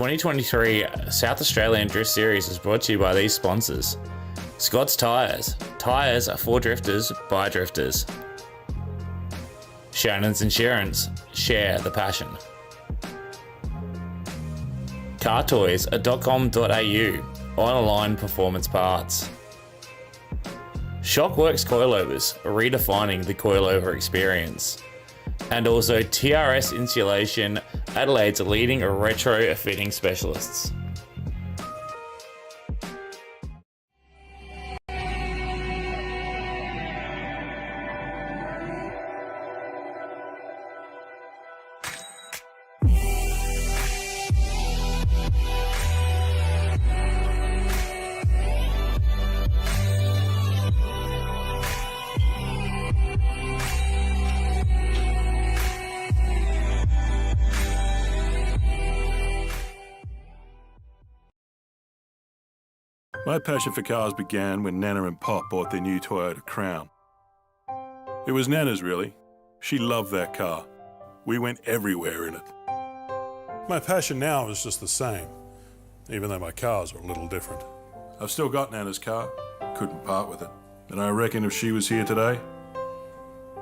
2023 South Australian Drift Series is brought to you by these sponsors. Scott's Tyres. Tyres are for drifters by drifters. Shannons Insurance. Share the passion. Cartoys.com.au. On-line performance parts. Shockworks coilovers, redefining the coilover experience. And also TRS Insulation, Adelaide's leading retrofitting specialists. My passion for cars began when Nana and Pop bought their new Toyota Crown. It was Nana's, really. She loved that car. We went everywhere in it. My passion now is just the same, even though my cars are a little different. I've still got Nana's car, couldn't part with it. And I reckon if she was here today,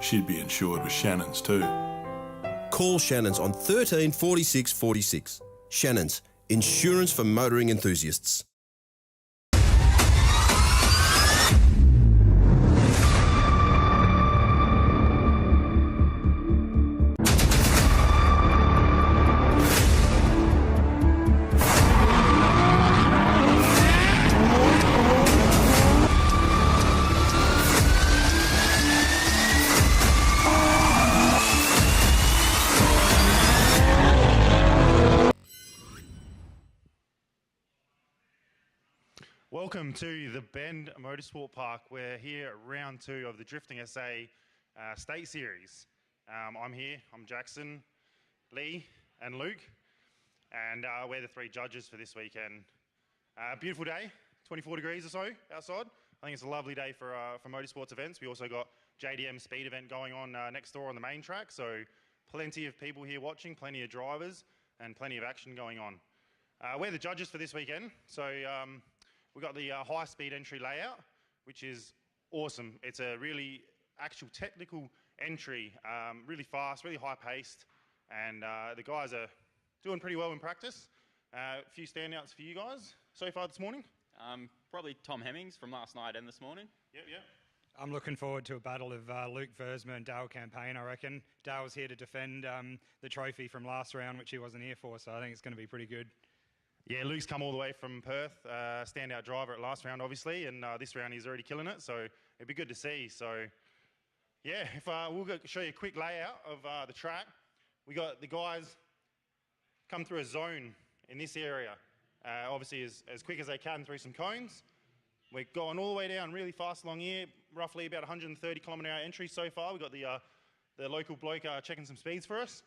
she'd be insured with Shannons too. Call Shannons on 13 46 46. Shannons, insurance for motoring enthusiasts. Welcome to the Bend Motorsport Park. We're here at round 2 of the Drifting SA State Series. I'm here, I'm Jackson, Lee and Luke, and we're the 3 judges for this weekend. Beautiful day, 24 degrees or so outside. I think it's a lovely day for motorsports events. We also got JDM speed event going on next door on the main track, so plenty of people here watching, plenty of drivers, and plenty of action going on. We're the judges for this weekend, so we've got the high-speed entry layout, which is awesome. It's a really actual technical entry, really fast, really high-paced, and the guys are doing pretty well in practice. A few standouts for you guys so far this morning? Probably Tom Hemmings from last night and this morning. Yep. I'm looking forward to a battle of Luke Versma and Dale Campaign, I reckon. Dale's here to defend the trophy from last round, which he wasn't here for, so I think it's going to be pretty good. Yeah, Luke's come all the way from Perth, standout driver at last round, obviously, and this round he's already killing it, so it'd be good to see. So, yeah, if we'll show you a quick layout of the track. We got the guys come through a zone in this area, obviously as quick as they can through some cones. We're going all the way down really fast along here, roughly about 130 km/h entry so far. We've got the local bloke checking some speeds for us.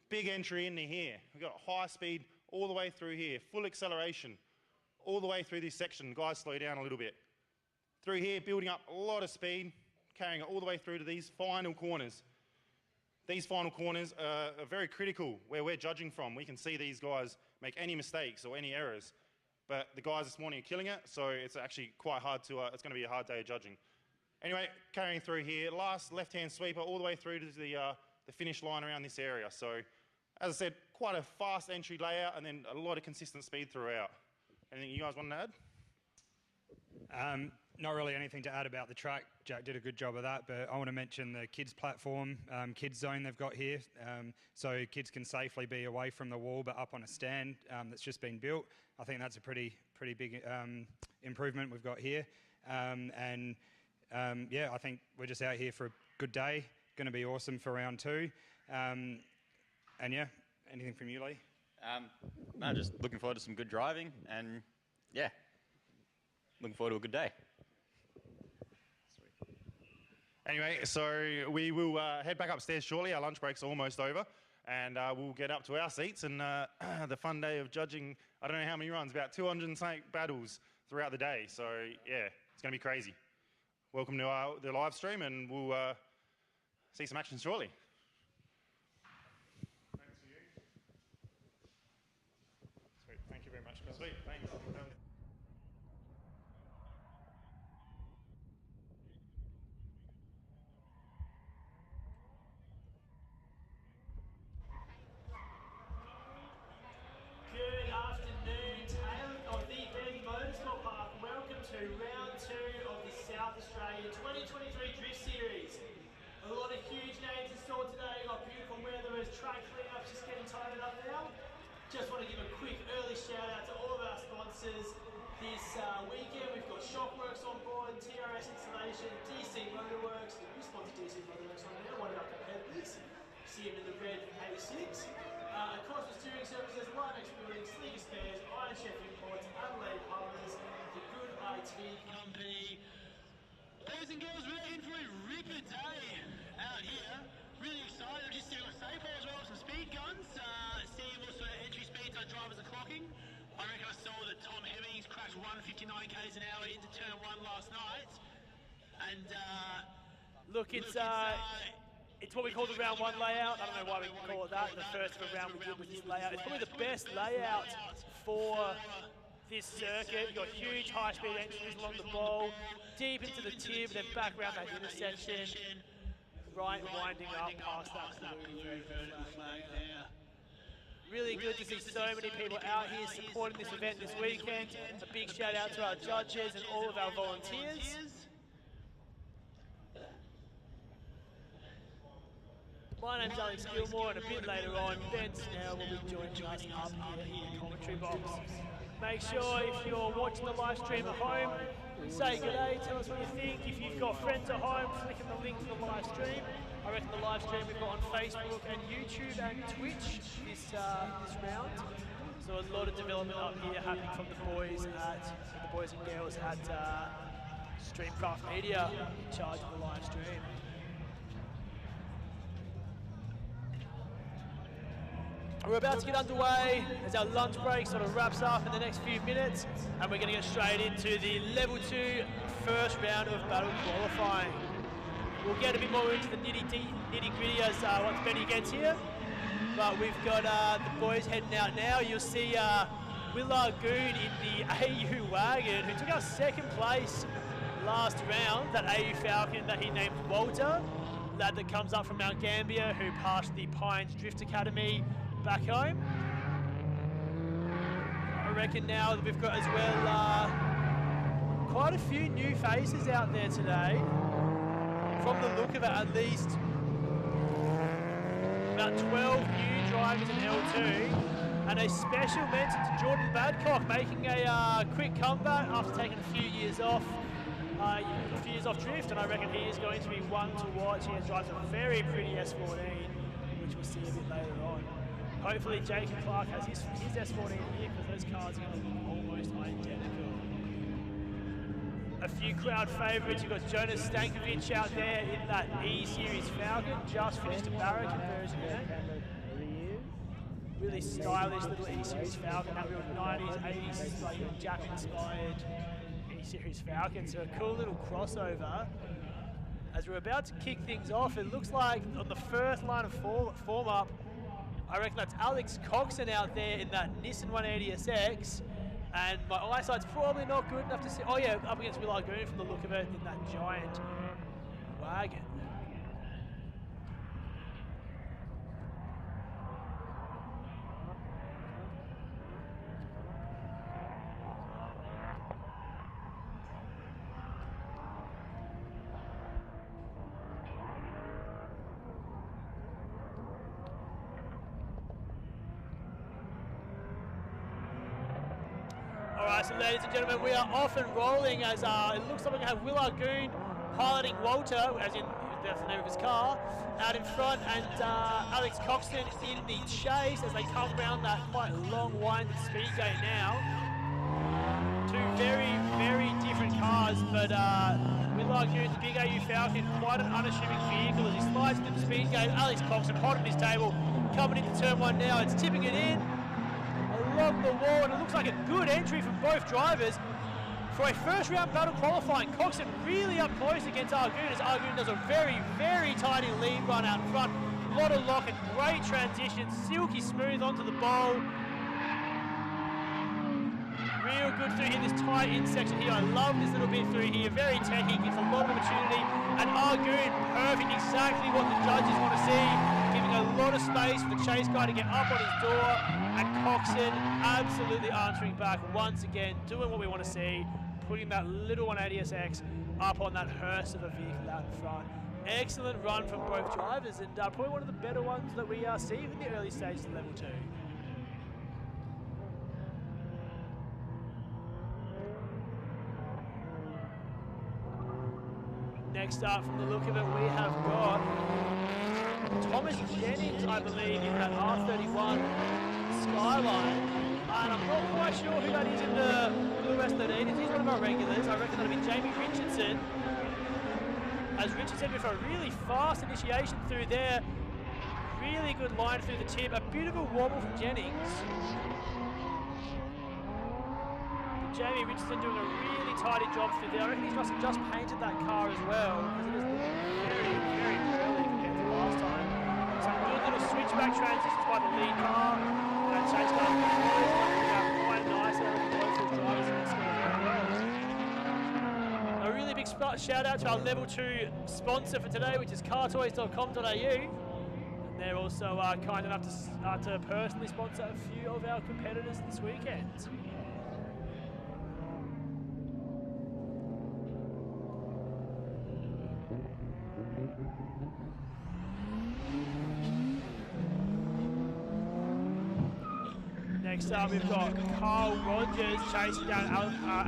Big entry into here. We've got high speed all the way through here, full acceleration, all the way through this section. Guys, slow down a little bit. Through here, building up a lot of speed, carrying it all the way through to these final corners. These final corners are very critical where we're judging from. We can see these guys make any mistakes or any errors, but the guys this morning are killing it, so it's actually quite hard to, it's gonna be a hard day of judging. Anyway, carrying through here, last left-hand sweeper all the way through to the finish line around this area. So, as I said, quite a fast entry layout and then a lot of consistent speed throughout. Anything you guys want to add? Not really anything to add about the track. Jack did a good job of that, but I want to mention the kids platform, kids zone they've got here, so kids can safely be away from the wall but up on a stand that's just been built. I think that's a pretty big improvement we've got here. Yeah, I think we're just out here for a good day. Going to be awesome for round 2. And yeah, anything from you, Lee? No, just looking forward to some good driving and yeah, looking forward to a good day. Anyway, so we will head back upstairs shortly. Our lunch break's almost over and we'll get up to our seats and the fun day of judging, I don't know how many runs, about 200 and something battles throughout the day. So yeah, it's going to be crazy. Welcome to the live stream and we'll see some action shortly. to round 2 of the South Australian 2023 Drift Series. A lot of huge names installed today. Got beautiful weather as track cleanups just getting tidied up now. Just want to give a quick early shout out to all of our sponsors this weekend. We've got Shockworks on board, TRS Insulation, DC Motorworks. We sponsor DC Motorworks on there, one of our competitors. See them in the red 86. Acostal Steering Services, Limex Building, Sleeka Spares, Iron Chef Imports, Adelaide Hummers, the Good IT Company. Boys and girls, we're in for a ripper day out here. Really excited. I've just seen a safe as well, some speed guns. Seeing also entry speeds our drivers are clocking. I reckon I saw that Tom Hemmings crashed 159 k's an hour into turn 1 last night. And look, it's what we call the round 1 layout. I don't know why we call it that. The first of a round we did with this layout. It's probably the best layout for this circuit. You've got huge high-speed entries along the bowl, deep into the tib, then back around that intersection, right winding up past that blue flag there. Really good to see so many people out here supporting this event this weekend. A big shout out to our judges and all of our volunteers. My name's Alex Gilmore, and a bit later on, Ben Snell will be joining us up here in the commentary box. Make sure if you're watching the live stream at home, say good day, tell us what you think. If you've got friends at home, click on the link to the live stream. I reckon the live stream we've got on Facebook and YouTube and Twitch this round. So a lot of development up here happening from the boys and girls at Streamcraft Media in charge of the live stream. We're about to get underway as our lunch break sort of wraps up in the next few minutes, and we're going to get straight into the Level 2 first round of battle qualifying. We'll get a bit more into the nitty-gritty as once Benny gets here, but we've got the boys heading out now. You'll see Will Argoon in the AU wagon, who took our second place last round, that AU Falcon that he named Walter, lad that comes up from Mount Gambier, who passed the Pines Drift Academy back home. I reckon now that we've got as well quite a few new faces out there today. From the look of it, at least about 12 new drivers in L2, and a special mention to Jordan Badcock making a quick comeback after taking a few years off drift, and I reckon he is going to be one to watch. He drives a very pretty S14, which we'll see a bit later on. Hopefully Jacob Clark has his S14 here, because those cars are going to look almost identical. A few crowd favourites. You've got Jonas Stankovic out there in that E-Series Falcon, just finished a barrow conversion there. Really stylish little E-Series Falcon, that real 90s, 80s, like Jap-inspired E-Series Falcon. So a cool little crossover. As we're about to kick things off, it looks like on the first line of form up, I reckon that's Alex Coxon out there in that Nissan 180SX, and my eyesight's probably not good enough to see. Oh yeah, up against Will Argoon from the look of it in that giant wagon. Alright, so ladies and gentlemen, we are off and rolling as it looks like we're going to have Will Argoon piloting Walter, as in that's the name of his car, out in front, and Alex Coxon in the chase as they come around that quite long winding speed gate now. Two very, very different cars, but Will Argoon, the big AU Falcon, quite an unassuming vehicle as he slides through the speed gate. Alex Coxon hot on his table, coming into turn 1 now, it's tipping it in along the wall, and it looks like a good entry from both drivers. For a first round battle qualifying, Coxon really up close against Argoon, as Argoon does a very, very tiny lead run out front. A lot of lock and great transition, silky smooth onto the bowl. Real good through here, this tight in section here. I love this little bit through here, very techy, gives a lot of opportunity. And Argoon, perfect, exactly what the judges want to see, giving a lot of space for the chase guy to get up on his door. And Coxon absolutely answering back once again, doing what we want to see. putting that little 180SX up on that hearse of a vehicle out in front. Excellent run from both drivers, and probably one of the better ones that we see in the early stages of level 2. Next up, from the look of it, we have got Thomas Jennings, I believe, in that R31 Skyline. And I'm not quite sure who that is in the Blue S13. He's one of our regulars. I reckon that'll be Jamie Richardson. As Richardson with a really fast initiation through there. Really good line through the tip. A bit of a wobble from Jennings. Jamie Richardson doing a really tidy job through there. I reckon he must have just painted that car as well, because it is very, very curly compared to last time. Some good little switchback transitions by the lead car. That chase car quite nice out of both those drivers in this well. A really big shout out to our level 2 sponsor for today, which is cartoys.com.au. And they're also kind enough to personally sponsor a few of our competitors this weekend. Next up, we've got Carl Rogers chasing down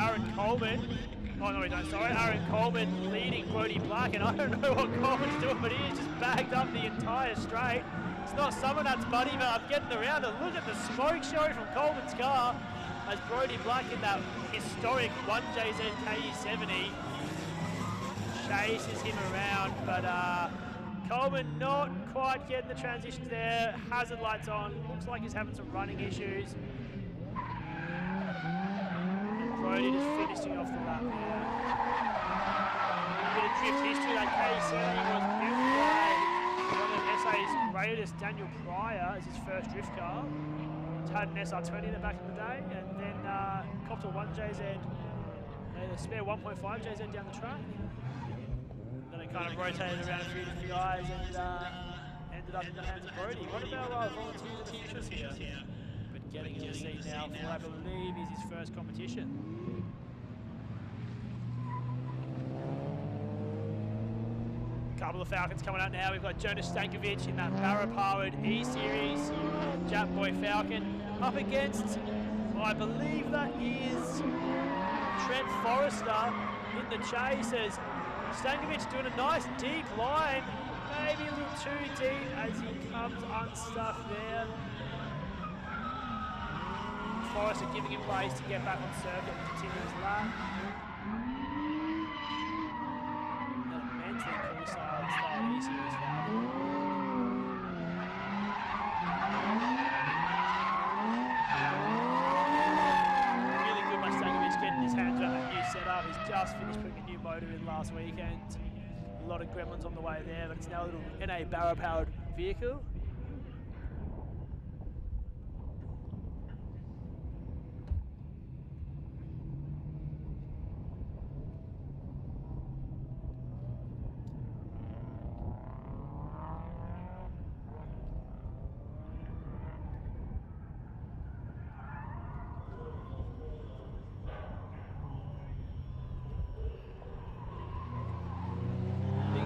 Aaron Coleman. Oh no, we don't, sorry. Aaron Coleman leading Brody Black, and I don't know what Coleman's doing, but he is just bagged up the entire straight. It's not someone that's buddy, but I'm getting around and look at the smoke show from Coleman's car as Brody Black in that historic 1JZ KU70 chases him around, but Coleman not quite getting the transitions there. Hazard lights on. Looks like he's having some running issues. And Brody just finishing off the lap there. A bit of drift history. That K70 was given by one of SA's greatest, Daniel Pryor, as his first drift car. He's had an SR20 in the back in the day, and then copped a 1JZ, a spare 1.5 JZ down the track. Then it kind of rotated around a few different guys and ended up in the hands of Brody. One of our volunteers and teachers here, but getting in the seat now for, I believe, is his first competition. A couple of Falcons coming out now. We've got Jonas Stankovic in that Barra-powered E-Series Jap Boy Falcon up against, well, I believe that is Trent Forrester in the chase as Stankovic doing a nice deep line, maybe a little too deep as he comes unstuck there. Forrester giving him place to get back on circuit and continue his lap. And a mentally cool style E-Series Falcon. Really good by Stankovic getting his hands around that new setup. He's just finished putting a new motor in last weekend. A lot of gremlins on the way there, but it's now a little NA Barra-powered vehicle.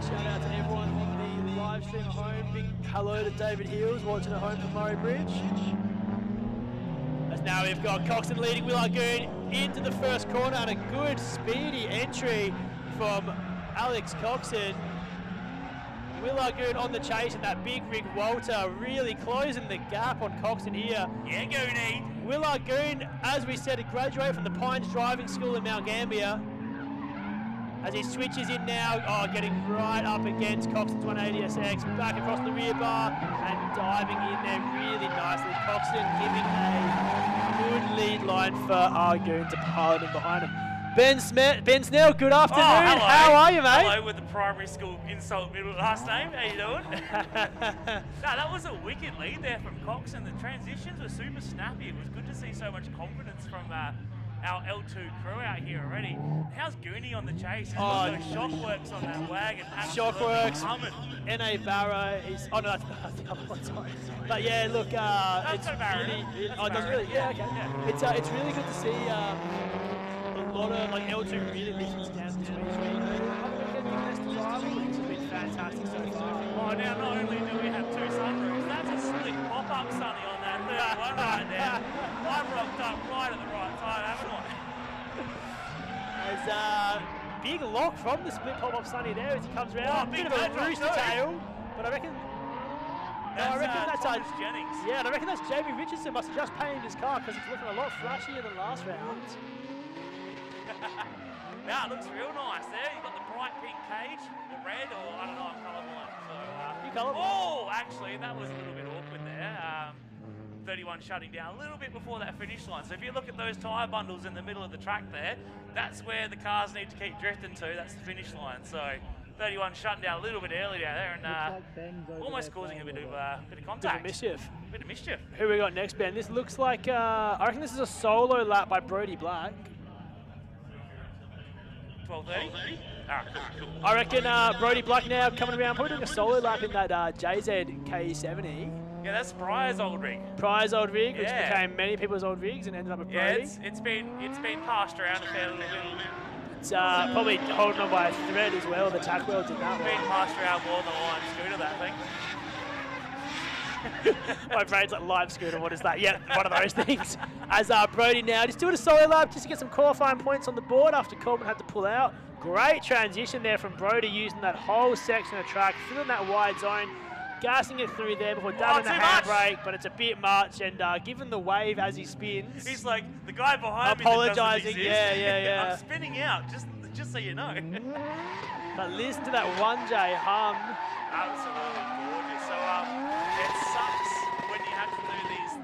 Shout out to everyone on the live stream at home. Big hello to David Heels watching at home from Murray Bridge. As now we've got Coxon leading Will Argoon into the first corner and a good speedy entry from Alex Coxon. Will Argoon on the chase and that big rig Walter really closing the gap on Coxon here. Yeah, Gooney. Will Argoon, as we said, graduated from the Pines Driving School in Mount Gambier. As he switches in now, getting right up against Coxon's 180SX, back across the rear bar and diving in there really nicely. Coxon giving a good lead line for Argoon to pilot him behind him. Ben Snell, good afternoon. Hello. How are you, mate? Hello with the primary school insult middle last name. How you doing? No, that was a wicked lead there from Coxon. The transitions were super snappy. It was good to see so much confidence from our L2 crew out here already. How's Goonie on the chase? He's got those Shockworks on that wagon. Shockworks, humming. NA Barra is. Oh no, that's the other one. Sorry. But yeah, look, it's Barra. really. That's That's Barra. really. Yeah, okay. Yeah. It's really good to see a lot of like L2 really listens down to 2020. That's desirable. This has been fantastic so far. Oh, now not only do we have 2 sunroofs, that's a slick pop-up sunny on that third one right there. I've rocked up right at the right time, haven't I? There's a big lock from the split pop-up sunny there as he comes around. Oh, big bit of a drop rooster too. tail, but I reckon. That's Thomas Jennings. Yeah, and I reckon that's Jamie Richardson must have just painted his car because it's looking a lot flashier than last round. Now it looks real nice there. You've got the bright pink cage, or red, or I don't know, I'm colourblind. So, You colourblind? oh, actually, that was a little bit awkward there. 31 shutting down a little bit before that finish line. So if you look at those tyre bundles in the middle of the track there, that's where the cars need to keep drifting to. That's the finish line. So 31 shutting down a little bit early down there and almost causing a bit of contact. Bit of mischief. Who we got next, Ben? This looks like, I reckon this is a solo lap by Brody Black. 12:30? Alright, cool. I reckon Brody Black now coming around, probably doing a solo lap in that JZ KE70. Yeah, that's Pryor's old rig. Pryor's old rig, which Yeah. became many people's old rigs and ended up with Yeah, Brody. it's been passed around a fair little bit. It's probably holding on by a thread as well, the tack welds in that Been one. passed around more than a line scooter, that thing. My brain's like live scooter, what is that? Yeah, one of those things. As Brody now just doing a solo lap just to get some qualifying points on the board after Coleman had to pull out. Great transition there from Brody using that whole section of track, filling that wide zone, gassing it through there before dabbing the too much. handbrake, but it's a bit much, and given the wave as he spins. He's like, the guy behind me Apologising, that doesn't exist. yeah. I'm spinning out, just so you know. But listen to that 1J hum. Absolutely gorgeous. So it sucks when you have to do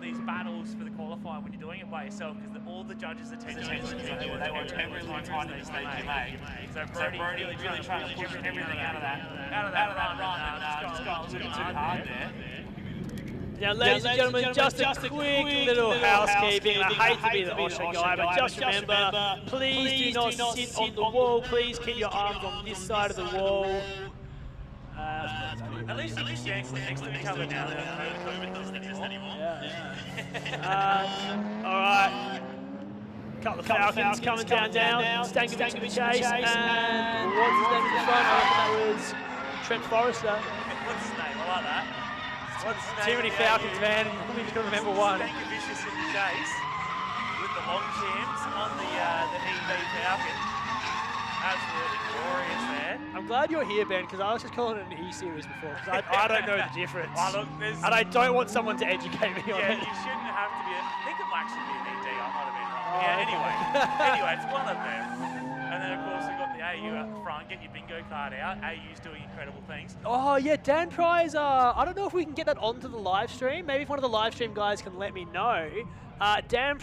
these battles for the qualifying when you're doing it by yourself because all the judges' attention they want every time they mistake you make. So Brody really trying to push everything out of that run and just got a little too hard there. Now, ladies and gentlemen, just a quick little housekeeping. I hate to be the Osher guy, but just remember, please do not sit on the wall. Please keep your arms on this side of the wall. At least you can stand next to each other now. All right. Couple of Falcons coming down now. Stankovic to the chase, and what's his name in the front? I reckon that was Trent Forrester. What's his name? I like that. What's his name? Too many Falcons, man. We just gotta remember one. Stankovic in the chase with the long champs on the EV Falcon. Absolutely glorious there. I'm glad you're here, Ben, because I was just calling it an E-Series before, because I don't know the difference. Oh, look, and I don't want someone to educate me on it. Yeah, you shouldn't have to be. I think it might actually be an ED. I might have been wrong. Anyway, it's one of them. And then, of course, we've got the AU up front. Get your bingo card out. AU's doing incredible things. Oh, yeah, Dan Pry's, I don't know if we can get that onto the live stream. Maybe if one of the live stream guys can let me know. Dan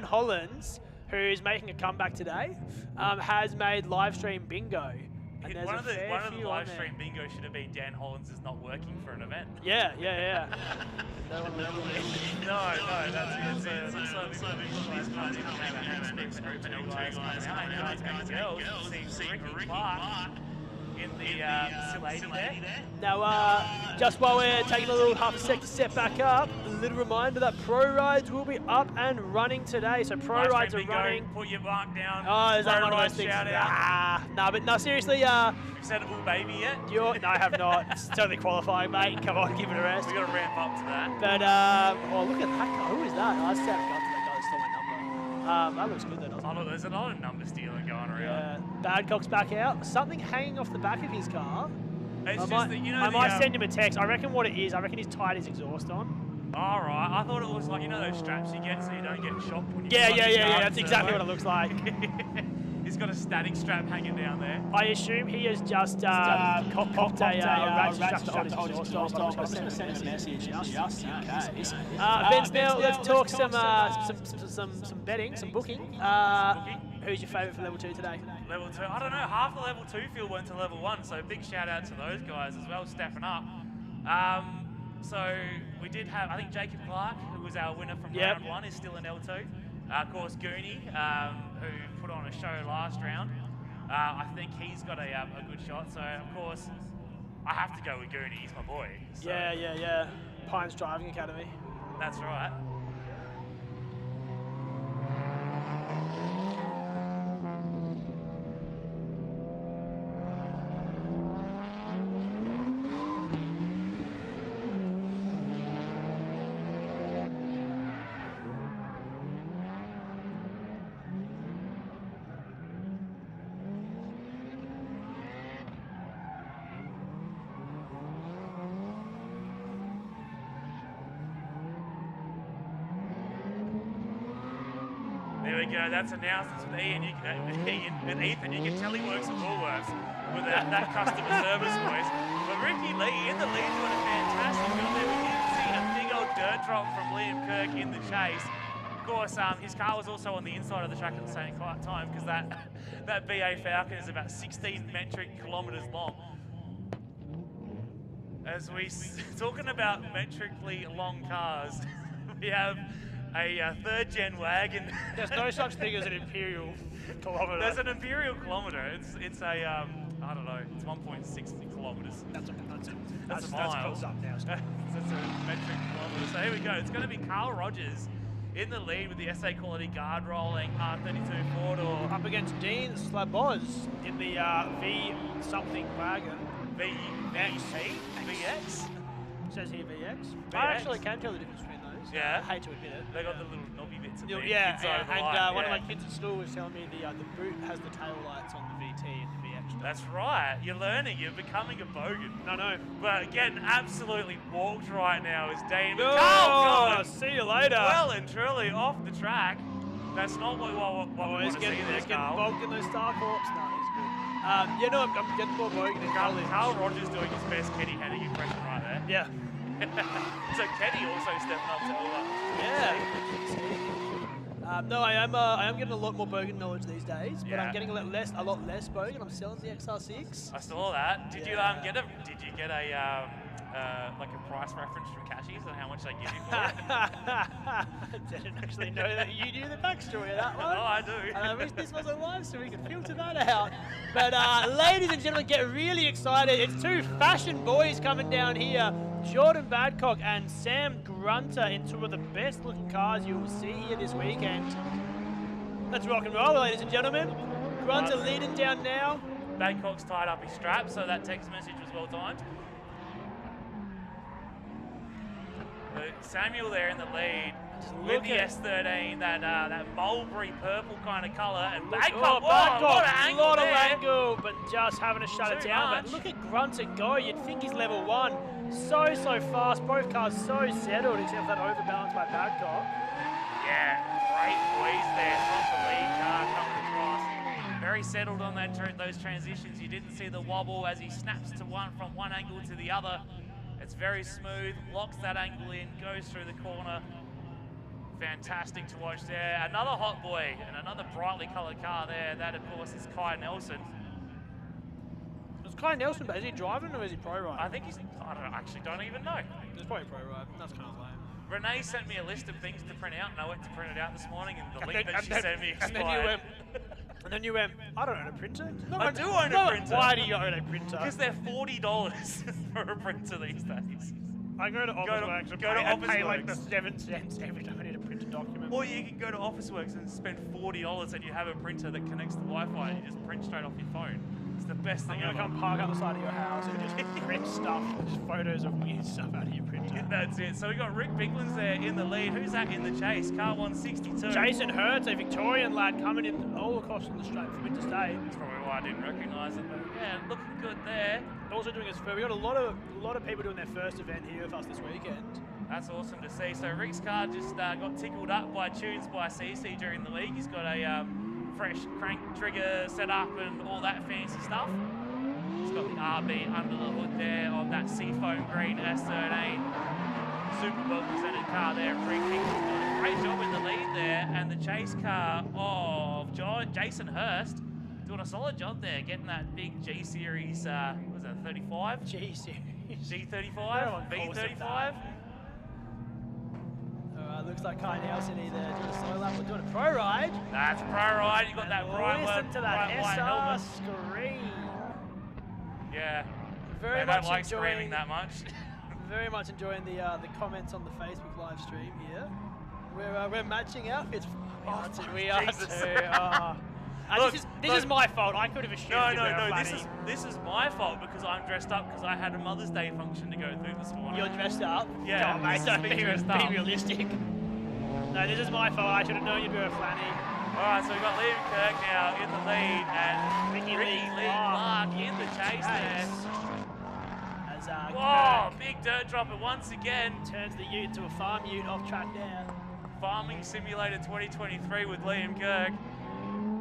Hollins, who's making a comeback today, has made live stream bingo. And One of the live stream bingo should have been Dan Hollins is not working for an event. Yeah. No, that's it. So it looks like these guys come out and speak to guys and girls. Seeing Ricky Clark in the facility there. Now, just while we're taking a little half a sec to set back up, a little reminder that Pro Rides will be up and running today. So Pro Rides are running. Put your mark down. Oh, is that Pro one of Ride those things? shout out. No, seriously, Have you said a bull baby yet? no, I have not. It's totally qualifying, mate. Come on, give it a rest. We got to ramp up to that. But, oh, look at that guy. Who is that? I just haven't got to that guy that stole my number. That looks good, though, doesn't it? Oh, look, there's a lot of number stealing going around. Yeah. Badcock's back out. Something hanging off the back of his car. It's I just might, that, you know, I might send him a text. I reckon what it is, I reckon he's tied his exhaust on. All right. I thought it was like, you know those straps you get so you don't get shocked when you Yeah. That's exactly what it looks like. He's got a static strap hanging down there. I assume he has just popped a ratchet strap to hold his exhaust on. I was going to send him a message just in case. Ben Snell, let's talk some betting, some booking. Who's your favourite for level 2 today? Level 2, I don't know, half the level 2 field went to level 1, so big shout out to those guys as well, stepping up. So we did have, I think Jacob Clark, who was our winner from round 1, is still in L2. Of course, Goonie, who put on a show last round. I think he's got a good shot, so of course, I have to go with Goonie, he's my boy. So Yeah. Pines Driving Academy. That's right. we go. That's announcements with Ian. And Ethan. You can tell he works at Woolworths with that customer service voice. But Ricky Lee in the lead doing a fantastic job there. We did see a big old dirt drop from Liam Kirk in the chase. Of course, his car was also on the inside of the track at the same time because that BA Falcon is about 16 metric kilometres long. As we talking about metrically long cars, we have a third-gen wagon. There's no such thing as an imperial kilometre. There's an imperial kilometre. It's a I don't know. It's 1.6 kilometres. That's a mile. close up now. That's a metric kilometre. So here we go. It's going to be Carl Rogers in the lead with the SA Quality guard rolling R32 four-door. Up against Dean Slaboz in the V something wagon. VX? Says here VX. I actually can tell the difference between those. Yeah. I hate to admit it. They got the little knobby bits in there. Yeah, inside of the and light, one of my kids at school was telling me the boot has the tail lights on the VT and the VX. That's right. You're learning. You're becoming a bogan. I know. But getting absolutely walked right now is Dane. Oh, see you later. Well and truly off the track. That's not what we want to see there, He's getting Carl. bogged in those Star Corps. No, he's good. I'm getting more bogged in Carl Rogers doing his best Kenny Hennig impression right there. Yeah. So Kenny also stepping up to all that. Yeah. No, I am getting a lot more bogan knowledge these days, but I'm getting a lot less bogan. I'm selling the XR6. I saw that. Did you get a like a price reference from Cashies on how much they give you for it? I didn't actually know that you knew the backstory of that one. Oh, I do. And I wish this wasn't live so we could filter that out. But ladies and gentlemen, get really excited. It's two fashion boys coming down here. Jordan Badcock and Sam Grunter in two of the best looking cars you will see here this weekend. Let's rock and roll, ladies and gentlemen. Grunter leading down now. Badcock's tied up his strap, so that text message was well timed. Samuel there in the lead with the S13, that mulberry purple kind of colour, and Badcock, Badcock, a lot of angle lot of there. angle, but just having to shut it Too down. much. But look at Grunter go. You'd think he's level 1. So fast. Both cars so settled, except for that overbalance by Badcock. Yeah, great poise there from the lead car coming across. Very settled on those transitions. You didn't see the wobble as he snaps from one angle to the other. It's very smooth, locks that angle in, goes through the corner. Fantastic to watch there. Another hot boy and another brightly coloured car there. That, of course, is Kai Nelson. It's Kai Nelson, but is he driving or is he pro riding? I think actually don't even know. It's probably pro riding. That's kind of lame. Renee sent me a list of things to print out, and I went to print it out this morning, and the link that she sent me expired. And then you went, I don't own a printer. I do own a printer. Why do you own a printer? Because they're $40 for a printer these days. I go to Officeworks and pay like the 7 cents every time I need to print a document. Or you can go to Officeworks and spend $40 and you have a printer that connects to Wi-Fi and you just print straight off your phone. It's the best thing ever. I'm going to come park up the side of your house and just print stuff, just photos of weird stuff out of your printer. That's it. So we got Rick Biglan's there in the lead. Who's that in the chase? Car 162. Jason Hertz, a Victorian lad coming in all across from the straight from interstate. That's probably why I didn't recognise it, but yeah, looking good there. Also doing his first. We got a lot of people doing their first event here with us this weekend. That's awesome to see. So Rick's car just got tickled up by tunes by CC during the week. He's got a fresh crank trigger set up and all that fancy stuff. He's got the RB under the hood there of that Seafoam Green S13. Super well presented car there. Rick Hickman's doing a great job in the lead there, and the chase car of Jason Hurst doing a solid job there, getting that big G Series, what was that, 35? G Series. G35? V35? Looks like Kai Nelson either doing a solo lap or doing a pro ride. That's a pro ride. You got that bright Listen to that white helmet. SR scream. Yeah. Very they much don't like enjoying, screaming that much. Very much enjoying the comments on the Facebook live stream here. We're matching outfits. We are too. Look, this is my fault. I could have assumed. No. This is my fault because I'm dressed up because I had a Mother's Day function to go through this morning. You're dressed up? Yeah. God, mate, don't be realistic. No, this is my fault. I should have known you'd wear a flanny. All right, so we've got Liam Kirk now in the lead and Ricky Lee Clark in the chase there. As whoa, big dirt dropper once again. Turns the ute into a farm ute off track now. Farming Simulator 2023 with Liam Kirk.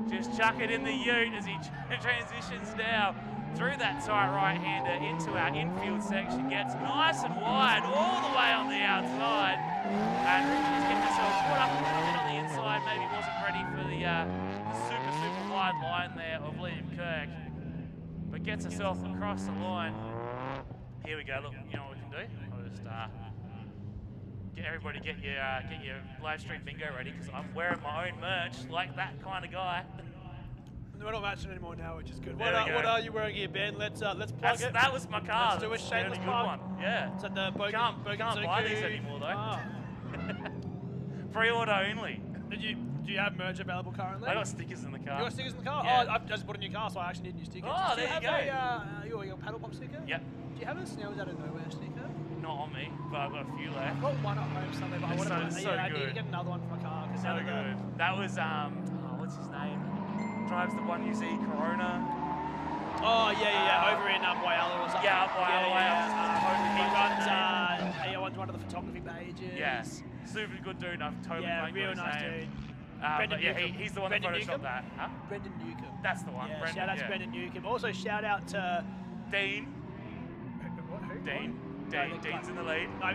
Just chuck it in the ute as he transitions now through that tight right-hander into our infield section. Gets nice and wide all the way on the outside. And Richie's getting himself caught up a little bit on the inside. Maybe wasn't ready for the super wide line there of Liam Kirk. But gets herself across the line. Here we go. Look, you know what we can do? I'll just get everybody get your live stream bingo ready, because I'm wearing my own merch like that kind of guy. We're not matching anymore now, which is good. There we go. What are you wearing here, Ben? Let's plug it. That was my car. Let's do a That's the shameless only plug. good one. Yeah. Is that the Bogan, Can't buy these anymore though. Ah. Pre-order only. Do you have merch available currently? I got stickers in the car. You got stickers in the car? Yeah. Oh, I've just bought a new car, so I actually need new stickers. Oh, Do you there you have your paddle pump sticker? Yep. Do you have a Snails Out of Nowhere sticker? Not on me, but I've got a few left. I've got one at home somewhere, but It's I need to good. get another one for my car. So good. That was what's his name? Drives the one you see, Corona. Oh yeah, over in Whyalla or something. Yeah, Whyalla. He runs one of the photography pages. Yes, super good dude. I've totally blanked real on his nice name. dude. But yeah, he's the one that photoshopped that. Huh? Brendan Newcomb. That's the one. Yeah, Brendan, shout out to Brendan Newcomb. Also shout out to Dean. Who? Dean. Dean's in the lead. I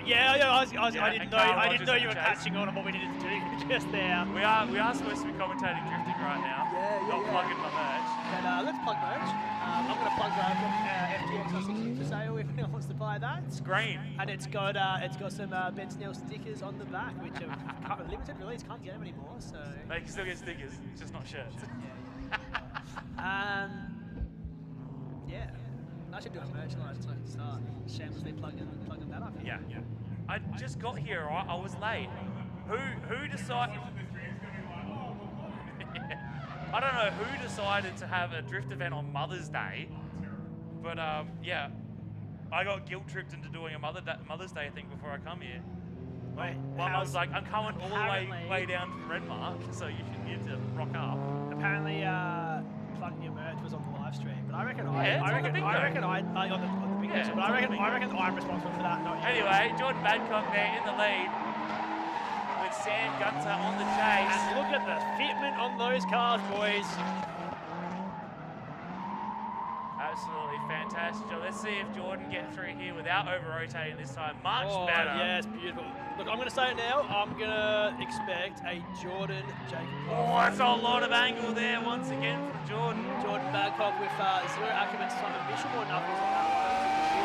didn't know you were catching on what we needed to do just there. We are supposed to be commentating drifting right now. Not plugging my merch. But let's plug merch. I'm going to plug FTX 060 for sale if anyone wants to buy that. It's green. And it's got some Ben Snell stickers on the back, which are limited release. Can't get them anymore. So They can still get stickers, just not shirts. Yeah. I should do a merchandise to start. Shamelessly plugging that up. Yeah. I just got here, right? I was late. Who decided? I don't know who decided to have a drift event on Mother's Day, but yeah, I got guilt tripped into doing a Mother's Day thing before I come here. Wait, my mum's like, I'm coming all the way down from Redmark, so you need to rock up. Apparently, plugging your merch was on the live stream, but I reckon on the bingo. on the big picture, but I reckon I'm responsible for that, not you. Anyway, Jordan Badcock there in the lead with Sam Gunter on the chase. And look at the fitment on those cars, boys. Absolutely fantastic. Let's see if Jordan gets through here without over-rotating this time. Much better. Yes, beautiful. Look, I'm going to say it now. I'm going to expect a Jordan Jacob. Oh, that's a lot of angle there once again from Jordan. Jordan Badcock with zero acumen, some ambition more knuckles on that one.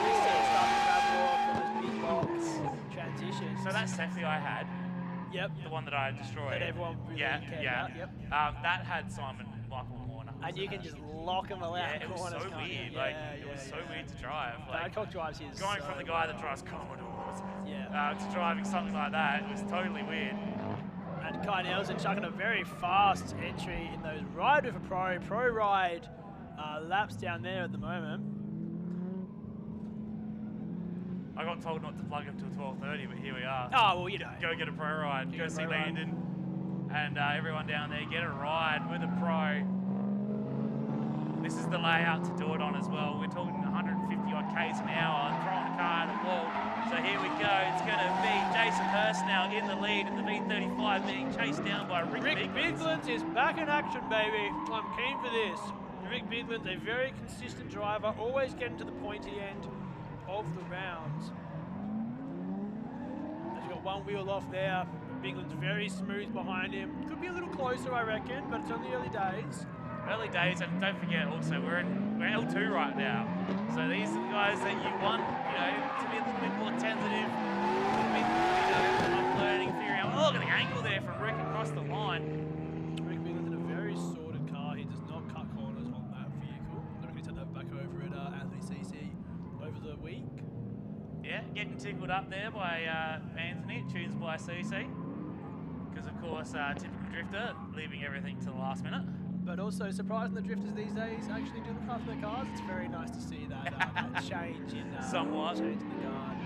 Really starting to grab more for those big box transitions. So that Seffi I had. Yep. The one that I destroyed. That everyone really cared about. Yep. That had Simon Michael Moore. And you can just lock them out. Yeah, it was so weird. It was so weird to drive. Badcock drives his. Going from the guy that drives Commodores to driving something like that, it was totally weird. And Kai Nelson chucking a very fast entry in those ride with a pro ride laps down there at the moment. I got told not to plug him till 12:30, but here we are. Oh, well, you know. Go get a pro ride. Go see Landon and everyone down there. Get a ride with a pro. This is the layout to do it on as well. We're talking 150 odd k's an hour, throwing a car at a wall. So here we go. It's going to be Jason Hurst now in the lead, and the V35 being chased down by Rick Biglands is back in action, baby. I'm keen for this. Rick Biglands, a very consistent driver, always getting to the pointy end of the rounds. He's got one wheel off there. Biglands very smooth behind him. Could be a little closer, I reckon, but it's only early days. Early days, and don't forget also we're L2 right now. So these are the guys that you want, to be a little bit more tentative, a little bit, learning, figuring out. Oh, look at the angle there from Rick across the line. Rick Biglands in a very sorted car. He does not cut corners on that vehicle. I'm going to take that back over at Anthony CC over the week. Yeah, getting tickled up there by Anthony, tunes by CC. Because of course, typical drifter, leaving everything to the last minute. But also surprising the drifters these days actually do look after their cars. It's very nice to see that, that change in somewhat change in the guard.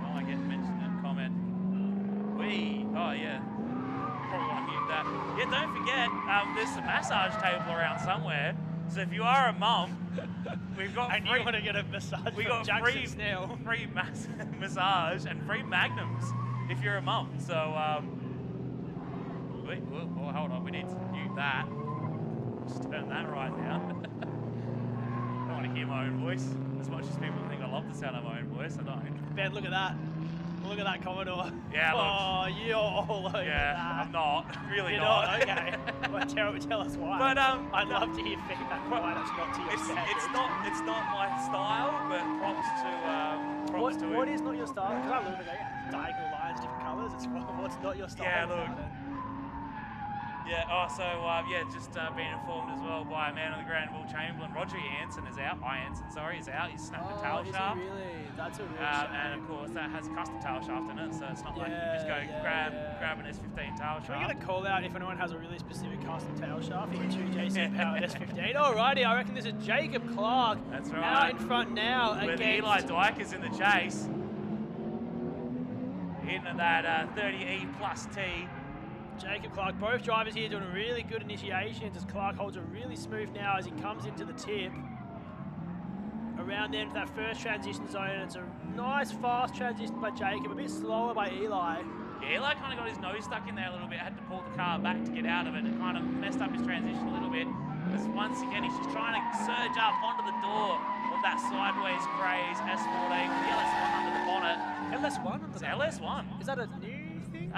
Oh, I get mentioned in a comment. Oh yeah, probably want to mute that. Yeah, don't forget, there's a massage table around somewhere. So if you are a mum, we've got and free, you want to get a massage. We got free massage and free magnums if you're a mum. So, wait, well, hold on, we need to mute that. Just turn that right down. I don't want to hear my own voice as much as people think I love the sound of my own voice. I don't. Ben, look at that. Look at that Commodore. Yeah, look. Oh, you're all over Yeah, that. I'm not. Really You're not. okay. Well, tell us why. But I'd love to hear feedback why that's not to your standards. It's not my style, but props to What it. is not your style? Because I look at it, diagonal lines, different colours. It's what's not your style. Yeah, look. about it? Yeah, just being informed as well by a man on the ground, Will Chamberlain. Roger Jansen is out. Is out. He's snapped the tail is shaft. he really? That's a real shame. And of course, that has a custom tail shaft in it, so it's not like you can just go grab an S15 tail shaft. Can we get a call out if anyone has a really specific custom tail shaft for a 2JC powered S15? Alrighty, I reckon this is Jacob Clark. That's right. Out in front now With against Eli Dyke is in the chase. Hitting that 30E plus T. Jacob Clark. Both drivers here doing really good initiations as Clark holds it really smooth now as he comes into the tip. Around then to that first transition zone. It's a nice fast transition by Jacob, a bit slower by Eli. Yeah, Eli kind of got his nose stuck in there a little bit, had to pull the car back to get out of it. It kind of messed up his transition a little bit. Because once again, he's just trying to surge up onto the door with that sideways craze S14 with the LS1 under the bonnet. LS1 under It's the LS1. Is that a new thing?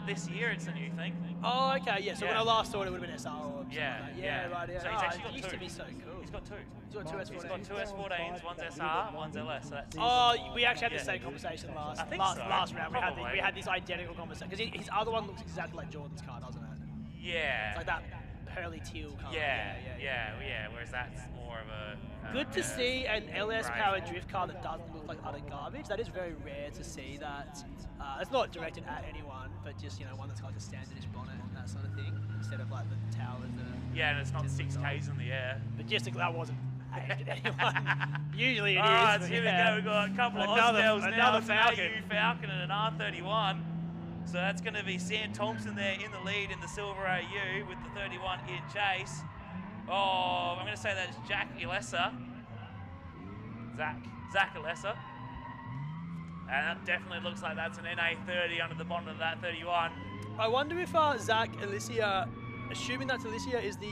This year it's a new thing. Oh, okay, yeah. So when Yeah. I last saw it, it would have been SR or something Yeah, like that. yeah. Right, yeah. So he's actually got it used two. to be so cool. He's got two. He's got two S14s. He's got two S14s, one's SR, one's LS. So that's Oh, we actually had the Yeah. same conversation I think last so, round. probably. We had this identical conversation because his other one looks exactly like Jordan's car, doesn't it? yeah. It's like that pearly teal colour. Yeah. Whereas that's more of a Good to see an LS Right. powered drift car that doesn't look like utter garbage. That is very rare to see that. It's not directed at anyone, but just one that's got like a standardish bonnet and that sort of thing, instead of like the towers that are. Yeah, and it's not 6Ks in the air. But just that wasn't aimed at anyone. Usually it is. Alright, but so here yeah. we go. We've got a couple of Another Austels now. Falcon. It's an AU Falcon and an R31. So that's going to be Sam Thompson there in the lead in the silver AU with the 31 in chase. Oh, I'm going to say that's Jack Ilesa. Zach Ilesa. And that definitely looks like that's an NA30 under the bonnet of that 31. I wonder if Zach Alicia, assuming that Alicia is the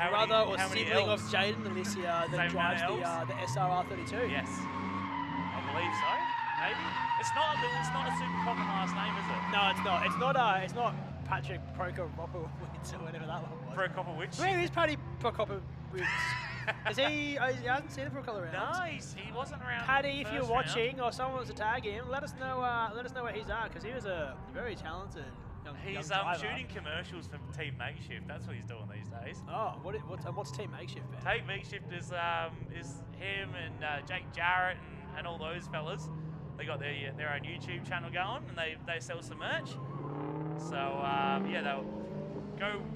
brother or how many sibling of Ls? Jaden Alicia that Same drives amount of the SRR32. Yes. I believe so. Maybe. It's not a super common last name, is it? No, it's not. It's not Patrick Prokopowicz or whatever that one was. Prokopowicz? Where is Paddy Prokopowicz? Is he? I haven't seen him for a couple of rounds. No, he wasn't around. Paddy, if the you're first round. watching or someone wants to tag him, let us know. Let us know where he's at because he was a very talented young He's driver. shooting commercials for Team Makeshift. That's what he's doing these days. Oh, what's Team Makeshift, Ben? Team Makeshift is him and Jake Jarrett and all those fellas. They got their own YouTube channel going and they sell some merch. So they'll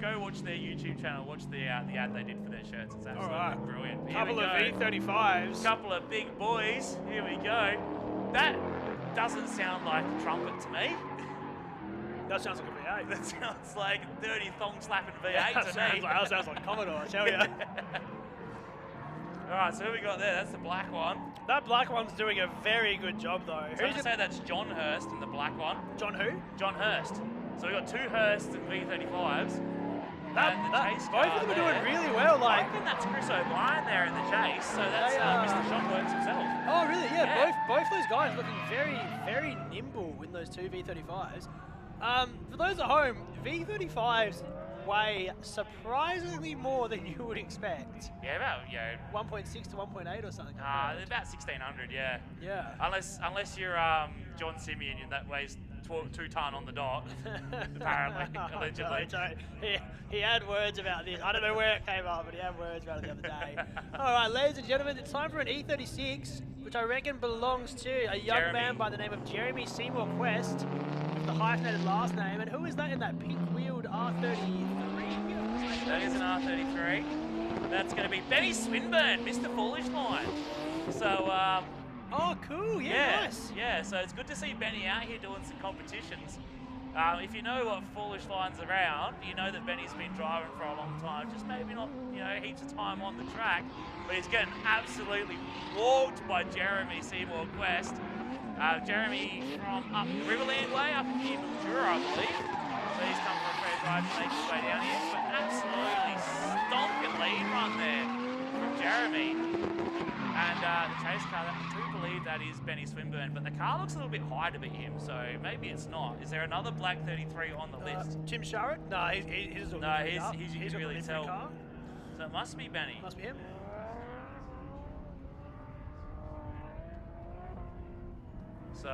go watch their YouTube channel. Watch the ad they did for their shirts. It's absolutely brilliant. Here Couple we of go. V35s. Couple of big boys. Here we go. That doesn't sound like a trumpet to me. That sounds like a V8. That sounds like 30 thong slapping V8 that to sounds me. like, that sounds like Commodore, I tell you. Alright, so who we got there? That's the black one. That black one's doing a very good job, though. So I'm going to say that's John Hurst in the black one. John who? John Hurst. So we've got two Hursts and V35s. Both of them are doing really well. I reckon that's Chris O'Brien there in the chase. So that's Mr. Shockworks himself. Oh, really? Yeah. Both those guys looking very, very nimble in those two V35s. For those at home, V35s weigh surprisingly more than you would expect. Yeah, about 1.6 to 1.8 or something. about 1600. Yeah. Yeah. Unless you're John Simeon, and that weighs 2 ton on the dot. Apparently, allegedly. He had words about this. I don't know where it came up, but he had words about it the other day. All right, ladies and gentlemen, it's time for an E36, which I reckon belongs to a young man by the name of Jeremy Seymour Quest, with the hyphenated last name. And who is that in that pink-wheeled R33? That is an R33. That's going to be Benny Swinburne, Mr. Foolish Line. So, oh, cool. Yeah, nice. Yeah, so it's good to see Benny out here doing some competitions. If you know what Foolish Line's around, you know that Benny's been driving for a long time. Just maybe not, heaps of time on the track, but he's getting absolutely walked by Jeremy Seymour Quest. Jeremy from up Riverland way, up in Mildura, I believe. So he's come for a fair drive to make his way down here. But absolutely stonking lead run there from Jeremy. And the chase car, I do believe that is Benny Swinburne, but the car looks a little bit high to be him, so maybe it's not. Is there another black 33 on the list? Tim Sharrett? No, he's No, you can really tell. Car. So it must be Benny. Must be him. So,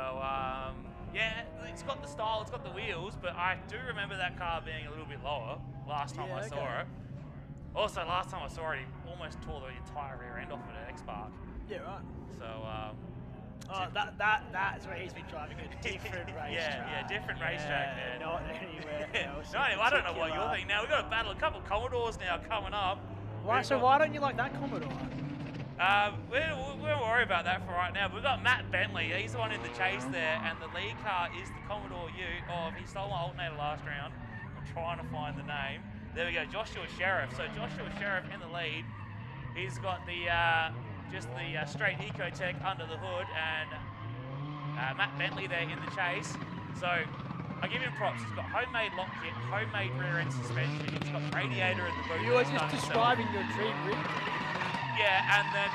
yeah, it's got the style, it's got the wheels, but I do remember that car being a little bit lower last time I saw it. Also, last time I saw it, he almost tore the entire rear end off of an X-Park. Yeah, right. So, that's where he's been driving a different racetrack. Yeah, different racetrack there. Not anywhere else. No, I don't know what you're thinking. Now, we've got to battle a couple of Commodores now coming up. Why don't you like that Commodore? We won't worry about that for right now. We've got Matt Bentley. He's the one in the chase there, and the lead car is the Commodore Ute. He stole my alternator last round. I'm trying to find the name. There we go, Joshua Sheriff. So Joshua Sheriff in the lead. He's got the just the straight Ecotech under the hood, and Matt Bentley there in the chase. So I give him props. He's got homemade lock kit, homemade rear end suspension. He's got radiator in the boot. You were just describing your dream rig. Yeah, and then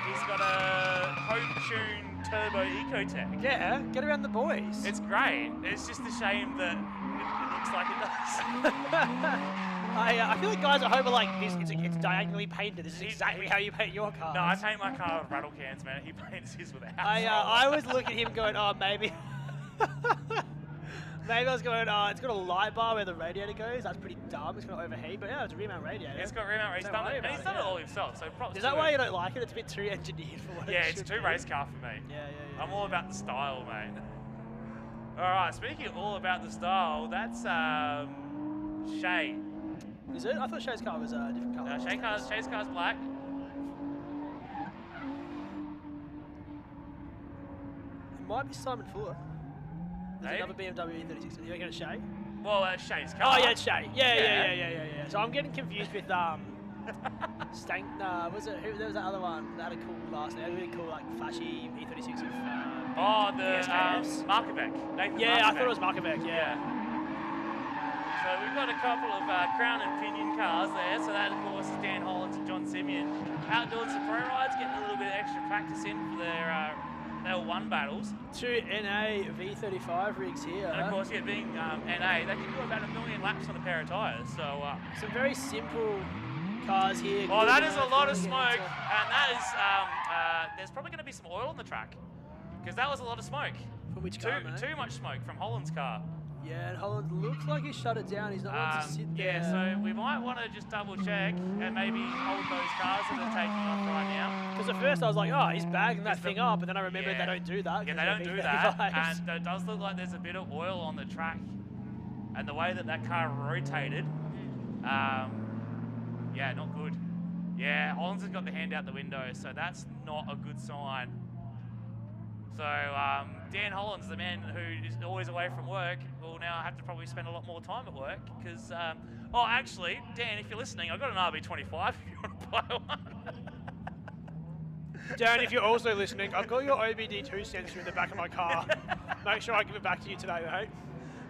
he's got a home-tuned turbo Ecotech. Yeah, get around the boys. It's great. It's just a shame that it looks like it does. I feel like guys at home are like, it's diagonally painted. This is exactly how you paint your car. No, I paint my car with rattle cans, man. He paints his with a house. I always look at him going, oh, maybe. Maybe I was going, it's got a light bar where the radiator goes. That's pretty dumb. It's going to overheat. But yeah, it's a rear mount radiator. It's got rear mount radiator. And he's done it all himself. So props. Is that why you don't like it? It's a bit too engineered for what it it's too race car for me. Yeah. I'm all about the style, mate. All right, speaking of all about the style, that's Shay. Is it? I thought Shay's car was a different colour. Shay's car's black. It might be Simon Fuller. There's another BMW E36. You reckon it's Shay? Well, Shay's car. Oh, yeah, it's Shay. Yeah. So I'm getting confused with Stank. There was that other one that had a cool last name. Really cool, like flashy E36 of. The Markovic. Yeah, I thought it was Markovic. Yeah. So we've got a couple of Crown and Pinion cars there. So that, of course, is Dan Hollands and John Simeon out doing some pro rides, getting a little bit of extra practice in for their L1 battles. 2 NA V35 rigs here. And of course, being NA, they can do about 1 million laps on a pair of tyres. So some very simple cars here. Oh, that is a lot of smoke, and that is there's probably going to be some oil on the track because that was a lot of smoke. From which car, man? Too much smoke from Holland's car. Yeah, and Holland looks like he shut it down. He's not one to sit there. Yeah, so we might want to just double check and maybe hold those cars that are taking off right now. Because at first I was like, oh, he's bagging that thing up, and then I remembered they don't do that. Yeah, they don't do that, and it does look like there's a bit of oil on the track. And the way that car rotated, yeah, not good. Yeah, Hollands has got the hand out the window, so that's not a good sign. So Dan Hollands, the man who is always away from work, will now have to probably spend a lot more time at work because, actually, Dan, if you're listening, I've got an RB25 if you want to buy one. Dan, if you're also listening, I've got your OBD2 sensor in the back of my car. Make sure I give it back to you today, mate.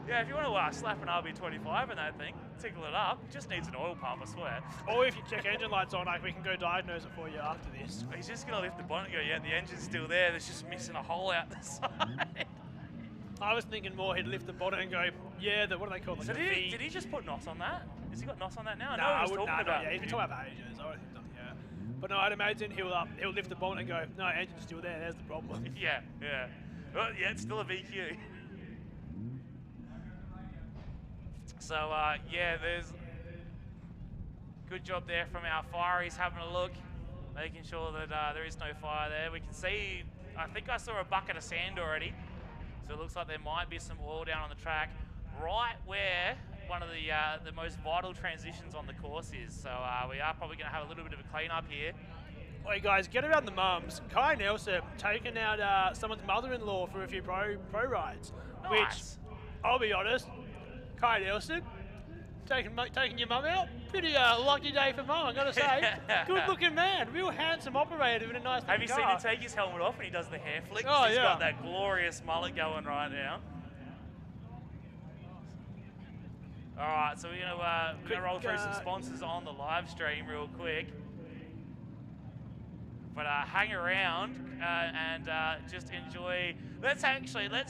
Yeah, if you want to slap an RB25 in that thing, tickle it up, it just needs an oil pump, I swear. Or if you check engine lights on, we can go diagnose it for you after this. He's just going to lift the bonnet and go, yeah, the engine's still there, there's just missing a hole out the side. I was thinking more he'd lift the bonnet and go, yeah, what do they call it? So did he just put NOS on that? Has he got NOS on that now? No, I wouldn't talking about. Yeah, he's been talking about for ages. I don't think he's done, But no, I'd imagine he'll lift the bonnet and go, no, engine's still there, there's the problem. Yeah. Well, yeah, it's still a VQ. So, there's good job there from our fireys having a look, making sure that there is no fire there. We can see, I think I saw a bucket of sand already, so it looks like there might be some oil down on the track, right where one of the most vital transitions on the course is. So we are probably going to have a little bit of a clean up here. Hey guys, get around the mums. Kai Nelson taking out someone's mother-in-law for a few pro rides, Nice. which, I'll be honest, Kai Nelson, taking your mum out. Pretty lucky day for mum, I gotta say. Good looking man, real handsome operator in a nice Have you car. seen him take his helmet off when he does the hair flick? Oh, He's yeah. got that glorious mullet going right now. All right, so we're gonna roll through some sponsors on the live stream real quick. But hang around and just enjoy. Let's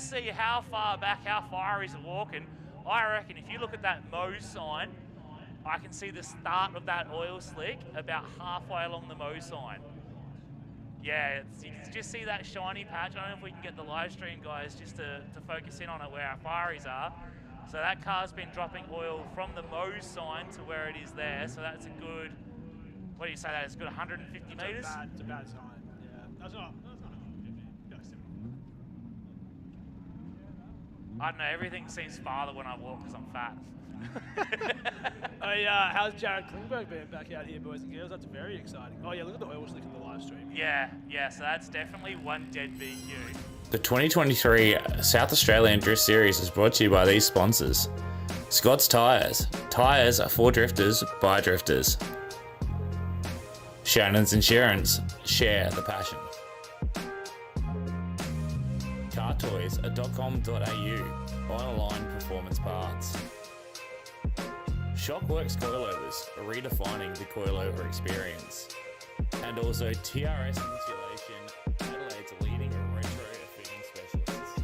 see how far back, how far he's walking. I reckon if you look at that Mo sign, I can see the start of that oil slick about halfway along the Mo sign. Yeah, you can just see that shiny patch. I don't know if we can get the live stream guys just to focus in on it where our firies are. So that car's been dropping oil from the Mo sign to where it is there. So that's a good, what do you say that is, good 150 metres? It's a bad sign, yeah. That's not 150. That's I don't know, everything seems farther when I walk because I'm fat. how's Jared Klingberg been back out here, boys and girls? That's very exciting. Oh yeah, look at the oil slick in the live stream. Yeah, so that's definitely one dead BQ. The 2023 South Australian Drift Series is brought to you by these sponsors. Scott's Tyres. Tyres are for drifters by drifters. Shannons Insurance. Share the passion. Cartoys.com.au. On-line performance parts. Shockworks coilovers, redefining the coilover experience. And also TRS Insulation, Adelaide's leading retrofitting specialists.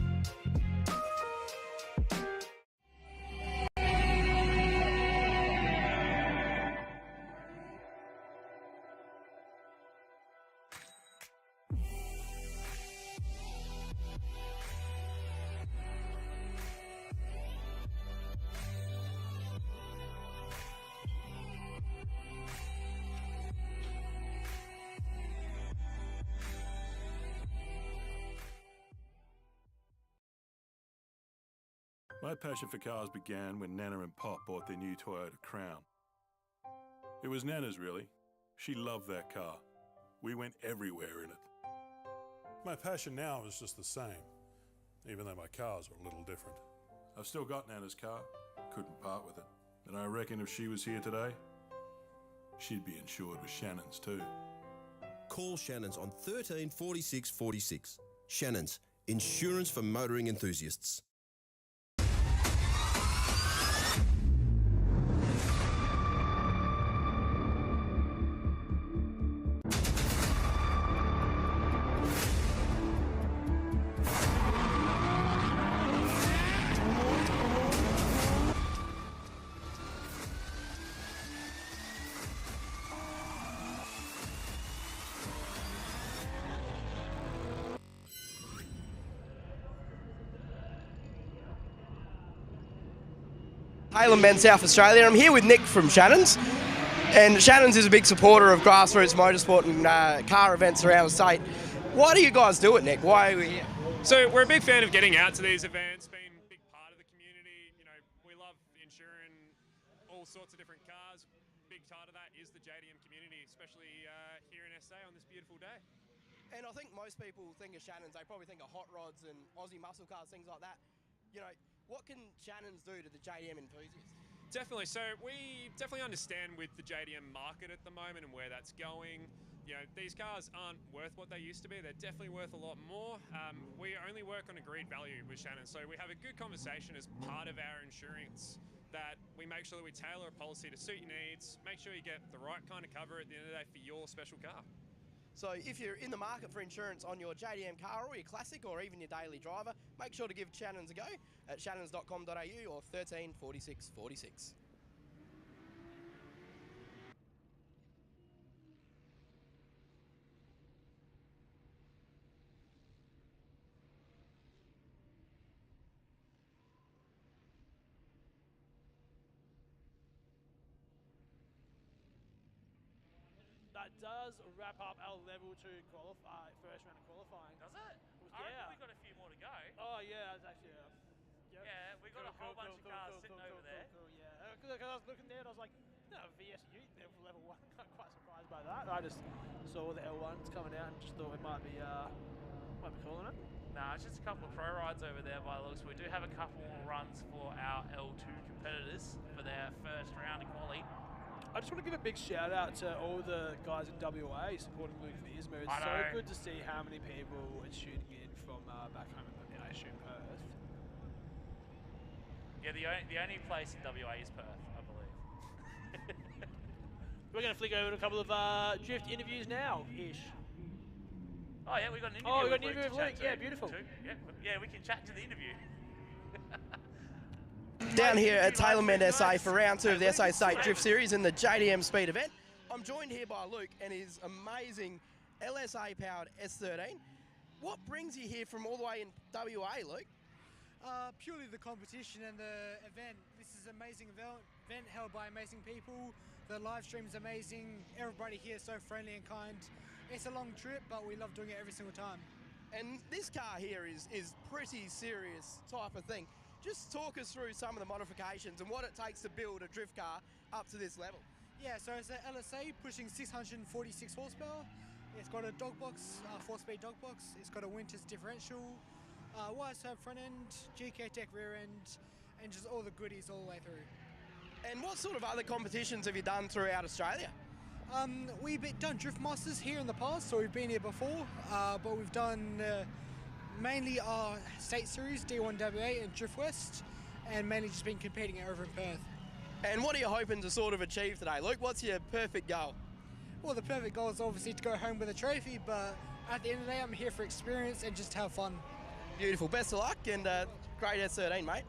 My passion for cars began when Nana and Pop bought their new Toyota Crown. It was Nana's, really. She loved that car. We went everywhere in it. My passion now is just the same, even though my cars are a little different. I've still got Nana's car, couldn't part with it. And I reckon if she was here today, she'd be insured with Shannons too. Call Shannons on 13 46 46. Shannons, insurance for motoring enthusiasts. Halem Men, South Australia. I'm here with Nick from Shannons, and Shannons is a big supporter of grassroots motorsport and car events around the state. Why do you guys do it, Nick? Why are we here? So we're a big fan of getting out to these events, being a big part of the community. You know, we love insuring all sorts of different cars. Big part of that is the JDM community, especially here in SA on this beautiful day. And I think most people think of Shannons, they probably think of hot rods and Aussie muscle cars, things like that. You know, what can Shannons do to the JDM enthusiasts? Definitely. So we definitely understand with the JDM market at the moment and where that's going. You know, these cars aren't worth what they used to be. They're definitely worth a lot more. We only work on agreed value with Shannons. So we have a good conversation as part of our insurance that we make sure that we tailor a policy to suit your needs, make sure you get the right kind of cover at the end of the day for your special car. So if you're in the market for insurance on your JDM car or your classic or even your daily driver, make sure to give Shannons a go at shannons.com.au or 13 46 46. That does wrap up our level 2 first round of qualifying. Does it? I Yeah. reckon we got a few more to go. Oh yeah, that's actually Yeah, we got a whole bunch of cars sitting over there. Cool, yeah. Because I was looking there and I was like, no, VSU level 1. I'm quite surprised by that. I just saw the L1s coming out and just thought we might be calling it. Nah, it's just a couple of pro rides over there by the looks. We do have a couple more runs for our L2 competitors for their first round of quali. I just want to give a big shout out to all the guys in WA supporting Luke Vizma. It's so good to see how many people are tuning in from back home in Perth. Yeah, the only place in WA is Perth, I believe. We're going to flick over to a couple of drift interviews now-ish. Oh yeah, we got an interview. Oh, we got with an interview with Luke. Luke. Yeah, beautiful. Yeah, we can chat to the interview. Down here at TaylorMade SA for round 2 of the SA State Drift Series in the JDM Speed event. I'm joined here by Luke and his amazing LSA-powered S13. What brings you here from all the way in WA, Luke? Purely the competition and the event. This is an amazing event held by amazing people. The live stream is amazing. Everybody here is so friendly and kind. It's a long trip, but we love doing it every single time. And this car here is pretty serious type of thing. Just talk us through some of the modifications and what it takes to build a drift car up to this level. Yeah, so it's an LSA pushing 646 horsepower. It's got a dog box, 4-speed dog box. It's got a Winters differential, wide serve front end, GK Tech rear end, and just all the goodies all the way through. And what sort of other competitions have you done throughout Australia? We've done Drift Masters here in the past, so we've been here before, but we've done mainly our state series, D1WA and Drift West, and mainly just been competing over in Perth. And what are you hoping to sort of achieve today, Luke? What's your perfect goal? Well, the perfect goal is obviously to go home with a trophy, but at the end of the day, I'm here for experience and just have fun. Beautiful. Best of luck and great S13, mate.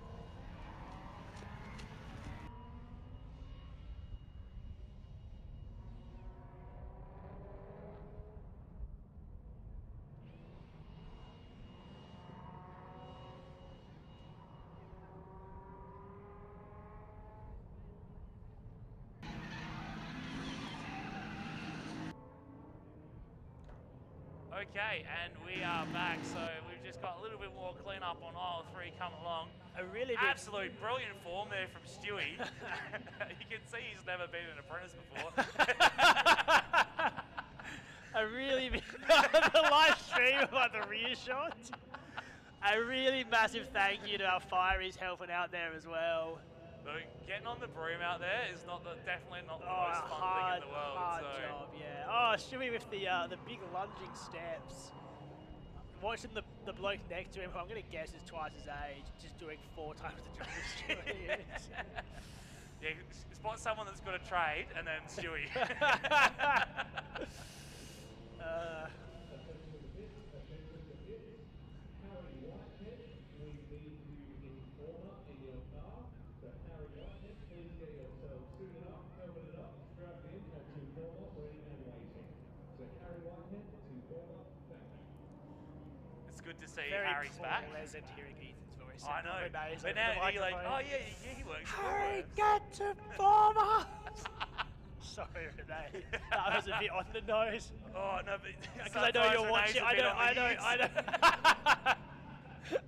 Okay, and we are back. So we've just got a little bit more clean up on aisle 3 coming along. Absolute brilliant form there from Stewie. You can see he's never been an apprentice before. The live stream about the rear shot. A really massive thank you to our fireys helping out there as well. Look, getting on the broom out there is definitely not the most fun thing in the world. Hard job, yeah. Oh, Stewie with the big lunging steps. Watching the bloke next to him, who I'm going to guess is twice his age, just doing 4 times the jump as Stewie is. Yeah, spot someone that's got a trade, and then Stewie. It's good to see Harry's back. Pleasant hearing Ethan's voice. I know. But now you're like, oh yeah, he works. Harry, get to former. Sorry, Renee. That was a bit on the nose. Oh no, because I know you're watching. I know.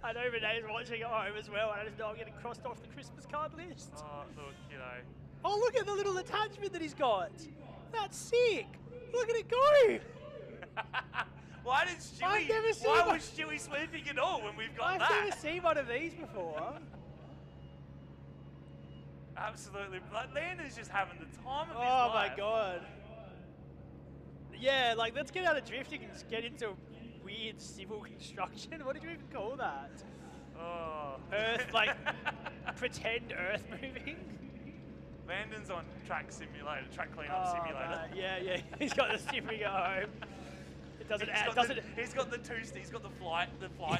I know Renee's watching at home as well, and I just know I'm getting crossed off the Christmas card list. Oh, look, you know. Oh, look at the little attachment that he's got. That's sick. Look at it go. Why was Stewie sweeping it all when we've got that? I've never seen one of these before. Absolutely. Like, Landon's just having the time of his life. Oh life. my god. Yeah, like, let's get out of drifting and just get into weird civil construction. What did you even call that? Oh. Earth, like, pretend earth moving. Landon's on track cleanup simulator. Man. Yeah. He's got the simming at home. He's got the flight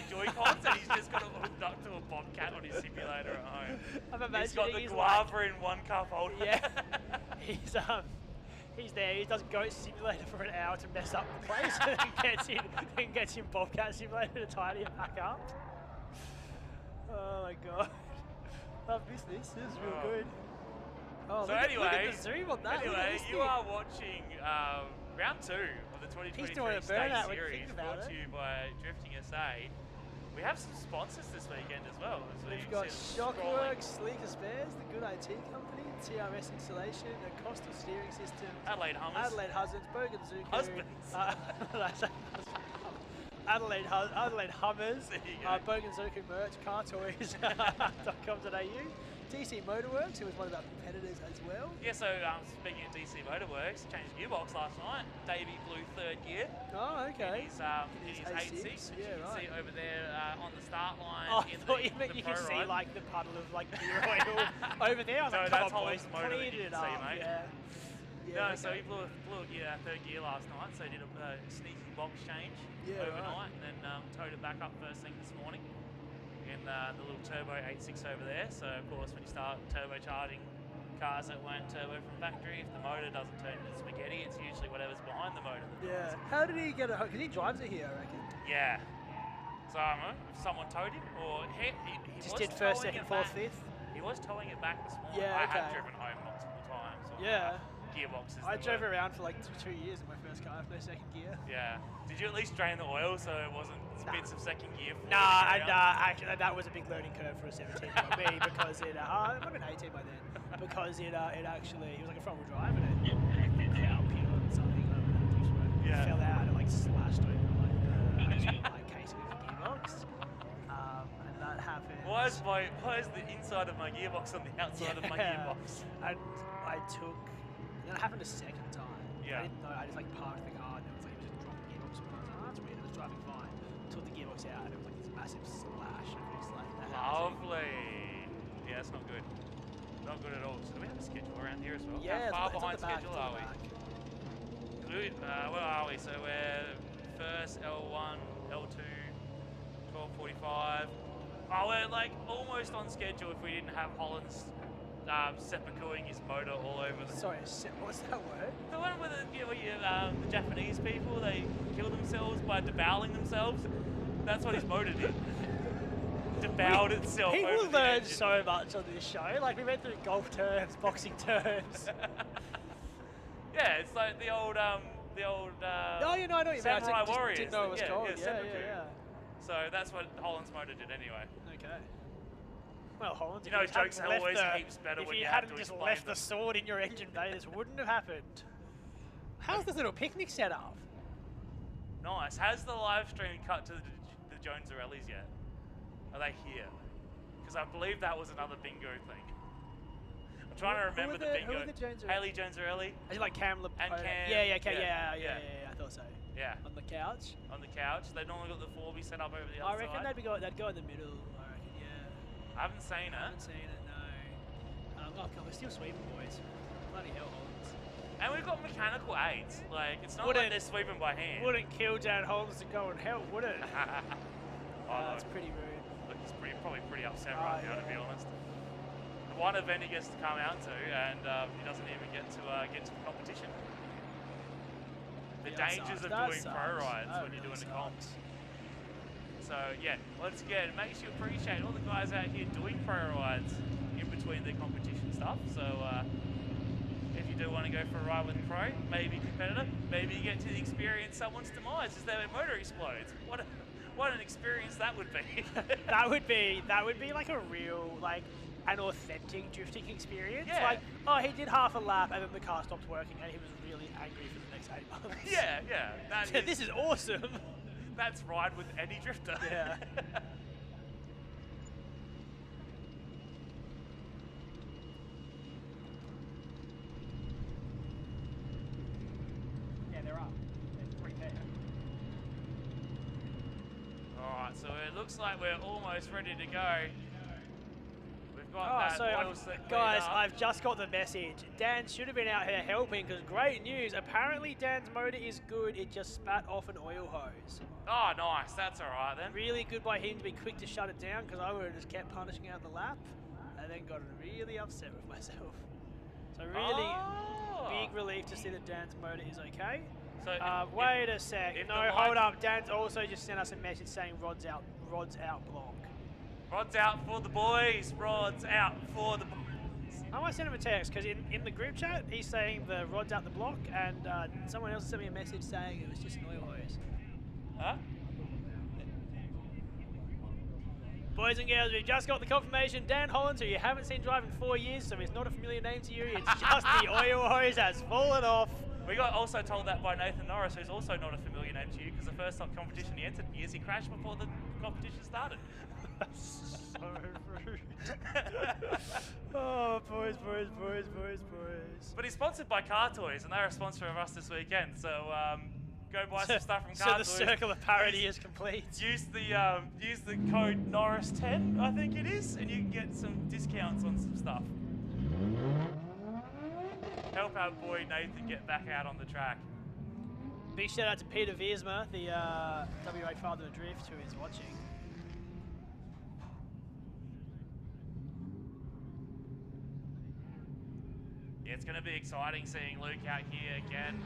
Joy-Cons, and he's just got it hooked up to a Bobcat on his simulator at home. He's got the guava in one cup holder. Yeah. He's there. He does Goat Simulator for an hour to mess up the place, and then gets in Bobcat Simulator to tidy it back up. Oh my god. I've missed this. This is real good. Oh, so look at the zoom on that. Anyway, you are watching round 2 of the 2023 State Series, brought to you by Drifting SA. We have some sponsors this weekend as well. We've got Shockworks, Sleeka Spares, the good IT company, TRS Insulation, Acostal steering system, Adelaide Hummers, Bogan Zuko. Husbands. Adelaide Hummers, Boganzoku merch, cartoys.com.au. DC Motorworks, who was one of our competitors as well. Yeah, so speaking of DC Motorworks, changed gearbox last night. Davey blew third gear. Oh, okay. In his A6, which you can see over there on the start line. Oh, in I thought you the meard you could pro see ride. like the puddle of like gear oil over there. I was like, that's come on, boys, Holland's motor that you clean it can see, up. mate. Yeah. No, so he blew a third gear last night, so he did a sneaky box change overnight, and then towed it back up first thing this morning in the little turbo 86 over there. So of course, when you start turbocharging cars that weren't turbo from factory, if the motor doesn't turn into spaghetti, it's usually whatever's behind the motor. Yeah. How did he get it home? Because he drives it here, I reckon. Yeah. So I don't know if someone towed him, or he Just was did first, towing second, it fourth, back. fifth. He was towing it back this morning. Yeah, I have okay. driven home multiple times. On, Yeah. Gearboxes. I drove around for like 2 years in my first car with no second gear. Yeah. Did you at least drain the oil so it wasn't bits of second gear? Nah, and actually that was a big learning curve for a 17-year-old me because it might have been 18 by then, because it actually, it was like a front wheel drive and it cow pin or something, fell out and like slashed over like casing of the gearbox, and that happened. Why is the inside of my gearbox on the outside of my gearbox? And then it happened a second time. Yeah. I didn't know. I just like parked the car and it was like it was just dropping gearbox. And I was like, oh, that's weird. It was driving fine. Took the gearbox out and it was like this massive slash across like the housing. Lovely. Yeah, that's not good. Not good at all. So do we have a schedule around here as well? Yeah. How far it's on behind the back, schedule it's on are the we? back. Good. Where are we? So we're first L1, L2, 12:45. Oh, we're like almost on schedule if we didn't have Holland's seppukuing his motor all over the... Sorry, what's that word? The one where the Japanese people, they kill themselves by devoweling themselves. That's what his motor did. Devoured itself. People learn so much on this show. Like we went through golf terms, boxing terms. Yeah, it's like the old oh, you know, I know what you meant. Samurai Warriors. Didn't know it was called. Yeah. So that's what Holland's motor did anyway. Okay. Well, Holland, you know, jokes are always heaps better when you have to explain them. If you hadn't just left the sword in your engine bay, this wouldn't have happened. How's this little picnic set up? Nice. Has the live stream cut to the Jonesarellis yet? Are they here? Because I believe that was another bingo thing. I'm trying to remember the bingo. Who are the Jonesarellis? Haley Jonesarelli. Is it like Cam? And Cam. Yeah, I thought so. Yeah. On the couch? On the couch. They normally got the 4B set up over the other I reckon side. they'd go in the middle. I reckon, yeah. I haven't seen it. I haven't seen it, no. We're still sweeping, boys. Bloody hell, Hollands. And we've got mechanical aids. Like, it's not like they're sweeping by hand. Wouldn't kill Dan Hollands to go and help, would it? That's pretty rude. Look, he's probably pretty upset right now, to be honest. The one event he gets to come out to, and he doesn't even get to the competition. The dangers of doing pro rides when you're doing the comps. So yeah, once again, makes you appreciate all the guys out here doing pro rides in between their competition stuff. So if you do want to go for a ride with a pro, maybe competitor, maybe you get to experience someone's demise as their motor explodes. What an experience that would be. that would be like a real, like an authentic drifting experience. Yeah. Like, oh, he did half a lap and then the car stopped working and he was really angry for the next 8 months. Yeah. This is awesome. That's ride with any drifter. Yeah. Yeah, they're up. They're 3 there. Alright, so it looks like we're almost ready to go. We've got that oil slick guys, up. I've just got the message. Dan should have been out here helping because great news. Apparently Dan's motor is good. It just spat off an oil hose. Oh, nice. That's alright then. Really good by him to be quick to shut it down because I would have just kept punishing out the lap and then got really upset with myself. So really big relief to see that Dan's motor is okay. So wait a sec. No, hold up. Dan's also just sent us a message saying rods out block. Rods out for the boys. Rods out for the boys. I might send him a text because in the group chat he's saying the rod's out the block and someone else sent me a message saying it was just an oil hose. Huh? Boys and girls, we've just got the confirmation. Dan Hollands, who you haven't seen drive in 4 years, so he's not a familiar name to you. It's just the oil hose has fallen off. We got also told that by Nathan Norris, who's also not a familiar name to you, because the first competition he entered in years, he crashed before the competition started. So rude. Oh, boys. But he's sponsored by Car Toys, and they're a sponsor of us this weekend. So go buy some stuff from Car Toys. So the circle of parody is complete. Use the code Norris10, I think it is, and you can get some discounts on some stuff. Help our boy Nathan get back out on the track. Big shout out to Peter Viersma, the WA Father of Drift, who is watching. Yeah, it's going to be exciting seeing Luke out here again.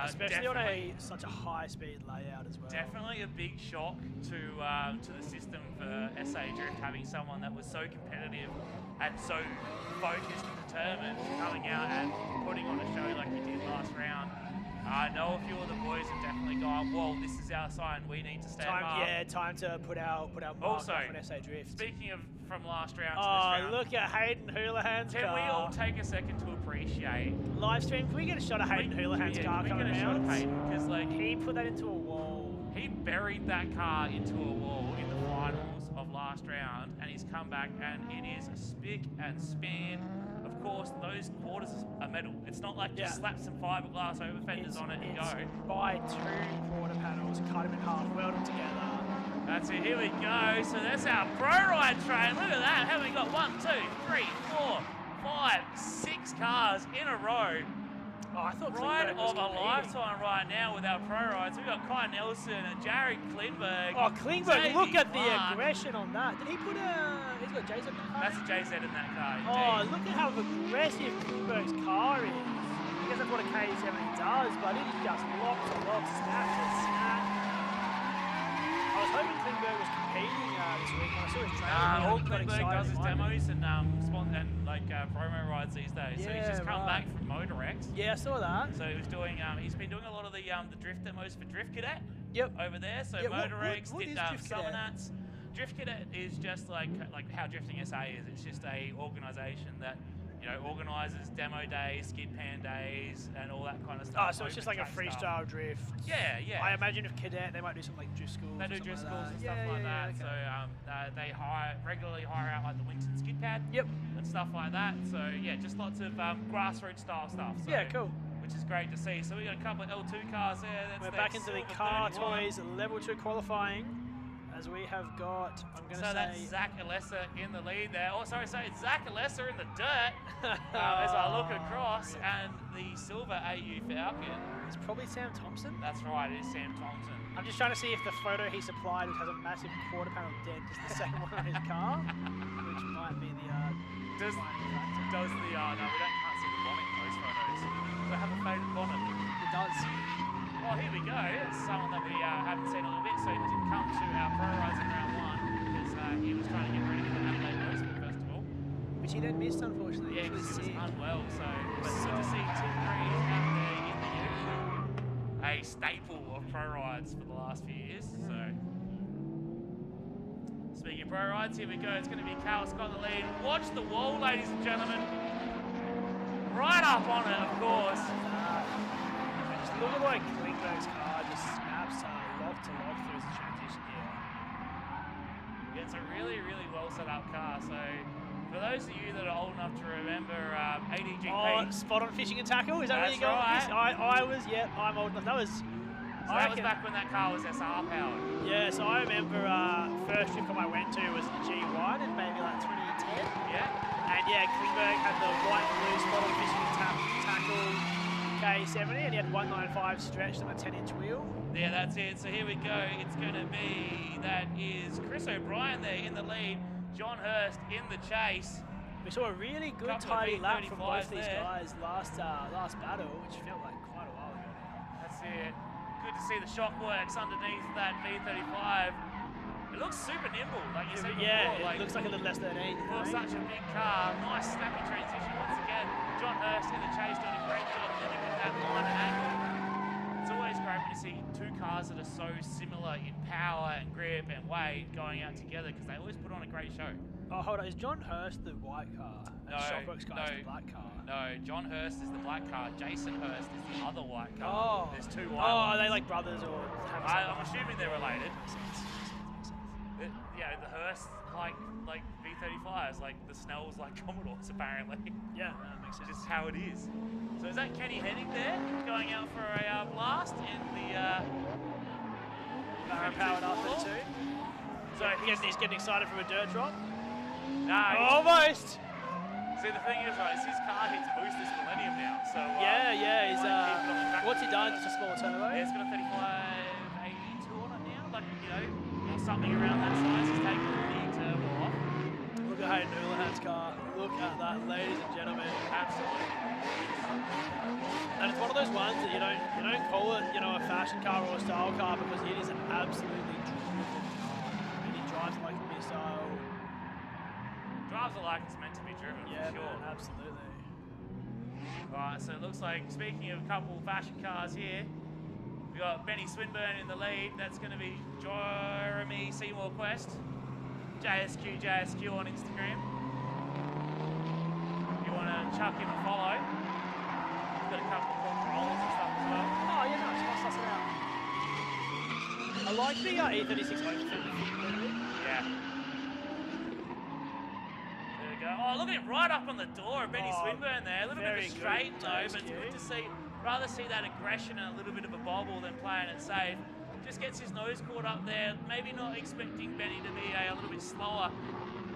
Especially on such a high-speed layout as well. Definitely a big shock to the system for SA Drift, having someone that was so competitive and so focused and determined coming out and putting on a show like he did last round. I know a few of the boys have definitely gone, well, this is our sign, we need to step up. Yeah, time to put our mark also, up on SA Drift. Speaking of from last round to this round. Oh, look at Hayden Houlihan's car. Can we all take a second to appreciate? Live stream, can we get a shot of Hayden Houlihan's car coming out? Because like he put that into a wall. He buried that car into a wall in the finals of last round, and he's come back and it is a spick and span. Of course, those quarters are metal. It's not like just slap some fiberglass over fenders on it and go. Buy 2 quarter panels, cut them in half, weld them together. That's it, here we go. So that's our pro ride train. Look at that. Have we got 1, 2, 3, 4, 5, 6 cars in a row? Oh, I thought ride of a lifetime right now with our pro rides. We've got Kai Nelson and Jared Klingberg. Oh, Klingberg, look at the aggression on that. Did he put he's got a JZ in that car? That's a JZ in that car, indeed. Oh, look at how aggressive Klingberg's car is. I guess that's what a K70 does, but it is just lock to lock, snap to snap. I was hoping Klingberg was competing this week when I saw his training. All Klingberg does is demos and promo rides these days. So he's just come back from Motorworks. Yeah, I saw that. So he was doing. He's been doing a lot of the drift demos for Drift Cadet. Yep. Over there. So Motorworks did Summer Nights. Drift Cadet is just like how Drifting SA is. It's just a organisation that organises demo days, skid pan days, and all that kind of stuff. Oh, so it's just like a freestyle drift. Yeah, yeah. I imagine if Cadet, they might do something like drift schools. They do drift schools and stuff like that. Okay. So they regularly hire out like the Winton skid pad. Yep. And stuff like that. So yeah, just lots of grassroots style stuff. So, yeah, cool. Which is great to see. So we got a couple of L2 cars there. We're back into the Car Toys Level 2 qualifying. As we have got, I'm going to say... So that's Zach Alessa in the lead there. Oh, sorry, it's Zach Alessa in the dirt as I look across. And the silver AU Falcon. It's probably Sam Thompson. That's right, it is Sam Thompson. I'm just trying to see if the photo he supplied, which has a massive quarter panel dent, is the same one on his car, which might be the... No, we can't see the bonnet in those photos. Does it have a faded bonnet? It does. Oh, here we go. It's someone that we haven't seen a little bit, so he didn't come to our pro rides in round 1 because he was trying to get ready for the Adelaide Motorsport Festival. Which he then missed, unfortunately. Yeah, because he was unwell. So, but it's good to see Tim Reed out there in the U, a staple of pro rides for the last few years. So, speaking of pro rides, here we go. It's going to be Cal Scott in the lead. Watch the wall, ladies and gentlemen. Right up on it, of course. Look at like Klingberg's car just snaps lock to lock through the transition here. It's a really, really well set up car. So for those of you that are old enough to remember ADGP. Oh, spot on fishing and tackle. Is that where you're going with this? I was, yep, I'm old enough. That was. So that was back when that car was SR powered. Yeah, so I remember first trip I went to was the G1 in maybe like 2010. Yeah. And yeah, Klingberg had the white and blue spot on fishing and tackle. K70 and he had 195 stretched on a 10-inch wheel. Yeah, that's it. So here we go. It's going to be, that is Chris O'Brien there in the lead. John Hurst in the chase. We saw a really good tidy lap from both these guys last battle, which felt like quite a while ago now. That's it. Good to see the Shockworks underneath that V35. It looks super nimble, like you said before. Yeah, it looks like a little less than 8. For such a big car. Nice snappy transition once again. John Hurst in the chase doing a great job mimicking that line angle. It's always great when you see 2 cars that are so similar in power and grip and weight going out together because they always put on a great show. Oh, hold on. Is John Hurst the white car? And Shockworks guy is the black car? No, John Hurst is the black car. Jason Hurst is the other white car. Oh. There's two white Oh, ones. are they like brothers or? I'm assuming they're related. Yeah, the Hurst like V35s, like the Snells like Commodores apparently. Yeah, that makes sense. Just how it is. So is that Kenny Hennig there going out for a blast in the powered R32? So he's getting excited from a dirt drop. Nah, almost. See, the thing is, right, his car hits boost this Millennium now. So yeah. He's what's he done? Just a small turbo. Yeah, it's got a 3582 on it now, like or something around that size. He's taking the big turbo off. Look at Hayden Houlihan's car. Look at that, ladies and gentlemen. Absolutely. And it's one of those ones that you don't call it, a fashion car or a style car because it is an absolutely driven car. And he drives like a missile. Drives it like it's meant to be driven, yeah, for sure. Man, absolutely. Right, so it looks like, speaking of a couple of fashion cars here, we've got Benny Swinburne in the lead. That's going to be Jeremy Seymour Quest. JSQ on Instagram. If you want to chuck him a follow. He's got a couple of controllers and stuff as well. Oh, yeah, nice. Nice suss it out. I like the E36 open. Yeah. There we go. Oh, look at him right up on the door. Benny Swinburne there. A little bit of a straight though, but it's good to see. Rather see that aggression and a little bit of a bobble than playing it safe. Just gets his nose caught up there. Maybe not expecting Benny to be a little bit slower.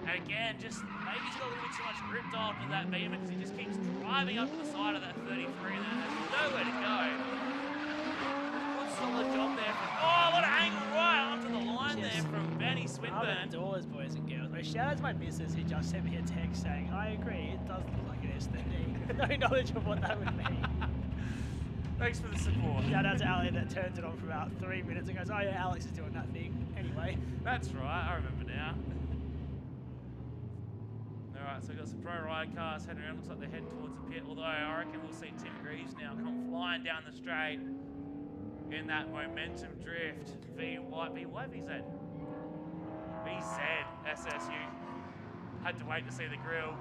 And again, just maybe he's got a little bit too much grip dialed into that beamer because he just keeps driving up to the side of that 33 and there's nowhere to go. Good solid job there. What an angle right onto the line there from Benny Swinburne. Doors, boys and girls. Well, shout out to my missus who just sent me a text saying, I agree, it does look like an S30. No knowledge of what that would mean. Thanks for the support. Shout out to Ali that turns it on for about 3 minutes and goes, oh yeah, Alex is doing that thing. Anyway. That's right, I remember now. Alright, so we've got some pro ride cars heading around. Looks like they're heading towards the pit, although I reckon we'll see Tim Greaves now come flying down the straight in that momentum drift. VZ SSU. Had to wait to see the grill.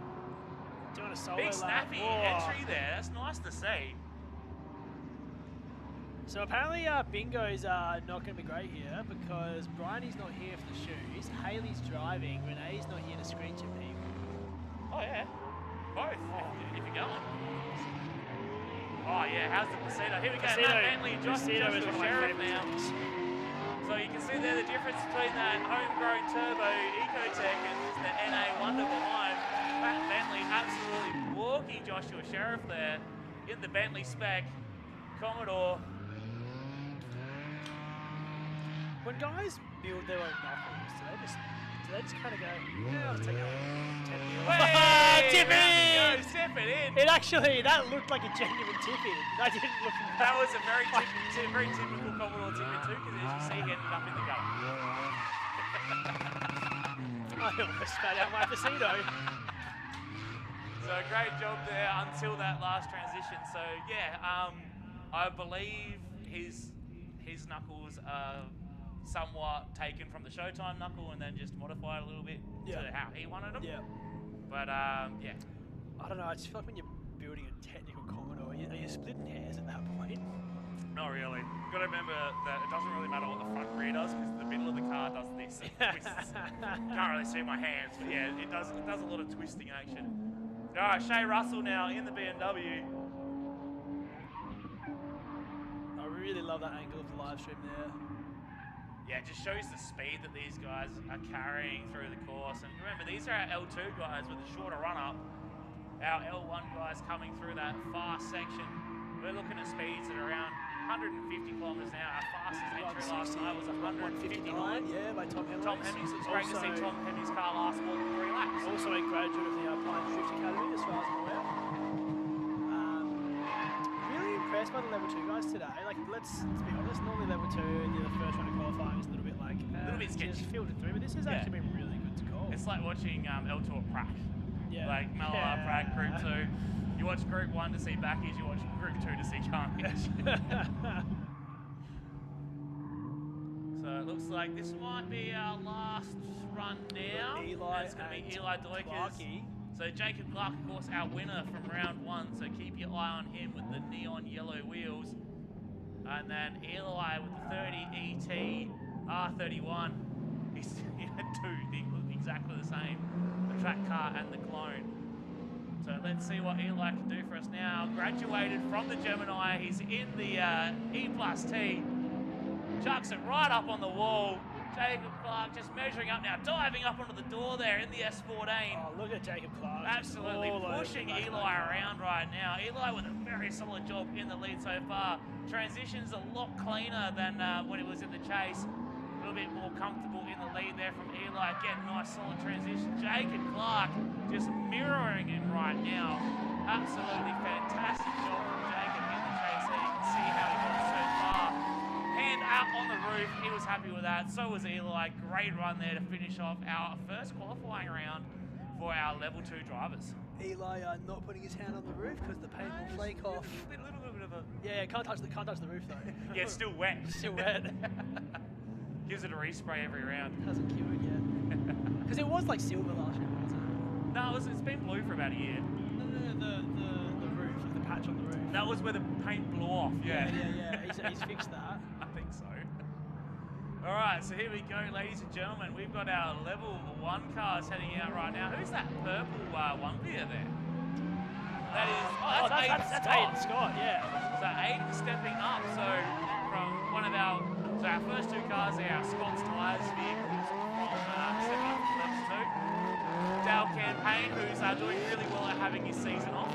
Doing a solo Big snappy entry there, that's nice to see. So apparently Bingo's not going to be great here because Bryony's not here for the shoes, Haley's driving, Renee's not here to screech at people. Oh yeah, both, if you're going. Oh yeah, how's the Pasito? Here we go, Matt Bentley and Joshua Sheriff now. So you can see there the difference between that homegrown turbo Ecotech and the NA Wonder behind. Matt Bentley absolutely walking Joshua Sheriff there in the Bentley spec Commodore. When guys build their own knuckles, do they just kind of go, yeah, I'll take out 10 mil. Tip in! Step it in! That looked like a genuine tip in. I didn't look at that. Was a very typical Commodore tip in too, because as you see, he ended up in the gutter. I almost spat out my Pasito. So great job there until that last transition. So yeah, I believe his knuckles are somewhat taken from the Showtime knuckle and then just modified a little bit to how he wanted them. Yeah. But yeah. I don't know, I just feel like when you're building a technical Commodore, are you splitting hairs at that point? Not really. You've got to remember that it doesn't really matter what the front rear does because the middle of the car does this and twists. Can't really see my hands, but yeah, it does a lot of twisting action. Alright, Shea Russell now in the BMW. I really love that angle of the live stream there. Yeah, it just shows the speed that these guys are carrying through the course. And remember, these are our L2 guys with a shorter run-up. Our L1 guys coming through that fast section. We're looking at speeds at around 150 kilometers an hour. Our fastest entry last night was 159. Yeah, by Tom Hemmings. Tom Hemmings. It's great to see Tom Hemmings' car last more than 3 laps. Also a graduate of the Pine Drift Academy, as far as I'm aware. Really impressed by the level 2 guys today. Like, let's be honest, normally level 2, the first round of qualifying is a little bit like, sketchy. Filtered through, but this has actually been really good to call. It's like watching L2 at Prac. Yeah. Like Malala Prac, Group 2. You watch Group 1 to see backies, you watch Group 2 to see carnage. So it looks looks like this might be our last run now. Eli It's going to be and Eli Doikers. Clarkie. So Jacob Clark, of course, our winner from round 1. So keep your eye on him with the neon yellow wheels. And then Eli with the 30 ET R31. He had two. They look exactly the same. The track car and the clone. So let's see what Eli can do for us now. Graduated from the Gemini. He's in the E+T. Chucks it right up on the wall. Jacob Clark just measuring up now, diving up onto the door there in the S14. Oh, look at Jacob Clark. Absolutely pushing Eli around right now. Eli with a very solid job in the lead so far. Transition's a lot cleaner than when it was in the chase. A little bit more comfortable in the lead there from Eli. Getting nice solid transition. Jacob Clark just mirroring him right now. Absolutely fantastic job from Jacob in the chase there. You can see how he got so far. Hand out on the roof, he was happy with that. So was Eli. Great run there to finish off our first qualifying round for our level 2 drivers. Eli not putting his hand on the roof because the paint will flake off. A little bit of a... Yeah, can't touch the roof though. Yeah, it's still wet. Still wet. Gives it a respray every round. Hasn't cured yet. Because it was like silver last year, wasn't it? No, it's been blue for about a year. No, the roof, like the patch on the roof. That was where the paint blew off, yeah. Yeah. He's fixed that. I think so. All right, so here we go, ladies and gentlemen. We've got our level 1 cars heading out right now. Who's that purple one there? That is, that's Aiden Scott, yeah. So Aiden stepping up, so from one of our first 2 cars are our Scott's Tyres vehicles from stepping up to level 2. Dale Campaign, who's doing really well at having his season off,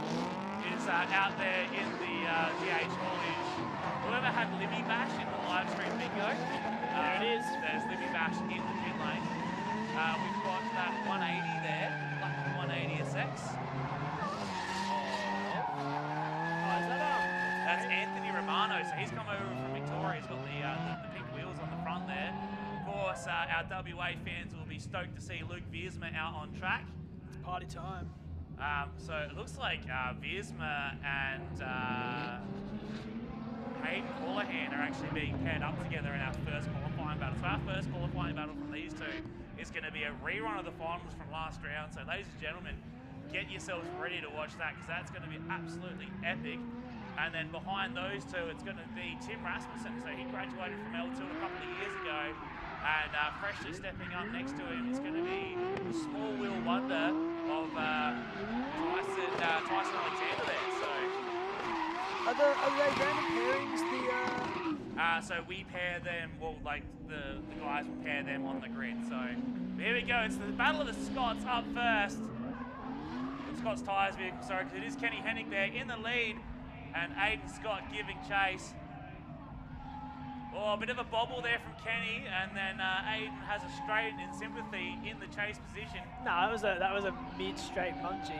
is out there in the GH haulage. Whoever had Libby Bash in the live stream bingo, there it is. There's Libby Bash in the pit lane. We've got that 180 there, lucky 180 SX. That's Anthony Romano, so he's come over from Victoria. He's got the pink wheels on the front there. Of course, our WA fans will be stoked to see Luke Viersma out on track. It's party time. So it looks like Viersma and Hayden Callahan are actually being paired up together in our first qualifying battle. So our first qualifying battle from these two is going to be a rerun of the finals from last round. So ladies and gentlemen, get yourselves ready to watch that because that's going to be absolutely epic. And then behind those two, it's going to be Tim Rasmussen. So he graduated from L2 a couple of years ago. And freshly stepping up next to him is going to be the small wheel wonder of Tyson Alexander there. So Are they random pairings? so we pair them, well, like the guys will pair them on the grid. So here we go. It's the battle of the Scots up first. Scott's Tyres vehicle, sorry, because it is Kenny Hennig there in the lead. And Aiden Scott giving chase. Oh, a bit of a bobble there from Kenny, and then Aiden has a straight in sympathy in the chase position. No, that was a mid-straight munchy.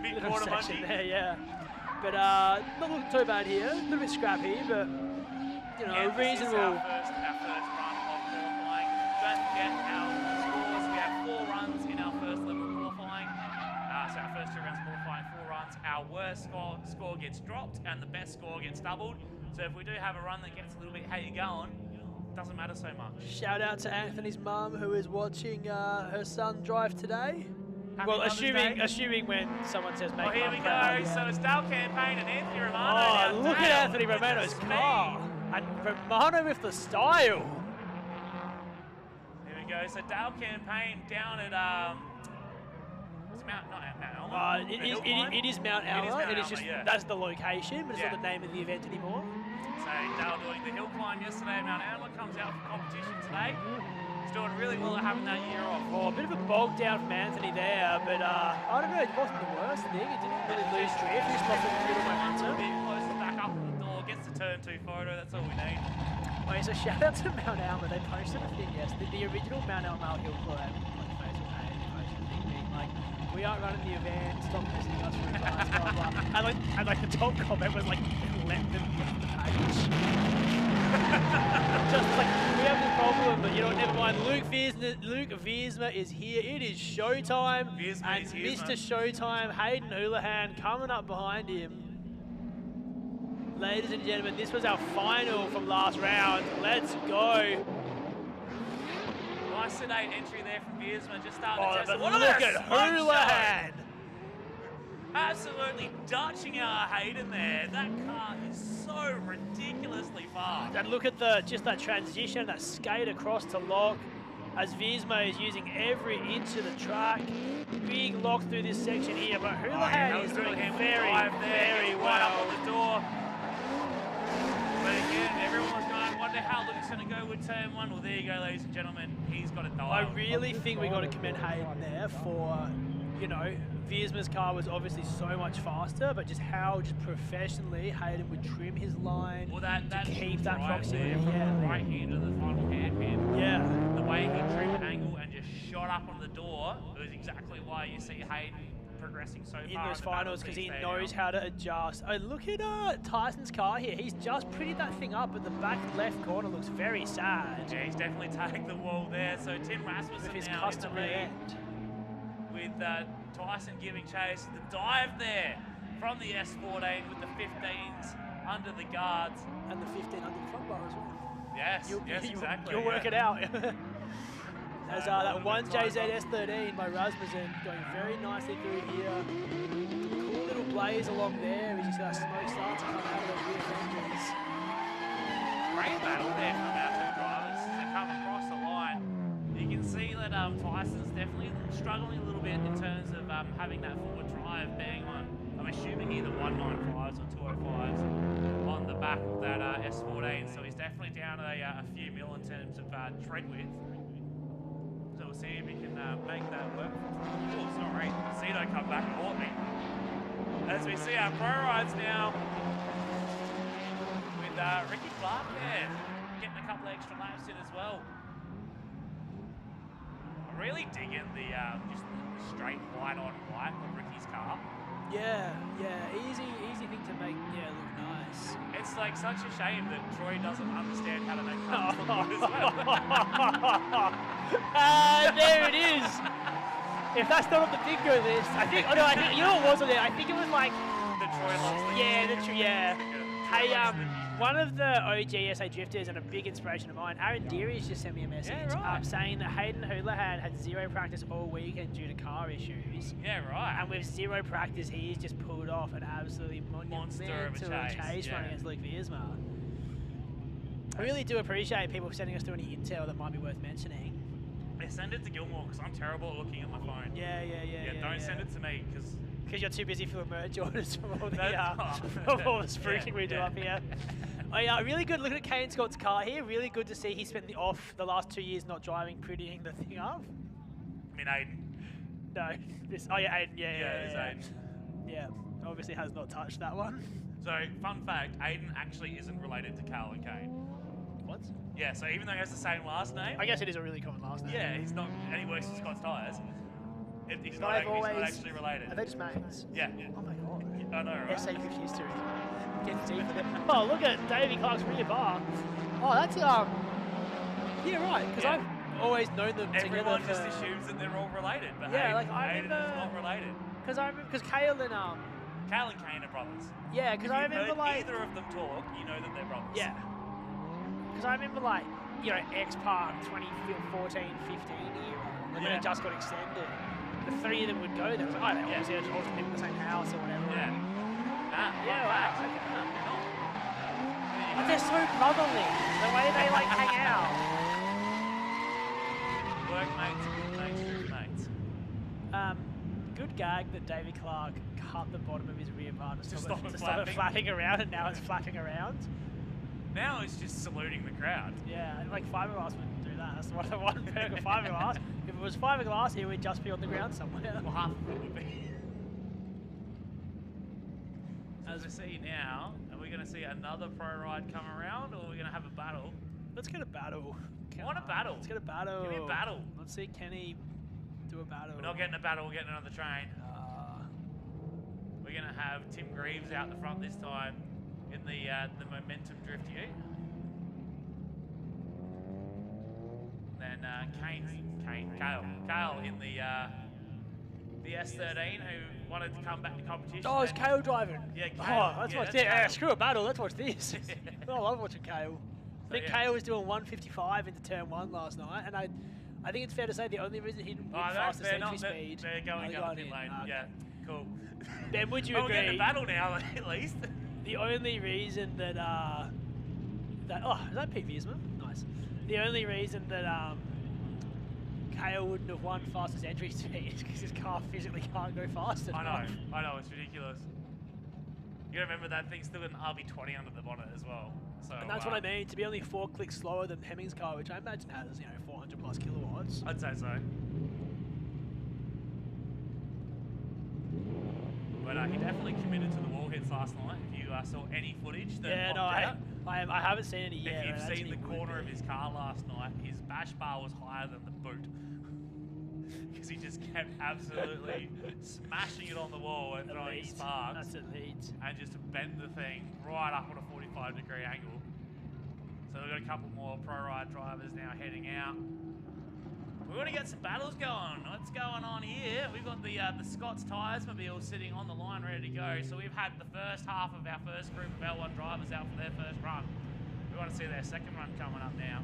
Mid-quarter munchy there, yeah. But not looking too bad here. A little bit scrappy, but you know, yeah, reasonable. This is our first run of qualifying. Don't forget our scores. We have 4 runs in our first level of qualifying. So our first 2 rounds of qualifying, 4 runs. Our worst score gets dropped, and the best score gets doubled. So if we do have a run that gets a little bit how you going, it doesn't matter so much. Shout out to Anthony's mum who is watching her son drive today. Happy well, Mother's Day. assuming when someone says make here we go. Yeah. So it's Dale Campaign and Anthony Romano. Oh, now. look Dale at Anthony with the Romano's speed. car. And Romano with the style. Here we go. So Dale Campaign down at it's Mount Alma. It is Mount Alma. It is just yeah. that's the location, but it's Yeah. not the name of the event anymore. So Dale doing the hill climb yesterday at Mount Alma, comes out for competition today. He's doing really well at having that year off. Oh, a bit of a bog down from Anthony there, but I don't know, it wasn't the worst thing. It didn't really lose drift. He just lost a little momentum. A bit closer back up the door, gets the turn 2 photo. That's all we need. Okay, so shout out to Mount Alma. They posted a thing yesterday. The original Mount Alma hill climb, like Facebook page, they posted a thing being like, we aren't running the event, stop missing us for advance, blah, blah, blah. And like the top comment was like, let them get the page. Just like, we have this problem, but you know what, never mind. Luke Viersma is here. It is showtime. Viersma and is here, Mr. Showtime, Hayden Houlihan, coming up behind him. Ladies and gentlemen, this was our final from last round. Let's go. Nice sedate entry there from Viersma, just starting Oh, to test but it. What look about at a smoke Houlihan. show? Absolutely dutching our Hayden there. That car is so ridiculously fast. And look at just that transition, that skate across to lock, as Viersma is using every inch of the track. Big lock through this section here, but Houlihan is doing very, very Right up well. on the door. But again, everyone was going, wonder how Luke's going to go with turn 1. Well, there you go, ladies and gentlemen. He's got it I dialed. really think we got to commend Hayden there for, you know, Viersma's car was obviously so much faster, but just how professionally Hayden would trim his line to keep that proximity. There from the right hand of the final hairpin. Yeah. The way he trimmed angle and just shot up on the door was exactly why you see Hayden progressing so in far those in the finals, because he there knows now. how to adjust. Oh, look at Tyson's car here. He's just prettied that thing up, but the back left corner looks very sad. Yeah, he's definitely tagged the wall there. So Tim Rasmussen With his now custom in the lead, end. with Tyson giving chase. The dive there from the S14 with the 15s under the guards. And the 15 under the front bar as well. Yes, exactly. You'll work it out. As that 1JZ S13 by Rasmussen going very nicely through here. Cool little blaze along there. We just got smoke starts to come out of the rear fenders. Great battle there from our two drivers as they come across the line. You can see that Tyson's definitely struggling a little bit in terms of having that forward drive being on, I'm assuming either 195s or 205s on the back of that S14. So he's definitely down a few mil in terms of tread width. So we'll see if he can make that work. Oh, sorry. Zito come back and caught me. As we see our pro rides now with Ricky Clark there, getting a couple of extra laps in as well. I'm really digging the just the straight white on white of Ricky's car. Yeah, easy thing to make. Yeah, look nice. It's like such a shame that Troy doesn't understand how to make cars look good as well. There it is. If that's not on the bingo list, I think. Oh no, I think you know what was on there. I think it was like. The Troy loves the yeah. Hey, one of the OG SA drifters and a big inspiration of mine, Aaron Deary's just sent me a message saying that Hayden Houlihan had zero practice all weekend due to car issues. Yeah, right. And with zero practice, he's just pulled off an absolutely monumental chase run against Luke Viersma. I really do appreciate people sending us through any intel that might be worth mentioning. Yeah, send it to Gilmore because I'm terrible at looking at my phone. Yeah. Don't send it to me because you're too busy for the merch orders from all the spruiking we do up here. Oh yeah, really good looking at Kane Scott's car here. Really good to see he spent the last 2 years not driving, prettying the thing up. I mean, Aiden. No, Aiden. It's Aiden. Yeah, obviously has not touched that one. So, fun fact, Aiden actually isn't related to Carl and Kane. What? Yeah, so even though he has the same last name. I guess it is a really common last name. Yeah, he's not, and he works for Scott's Tyres. He's not actually related. Are they just mates? Yeah. Oh my god. I know, right? SA drift history. Getting deep with it. Oh, look at Davey Clark's rear bar. Oh, that's yeah, right. Because I've always known them together. Everyone just assumes that they're all related, but yeah, like Aiden is not related. Because Kale and Kale and Kane are brothers. Yeah, because I remember like either of them talk, you know that they're brothers. Yeah. Because I remember like X Park 2014, 15 year when it just got extended. The three of them would go there. I was like, oh, they obviously all live in the same house or whatever. Yeah. Wow. Okay. But they're so brotherly. The way they like hang out. Workmates, mates. Good gag that Davey Clark cut the bottom of his rear bar to stop it flapping. flapping around, and now it's flapping around. Now it's just saluting the crowd. Yeah, like fiberglass wouldn't do that. That's one perk of fiberglass. If it was fiberglass, it would just be on the ground somewhere. Well, half of it would be. As we see now, are we going to see another pro ride come around, or are we going to have a battle? Let's get a battle. I want a battle. Let's get a battle. Give me a battle. Let's see Kenny do a battle. We're not getting a battle, we're getting it on the train. We're going to have Tim Greaves out the front this time in the Momentum Drift Ute. Then Kale in the S13 who wanted to come back to competition. Oh, it's Kale driving. Yeah, Kale. Oh, let's watch this. Yeah, screw a battle. Let's watch this. I love watching Kale. I think Kale was doing 155 into turn 1 last night, and I think it's fair to say the only reason he didn't win Oh, no, fastest they're entry not. speed. They're going down the pit lane. Okay. Yeah, cool. Ben, would you We're agree? getting a battle now, at least. The only reason that is that Pete Viersma? Nice. The only reason that Kale wouldn't have won fastest entry speed is because his car physically can't go fast enough. I know, it's ridiculous. You gotta remember that thing's still got an RB20 under the bonnet as well. So, And that's what I mean. To be only 4 clicks slower than Hemming's car, which I imagine has 400 plus kilowatts. I'd say so. But he definitely committed to the wall hits last night. If you saw any footage that popped out. I haven't seen any yet. If you've seen the corner of his car last night, his bash bar was higher than the boot. Because he just kept absolutely smashing it on the wall and throwing sparks. That's elite. And just bent the thing right up on a 45-degree angle. So we've got a couple more pro ride drivers now heading out. We want to get some battles going. What's going on here? We've got the Scott's Tyres mobile sitting on the line ready to go. So we've had the first half of our first group of L1 drivers out for their first run. We want to see their second run coming up now.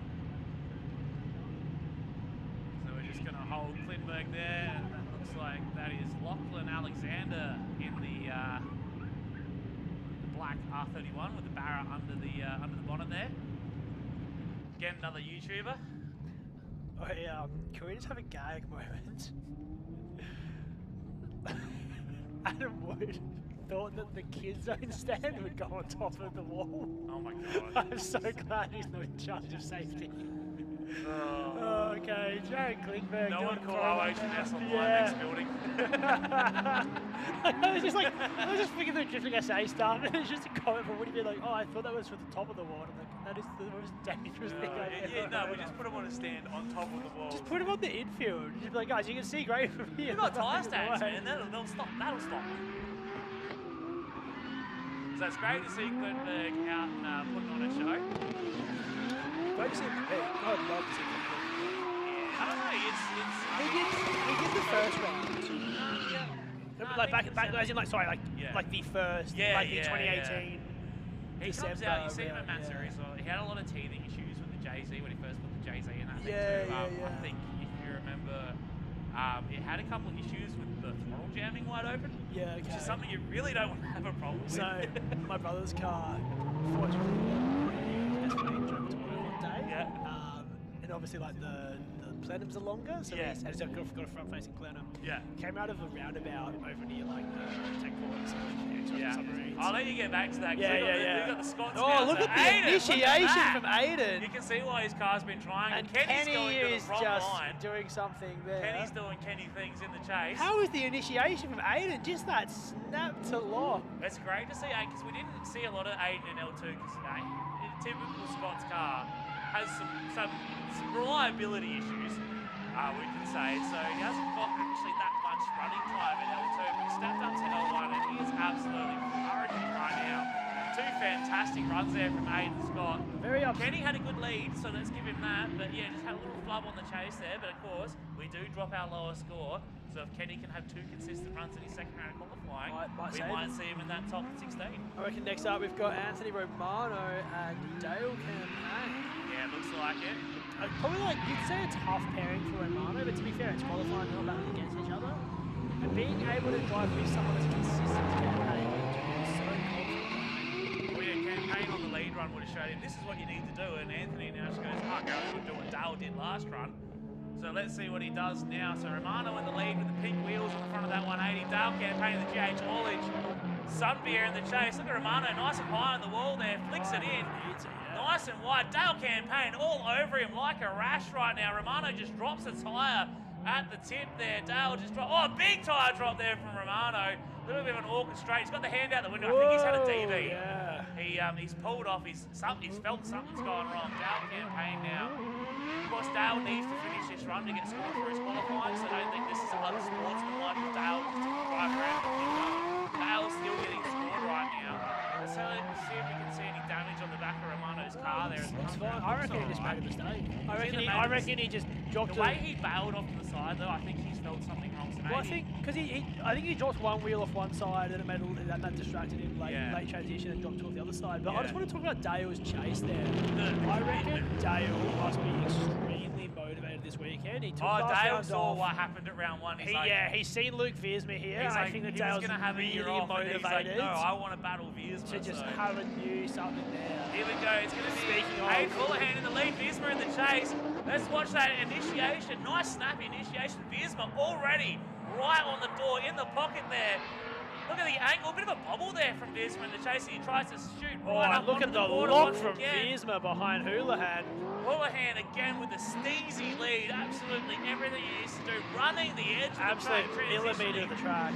So we're just going to hold Klinberg there. And that looks like that is Lachlan Alexander in the black R31 with the Barra under the bonnet there. Again, another YouTuber. Oh, can we just have a gag moment? Adam Wood thought that the kids' zone stand would go on top of the wall. Oh my god. I'm so glad he's not in charge of safety. Oh, okay, Jared Klingberg. No one call OHS on Yeah. Limex Building. I was just thinking the drifting SA stuff, and it's just a comment from Woody being like, oh, I thought that was for the top of the wall. I'm like, that is the most dangerous thing I've ever No, we heard. just put them on a stand on top of the wall. Just put him on the infield. Just be like, guys, you can see great from here. We've got tyre stacks, man. That'll stop them. So it's great to see Klinberg out and putting on a show. Great to see him compete. I'd love to see him compete. Yeah, I don't know. He did the first round. Like back, as in like sorry, like the first, like the 2018. He comes out. You see him at Matt Series. Well, he had a lot of teething issues with the JZ when he first put the JZ in that thing too. I think if you remember, it had a couple of issues with the throttle jamming wide open. Yeah, which is something you really don't want to have a problem with. So my brother's car, fortunately, drove to work one day. Yeah. And obviously, like the plenums are longer, so he's got a front-facing plenum. Yeah. Came out of a roundabout over near like the tech ports. I'll let you get back to that. Yeah. We've got the Scots now. Oh, look at the initiation from Aiden. You can see why his car's been trying. And Kenny's Kenny going to is the wrong just line. doing something there. Kenny's doing Kenny things in the chase. How is the initiation from Aiden? Just that snap to lock. It's great to see Aiden because we didn't see a lot of Aiden in L2 because a typical Scott's car has some reliability issues, we can say. So he hasn't got actually that much running time in L2, but he stepped up to L1 and he is absolutely flourishing right now. Two fantastic runs there from Aiden Scott. Very up. Kenny had a good lead, so let's give him that. But yeah, just had a little flub on the chase there. But of course, we do drop our lower score. So if Kenny can have 2 consistent runs in his second round of qualifying, we might see him in that top 16. I reckon next up we've got Anthony Romano and Dale Campaign. Yeah, looks like it. Probably like, you'd say a tough pairing for Romano, but to be fair, it's qualifying, they're not battling against each other. And being able to drive with someone as consistent as Campaign is so confident. Well, yeah, Campaign on the lead run would have showed him this is what you need to do, and Anthony now just goes, oh, go and do what Dale did last run. So let's see what he does now. So Romano in the lead with the pink wheels on the front of that 180. Dale Campaign, the GH haulage. Sunbeer in the chase. Look at Romano, nice and high on the wall there, flicks it in. Nice and wide. Dale Campaign all over him like a rash right now. Romano just drops a tyre at the tip there. Dale just dropped. Oh, big tyre drop there from Romano. A little bit of an awkward straight. He's got the hand out the window. I think he's had a DV. Yeah. He's pulled off. He's felt something's gone wrong. Dale Campaign now. Of course, Dale needs to finish this run to get scored for his qualifying, so I don't think this is unsportsmanlike of Dale just to drive around the window. Dale's still getting scored right now. Let's see if we can see any damage on the back of Romano's car there. I reckon he just made a mistake. I reckon he just dropped the way he bailed off to the side, though, I think he's felt something wrong. So well, I think because I think he dropped one wheel off one side and it made that distracted him late transition and dropped two off the other side. But I just want to talk about Dale's chase there. I reckon Dale must be extremely motivated this weekend again. He took Oh, last Dale round saw off. what happened at round 1. He's like, He's seen Luke Viersma here. he's I like, think that he was Dale's going to have a year really off, and he's like, motivated no, I want to battle Viersma. to just so. have a new something there. Here we go. It's going to be Speaking of- Hayden Fullahan in the lead. Viersma in the chase. Let's watch that initiation. Nice snappy initiation. Viersma already right on the door in the pocket there. Look at the angle. A bit of a bobble there from Viersma in the chase. He tries to shoot right up Look onto at the border lock once from again. Viersma behind Houlihan. Houlihan again with the steezy lead. Absolutely everything he needs to do. Running the edge of the Absolute track. millimetre of the track.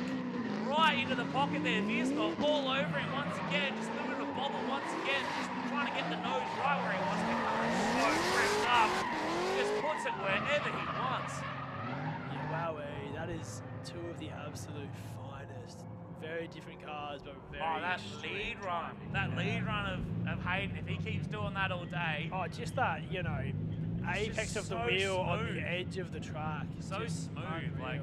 Right into the pocket there. Viersma all over him once again. Just a little bit of a bobble once again. Just trying to get the nose right where he wants to go. So ripped up. Just puts it wherever he wants. Yeah, wow, that is two of the absolute finest. Very different cars, but very That lead run. That lead run of Hayden, if he keeps doing that all day. Oh, just that, apex of the so wheel on smooth. the edge of the track. So Just smooth. unreal. Like,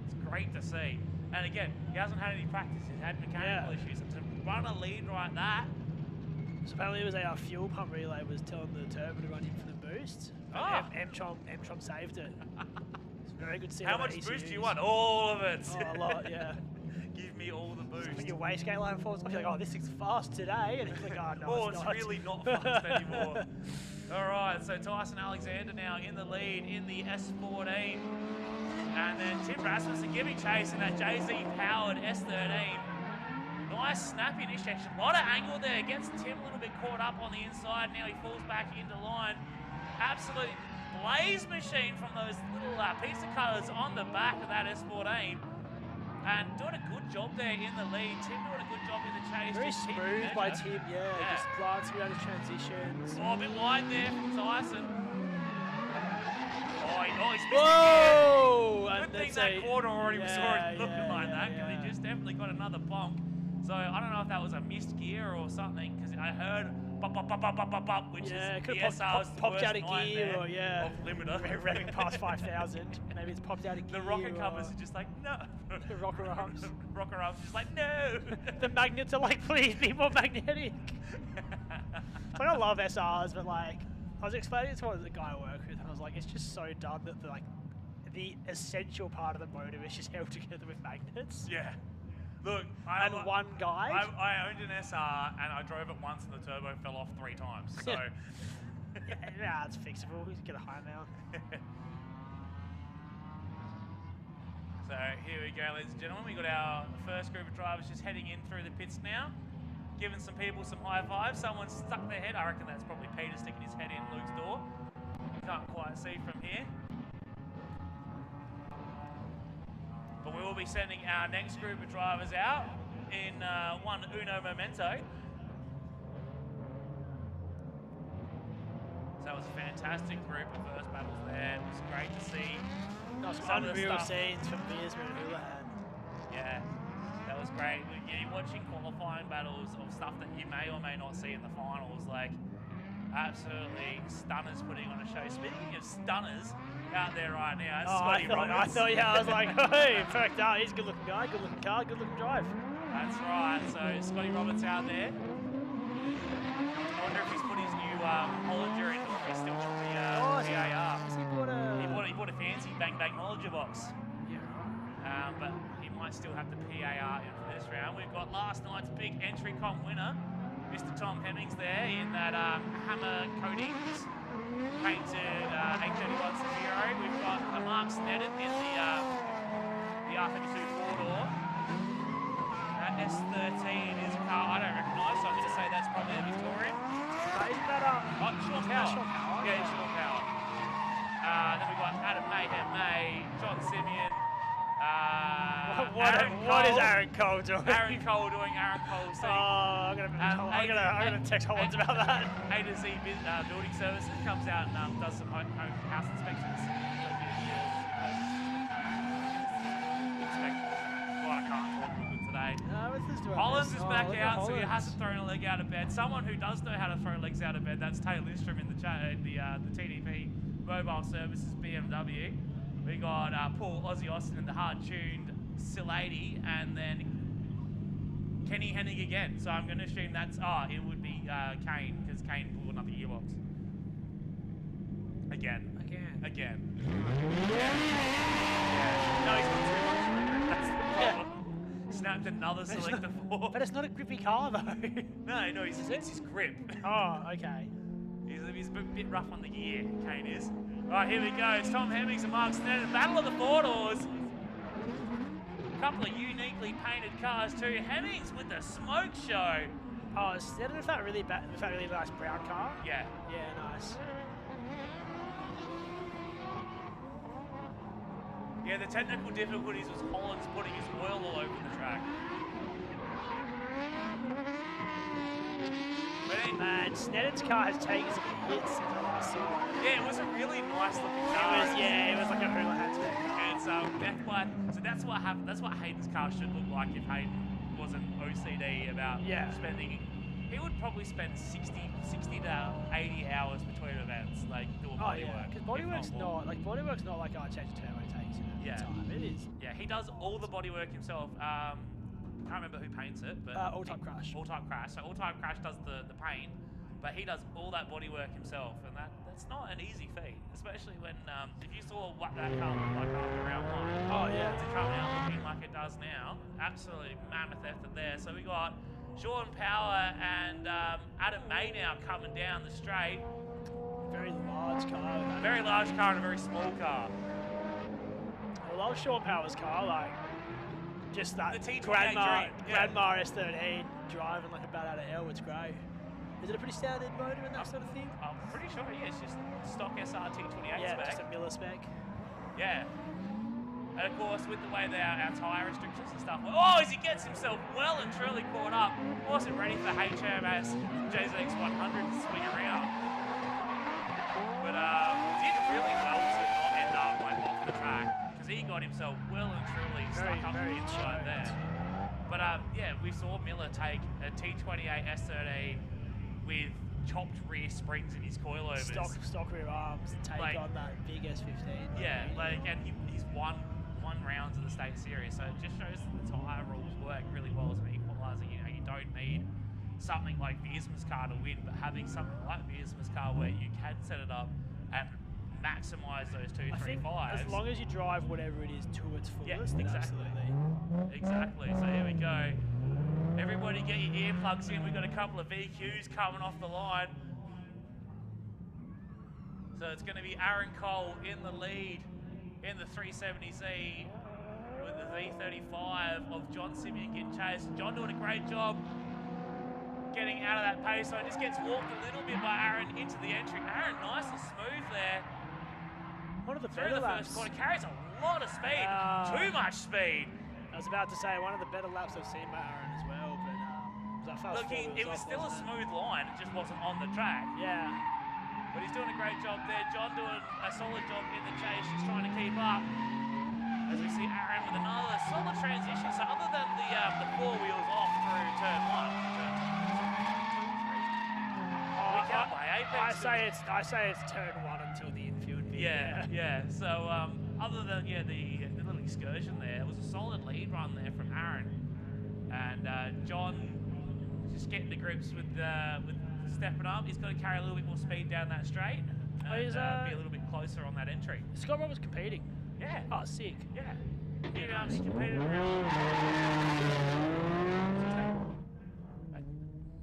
it's great to see. And again, he hasn't had any practice. He's had mechanical issues. And to run a lead like that. So apparently it was our fuel pump relay was telling the turbo to run in for the boost. M-Tron saved it. It's very good to see. How much boost do you want? All of it. Oh, a lot, yeah. Give me all the boost. When your wastegate line falls off, you're like, oh, this is fast today. And you're like, oh, no, it's really not fast anymore. All right, so Tyson Alexander now in the lead in the S14. And then Tim Rasmussen giving chase in that JZ-powered S13. Nice snappy initiation. A lot of angle there. Gets Tim a little bit caught up on the inside. Now he falls back into line. Absolute blaze machine from those little pizza cutters on the back of that S14. And doing a good job there in the lead. Tim doing a good job in the chase. Very just keeping smooth by measure. Tim, yeah. Just glancing around his transitions. Oh, a bit wide there from Tyson. He's missed Whoa! again. Good thing that quarter already was already looking like that, because he just definitely got another bonk. So I don't know if that was a missed gear or something, because I heard bop, bop, bop, bop, bop, bop, bop, which is the SR's popped out of worst gear, nightmare or of limiter. revving past 5,000. Maybe it's popped out of gear. The rocket covers are just like, no. The rocker arms. The rocker arms just like, no. The magnets are like, please be more magnetic. It's like, I love SRs, but like, I was explaining it to one of the guy I work with, and I was like, it's just so dumb that the essential part of the motor is just held together with magnets. Yeah. Look, one guy. I owned an SR and I drove it once and the turbo fell off 3 times. So yeah, it's fixable. We can get a high mount. So here we go, ladies and gentlemen. We got our first group of drivers just heading in through the pits now, giving some people some high fives. Someone stuck their head. I reckon that's probably Peter sticking his head in Luke's door. Can't quite see from here. But we will be sending our next group of drivers out in one Uno Momento. So that was a fantastic group of first battles there. It was great to see. Some unreal scenes from Viersma and Houlihan. Yeah, that was great. You're watching qualifying battles of stuff that you may or may not see in the finals. Like, absolutely stunners putting on a show. Speaking of stunners, out there right now, it's Scotty Roberts. I was like, hey, perfect. He's a good looking guy, good looking car, good looking drive. That's right. So Scotty Roberts out there. I wonder if he's put his new Hollinger in, or if he's still got the PAR. He bought a fancy Bang Bang Hollinger box. Yeah, right. But he might still have the PAR in for this round. We've got last night's big entry comp winner, Mr. Tom Hemmings there in that Hammer Coatings painted 831 Severo. We've got Mark Sneddon in the R32 four-door. That S13 is a car I don't recognise, so I'm going to say that's probably a Victorian. Isn't that Sean Power. Yeah, Sean Power. Then we've got Adam Mayhem May, John Simeon. What is Aaron Cole doing? Aaron Cole doing Aaron Cole's thing. I'm gonna text Hollins about that. A to Z Building Services comes out and does some home house inspections. I can't talk good today. Hollins is back out, so he hasn't thrown a leg out of bed. Someone who does know how to throw legs out of bed, that's Taylor Lindstrom in the TDP Mobile Services BMW. We got Paul Aussie Austin in the hard-tuned Sil 80, and then Kenny Hennig again. So I'm going to assume that's, it would be Kane, because Kane blew another gearbox. Again. slapped another Selector 4. But it's not a grippy car though. No, it's his grip. Oh, okay. He's a bit rough on the gear, Kane is. Right, here we go. It's Tom Hemmings and Mark Sneddon. Battle of the Four Doors. A couple of uniquely painted cars too. Hemmings with the smoke show. Oh, Sneddon with that really nice brown car. Yeah. Yeah, nice. Yeah, the technical difficulties was Holland's putting his oil all over the track. Man, Sneddon's car has taken some hits since I last saw it. Yeah, it was a really nice looking car. It was like a hula hatchback. So that's what happened. That's what Hayden's car should look like if Hayden wasn't OCD about spending. He would probably spend 60 to 80 hours between events, like doing bodywork. Because bodywork's not like change the turbo takes time. It is. Yeah, he does all the bodywork himself. Can't remember who paints it, but All Type Crash. All Type Crash. So All Type Crash does the paint, but he does all that bodywork himself, and that's not an easy feat, especially when if you saw what that car looked like after round 1. Oh yeah. To come out looking like it does now, absolutely mammoth effort there. So we got Sean Power and Adam May now coming down the straight. Very large car. Very large car and a very small car. I love Sean Power's car, like just that the Grandma S13 driving like a bat out of hell. It's great. Is it a pretty standard motor and that sort of thing? I'm pretty sure, yeah, it's just stock SRT 28 yeah, spec. just a Miller spec. Yeah. And of course, with the way our tyre restrictions and stuff, as he gets himself well and truly caught up, wasn't ready for HMS JZX 100 to swing around. But did really well to not end up like off the track, because he got himself well and truly stuck up the inside there. But yeah, we saw Miller take a T28 S13 with chopped rear springs in his coilovers. Stock rear arms and take on that big S15. Yeah, and he's won rounds of the state series, so it just shows that the tyre rules work really well as an equaliser. You don't need something like Viersma's car to win, but having something like Viersma's car where you can set it up and maximise those 235s. As long as you drive whatever it is to its fullest, exactly. Exactly. So here we go. Everybody get your earplugs in. We've got a couple of VQs coming off the line. So it's going to be Aaron Cole in the lead in the 370Z with the V35 of John Simeon getting chased. John doing a great job getting out of that pace, so it just gets walked a little bit by Aaron into the entry. Aaron nice and smooth there. One of the better laps. First quarter, carries a lot of speed, too much speed. I was about to say one of the better laps I've seen by Aaron as well, but look, it was still a smooth line, it just wasn't on the track. Yeah. But he's doing a great job there. John doing a solid job in the chase, just trying to keep up. As we see Aaron with another solid transition. So other than the 4 wheels off through turn 1, we can't play Apex. I say it's turn 1 until the infield. Yeah. So other than the little excursion there, it was a solid lead run there from Aaron, and John just getting to grips with stepping up. He's got to carry a little bit more speed down that straight and be a little bit closer on that entry. Scott Roberts competing. Yeah. Oh, sick. Yeah. He competed around.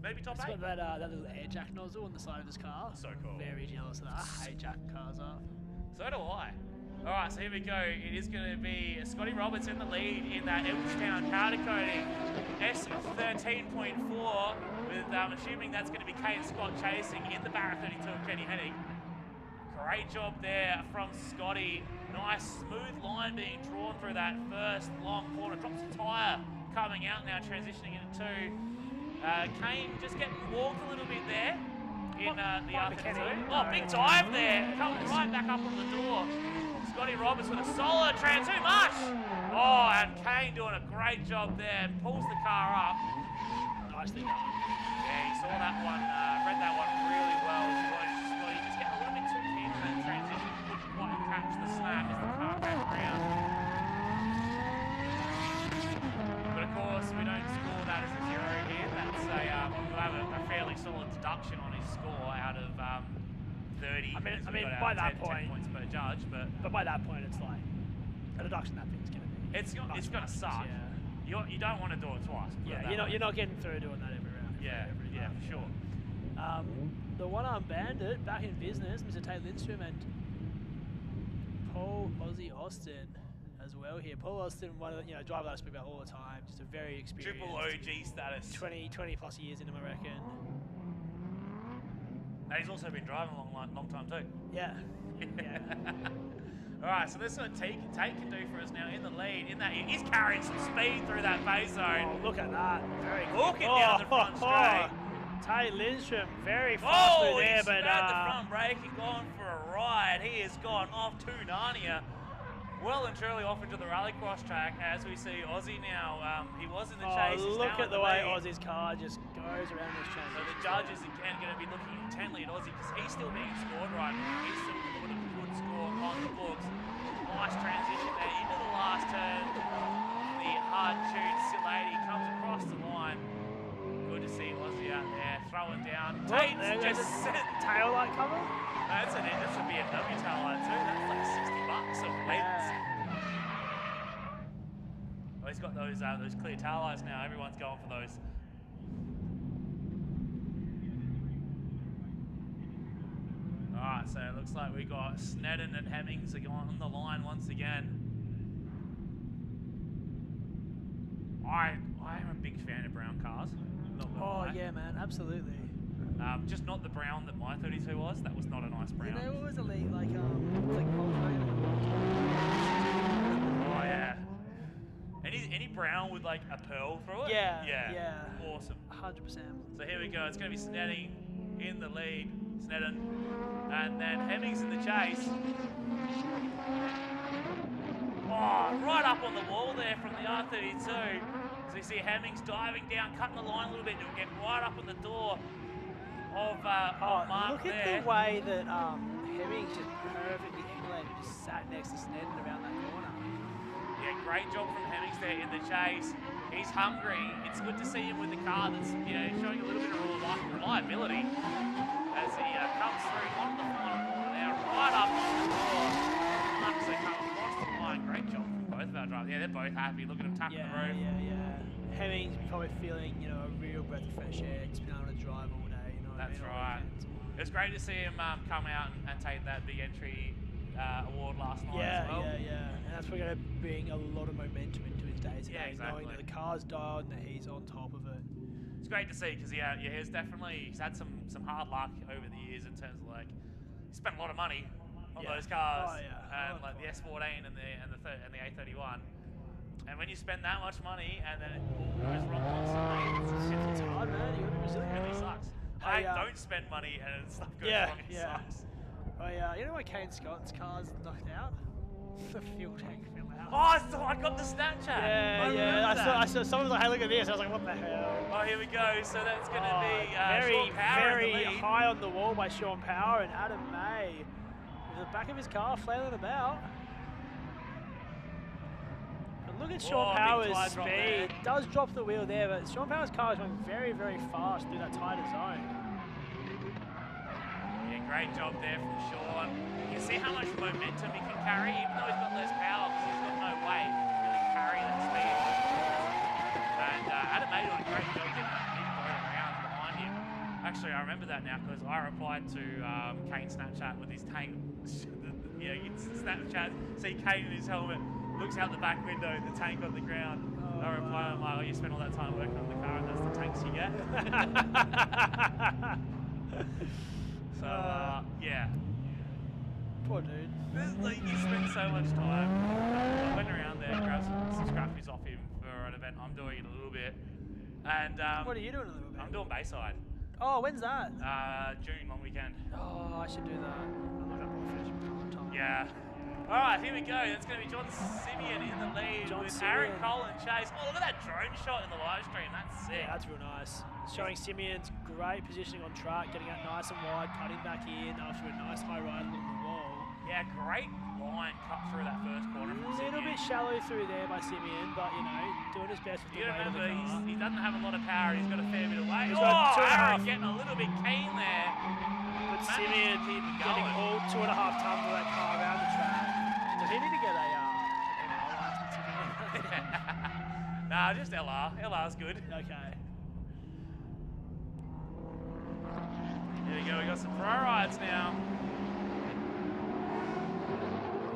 Maybe top 8. He's got that little air jack nozzle on the side of his car. So cool. Very jealous of that. I hate jacking cars up. So do I. All right, so here we go. It is going to be Scotty Roberts in the lead in that Elchtown powder coating S13.4 with, I'm assuming that's going to be Kane Scott chasing in the Barra 32 of Kenny Hennig. Great job there from Scotty. Nice smooth line being drawn through that first long corner. Drops the tyre coming out now, transitioning into 2. Kane just getting walked a little bit there in the R32. Oh, big dive there. Coming right back up on the door. Scotty Roberts with a solid too much. Oh, and Kane doing a great job there. Pulls the car up. Nicely done. Yeah, he saw that one, read that one really well. Scotty just getting a little bit too keen on that transition. Couldn't quite catch the snap as the car came around. But of course, we don't score that as a 0 here. That's we'll have a fairly solid deduction on his score out of 30. I mean, by that 10 point, points per judge, but by that point, it's like a deduction that thing's going to be. It's going to suck. You don't want to do it twice. Yeah, you're not getting through doing that every round. Yeah, for sure. The one-arm bandit back in business, Mr. Tate Lindstrom and Paul Aussie Austin as well here. Paul Austin, one of the driver that I speak about all the time, just a very experienced. Triple OG status. 20 plus years in him, I reckon. And he's also been driving a long time too. Yeah. Yeah. All right, so this is what Tate can do for us now in the lead. In that he's carrying some speed through that base zone. Oh, look at that! Very good. Hooking down the front straight. Tate Lindstrom very fast through there, he's but the front brake and gone for a ride. He has gone off to Narnia. Well and truly off into the rallycross track as we see Aussie now. He was in the chase. He's Look now at the way Aussie's car just goes around this track. So the judges again going to be looking intently at Aussie because he's still being scored right now. He's still put a good score on the books. Nice transition there into the last turn. The hard-tuned Silady comes across the line. Good to see Aussie out there throwing down. Tate's just tail light cover. That's a BMW tail light too. That's like $60 a lens. Well, he's got those clear tail lights now. Everyone's going for those. Alright, so it looks like we got Shannons and Hemmings are on the line once again. I am a big fan of brown cars. Yeah, man, absolutely. Just not the brown that my 32 was. That was not a nice brown. What was the lead? Like Volkswagen. Oh yeah. Any brown with like a pearl through it? Yeah. Awesome. 100%. So here we go. It's going to be Shannons in the lead. Shannons. And then Hemmings in the chase. Oh, right up on the wall there from the R32. So you see Hemmings diving down, cutting the line a little bit to get right up on the door of Mark look there. at the way that Hemmings just perfectly emulated, just sat next to Shannons around that corner. Yeah, great job from Hemmings there in the chase. He's hungry. It's good to see him with the car that's showing a little bit of reliability as he comes through on the final corner now, right up on the door. Mark's come across the line. Great job from both of our drivers. Yeah, they're both happy. Look at them tapping the roof. Yeah. Hemmings probably feeling a real breath of fresh air. Just been able to drive all day. That's right. It was great to see him come out and take that big entry award last night as well. Yeah. And that's going to bring a lot of momentum into his days. Yeah, exactly. Knowing that the car's dialed and that he's on top of it. It's great to see because he's had some hard luck over the years in terms of he spent a lot of money on those cars and like the S14 and the A31. And when you spend that much money and then it all goes wrong constantly, it's hard, man. You got to be resilient. It really sucks. I don't spend money and stuff goes wrong. It sucks. You know why Kane Scott's car's knocked out? The fuel tank fell out. Oh, I got the Snapchat. I saw someone was like, hey, look at this. I was like, what the hell? Oh, here we go. So that's going to be very high on the wall by Sean Power and Adam May with the back of his car flailing about. And look at Sean Power's speed. Does drop the wheel there, but Sean Power's car is going very, very fast through that tighter zone. Yeah, great job there from Sean. You can see how much momentum he can carry, even though he's got less power because he's got no weight. He can really carry that speed. And Adam May doing a great job getting that big boat around behind him. Actually, I remember that now because I replied to Kane's Snapchat with his tank. You can Snapchat, see Kane in his helmet, looks out the back window, the tank on the ground. I reply, I'm like, oh, you spent all that time working on the car and that's the tanks you get. So, yeah. Poor dude. You spend so much time. I went around there, grabbed some scrappies off him for an event I'm doing in a little bit. And what are you doing a little bit? I'm doing Bayside. Oh, when's that? June, long weekend. Oh, I should do that. I'm not going to finish time. Yeah. All right, here we go. It's going to be John Simeon in the lead with Aaron Cole and Chase. Oh, look at that drone shot in the live stream. That's sick. Yeah, that's real nice. Showing Simeon's great positioning on track, getting out nice and wide, cutting back in after a nice high ride along the wall. Yeah, great line cut through that first corner from Simeon. A little bit shallow through there by Simeon, but doing his best with the weight of the car. He doesn't have a lot of power. He's got a fair bit of weight. Aaron getting a little bit keen there. But Simeon getting all 2.5 tons of that car around the track. Does he need to get a license? Nah, just LR. LR's good. Okay. Here we go, we got some pro rides now.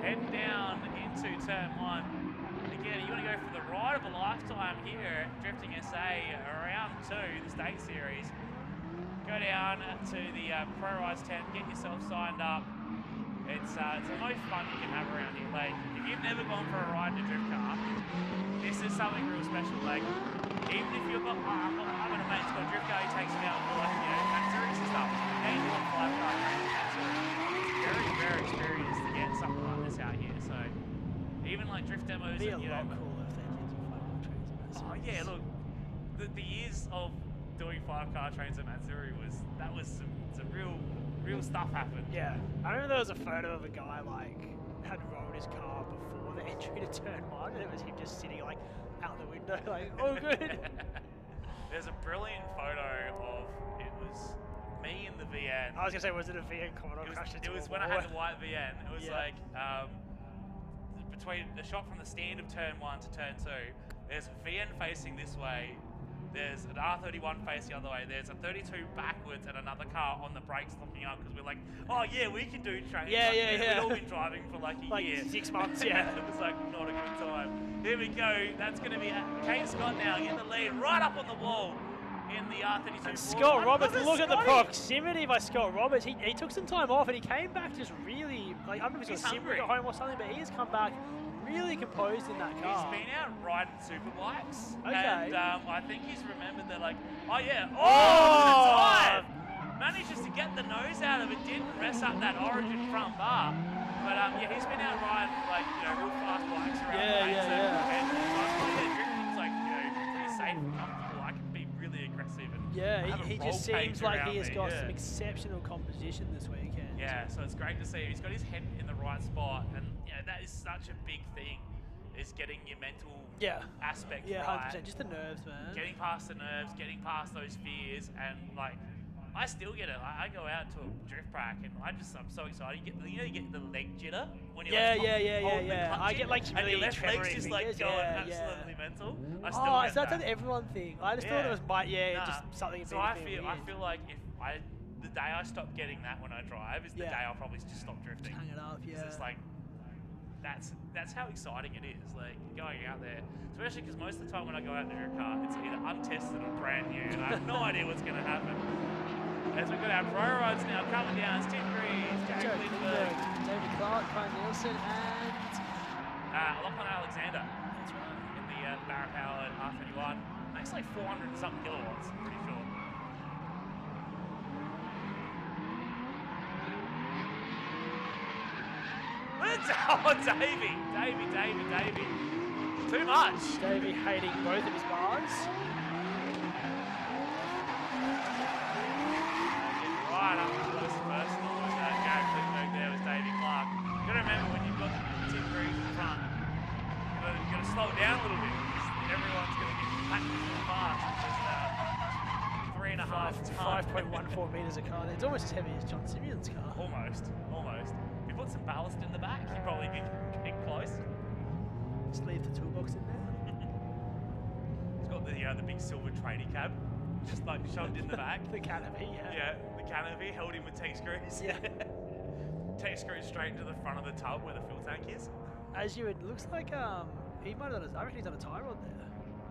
Heading down into turn 1. Again, you want to go for the ride of a lifetime here at Drifting SA round 2, the state series. Go down to the pro rides tent, get yourself signed up. It's the most fun you can have around here. Like, if you've never gone for a ride in a drift car, this is something real special. Like, even if you've got, I've got a mate who's got a drift car, he takes me out for like, you know, Matsuri's and stuff. Now you want 5-car training Matsuri. It's very rare experience to get something like this out here. So, even like drift demos, It'd be and, you a lot know, cooler if they did some 5-car trains. oh yeah, look, the years of doing 5-car trains at Matsuri was some real stuff happened. Yeah, I remember there was a photo of a guy like had rolled his car before the entry to turn 1, and it was him just sitting like out the window, like, oh good. There's a brilliant photo of it was me in the VN. I was gonna say, was it a VN Commodore crash? It was when I had the white VN. It was Yeah. like between the shot from the stand of turn 1 to turn 2. There's a VN facing this way. There's an R31 face the other way. There's a 32 backwards and another car on the brakes looking up because we're like, oh yeah, we can do training. Yeah, like, yeah, yeah. We'd all been driving for like a year. 6 months, yeah. It was like not a good time. Here we go. That's going to be Kane Scott now in the lead, right up on the wall in the R32. And Scott Roberts, look at the proximity by Scott Roberts. He took some time off and he came back just really, like, I don't know if he was He's simmering hungry. at home or something, but he has come back really composed in that car. He's been out riding superbikes, Okay. and I think he's remembered that, like, oh yeah, Oh! the dive! Manages to get the nose out of it, didn't mess up that origin front bar. But yeah, he's been out riding, like, you know, real fast bikes around the race, and drifting's like, you know, pretty safe and comfortable. I can be really aggressive and Yeah, have a he roll just seems cage like around he has me, got yeah. some exceptional composition this weekend. Yeah, so it's great to see. He's got his head in the right spot, and you know, that is such a big thing, is getting your mental aspect Yeah, right. 100%. Just the nerves, man. Getting past the nerves, getting past those fears, and like, I still get it. I go out to a drift track, and I'm so excited. You get the leg jitter when you're like, holding the clutch I get like and your really left leg's tremory just like fingers. going Yeah, absolutely mental. I Oh, still so get that's that. an everyone thing. I just thought it was just something. So I feel like if the day I stop getting that when I drive is the day I'll probably just stop drifting. Hang it up, 'Cause it's like that's how exciting it is. Like going out there, especially because most of the time when I go out in a drift car, it's either untested or brand new, and I have no idea what's going to happen. As we've got our pro rides now coming down, it's Tim Greaves, Jack Lindbergh, David Clark, Brian Nielsen, and Lachlan Alexander. That's right. In the Barra-powered R31. Makes like 400 and something kilowatts, I'm pretty sure. Oh, Davey. Too much. Davey hating both of his bars. Right up close to personal was Garrett Klingberg there was Davey Clark. You gotta remember when you've got Tim Greaves in front, you gotta slow it down a little bit because everyone's gonna get packed too fast. It's 3.5 ton. 5.14 meters a car. It's almost as heavy as John Simeon's car. Almost. If you put some ballast in the back, you'd probably be getting close. Just leave the toolbox in there. It's got the big silver tradie cab, just like shoved in the back. The canopy, Yeah, the canopy held in with T-screws. Yeah. T-screws straight into the front of the tub where the fuel tank is. It looks like he might have done I reckon he's done a tie rod there.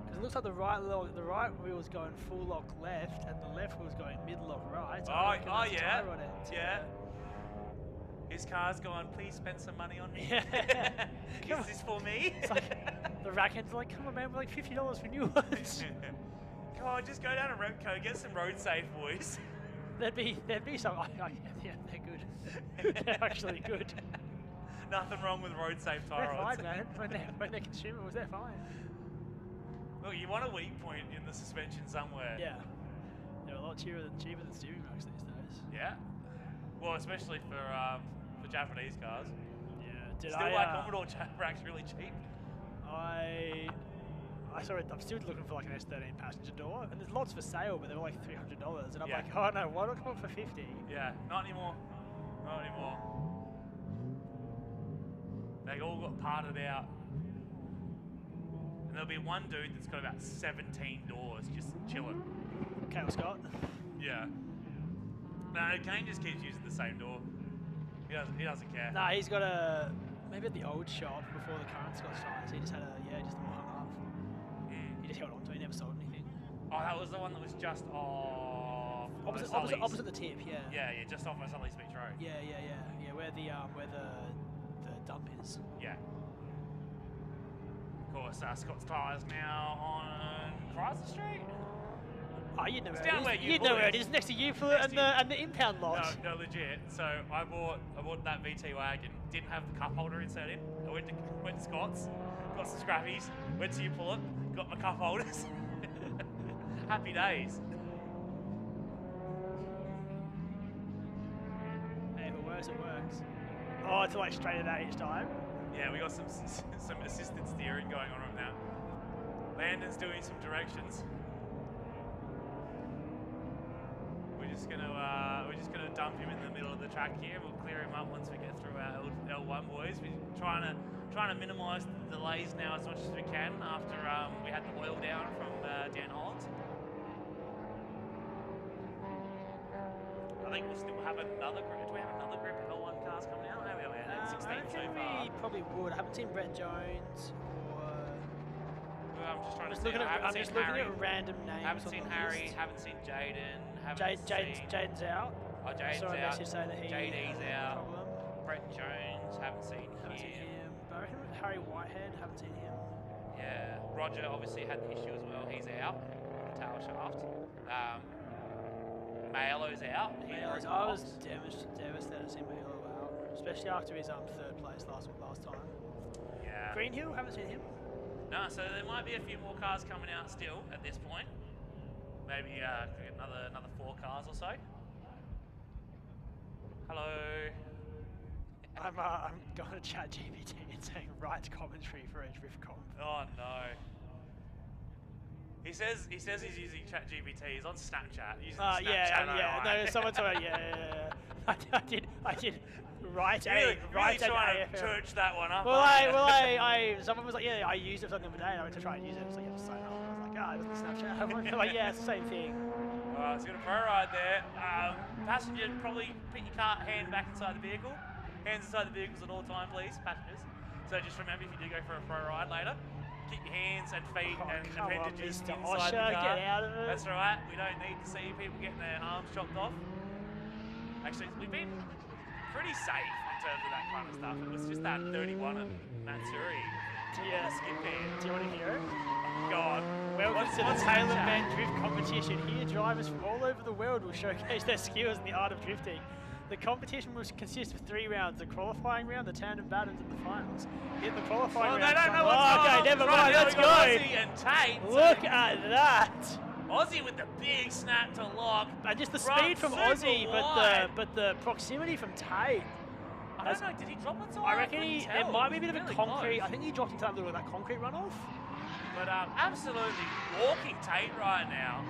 Because it looks like the right wheel's going full lock left and the left wheel's going mid lock right. So I reckon that's a tie rod end. Yeah. His car's gone, please spend some money on me. Yeah. Is this for me? It's like, the rack end's like, come on man, we're like $50 for new ones. Come on, just go down to Repco, get some road safe, boys. There'd be some, yeah, they're good. They're actually good. Nothing wrong with road safe tie They're rods. fine, man. When they're consumables, they're fine. Look, you want a weak point in the suspension somewhere. Yeah. They're a lot cheaper than steering racks these days. Yeah. Well, especially for Japanese cars. Yeah. Did Still like Commodore racks really cheap. I'm still looking for like an S13 passenger door, and there's lots for sale, but they're like $300, and I'm like, oh no, why not come up for 50? Yeah, not anymore. They all got parted out. And there'll be one dude that's got about 17 doors just chilling. Cale Scott. Yeah. No, Kane just keeps using the same door. He doesn't care. Nah, he's got a maybe at the old shop before the current Scott started. He just had just all hung up. He just held on to it. He never sold anything. Oh, that was the one that was just off. Opposite the tip. Yeah. Yeah, just off of Sully's Beach Road. Yeah. Where the dump is. Yeah. Of course, Scott's Tyres now on Chrysler Street. Oh, you'd know It's where down it where is. you You'd know put where it. it is, next to you and the impound lot. No, legit. So I bought that VT wagon. Didn't have the cup holder insert in. I went to Scott's, got some scrappies. Went to Pull-Up, got my cup holders. Happy days. Hey, if it works, it works. Oh, it's like straight at that each time. Yeah, we got some assisted steering going on right now. Landon's doing some directions. We're just gonna dump him in the middle of the track here. We'll clear him up once we get through our L1 boys. We're trying to minimise the delays now as much as we can after we had the oil down from Dan Holland. I think we'll still have another group. Do we have another group of L1 cars coming out? How are we at 16 I so reckon far? we probably would. I haven't seen Brett Jones or. I'm just trying to see. I'm just looking at random names. Haven't seen on the Harry. list. Haven't seen Jaden. Jaden's out. Oh, Jaden's Saw a out. message saying that he JD's had a out. problem. Brett Jones. Haven't seen him. But I reckon Harry Whitehead. Haven't seen him. Yeah. Roger obviously had the issue as well. He's out. The tail shaft. Maelo's out. I was devastated to see Maelo out, especially after his third place last time. Yeah. Greenhill, haven't seen him. No, so there might be a few more cars coming out still at this point. Maybe another 4 cars or so. Hello. I'm going to chat GPT and saying write commentary for a drift comp. Oh no. He says he's using ChatGPT. He's on Snapchat. Using Snapchat. No, someone told me. Yeah. I did write really write trying an to AFL. church that one up. Someone was like, yeah, I used it for something the other day, and I went to try and use it. It was like, yeah, sign up. I was like, it wasn't Snapchat. I'm like, yeah, it's the same thing. It's got a pro ride there. Passenger, probably put your hand back inside the vehicle. Hands inside the vehicles at all time, please, passengers. So just remember, if you do go for a pro ride later, keep your hands and feet and appendages inside the car. Get out of it. That's right. We don't need to see people getting their arms chopped off. Actually, we've been pretty safe in terms of that kind of stuff. It was just that 31 at Matsuri. Skip there. Do you want to hear it? God. Welcome to the Taylor Man Drift competition. Here, drivers from all over the world will showcase their skills in the art of drifting. The competition will consist of 3 rounds: the qualifying round, the tandem battles, and the finals. In the qualifying round, they don't know what's going on. okay, never Right, mind. now Let's we've go. got Ozzy and Tate. Look at that. Aussie with the big snap to lock. And just the Front speed from super Aussie, wide. but the proximity from Tate. I don't know. Did he drop it? I reckon it might be a bit of a concrete. I think he dropped into that little that concrete runoff. But absolutely walking Tate right now.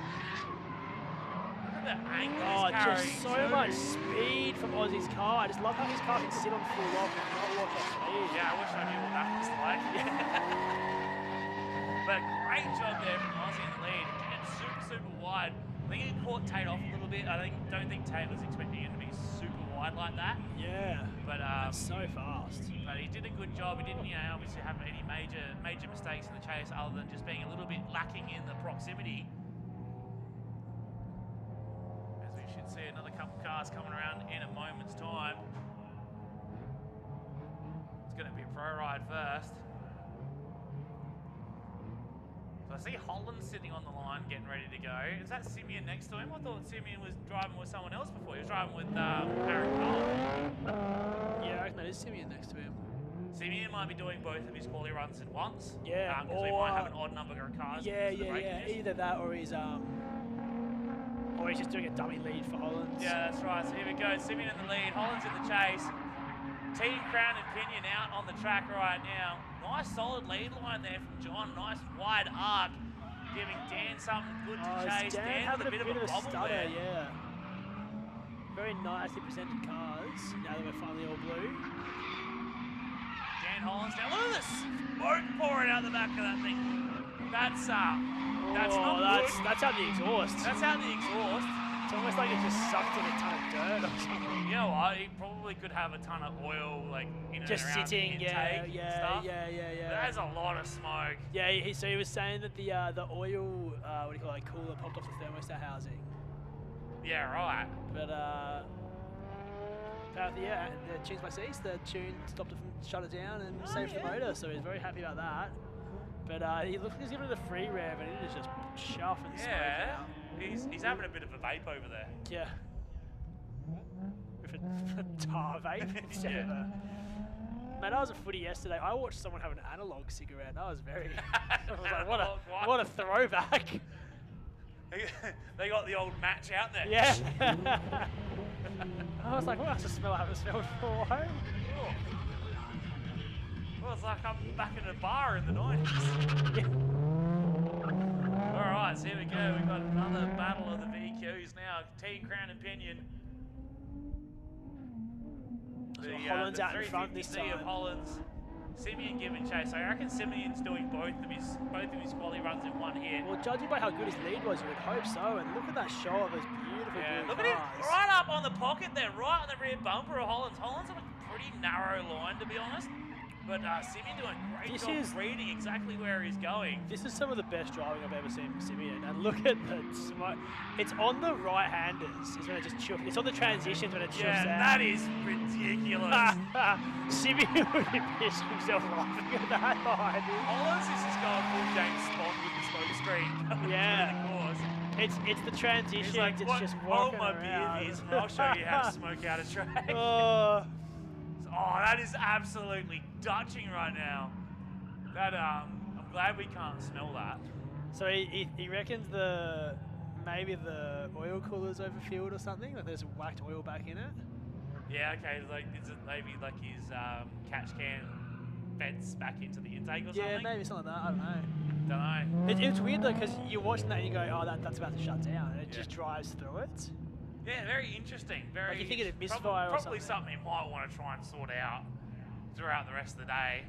Look at the angle he's carrying. Just so much speed from Aussie's car. I just love how his car can sit on full lock and not walk off speed. Yeah, I wish I knew what that was like. But great job there from Aussie in the lead. Getting super wide. I think he caught Tate off a little bit. Don't think Tate was expecting him to be super wide like that. Yeah. But that's so fast. But he did a good job. He didn't, obviously have any major mistakes in the chase other than just being a little bit lacking in the proximity. As we should see another couple cars coming around in a moment's time. It's going to be a pro ride first. So I see Holland sitting on the line getting ready to go. Is that Simeon next to him? I thought Simeon was driving with someone else before. He was driving with Aaron Cole. Yeah, I reckon that is Simeon next to him. Simeon might be doing both of his quali runs at once. Yeah, because we might have an odd number of cars. Yeah. Breakages. Either that or he's just doing a dummy lead for Holland. Yeah, that's right. So here we go. Simeon in the lead. Holland's in the chase. Team Crown and Pinion out on the track right now. Nice solid lead line there from John. Nice wide arc, giving Dan something good to chase. Dan with a bit of a bobble stutter, there. Yeah. Very nicely presented cars. Now that we're finally all blue. Dan Holland's down. Look at the smoke pouring out the back of that thing. That's not good. That's out the exhaust. That's out the exhaust. It's almost like it just sucked in a ton of dirt or something. You know what? He probably could have a ton of oil like in and Just around sitting, the intake and stuff. yeah. That's a lot of smoke. Yeah, so he was saying that the oil, what do you call it, cooler popped off the thermostat housing. Yeah, right. But apparently, yeah, the tunes by cease. The tune stopped it from shut it down and saved the motor, so he's very happy about that. But he looks like he's giving it a free rev and it is just shuffling smoke out. He's having a bit of a vape over there. Yeah. With a tar vape instead of a... Mate, I was at footy yesterday. I watched someone have an analog cigarette. That was very... I was like, what a throwback. They got the old match out there. Yeah. I was like, what else a smell I haven't smelled for a while? Well, it's like I'm back in a bar in the 90s. Yeah. All right, so here we go. We've got another battle of the VQs now. Team Crown and Pinion. Holland's out in front this time. Of Holland's. Simeon giving chase. I reckon Simeon's doing both of his quality runs in one hit. Well, judging by how good his lead was, you would hope so. And look at that shot of those beautiful blue look cars. at him right up on the pocket there, right on the rear bumper of Holland's. Holland's on a pretty narrow line, to be honest. But Simeon doing a great job reading exactly where he's going. This is some of the best driving I've ever seen from Simeon. And look at the smoke. It's on the right-handers is when it just chooks. It's on the transitions when it chooks out. Yeah, that is ridiculous. Simeon would be pissed himself laughing at that behind him. Holland's is just going full James Bond with the smoke screen. Yeah. It's the transitions. He's like, it's just hold walking my around. beer, and I'll show you how to smoke out a track. Oh, that is absolutely Dutching right now. That I'm glad we can't smell that. So he reckons maybe the oil cooler's overfilled or something. Like there's whacked oil back in it. Yeah, okay. Like is it maybe like his catch can vents back into the intake or something? Yeah, maybe something like that. I don't know. Don't know. It's weird though because you're watching that and you go, oh, that's about to shut down, and it just drives through it. Yeah, very interesting. Very. Like you think it'd misfire or probably something he might want to try and sort out throughout the rest of the day,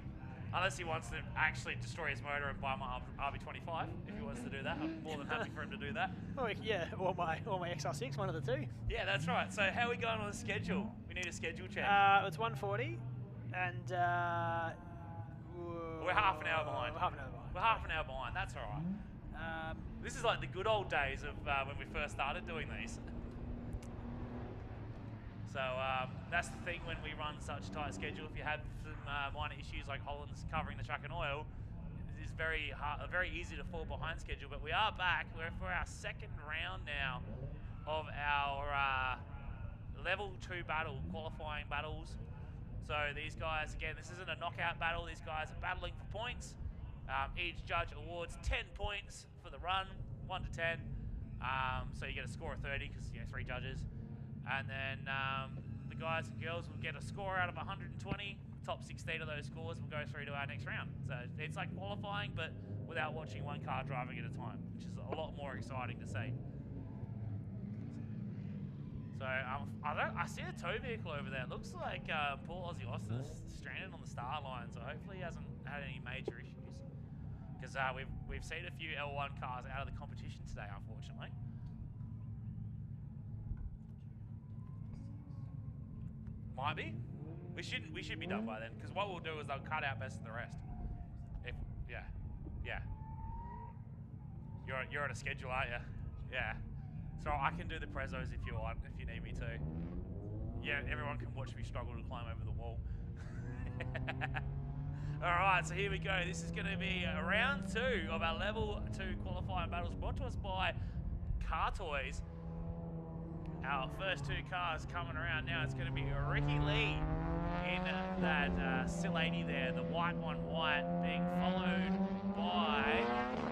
unless he wants to actually destroy his motor and buy my RB25. If he wants to do that, I'm more than happy for him to do that. Oh yeah, or my XR6, one of the two. Yeah, that's right. So how are we going on the schedule? We need a schedule check. It's 1:40, and we're half an hour behind. We're half an hour behind. That's all right. This is like the good old days of when we first started doing these. So that's the thing when we run such a tight schedule. If you have some minor issues like Holland's covering the track and oil, it is very easy to fall behind schedule. But we are back. We're for our second round now of our level 2 battle, qualifying battles. So these guys, again, this isn't a knockout battle. These guys are battling for points. Each judge awards 10 points for the run, 1 to 10. So you get a score of 30 because 3 judges. And then the guys and girls will get a score out of 120. Top 16 of those scores will go through to our next round. So it's like qualifying, but without watching one car driving at a time, which is a lot more exciting to see. So I see a tow vehicle over there. It looks like poor Aussie Austin is stranded on the start line. So hopefully he hasn't had any major issues. Because we've seen a few L1 cars out of the competition today, unfortunately. Might be. We should be done by then, because what we'll do is they'll cut out best of the rest. Yeah. You're on a schedule, aren't you? Yeah. So I can do the prezos if you want, if you need me to. Yeah, everyone can watch me struggle to climb over the wall. All right, so here we go. This is going to be round 2 of our level 2 qualifying battles, brought to us by Car Toys. Our first 2 cars coming around now. It's going to be Ricky Lee in that Sil 80 there, the white one white, being followed by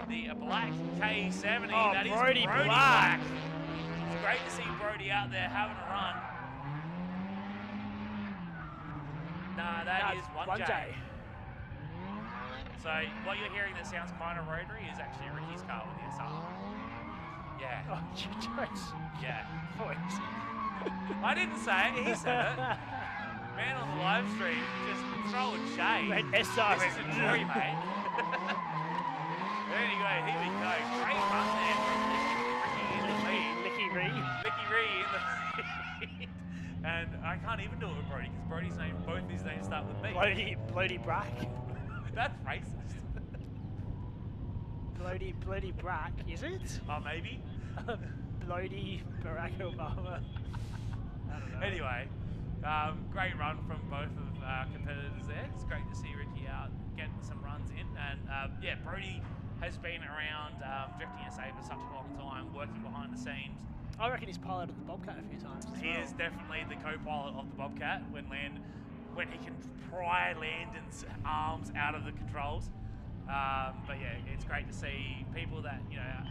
the black K70. Oh, that is Brody Brody Black. It's great to see Brody out there having a run. Nah, that is 1J. So what you're hearing that sounds kind of rotary is actually Ricky's car with the SR. Yeah. Oh, you jokes. Yeah. Voice. I didn't say it, he said it. Man on the live stream just throwing shade. Man, SR. This isn't free, mate. Anyway, here we go. Great run there from Ricky in the lead. Licky Ree. Licky Ree in the lead. And I can't even do it with Brody because Brody's name, both his names start with B. Bloody Brack. That's racist. Bloody Brack, is it? Oh, maybe. Bloody Barack Obama. I don't know. Anyway, great run from both of our competitors there. It's great to see Ricky out getting some runs in. And yeah, Brody has been around drifting SA for such a long time, working behind the scenes. I reckon he's piloted the Bobcat a few times. He is definitely the co-pilot of the Bobcat when he can pry Landon's arms out of the controls. But yeah, it's great to see people that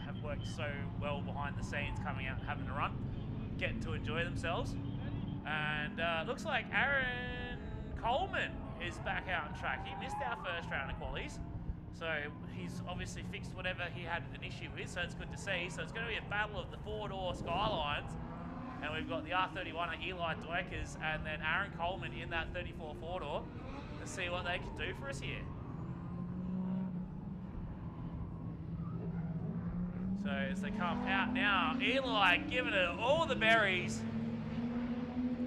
have worked so well behind the scenes coming out and having a run, getting to enjoy themselves. And looks like Aaron Coleman is back out on track. He missed our first round of qualies, so he's obviously fixed whatever he had an issue with. So it's good to see. So it's going to be a battle of the four-door Skylines, and we've got the R31 Eli Duikers and then Aaron Coleman in that 34 four-door to see what they can do for us here. So as they come out now, Eli giving it all the berries.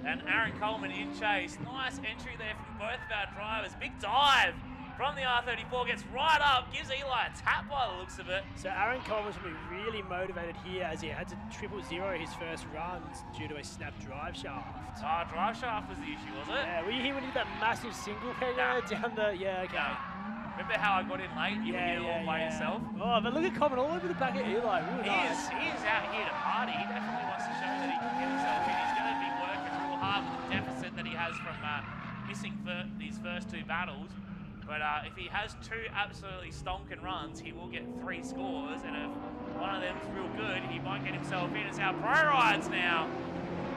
And Aaron Coleman in chase. Nice entry there from both of our drivers. Big dive from the R34. Gets right up. Gives Eli a tap by the looks of it. So Aaron Coleman's going to be really motivated here as he had to 000 his first runs due to a snapped drive shaft. Drive shaft was the issue, was it? Yeah, were you here when he did that massive single pegger down the... Yeah, okay. No. Remember how I got in late? You were all by yourself? Oh, but look at Coleman all over the back of Eli. Really nice. He is out here to party. He definitely wants to show that he can get himself in. He's going to be working real hard with the deficit that he has from missing these first two battles. But if he has two absolutely stonking runs, he will get 3 scores. And if one of them's real good, he might get himself in. It's our pro rides now.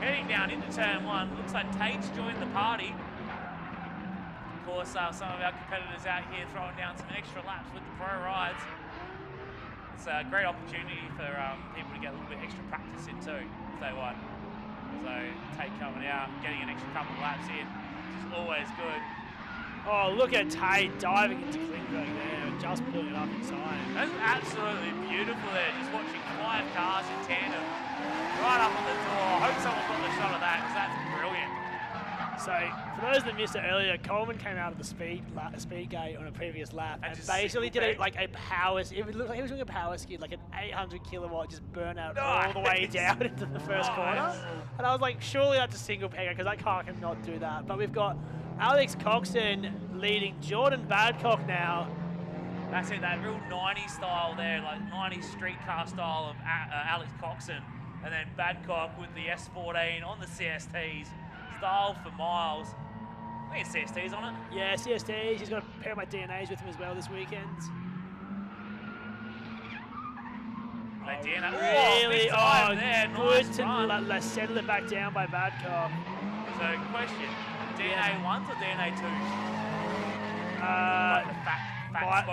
Heading down into turn 1. Looks like Tate's joined the party. Of course, some of our competitors out here throwing down some extra laps with the pro rides. It's a great opportunity for people to get a little bit extra practice in too, if they want. So Tate coming out, getting an extra couple of laps in, which is always good. Oh, look at Tate diving into Klingberg there and just pulling it up inside. That's absolutely beautiful there, just watching 5 cars in tandem right up on the door. I hope someone got the shot of that because that's brilliant. So, for those that missed it earlier, Coleman came out of the speed gate on a previous lap and basically did it like a power. It looked like he was doing a power skid, like an 800 kilowatt just burnout all the way down into the first corner. And I was like, surely that's a single pegger because that car cannot do that. But we've got Alex Coxon leading Jordan Badcock now. That's it, that real 90s style there, like 90s streetcar style of Alex Coxon, and then Badcock with the S14 on the CSTs. Style for miles. I think it's CSTs on it. Yeah, CSTs. He's got a pair of my DNAs with him as well this weekend. Really? Oh, there. Good Nice to settle it back down by Badcock. So, question: DNA 1s or DNA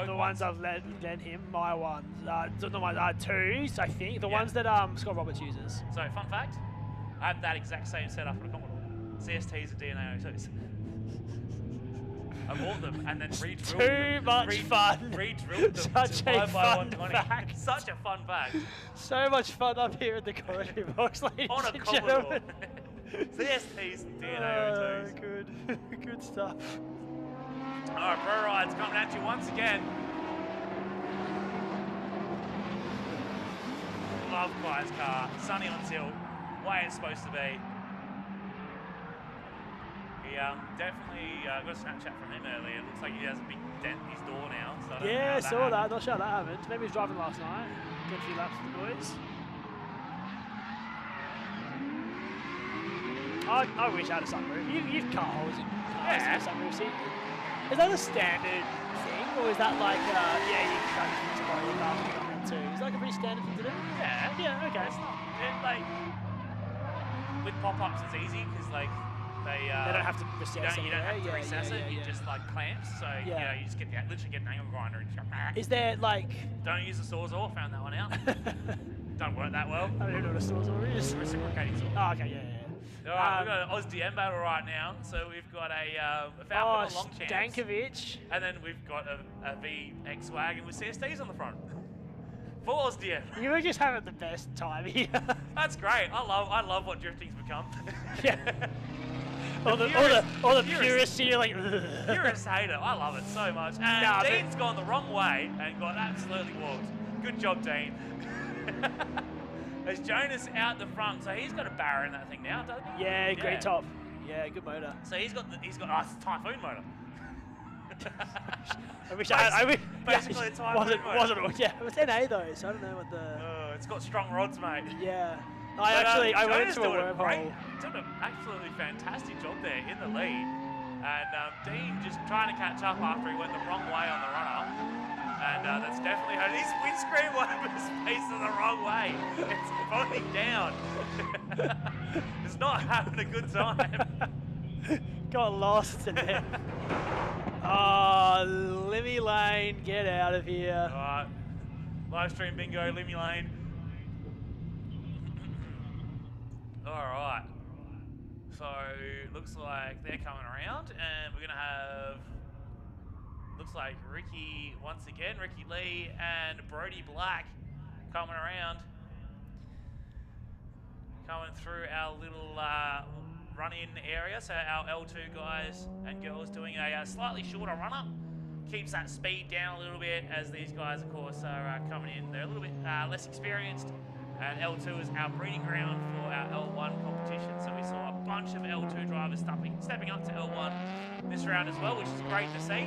2s? The ones I've led him, my ones. The ones 2s, I think. The ones that Scott Roberts uses. So, fun fact: I have that exact same setup on a Commodore. CSTs are DNA 02s. I bought them and then re-drilled them. Too much fun. Re-drilled them Such to a fun 5x120. fact. Such a fun fact. So much fun up here at the commentary box, ladies On a and Commodore. gentlemen. CSTs and DNA 02s. Good. Good stuff. Alright, Pro Ride's coming at you once again. Love Kai's car. Sunny on tilt. Way it's supposed to be. He definitely got a Snapchat from him earlier. It looks like he has a big dent in his door now. So I don't know how saw that. Not sure how that happened. Maybe he was driving last night. Did a few laps with the boys. I wish I had a sunroof. You've cut holes in cars with sunroof seat. Is that a standard thing, or is that like, you can cut things by your car too? Is that like a pretty standard thing to do? Yeah, okay. It's not, with pop-ups it's easy because like they don't have to recess it. You don't have to recess it. You just like clamps. So you just literally get an angle grinder and just go. Is there like? Don't use a Sawzall. Found that one out. Don't work that well. I don't even know what a Sawzall is. Reciprocating saw. Oh, okay, yeah. All right, we've got an AusDM battle right now. So we've got a Falcon, a long chance. Stankovic. And then we've got a VX wagon with CSTs on the front. Balls, dear. You were just having the best time here. That's great. I love what drifting's become. Yeah. all the purists here, like. Purist hater. I love it so much. And Nah, Dean's gone the wrong way and got absolutely walked. Good job, Dean. There's Jonas out the front, so he's got a barra in that thing now, doesn't he? Yeah, great top. Yeah, good motor. So he's got it's a Typhoon motor. I wish basically a Typhoon motor. Wasn't yeah, it was NA though, so I don't know what the. It's got strong rods, mate. Yeah. I went into a wormhole. Did an absolutely fantastic job there in the lead, and Dean just trying to catch up after he went the wrong way on the run-up, and that's definitely hurt. His windscreen wipers facing the wrong way. It's falling down. It's not having a good time. Got lost in there. Oh, Limmy Lane, get out of here. Alright, live stream bingo, Limmy Lane. Alright, so looks like they're coming around, and we're going to have, looks like Ricky once again, Ricky Lee and Brody Black coming around. Coming through our little run-in area, so our L2 guys and girls doing a slightly shorter run-up. Keeps that speed down a little bit as these guys, of course, are coming in. They're a little bit less experienced, and L2 is our breeding ground for our L1 competition, so we saw a bunch of L2 drivers stepping up to L1 this round as well, which is great to see.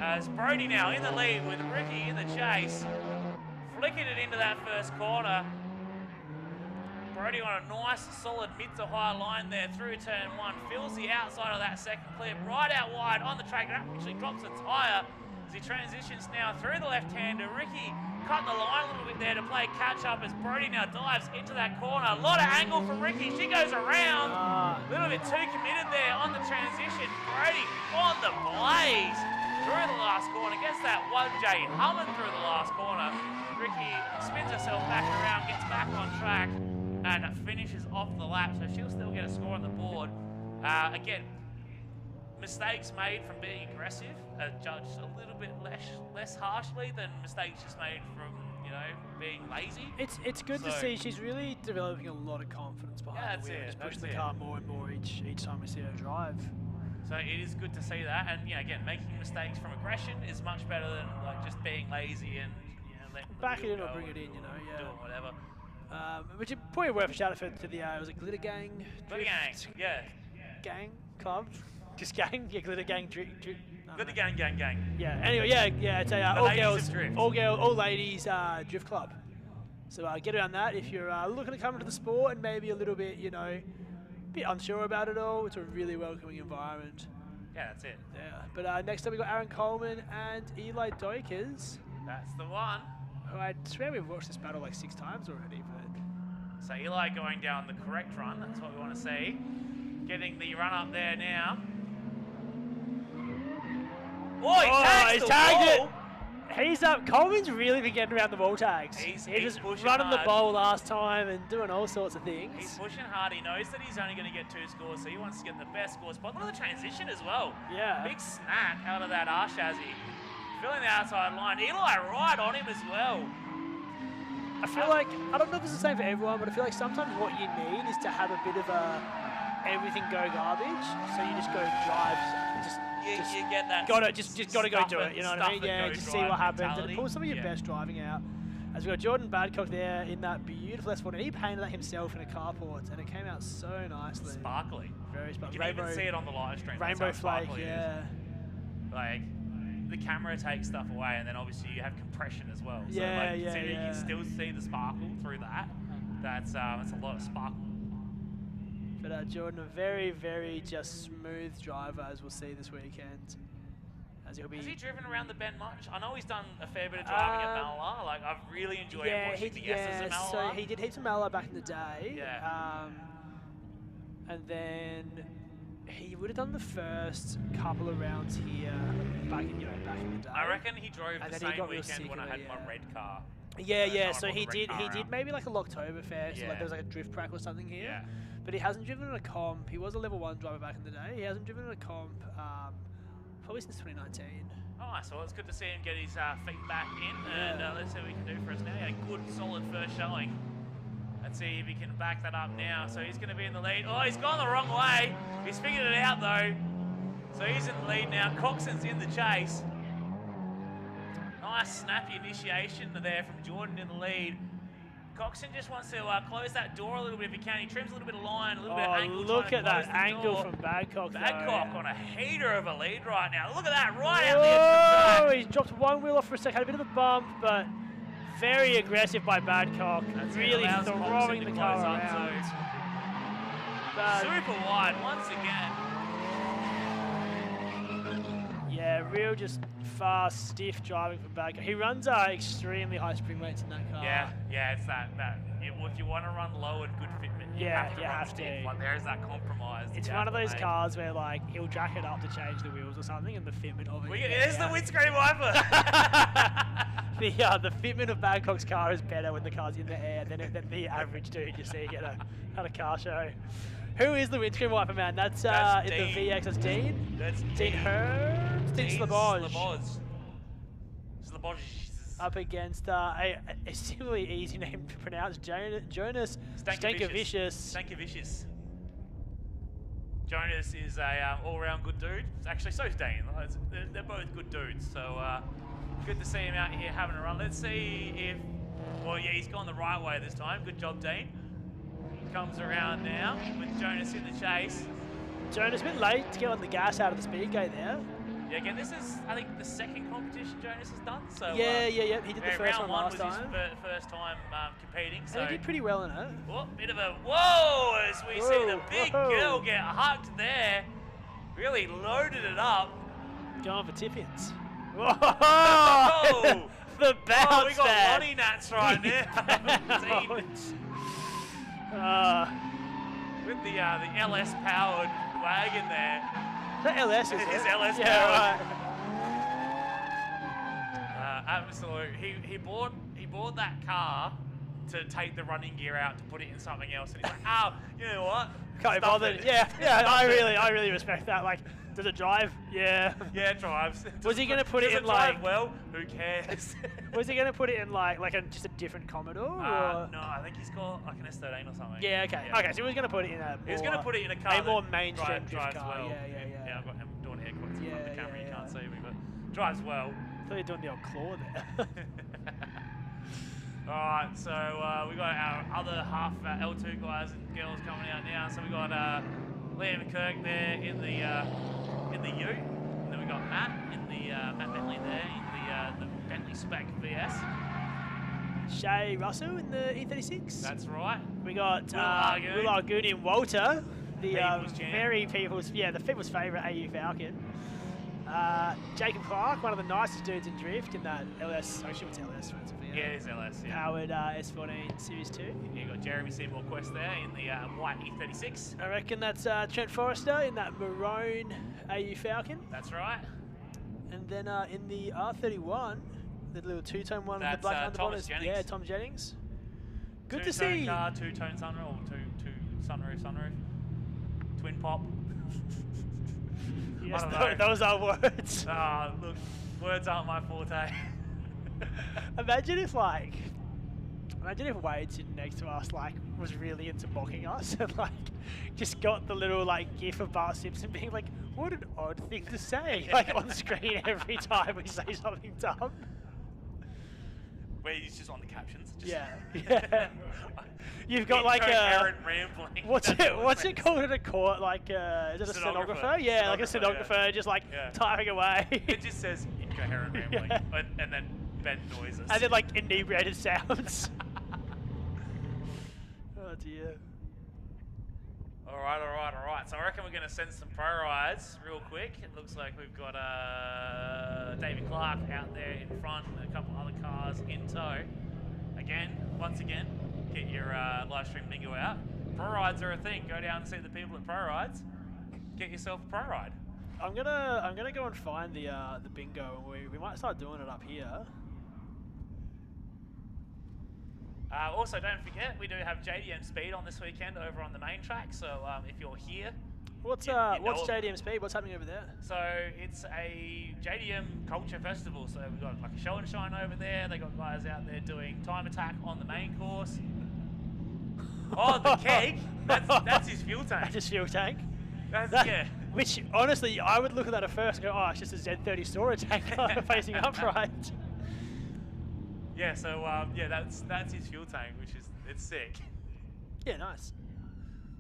As Brody now in the lead with Ricky in the chase, flicking it into that first corner. Brody on a nice, solid mid to high line there through turn one. Fills the outside of that second clip, right out wide on the track. Actually drops a tyre as he transitions now through the left-hander. Ricky cutting the line a little bit there to play catch-up as Brody now dives into that corner. A lot of angle from Ricky. She goes around. A little bit too committed there on the transition. Brody on the blaze through the last corner. Gets that 1J humming through the last corner. Ricky spins herself back around, gets back on track, and finishes off the lap, so she'll still get a score on the board. Again, mistakes made from being aggressive are judged a little bit less harshly than mistakes just made from, being lazy. It's good to see she's really developing a lot of confidence behind the wheel. Just pushing the car more and more each time we see her drive. So it is good to see that, and again, making mistakes from aggression is much better than just being lazy and letting back it in or bring it in, doing whatever. Which is probably worth a shout out to the was it Glitter Gang? Glitter Gang, yeah. Gang club, just gang, yeah, Glitter Gang. Glitter Gang. Yeah. Anyway, yeah. It's a all ladies drift club. So get around that if you're looking to come into the sport and maybe a little bit, bit unsure about it all. It's a really welcoming environment. Yeah, that's it. Yeah. But next up we got Aaron Coleman and Eli Doikers. That's the one. I swear we've watched this battle like 6 times already, but... So Eli going down the correct run, that's what we want to see. Getting the run up there now. Oh, he's tagged it! He's up. Coleman's really been getting around the wall tags. He's just pushing running hard. the bowl last time and doing all sorts of things. He's pushing hard. He knows that he's only going to get 2 scores, so he wants to get the best scores. But look at the transition as well. Yeah. Big snap out of that R chassis. Filling the outside line. Eli right on him as well. I feel like, I don't know if it's the same for everyone, but I feel like sometimes what you need is to have a bit of a everything go garbage. So you just go drive. You get that. Gotta go do it. You know what I mean? Yeah, just see what happens and pull some of your best driving out. As we got Jordan Badcock there in that beautiful S1, and he painted that himself in a carport, and it came out so nicely. Sparkly. Very sparkly. You can even see it on the live stream. Rainbow flake, yeah. Like, the camera takes stuff away, and then obviously you have compression as well. So you can still see the sparkle through that. That's a lot of sparkle. But Jordan, a very, very just smooth driver, as we'll see this weekend. As he'll be. Has he driven around the bend much? I know he's done a fair bit of driving at Malala. Like, I've really enjoyed watching the S's at Malala. So he did heaps of Malala back in the day. Yeah. And then he would have done the first couple of rounds here back in the day. I reckon he drove the same weekend when I had my red car. Yeah. So he did maybe like a Locktoberfest, so like there was like a drift track or something here. Yeah. But he hasn't driven in a comp. He was a level 1 driver back in the day. He hasn't driven in a comp probably since 2019. Nice. Well, it's good to see him get his feet back in, and let's see what he can do for us now. He had a good, solid first showing. Let's see if he can back that up now. So he's going to be in the lead. Oh, he's gone the wrong way. He's figured it out, though. So he's in the lead now. Coxon's in the chase. Nice, snappy initiation there from Jordan in the lead. Coxon just wants to close that door a little bit if he can. He trims a little bit of line, a little bit of angle. Look at that angle from Badcock. Badcock on a heater of a lead right now. Look at that, right out the edge of the track. He's dropped one wheel off for a second, had a bit of a bump, but very aggressive by Badcock. Really throwing the car around. Super wide once again. Yeah, real just fast, stiff driving from Badcock. He runs extremely high spring rates in that car. Yeah, it's that. If you want to run low at good fitment, you have to run stiff. Like, there is that compromise. It's one of those cars where like he'll jack it up to change the wheels or something, and the fitment of it. There's the windscreen wiper. The fitment of Badcock's car is better when the car's in the air than the average dude you see at a car show. Who is the windscreen wiper man? That's in the VX. That's Dean. That's Dean Hearn. Dean Slaboj. Slaboj. Up against a similarly easy name to pronounce, Jonas Stankovicius. Jonas is a all-round good dude. Actually, so is Dean. They're both good dudes. So good to see him out here having a run. Let's see if... Well, yeah, he's gone the right way this time. Good job, Dean. Comes around now with Jonas in the chase. Jonas a bit late to get on the gas out of the speed gate there. Yeah, again, this is, I think, the second competition Jonas has done. So yeah. He did the first one last time. Round 1 was his first time competing. So and he did pretty well in it. Oh, bit of a whoa as we see the big girl get hugged there. Really loaded it up. Going for tip-ins. Whoa! The bounce. Oh, we got Lonnie Nats right now. With the LS powered wagon there. The LS is LS powered. Right. Absolute. He bought that car to take the running gear out to put it in something else, and he's like, oh, you know what? Can't be bothered. Yeah. I really respect that. Like, does it drive? Yeah. Yeah, it drives. Was he going to put it in like? Well, who cares? Was he going to put it in like just a different Commodore? Or? No, I think he's got like an S13 or something. Yeah. Okay. Okay. So he was going to put it in a. He was going to put it in a car. A more mainstream drives car. Well. Yeah. I've got him doing air quotes in front of the camera. You can't see me, but drives well. I thought you were doing the old claw there. Alright, so we got our other half L2 guys and girls coming out now. So we got Liam Kirk there in the U, and then we got Matt in the Matt Bentley there in the Bentley Spec VS. Shay Russell in the E36. That's right. We got Will Argoon in Walter, the the people's favourite AU Falcon. Jacob Clark, one of the nicest dudes in drift in that LS. I assume it's LS. Yeah, it is LS. Yeah. Powered S14 Series 2. Yeah, you got Jeremy Seymour Quest there in the white E36. I reckon that's Trent Forrester in that maroon AU Falcon. That's right. And then in the R31, the little two-tone one with the black underbody. Yeah, Tom Jennings. Good to see. Two-tone car, two-tone sunroof, or two sunroof. Twin pop. Yes, those are words. Look, words aren't my forte. Imagine if Wade sitting next to us was really into mocking us and just got the little gif of Bart Simpson being like, what an odd thing to say on screen every time we say something dumb. Where he's just on the captions. Yeah. You've got rambling. What's it called in a court? Is it a stenographer? Yeah, like a stenographer, just typing away. It just says incoherent rambling, and then bent noises. And then inebriated sounds. Oh dear. All right. So I reckon we're going to send some pro rides real quick. It looks like we've got David Clark out there in front, and a couple other cars in tow. Once again, get your live stream bingo out. Pro rides are a thing. Go down and see the people at pro rides. Get yourself a pro ride. I'm gonna go and find the bingo, and we might start doing it up here. Also, don't forget, we do have JDM Speed on this weekend over on the main track, so if you're here What's JDM Speed? What's happening over there? So it's a JDM culture festival. So we've got like a show and shine over there. They got guys out there doing time attack on the main course. Oh, the keg. That's his fuel tank. That's his fuel tank. Yeah. Which honestly, I would look at that at first and go, "Oh, it's just a Z30 storage tank facing upright." Yeah. So that's his fuel tank, which is it's sick. Yeah, nice.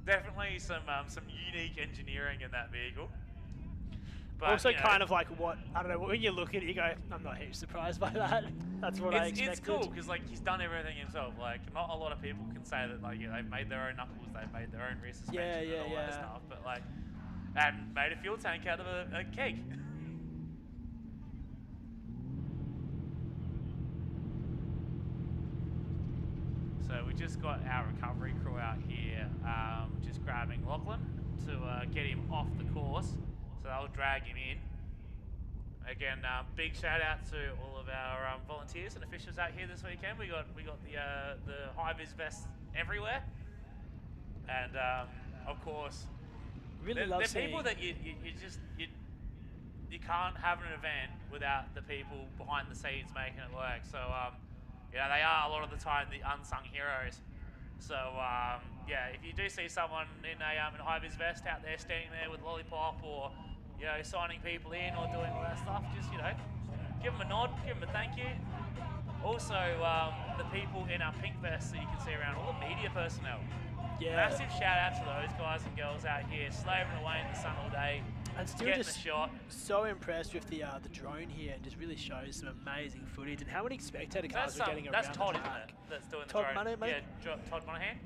Definitely some unique engineering in that vehicle. But, also, kind of like what I don't know. When you look at it, you go, "I'm not huge surprised by that." That's what I expected. It's cool because like he's done everything himself. Like not a lot of people can say that like they've made their own knuckles, they've made their own rear suspension, and all that stuff. But like, and made a fuel tank out of a keg. So we just got our recovery crew out here, just grabbing Lachlan to get him off the course. So they'll drag him in. Again, big shout out to all of our volunteers and officials out here this weekend. We got the high vis vests everywhere, and of course, really they're people that you can't have an event without the people behind the scenes making it work. So they are a lot of the time the unsung heroes. So if you do see someone in a high vis vest out there standing there with lollipop or signing people in or doing all that stuff, just give them a nod, give them a thank you. Also, the people in our pink vests that you can see around, all the media personnel. Yeah. Massive shout out to those guys and girls out here slaving away in the sun all day. And still getting just the shot. So impressed with the drone here, and just really shows some amazing footage. And how many spectator cars are getting around That's Todd, the isn't track? it? That's doing Todd the drone. Monahan? Yeah, Todd Monahan.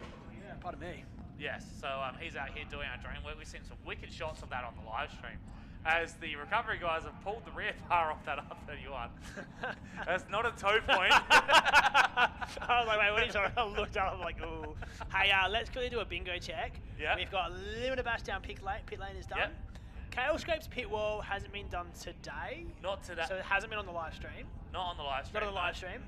Yeah, pardon me. Yes, so he's out here doing our drone work. We've seen some wicked shots of that on the live stream. As the recovery guys have pulled the rear bar off that R31. That's not a tow point. I was like, wait, what are you talking about? I looked up, I'm like, ooh. Hey, let's quickly do a bingo check. Yeah. We've got Limiter Bash down pit lane is done. Yep. Kale Scrape's pit wall hasn't been done today. Not today. So it hasn't been on the live stream. Not on the live stream. Not on the live stream.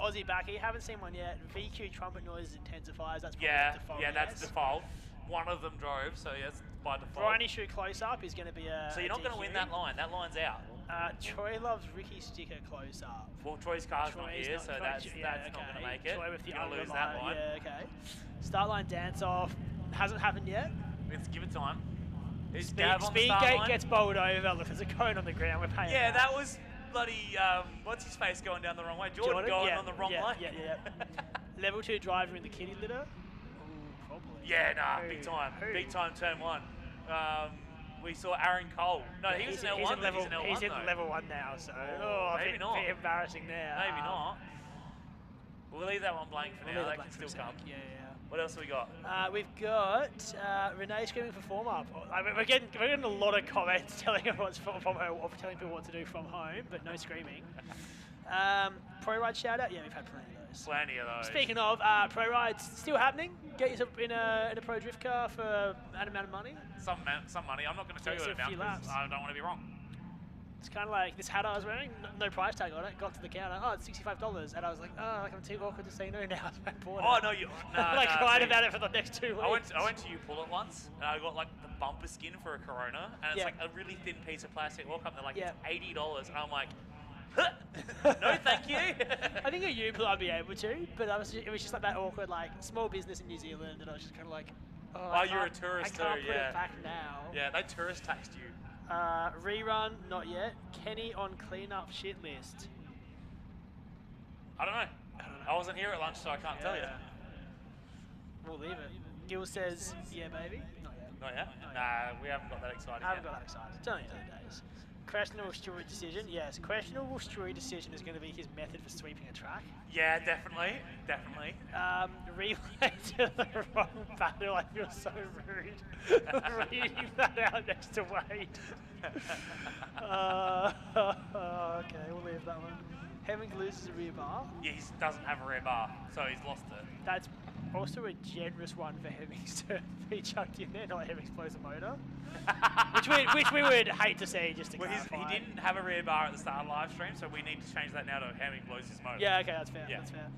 Aussie Backy, haven't seen one yet. VQ trumpet noises intensifies. That's probably default. Yeah, that's default. One of them drove, so yes, by default. Bryony Shoe close up is going to be a. So you're not going to win that line. That line's out. Troy loves Ricky Sticker close up. Well, Troy's car's not here, so that's not going to make it. Troy with the you're going to lose that line. Yeah, okay. Start line dance off. Hasn't happened yet. Let's give it time. Speed gate gets bowled over. Look, there's a cone on the ground. We're paying. Yeah, that was bloody. What's his face going down the wrong way? Jordan going on the wrong lane. Yeah. Level 2 driver in the kiddie litter. Probably. Yeah, nah, big time. Big time turn 1. We saw Aaron Cole. No, he was in L1. He's in level 1 now, so maybe not. Bit embarrassing there. Maybe not. We'll leave that one blank for now. That can still come. Yeah. What else have we got? We've got Renee screaming for form up. I mean, we're getting a lot of comments telling everyone from home, or telling people what to do from home, but no screaming. Pro Ride shout out. Yeah, we've had plenty of those. Plenty of those. Speaking of Pro Rides, still happening. Get yourself in a Pro Drift car for an amount of money. Some money. I'm not going to tell you what amount because I don't want to be wrong. It's kind of like this hat I was wearing, no price tag on it. Got to the counter, it's $65, and I was like, I'm too awkward to say no now. So I bought it. Oh no, you. No, cried about it for the next 2 weeks. I went to U-Pull it once, and I got like the bumper skin for a Corona, and it's like a really thin piece of plastic. Walk up, they're like, it's $80, and I'm like, no, thank you. I think at U-Pull I'd be able to, but it was just like that awkward, like small business in New Zealand, and I was just kind of like, you're a tourist too, I can't put it back now. Yeah, they tourist taxed you. Rerun, not yet. Kenny on cleanup shit list. I don't know. I wasn't here at lunch, so I can't tell you. We'll leave it. Gil says, yeah, baby. Not yet? Nah, we haven't got that excited I haven't got that excited. It's only 10 days. Questionable Stewie decision. Yes, questionable Stewie decision is going to be his method for sweeping a track. Yeah, definitely. Relay to the wrong battle. I feel so rude reading that out next to Wade. Okay, we'll leave that one. Hemmings loses a rear bar. Yeah, he doesn't have a rear bar, so he's lost it. That's also a generous one for Hemmings to be chucked in there, not Hemmings blows the motor. which we would hate to see, just to clarify. He didn't have a rear bar at the start of the live stream, so we need to change that now to Hemmings blows his motor. Yeah, okay, that's fair. Yeah. That's fair.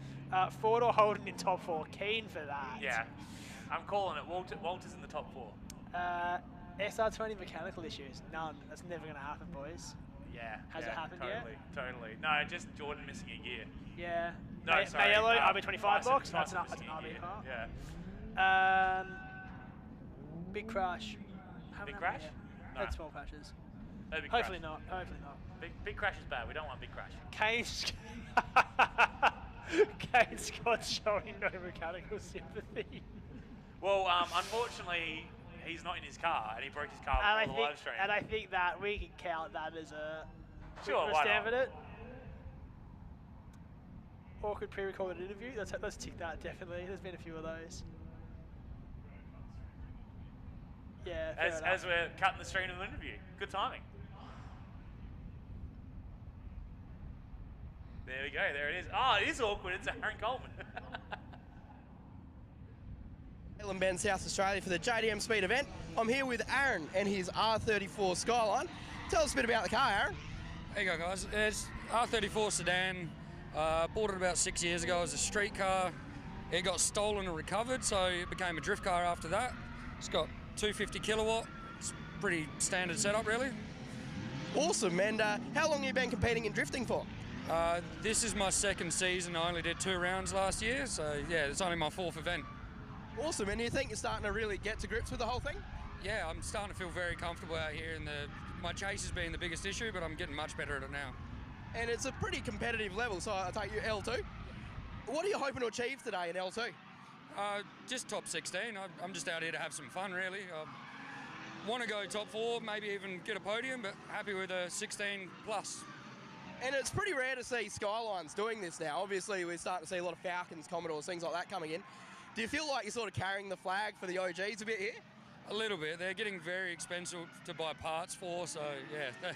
Ford or Holden in top 4, keen for that. Yeah, I'm calling it. Walter's in the top 4. SR20 mechanical issues? None. That's never going to happen, boys. Yeah. Has it happened yet? Totally. No, just Jordan missing a gear. Yeah. No, sorry. Yellow, RB25 box. That's Tyson an missing a RB gear. car. Yeah. Big crash. Big crash? No. Had small crashes. No big Hopefully crash. not. Hopefully not. Big crash is bad. We don't want big crash. Kane Scott's showing no mechanical sympathy. Well, unfortunately, he's not in his car, and he broke his car on the live stream. And I think that we can count that as a Sure, witness why stamp not? at it. Awkward pre-recorded interview. Let's tick that, definitely. There's been a few of those. Yeah, fair enough. As we're cutting the stream of the interview. Good timing. There we go, there it is. Oh, it is awkward, it's Aaron Coleman. Bend, South Australia for the JDM Speed event. I'm here with Aaron and his R34 Skyline. Tell us a bit about the car, Aaron. There you go, guys. It's R34 sedan. Bought it about 6 years ago as a street car. It got stolen and recovered, so it became a drift car after that. It's got 250 kilowatt. It's pretty standard setup, really. Awesome, and how long have you been competing in drifting for? This is my second season. I only did 2 rounds last year, so yeah, it's only my 4th event. Awesome, and you think you're starting to really get to grips with the whole thing? Yeah, I'm starting to feel very comfortable out here, and my chase has been the biggest issue, but I'm getting much better at it now. And it's a pretty competitive level, so I take you L2. What are you hoping to achieve today in L2? Just top 16. I'm just out here to have some fun, really. I want to go top 4, maybe even get a podium, but happy with a 16 plus. And it's pretty rare to see Skylines doing this now. Obviously, we're starting to see a lot of Falcons, Commodores, things like that coming in. Do you feel like you're sort of carrying the flag for the OGs a bit here? A little bit. They're getting very expensive to buy parts for, so yeah,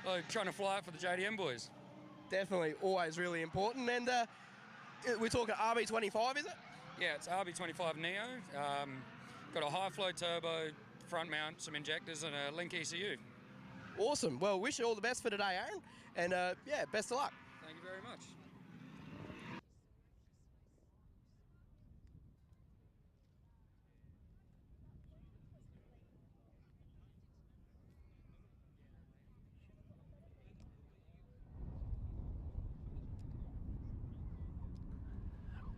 like trying to fly it for the JDM boys. Definitely, always really important. And we're talking RB25, is it? Yeah, it's RB25 Neo. Got a high flow turbo, front mount, some injectors, and a link ECU. Awesome. Well, wish you all the best for today, Aaron. And yeah, best of luck. Thank you very much.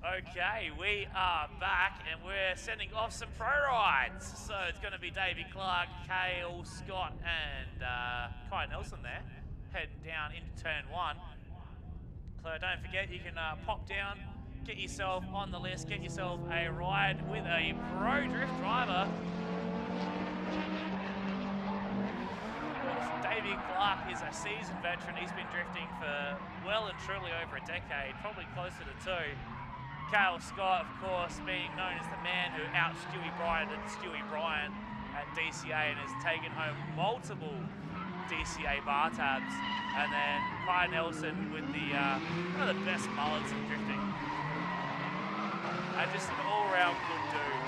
Okay, we are back and we're sending off some pro rides. So it's going to be Davey Clark, Cale, Scott and Kai Nelson there, heading down into turn 1. So don't forget you can pop down, get yourself on the list, get yourself a ride with a pro drift driver. Davey Clark is a seasoned veteran. He's been drifting for well and truly over a decade, probably closer to 2. Cale Scott, of course, being known as the man who out-Stewie Bryan and Stewie Bryan at DCA and has taken home multiple DCA bar tabs. And then Kai Nelson with the one of the best mullets in drifting. And just an all-round good dude.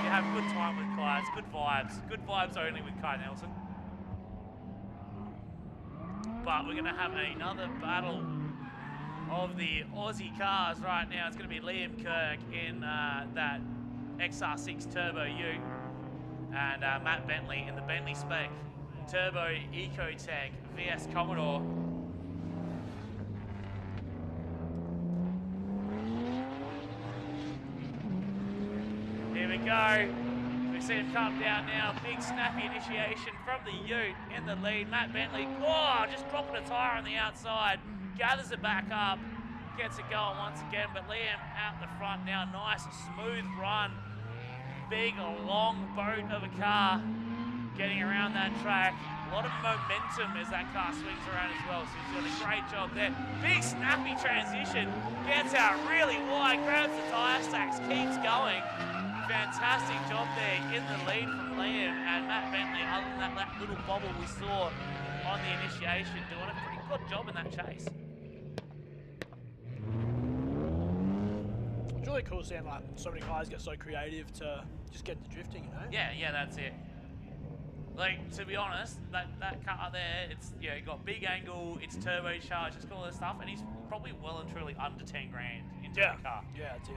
You have a good time with Kai, it's good vibes. Good vibes only with Kai Nelson. But we're going to have another battle of the Aussie cars right now. It's going to be Liam Kirk in that XR6 Turbo U and Matt Bentley in the Bentley Spec Turbo Ecotech VS Commodore. Here we go. We see him come down now. Big snappy initiation from the Ute in the lead. Matt Bentley, just dropping a tyre on the outside. Gathers it back up, gets it going once again, but Liam out the front now. Nice, smooth run. Big, long boat of a car getting around that track. A lot of momentum as that car swings around as well, so he's doing a great job there. Big, snappy transition. Gets out really wide, grabs the tyre stacks, keeps going. Fantastic job there in the lead from Liam and Matt Bentley, other than that little bobble we saw on the initiation, doing a pretty good job in that chase. It's really cool seeing like so many guys get so creative to just get into drifting, you know? Yeah, that's it. Like, to be honest, that car there, it's got big angle, it's turbocharged, it's got all this stuff, and he's probably well and truly under 10 grand into the car. Yeah, that's it.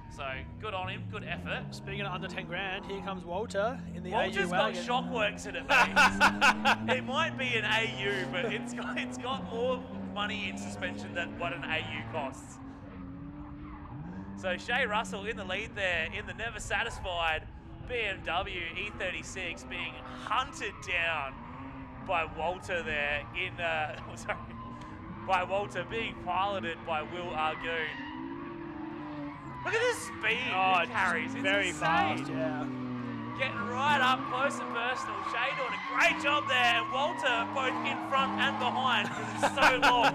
So good on him, good effort. Speaking of under 10 grand, here comes Walter in the Walter's AU got wagon. Shockworks in it, mate. It might be an AU, but it's got more money in suspension than what an AU costs. So Shay Russell in the lead there in the never satisfied BMW E36 being hunted down by Walter there in, by Walter being piloted by Will Argoon. Look at this speed it carries. It's very insane. fast, yeah. Getting right up close and personal. Shay doing a great job there, and Walter both in front and behind because it's so long.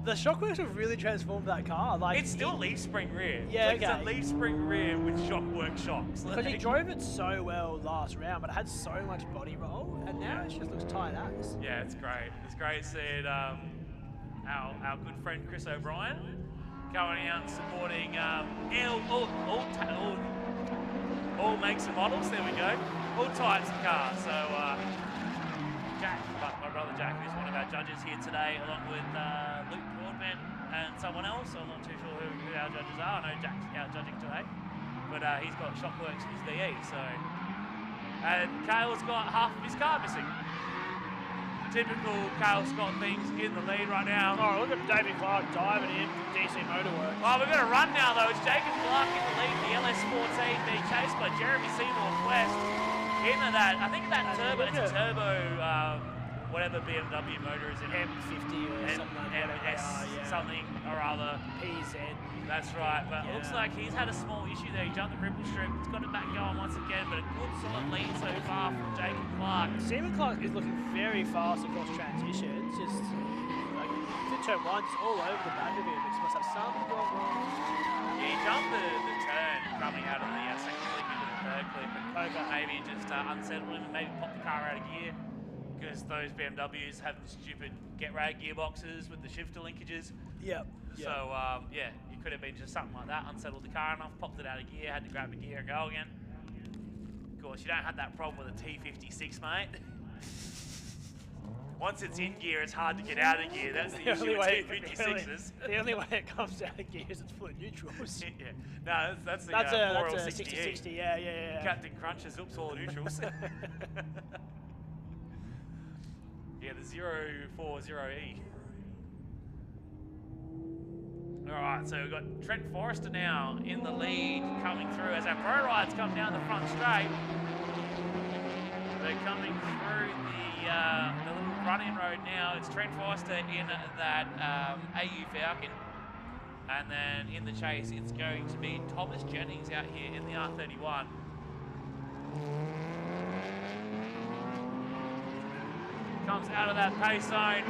The Shockworks have really transformed that car. Like it's still leaf spring rear. Yeah, It's a leaf spring rear with Shockworks shocks. Because he drove it so well last round, but it had so much body roll, and now it just looks tight as. Yeah, it's great. It's great seeing our good friend Chris O'Brien going out and supporting all makes and models. There we go. All types of cars. So Jack, my brother Jack, who's one of our judges here today, along with Luke Broadbent and someone else. I'm not too sure who our judges are. I know Jack's out judging today, but he's got Shockworks in his VE. So, and Cale's got half of his car missing. Typical Cale Scott things in the lead right now. Oh, look at David Clark diving in from DC Motorworks. Well, we've got a run now, though. It's Jacob Clark in the lead, the LS14 being chased by Jeremy Seymour West. Into that, I think that turbo, it's a turbo, whatever BMW motor is in it. M50 or something like that. MS something or other. PZ. That's right, but it looks like he's had a small issue there. He jumped the ripple strip, he's got it back going once again, but a good solid lead so far from Jacob Clark. Seaman Clark is looking very fast across transitions, just like in turn one, just all over the back of him. It must have something going wrong. Yeah, he jumped the turn coming out of the second clip into the third clip, and maybe just unsettled him and maybe popped the car out of gear. Because those BMWs have the stupid get-rag gearboxes with the shifter linkages. Yep. So, yeah, it could have been just something like that, unsettled the car enough, popped it out of gear, had to grab the gear and go again. Of course, you don't have that problem with a T56, mate. Once it's in gear, it's hard to get out of gear. That's the issue with T56s. The only way it comes out of gear is it's full of neutrals. Yeah. No, that's the that's a 60-60. 60-60, yeah. Captain Crunches, oops, all the neutrals. Yeah, the 040E. Alright, so we've got Trent Forrester now in the lead, coming through as our pro rides come down the front straight. They're coming through the little run-in road now. It's Trent Forrester in that AU Falcon. And then in the chase, it's going to be Thomas Jennings out here in the R31. Comes out of that pace zone.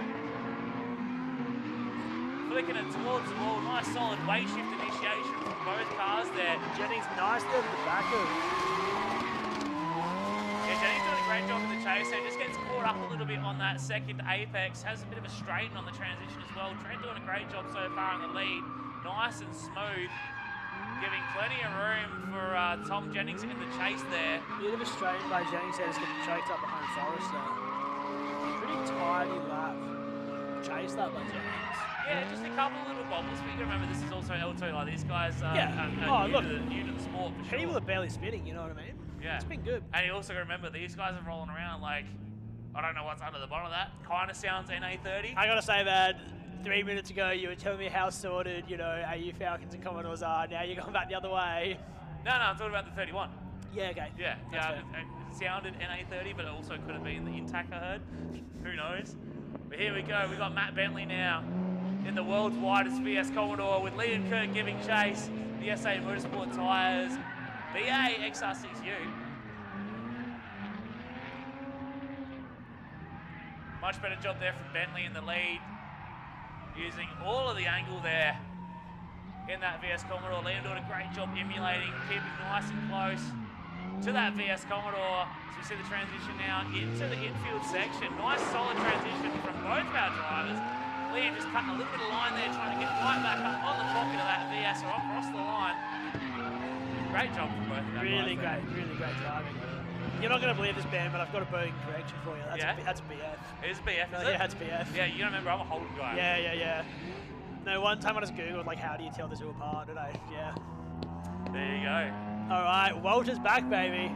Flicking it towards the wall. Nice solid weight shift initiation from both cars there. Jennings nice there at the back of. Yeah, Jennings doing a great job in the chase there. Just gets caught up a little bit on that second apex. Has a bit of a strain on the transition as well. Trent doing a great job so far in the lead. Nice and smooth. Giving plenty of room for Tom Jennings in the chase there. Bit of a strain by Jennings there, just getting choked up behind Forrester. Pretty tidy lap. Chase that by Jennings. Yeah, just a couple of little bobbles, but you gotta remember this is also L2, like these guys are new to the sport for sure. People are barely spinning, you know what I mean? Yeah. It's been good. And you also gotta remember these guys are rolling around like, I don't know what's under the bonnet of that. Kinda sounds NA30. I gotta say that 3 minutes ago you were telling me how sorted, you know, AU Falcons and Commodores are. Now you're going back the other way. No, I'm talking about the 31. Yeah, okay. Yeah, That's it sounded NA30, but it also could have been the Intac I heard. Who knows? But here we go, we got Matt Bentley now in the world's widest VS Commodore with Liam Kirk giving chase. The SA Motorsport Tyres BA XR6U. Much better job there from Bentley in the lead. Using all of the angle there in that VS Commodore. Liam doing a great job emulating, keeping nice and close to that VS Commodore. As we see the transition now into the infield section. Nice solid transition from both of our drivers. Liam just cutting a little bit of line there, trying to get right back up on the pocket of that VS or across the line. Great job from both of them. Really great driving. You're not going to believe this, Ben, but I've got a Bergen correction for you. That's a BF. It is a BF, is it? Yeah, it's BF. Yeah, you gotta remember I'm a Holden guy. Yeah. No, one time I just Googled, like, how do you tell the two apart, did I? Yeah. There you go. All right, Walter's back, baby.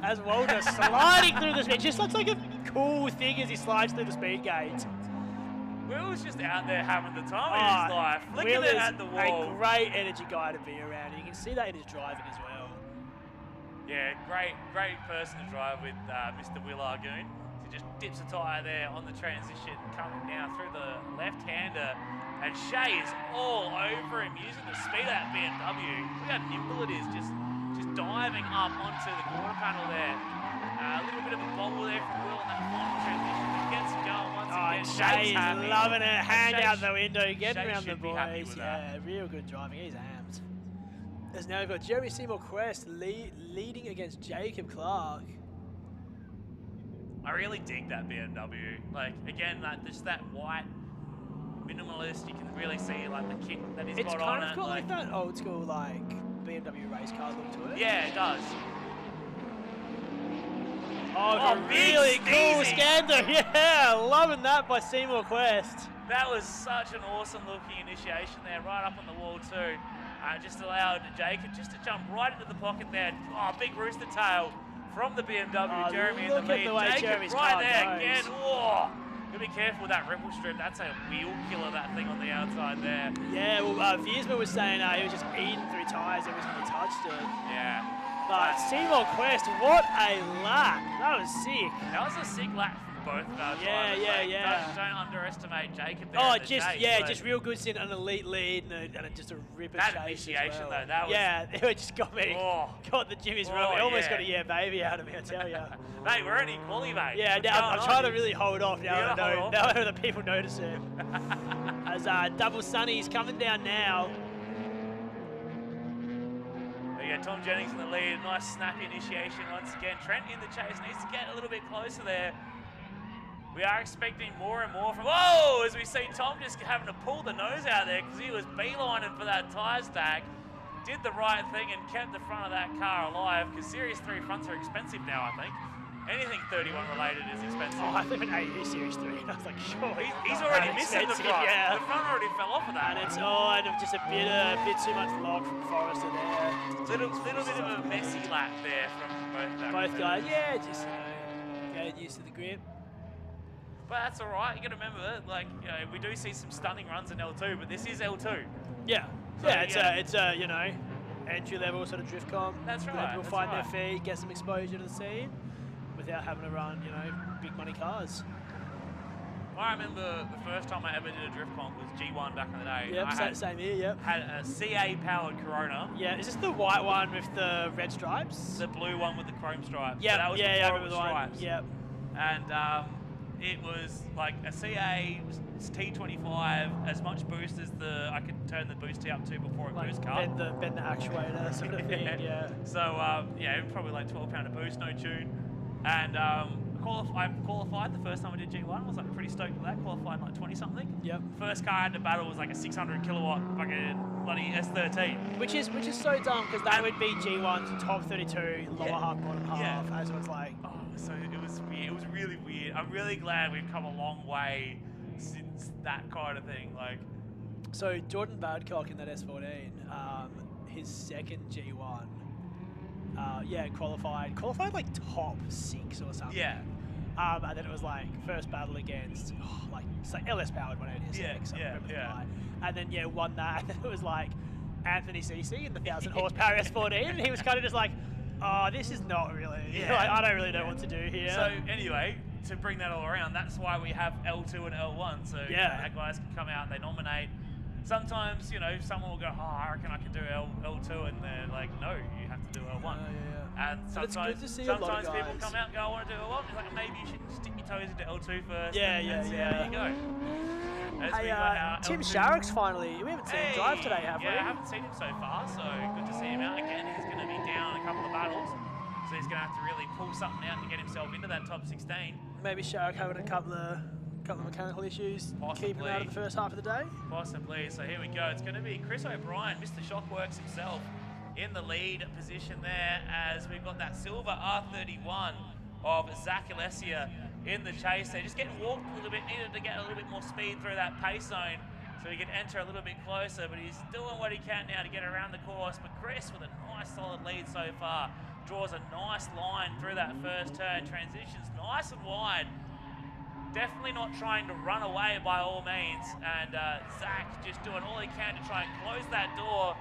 As Walter sliding through the speed. Just looks like a cool thing as he slides through the speed gate. Will's just out there having the time of his life, flicking Will it is at the wall. a great energy guy to be around. You can see that in his driving as well. Yeah, great person to drive with, Mr. Will Argoon. He just dips a tyre there on the transition, coming down through the left-hander, and Shay is all over him using the speed of that BMW. Look how nimble it is, just diving up onto the quarter panel there. A little bit of a bobble there from Will on that final transition, but gets him going once again. Shay is happy. loving it. Hand And out Shay the window, getting Shay around the should be happy boys. with Yeah, that. real good driving. He's amped. As now we've got Jeremy Seymour Quest leading against Jacob Clark. I really dig that BMW. Like, again, just that white minimalist, you can really see like the kit that he's It's got kind on of it. got like that old school like BMW race car look to it. Yeah, it does. Oh, really cool Scandal. Yeah, loving that by Seymour Quest. That was such an awesome looking initiation there, right up on the wall too. Just allowed Jacob just to jump right into the pocket there. Oh, big rooster tail from the BMW. Jeremy in the look at lead. the way Jacob Jeremy's right car there goes. again. Oh, gotta be careful with that ripple strip. That's a wheel killer, that thing on the outside there. Yeah, well, Viersma was saying he was just eating through tyres every time he touched it. Yeah. But Seymour Quest, what a lap. That was sick. That was a sick lap from both of our Yeah, drivers. yeah, Like, yeah. Don't underestimate Jacob there. Oh, in the just chase, just real good seeing an elite lead and just a ripper That chase initiation, as well. though, that was- yeah, it just got me. Got the Jimmy's room. It almost got a yeah baby out of me, I tell you. Mate, we're only quali, mate. Yeah, What's now going I'm on? trying to really hold off now. You That gotta I know, hold now off. I know that people notice it. As double Sunny's coming down now. There you go, Tom Jennings in the lead. Nice snappy initiation once again. Trent in the chase needs to get a little bit closer there. We are expecting more and more from. Whoa! As we see Tom just having to pull the nose out there because he was beelining for that tyre stack. Did the right thing and kept the front of that car alive because Series 3 fronts are expensive now, I think. Anything 31 related is expensive. Oh, I think an AU Series 3. I was like, sure. He's already missing the front. Yeah. The front already fell off of that. And it's and just a bit too much log from Forrester there. Little bit of a messy lap there from Both guys. Yeah, just getting used to the grip. But that's all right. You got to remember, like, we do see some stunning runs in L2, but this is L2. Yeah. So, yeah, it's a entry level sort of drift comp. That's right. Where people that's find right. their feet, get some exposure to the scene without having to run, big money cars. I remember the first time I ever did a drift comp was G1 back in the day. Yep, same here. Yep. Had a CA powered Corona. Yeah, is this the white one with the red stripes? The blue one with the chrome stripes. Yeah, So that was I before it remember was the one. stripes. Yep. And it was like a CA T25, as much boost as I could turn the boost up to before it boost cut. Bend the actuator sort of thing. Yeah. So probably like 12 pound of boost, no tune. And I qualified the first time I did G1. I was like pretty stoked with that. Qualified like 20 something. Yep. First car I had to battle was like a 600 kilowatt fucking bloody S13. Which is so dumb because that would be G1's top 32, lower half, bottom half. Yeah. So it's like. Oh, so it was weird. It was really weird. I'm really glad we've come a long way since that kind of thing. Like. So Jordan Badcock in that S14, his second G1. Qualified like top 6 or something. Yeah. And then it was like first battle against it's like LS powered 180 Yeah. And then won that. And then it was like Anthony Cece in the 1000 horsepower S14, and he was kind of just like, oh, this is not really. Yeah. Like, I don't really know what to do here. So anyway, to bring that all around, that's why we have L2 and L1. So our guys can come out and they nominate. Sometimes, someone will go, I reckon I can do L2, and they're like, no, you have to do L1. And sometimes people come out and go, I want to do L1. It's like, maybe you should stick your toes into L2 first. and see how you go. Tim Sharrock's finally, we haven't seen him drive today, have we? Yeah, I haven't seen him so far, so good to see him out again. He's going to be down a couple of battles, so he's going to have to really pull something out to get himself into that top 16. Maybe Sharrock having a couple of mechanical issues, keeping him out of the first half of the day. Possibly. So here we go. It's going to be Chris O'Brien, Mr. Shockworks himself, in the lead position there, as we've got that silver R31 of Zach Alessia in the chase. They're just getting walked a little bit, needed to get a little bit more speed through that pace zone. so he can enter a little bit closer, but he's doing what he can now to get around the course. But Chris, with a nice solid lead so far, draws a nice line through that first turn, transitions nice and wide. Definitely not trying to run away by all means, and Zach just doing all he can to try and close that door.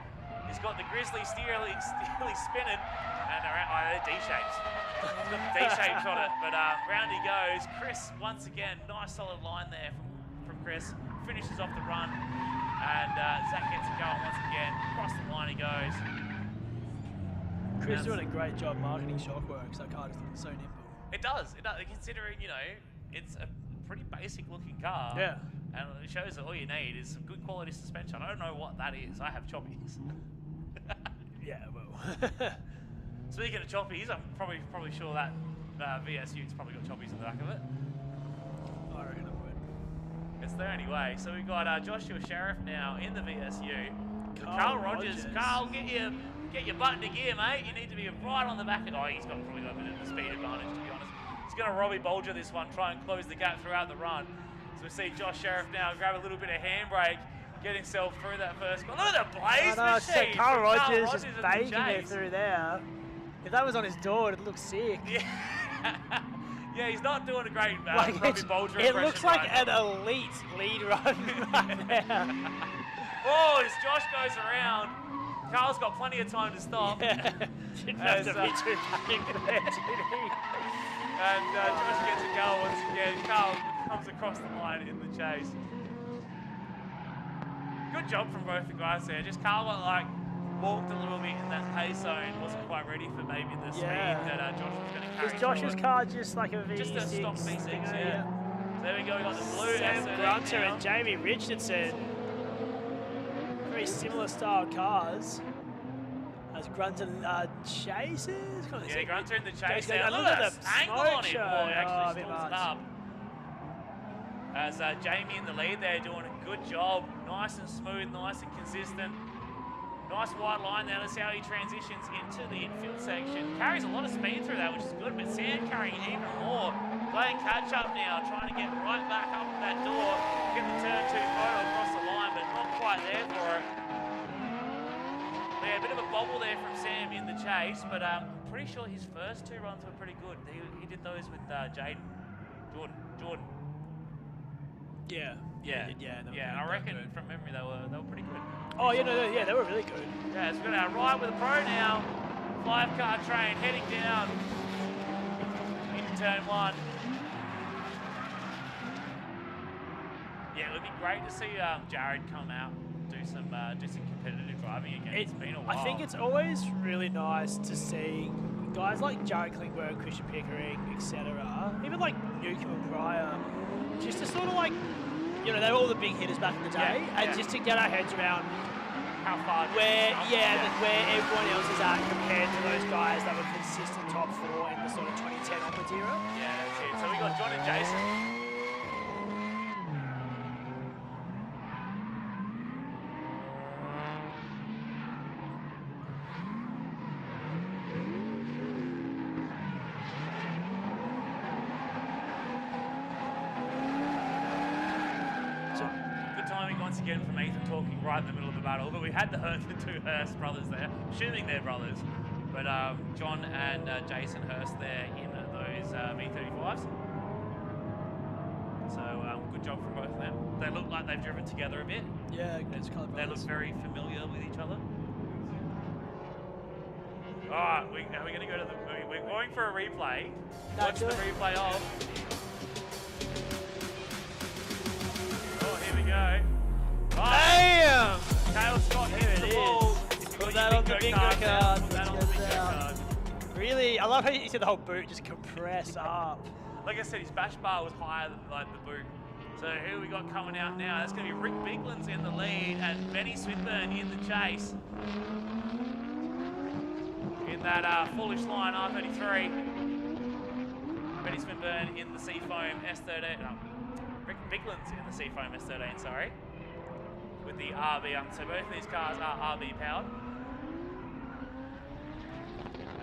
He's got the Grizzly steerly spinning, and they're D-shapes. He's got the D-shapes on it, but round he goes. Chris, once again, nice solid line there from Chris. Finishes off the run, and Zach gets it going once again. Across the line he goes. Chris doing a great job marketing Shockworks. That car just looks so nimble. It does, considering, you know, it's a pretty basic looking car. Yeah. And it shows that all you need is some good quality suspension. I don't know what that is. I have choppies. Yeah, well. Speaking of choppies, I'm probably sure that VSU's probably got choppies in the back of it. I reckon it would. It's there anyway. So we've got Joshua Sheriff now in the VSU. Carl Rogers. Carl, get your butt into gear, mate. You need to be right on the back of. Oh, he's probably got a bit of a speed advantage, to be honest. He's going to Robbie Bolger this one, try and close the gap throughout the run. So we see Josh Sheriff now grab a little bit of handbrake, get himself through that first corner. Look at the blaze machine. Carl Rogers just baking it through there. If that was on his door, it'd look sick. Yeah. Yeah, he's not doing a great Robbie Bolger It looks like right an elite lead run right now. Oh, as Josh goes around, Carl's got plenty of time to stop. Yeah. Didn't have to be too fucking there, did he? And Josh gets it going once again. Carl comes across the line in the chase. Good job from both the guys there. Just Carl walked a little bit in that pace zone. Wasn't quite ready for maybe the speed that Josh was going to carry. Is Josh's car just like a V6? Just a stock V6, yeah. So there we go. We got the blue Sam S13 Grunter now. and Jamie Richardson. Very similar style cars. As Grunter chases? Yeah, Grunter in the chase. Look Look at at the the angle smoke on him. show. Boy, A actually bit stalls it much. up. As Jamie in the lead there doing a good job. Nice and smooth, nice and consistent. Nice wide line there. Let's see how he transitions into the infield section. Carries a lot of speed through that, which is good, but Sam carrying even more. Playing catch up now, trying to get right back up that door. Get the turn 2 photo across the line, but not quite there for it. Yeah, a bit of a bobble there from Sam in the chase, but I'm pretty sure his first 2 runs were pretty good. He did those with Jaden. Jordan. Yeah. Yeah, I reckon from memory they were pretty good. Oh, yeah, they were really good. Yeah, so we're going to ride with a pro now. 5-car train heading down into turn 1. Yeah, it would be great to see Jared come out, do some competitive driving again. It's been a while. I think it's always really nice to see guys like Jared Klingberg, Christian Pickering, etc. Even like Newcomb and Pryor, just to sort of like, you know, they were all the big hitters back in the day, and just to get our heads around how far where everyone else is at compared to those guys that were consistent top 4 in the sort of 2010 onwards era. Yeah, that's it. So we got John and Jason. Again from Ethan talking right in the middle of the battle, but we had the 2 Hurst brothers there, assuming they're brothers, but John and Jason Hurst there in those V35s. So good job from both of them. They look like they've driven together a bit. Yeah, they look very familiar with each other. Alright, are we going to go to the... We're going for a replay. Watch the replay of... Oh, here we go. Damn! Kale Scott hits the ball. Put that on the bingo card. Really, I love how you said the whole boot just compress up. Like I said, his bash bar was higher than the boot. So who we got coming out now? That's going to be Rick Biglands in the lead and Benny Swinburne in the chase. In that foolish line, R33. Benny Swinburne in the Seafoam S13. No, Rick Biglands in the Seafoam S13, sorry. With the RB up. So both of these cars are RB powered.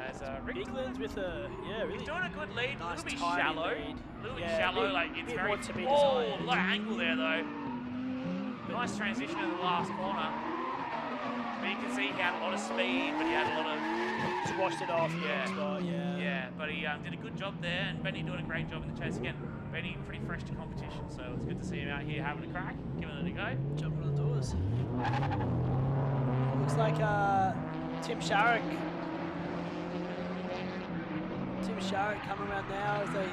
As Rick Biglands with a, really he's doing a good lead, nice a little bit shallow. Lead. A little bit shallow, like it's bit very, more to be oh, desired. a lot of angle there though. But Nice transition in the last corner. But you can see he had a lot of speed, but he had a lot of... Squashed it off. Yeah. Yeah, but he did a good job there, and Benny doing a great job in the chase again. Benny pretty fresh to competition, so it's good to see him out here having a crack, giving it a go. Jumping on doors. Looks like Tim Sharrock coming around now as they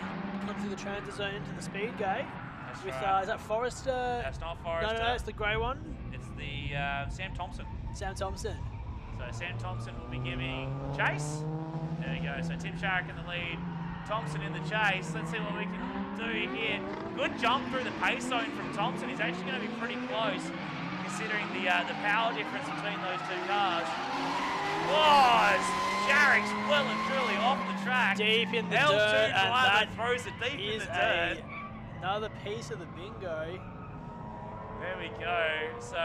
come through the transit zone into the speed gate. That's with right. is that Forrester? That's not Forrester. No, it's the grey one. It's the Sam Thompson. Sam Thompson. So Sam Thompson will be giving chase. There we go. So Tim Sharrock in the lead, Thompson in the chase. Let's see what we can do here. Good jump through the pace zone from Thompson. He's actually going to be pretty close, considering the power difference between those two cars. Oh, Sharrock's well and truly off the track. Deep in the L2 dirt, and driver that throws it deep in is the dirt. Another piece of the bingo. There we go. So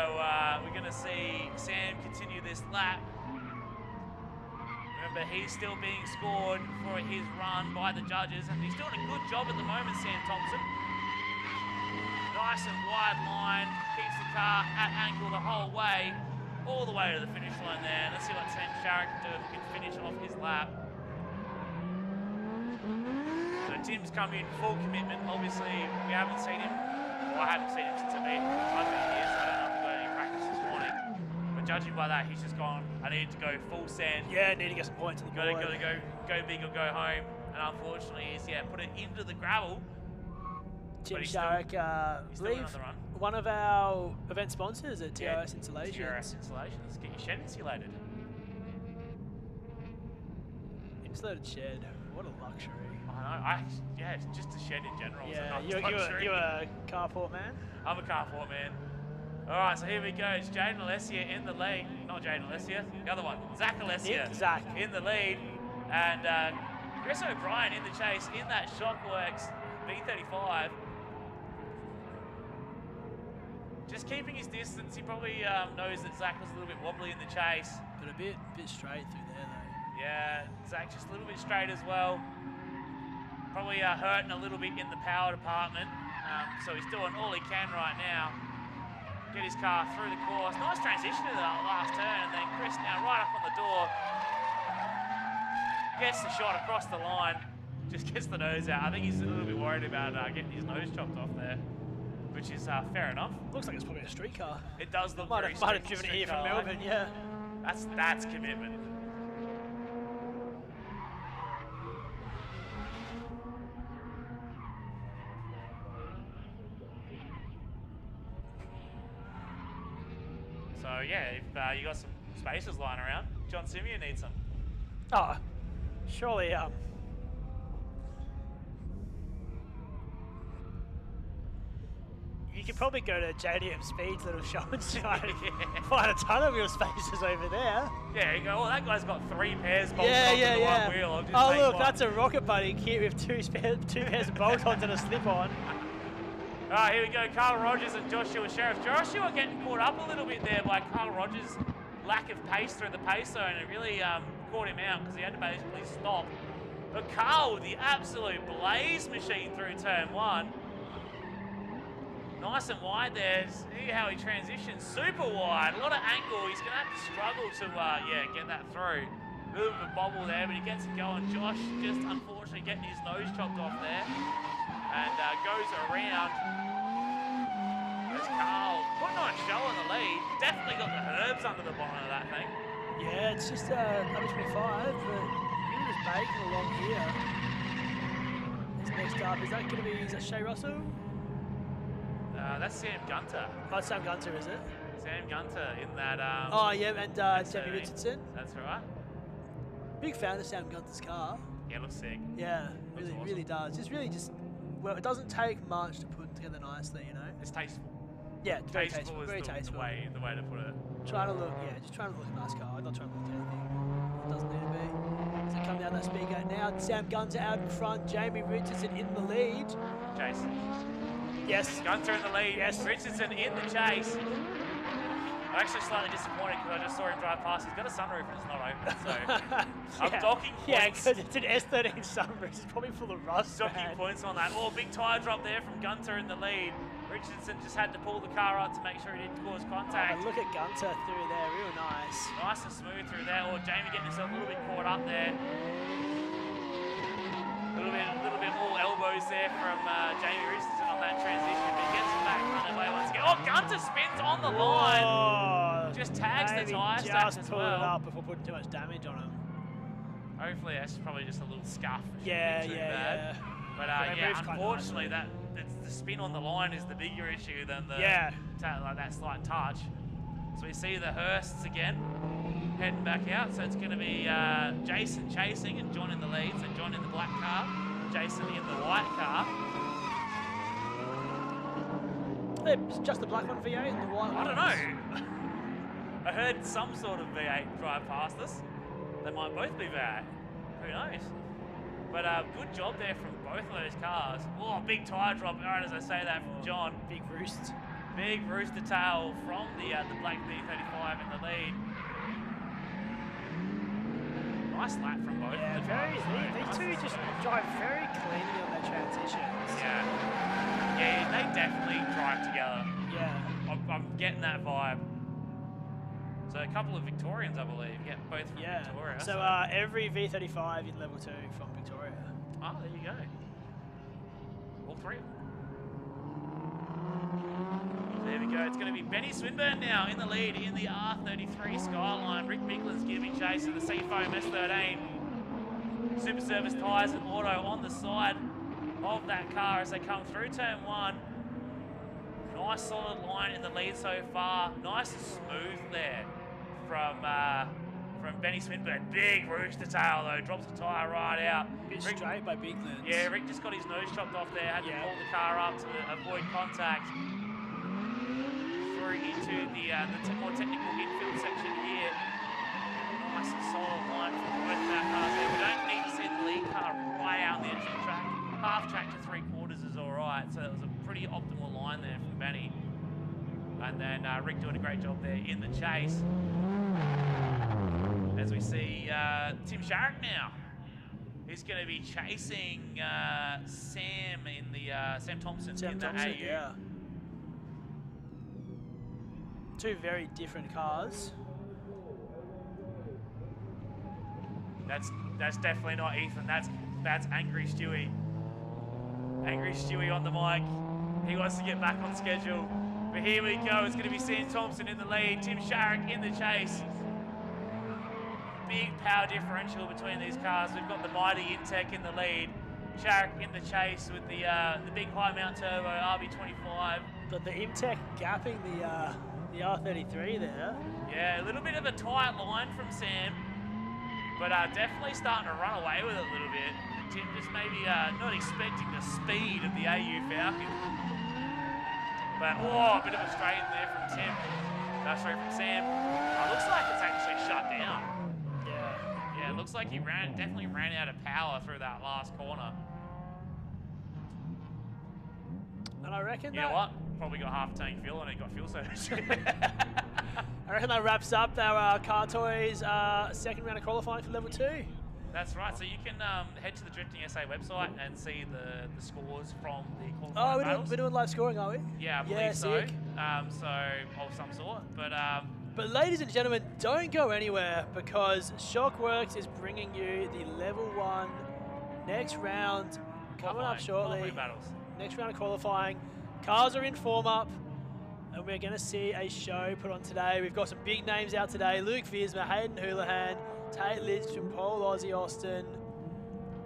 we're going to see Sam continue this lap. Remember, he's still being scored for his run by the judges, and he's doing a good job at the moment, Sam Thompson. Nice and wide line, keeps the car at angle the whole way, all the way to the finish line there. Let's see what Sam Sharrock can do if he can finish off his lap. So Tim's come in full commitment. Obviously, we haven't seen him. Well, I haven't seen him since I've been here, so I don't know if he got any practice this morning. But judging by that, he's just gone, I need to go full send. Yeah, need to get some points in the board. Gotta go big or go home. And unfortunately, he's put it into the gravel. Tim Sharrock, believe one of our event sponsors at TRS Insulation. TRS Insulation. Let's get your shed insulated. Insulated shed. What a luxury. I know. It's just a shed in general. Yeah, so you're a carport man. I'm a carport man. All right, so here we go. It's Jaden Alessia in the lead. Not Jaden Alessia, the other one. Zach Alessia Zach in the lead. And Chris O'Brien in the chase in that Shockworks B35. Just keeping his distance. He probably knows that Zach was a little bit wobbly in the chase. But a bit straight through there, though. Yeah, Zach just a little bit straight as well. Probably hurting a little bit in the power department. So he's doing all he can right now. Get his car through the course. Nice transition in that last turn, and then Chris now right up on the door. Gets the shot across the line. Just gets the nose out. I think he's a little bit worried about getting his nose chopped off there, which is fair enough. Looks like it's probably a street car. It does look might have driven it here from Melbourne, yeah. That's commitment. So yeah, if you got some spacers lying around, John Simeon needs some. Oh, surely you could probably go to JDM Speed's little show and find a ton of wheel spacers over there. Yeah, you go, well, that guy's got 3 pairs bolted onto one wheel. I'll just oh, take look, one. that's a rocket buddy kit with two pairs of bolt-ons and a slip-on. All right, here we go. Carl Rogers and Joshua Sheriff. Joshua getting caught up a little bit there by Carl Rogers' lack of pace through the pace zone. It really caught him out because he had to basically stop. But Carl with the absolute blaze machine through turn 1. Nice and wide there. See how he transitions. Super wide. A lot of angle. He's going to have to struggle to get that through. A little bit of a bobble there, but he gets it going. Josh just unfortunately getting his nose chopped off there. And goes around. There's Carl putting on a show in the lead. Definitely got the herbs under the bonnet of that thing. Yeah, it's just number 25, but really just baking along here. This next up, is that Shea Russell? That's Sam Gunter. Oh, it's Sam Gunter, is it? Sam Gunter in that. Oh, yeah, and Sammy Richardson. That's right. Big fan of Sam Gunter's car. Yeah, it looks sick. Yeah, Looks awesome. really does. Well, it doesn't take much to put together nicely, you know. It's tasteful. Yeah, it's very tasteful. Is Very the tasteful. way to put it. Just trying to look a nice car. Not trying to look at anything. It doesn't need to be. So come down that speed gate now. Sam Gunter out in front. Jamie Richardson in the lead. Jason. Yes. Gunter in the lead. Yes. Richardson in the chase. I'm actually slightly disappointed because I just saw him drive past. He's got a sunroof and it's not open, so I'm docking points. Yeah, because it's an S13 sunroof. It's probably full of rust. Docking points on that. Oh, big tyre drop there from Gunter in the lead. Richardson just had to pull the car up to make sure he didn't cause contact. Oh, look at Gunter through there, real nice. Nice and smooth through there. Or Jamie getting himself a little bit caught up there. A little bit more elbows there from Jamie Richardson on that transition, but he gets him back running away once again. Oh, Gunter spins on the line. Oh, just tags the tyre stacks as pull well. it up before putting too much damage on him. Hopefully that's probably just a little scuff. Yeah, Too bad. But It yeah, moves quite unfortunately the spin on the line is the bigger issue than the like that slight touch. So we see the Hursts again heading back out. So it's going to be Jason chasing and John in the lead. So John in the black car, Jason in the white car. It's just the black one V8 and the white one. I don't know. I heard some sort of V8 drive past us. They might both be V8. Who knows? But good job there from both of those cars. Oh, big tyre drop, right as I say that, from John. Big roost. Big rooster tail from the black B35 in the lead. Nice lap from both of the drivers. These two just drive very cleanly on their transitions. Yeah, they definitely drive together. Yeah. I'm getting that vibe. So a couple of Victorians, I believe, both from Victoria. So every V35 in level 2 from Victoria. Oh, there you go. All three of them. There we go. It's going to be Benny Swinburne now in the lead in the R33 Skyline. Rick Bigland's giving chase to the Seafoam S13. Super Service Tyres and Auto on the side of that car as they come through turn 1. Nice solid line in the lead so far. Nice and smooth there from Benny Swinburne. Big rooster tail though, drops the tyre right out. Bit straight by Bigland. Yeah, Rick just got his nose chopped off there, had to pull the car up to avoid contact. Through into the more technical infield section here. Nice and solid line from both of our cars there. We don't need to see the lead car way out on the edge of the track. Half track to 3/4 is alright, so that was a pretty optimal line there from Benny. And then Rick doing a great job there in the chase. As we see Tim Sharrock now. He's going to be chasing Sam in the Sam Thompson in the AU. Yeah. Two very different cars. That's definitely not Ethan. That's Angry Stewie. Angry Stewie on the mic. He wants to get back on schedule. But here we go. It's going to be Sam Thompson in the lead. Tim Sharrock in the chase. Big power differential between these cars. We've got the mighty Intech in the lead. Sharrock in the chase with the big high mount turbo RB25. But the Intech gapping the R33 there. Yeah, a little bit of a tight line from Sam, but definitely starting to run away with it a little bit. Tim just maybe not expecting the speed of the AU Falcon. But, a bit of a straight there from Tim. Sorry, from Sam. Looks like it's actually shut down. Yeah, it looks like he definitely ran out of power through that last corner. And I reckon You know what? Probably got half a tank fuel and it got fuel surge. I reckon that wraps up our Car Toys second round of qualifying for level 2. That's right. So you can head to the Drifting SA website and see the scores from the qualifying battles. We're doing live scoring, are we? Yeah, I believe so. Sick. So of some sort. But ladies and gentlemen, don't go anywhere because Shockworks is bringing you the level 1 next round coming up shortly. Next round of qualifying. Cars are in form up, and we're going to see a show put on today. We've got some big names out today. Luke Viersma, Hayden Houlihan, Tate Lidstrom, Paul Aussie Austin,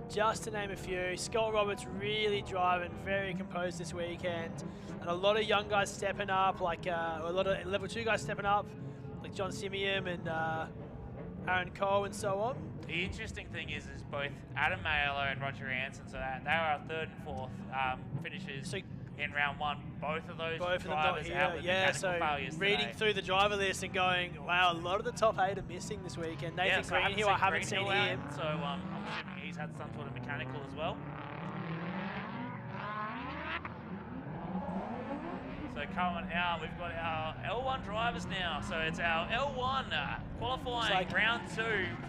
just to name a few. Scott Roberts really driving, very composed this weekend. And a lot of young guys stepping up, like a lot of level 2 guys stepping up, like John Simeon and Aaron Cole and so on. The interesting thing is both Adam Mayello and Roger Anson, so they were our 3rd and 4th finishers in round 1. Both of those drivers out with mechanical failures reading through the driver list and going, wow, a lot of the top 8 are missing this weekend. Nathan Greenhill, I haven't seen him. So I'm assuming he's had some sort of mechanical as well. So coming out, we've got our L1 drivers now. So it's our L1 qualifying round 2.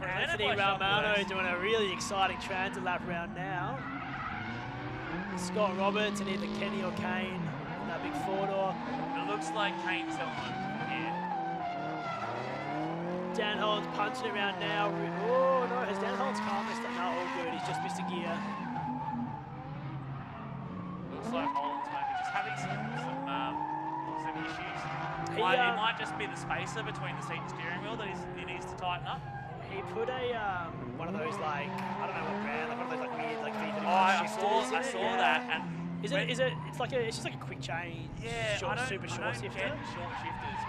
Anthony Romano doing a really exciting transit lap round now. Scott Roberts and either Kenny or Kane in that big four-door. It looks like Kane's the one here. Dan Holland's punching it around now. Oh no, has Dan Holland's car missed it? No, all good. He's just missed a gear. Looks like Holland's maybe just having some issues. It might just be the spacer between the seat and steering wheel that he needs to tighten up. He put a one of those like, I don't know what brand, like one of those like weird like V35 I saw that, and it's just like a quick change. Yeah, short I don't shifter. get short shifters.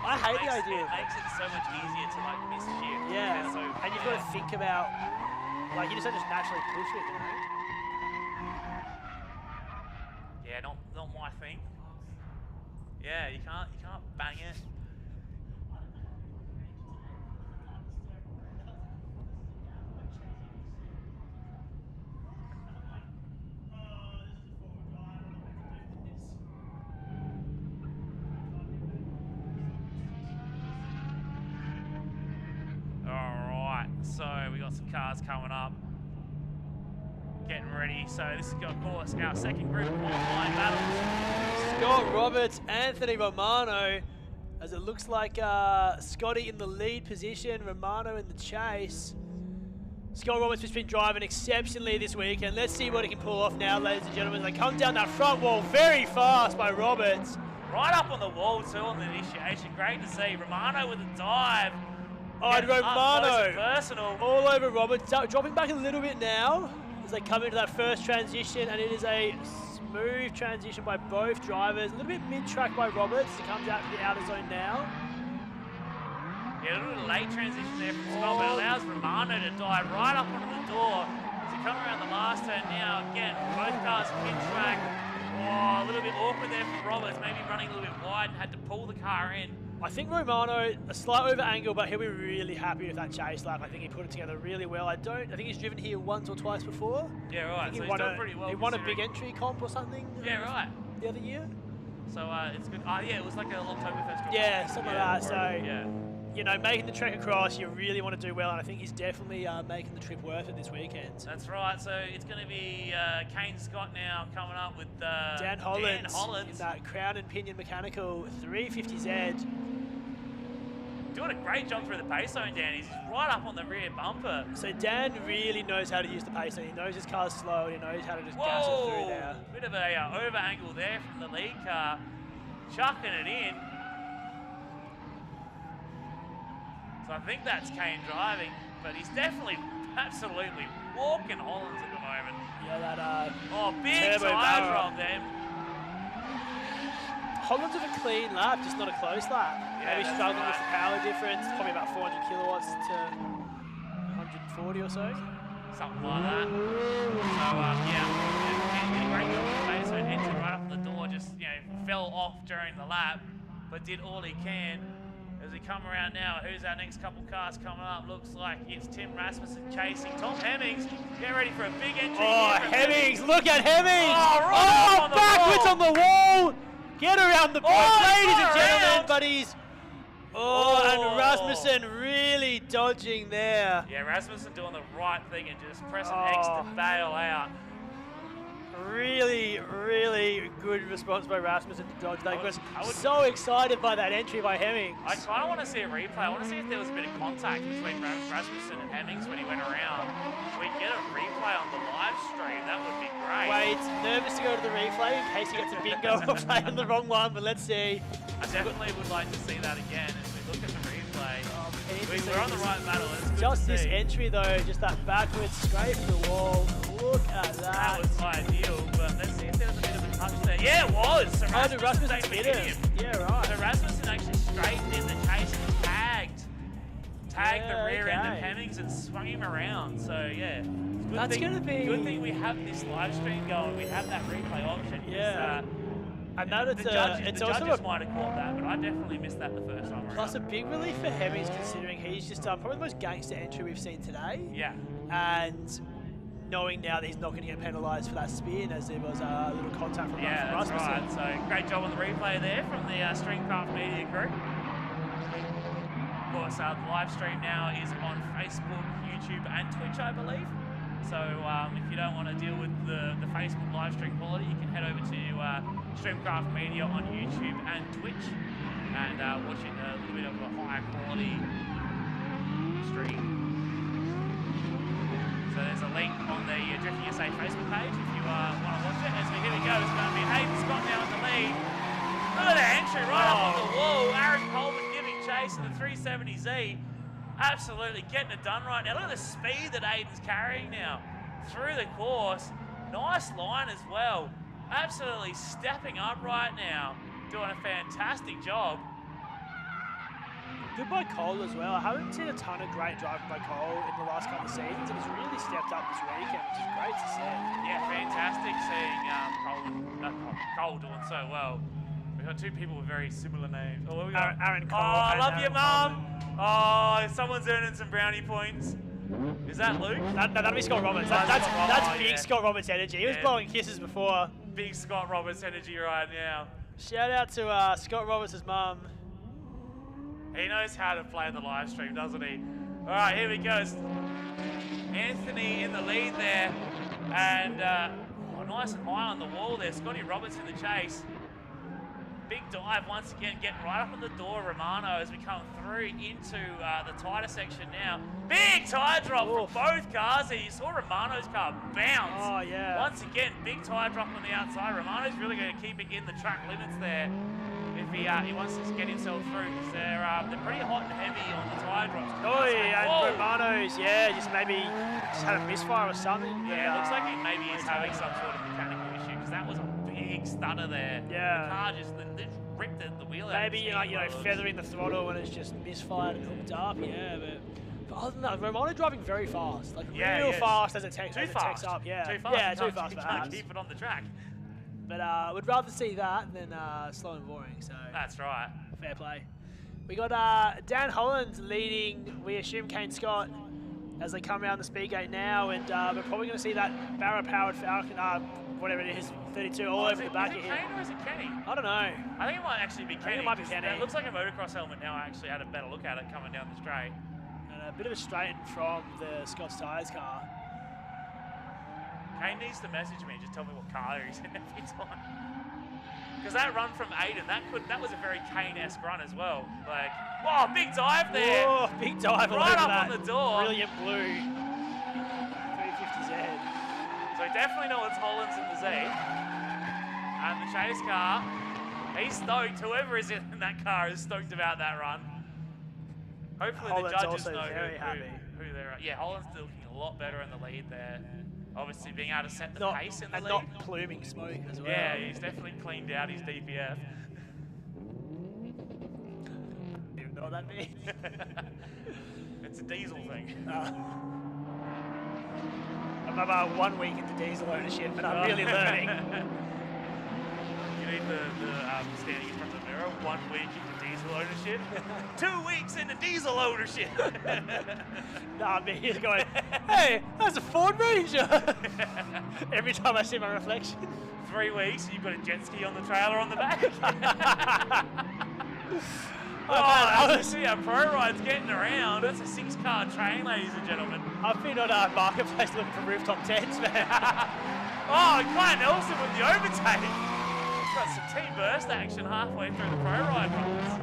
I hate the idea. It makes it so much easier to like miss shift. Yeah, So, and you've got to think about, like, you just don't just naturally push it, you know? Yeah, not my thing. Yeah, you can't bang it. Alright, so we got some cars coming up. Getting ready. So this is, of course, our second group of online battles. Scott Roberts, Anthony Romano, as it looks like Scotty in the lead position, Romano in the chase. Scott Roberts has been driving exceptionally this week, and let's see what he can pull off now, ladies and gentlemen. They come down that front wall very fast by Roberts. Right up on the wall too on the initiation. Great to see. Romano with a dive. Oh, and Romano personal. all over Roberts, dropping back a little bit now as they come into that first transition, and it is a smooth transition by both drivers. A little bit mid-track by Roberts as he comes out to the outer zone now. Yeah, a little bit of late transition there from Scott, but allows Romano to dive right up onto the door as he comes around the last turn now. Again, both cars mid-track. Oh, a little bit awkward there for Roberts, maybe running a little bit wide and had to pull the car in. I think Romano, a slight over angle, but he'll be really happy with that chase lap. I think he put it together really well. I think he's driven here once or twice before. Yeah, right. So he's done pretty well. He won a big entry comp or something. Yeah, right. The other year. So it's good. Oh, yeah, it was like a Oktoberfest comp. Yeah, something like that. So, yeah. you know, making the trek across, you really want to do well, and I think he's definitely making the trip worth it this weekend. That's right. So it's going to be Kane Scott now coming up with Dan Hollands. Dan Hollands. In that Crown and Pinion Mechanical 350Z. Doing a great job through the pace zone, Dan. He's right up on the rear bumper. So Dan really knows how to use the pace zone. He knows his car's slow, and he knows how to just gas it through there. Bit of a over angle there from the lead car, chucking it in. So I think that's Kane driving, but he's definitely absolutely walking Hollands at the moment. Yeah, that big turbo tire barrel. drop there. Hollands with a clean lap, just not a close lap. Yeah, Maybe that's struggling right. with the power difference, probably about 400 kilowatts to 140 or so. Something like that. So, yeah, did a great job with the pace zone, entered right up the door, just, fell off during the lap, but did all he can. As we come around now, who's our next couple cars coming up? Looks like it's Tim Rasmussen chasing Tom Hemmings. Get ready for a big entry. Oh, Hemmings, look at Hemmings! right on the backwards wall. on the wall! Get around the post, ladies and gentlemen, around. but he's... and Rasmussen really dodging there. Yeah, Rasmussen doing the right thing and just pressing X to bail out. Really, really good response by Rasmussen to dodge that. I was so excited by that entry by Hemmings. I kind of want to see a replay. I want to see if there was a bit of contact between Rasmussen and Hemmings when he went around. If we get a replay on the live stream, that would be great. Wait, nervous to go to the replay in case he gets a bingo or playing the wrong one, but let's see. I definitely would like to see that again as we look at the replay. We're on the right battle. It's good Just to this see. entry though, just that backwards straight for the wall. Look at that. That was ideal, but let's see if there was a bit of a touch there. Yeah, it was. So Rasmussen hit him. Yeah, right. So Rasmussen actually straightened in the chase and tagged the rear end of Hemmings and swung him around. So yeah, That's gonna be good thing we have this live stream going. We have that replay option. Yeah. I know the it's judges also might have caught that, but I definitely missed that the first time around. plus a big relief for Hemmings considering he's just probably the most gangster entry we've seen today. Yeah. And knowing now that he's not going to get penalised for that spin as there was a little contact from That's Rasmussen. right. So great job on the replay there from the Streamcraft Media Group. Of course, the live stream now is on Facebook, YouTube, and Twitch, I believe. So if you don't want to deal with the Facebook live stream quality, you can head over to Streamcraft Media on YouTube and Twitch and watch it a little bit of a higher quality stream. So there's a link on the Drift USA Facebook page if you want to watch it. So here we go. It's going to be Hayden Scott now in the lead. Look at the entry right up on the wall. Aaron Coleman giving chase in the 370Z. Absolutely getting it done right now. Look at the speed that Aiden's carrying now through the course. Nice line as well. Absolutely stepping up right now. Doing a fantastic job. Good by Cole as well. I haven't seen a ton of great driving by Cole in the last couple of seasons, and he's really stepped up this weekend, which is great to see. Yeah, fantastic seeing Cole doing so well. We've got two people with very similar names. Oh, Aaron Cole. Oh, I love you, Mum. Oh, someone's earning some brownie points. Is that Luke? That'll be Scott Roberts. That's big Scott Roberts energy. He was blowing kisses before. Big Scott Roberts energy right now. Shout out to Scott Roberts' mum. He knows how to play the live stream, doesn't he? All right, here we go. It's Anthony in the lead there. And nice and high on the wall there. Scotty Roberts in the chase. Big dive once again, getting right up on the door. Romano as we come through into the tighter section now. Big tire drop from both cars there. You saw Romano's car bounce. Oh, yeah. Once again, big tire drop on the outside. Romano's really going to keep it in the track limits there if he wants to get himself through, because they're pretty hot and heavy on the tire drops. Oh, yeah, and Romano's, just had a misfire or something. Yeah, it looks like maybe he's having some sort of mechanical issue, because that was a big stutter there. Yeah. The car just ripped the wheel out. Maybe feathering the throttle when it's just misfired and hooked up. Yeah, but other than that, Romano driving very fast, real fast as it takes up. Yeah, too fast. Too fast. You can't keep it on the track. But we'd rather see that than slow and boring. So that's right. Fair play. We got Dan Holland leading. We assume Kane Scott as they come around the speed gate now, and we're probably going to see that Barra-powered Falcon, whatever it is, 32 all over the back of him. Is it Kane or is it Kenny? I don't know. I think it might actually be Kenny. It might be Kenny. It looks like a motocross helmet now. I actually had a better look at it coming down the straight. And a bit of a straighten from the Scott's Tyres car. Kane needs to message me and just tell me what car he's in every time. Because that run from Aiden, that was a very Kane-esque run as well. Whoa, big dive there. Oh, big dive right up on the door. Brilliant blue. 350Z. So we definitely know it's Hollands in the Z. And the chase car, he's stoked. Whoever is in that car is stoked about that run. Hopefully Holland's the judges also know very who they're at. Yeah, Holland's looking a lot better in the lead there. Obviously being able to set the pace in the lead. Not pluming smoke as well. Yeah, he's definitely cleaned out his DPF. You know what that means? It's a diesel thing. I'm about 1 week into diesel ownership, and I'm really learning. You need the standing in front of the mirror. 1 week into diesel ownership. 2 weeks into diesel ownership. Nah, me, he's going, hey, that's a Ford Ranger. Every time I see my reflection. 3 weeks, you've got a jet ski on the trailer on the back. I see our pro ride's getting around. It's a 6-car train, ladies and gentlemen. I've been on a marketplace looking for rooftop tents, man. Oh, Clint Nelson with the overtake. He's got some team burst action halfway through the pro ride runs.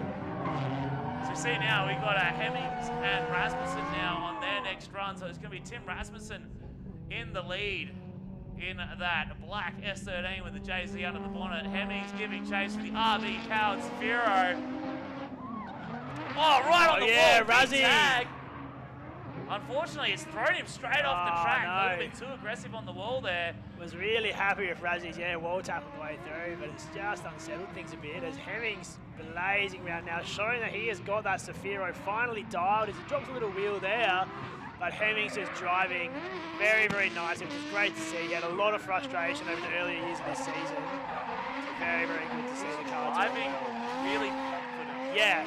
So we see now we've got Hemmings and Rasmussen now on their next run. So it's going to be Tim Rasmussen in the lead in that black S13 with the JZ under the bonnet. Hemmings giving chase for the RB powered Sphero. Oh, right on the ball, Razzie. Tag. Unfortunately, it's thrown him straight off the track. A little bit too aggressive on the wall there. Was really happy with Razzie's wall tap on the way through, but it's just unsettled things a bit as Hemmings blazing around now, showing that he has got that Sphero finally dialed as he drops a little wheel there. But Hemmings is driving very, very nice, which is great to see. He had a lot of frustration over the earlier years of this season. So very, very good to see the car driving really. Yeah,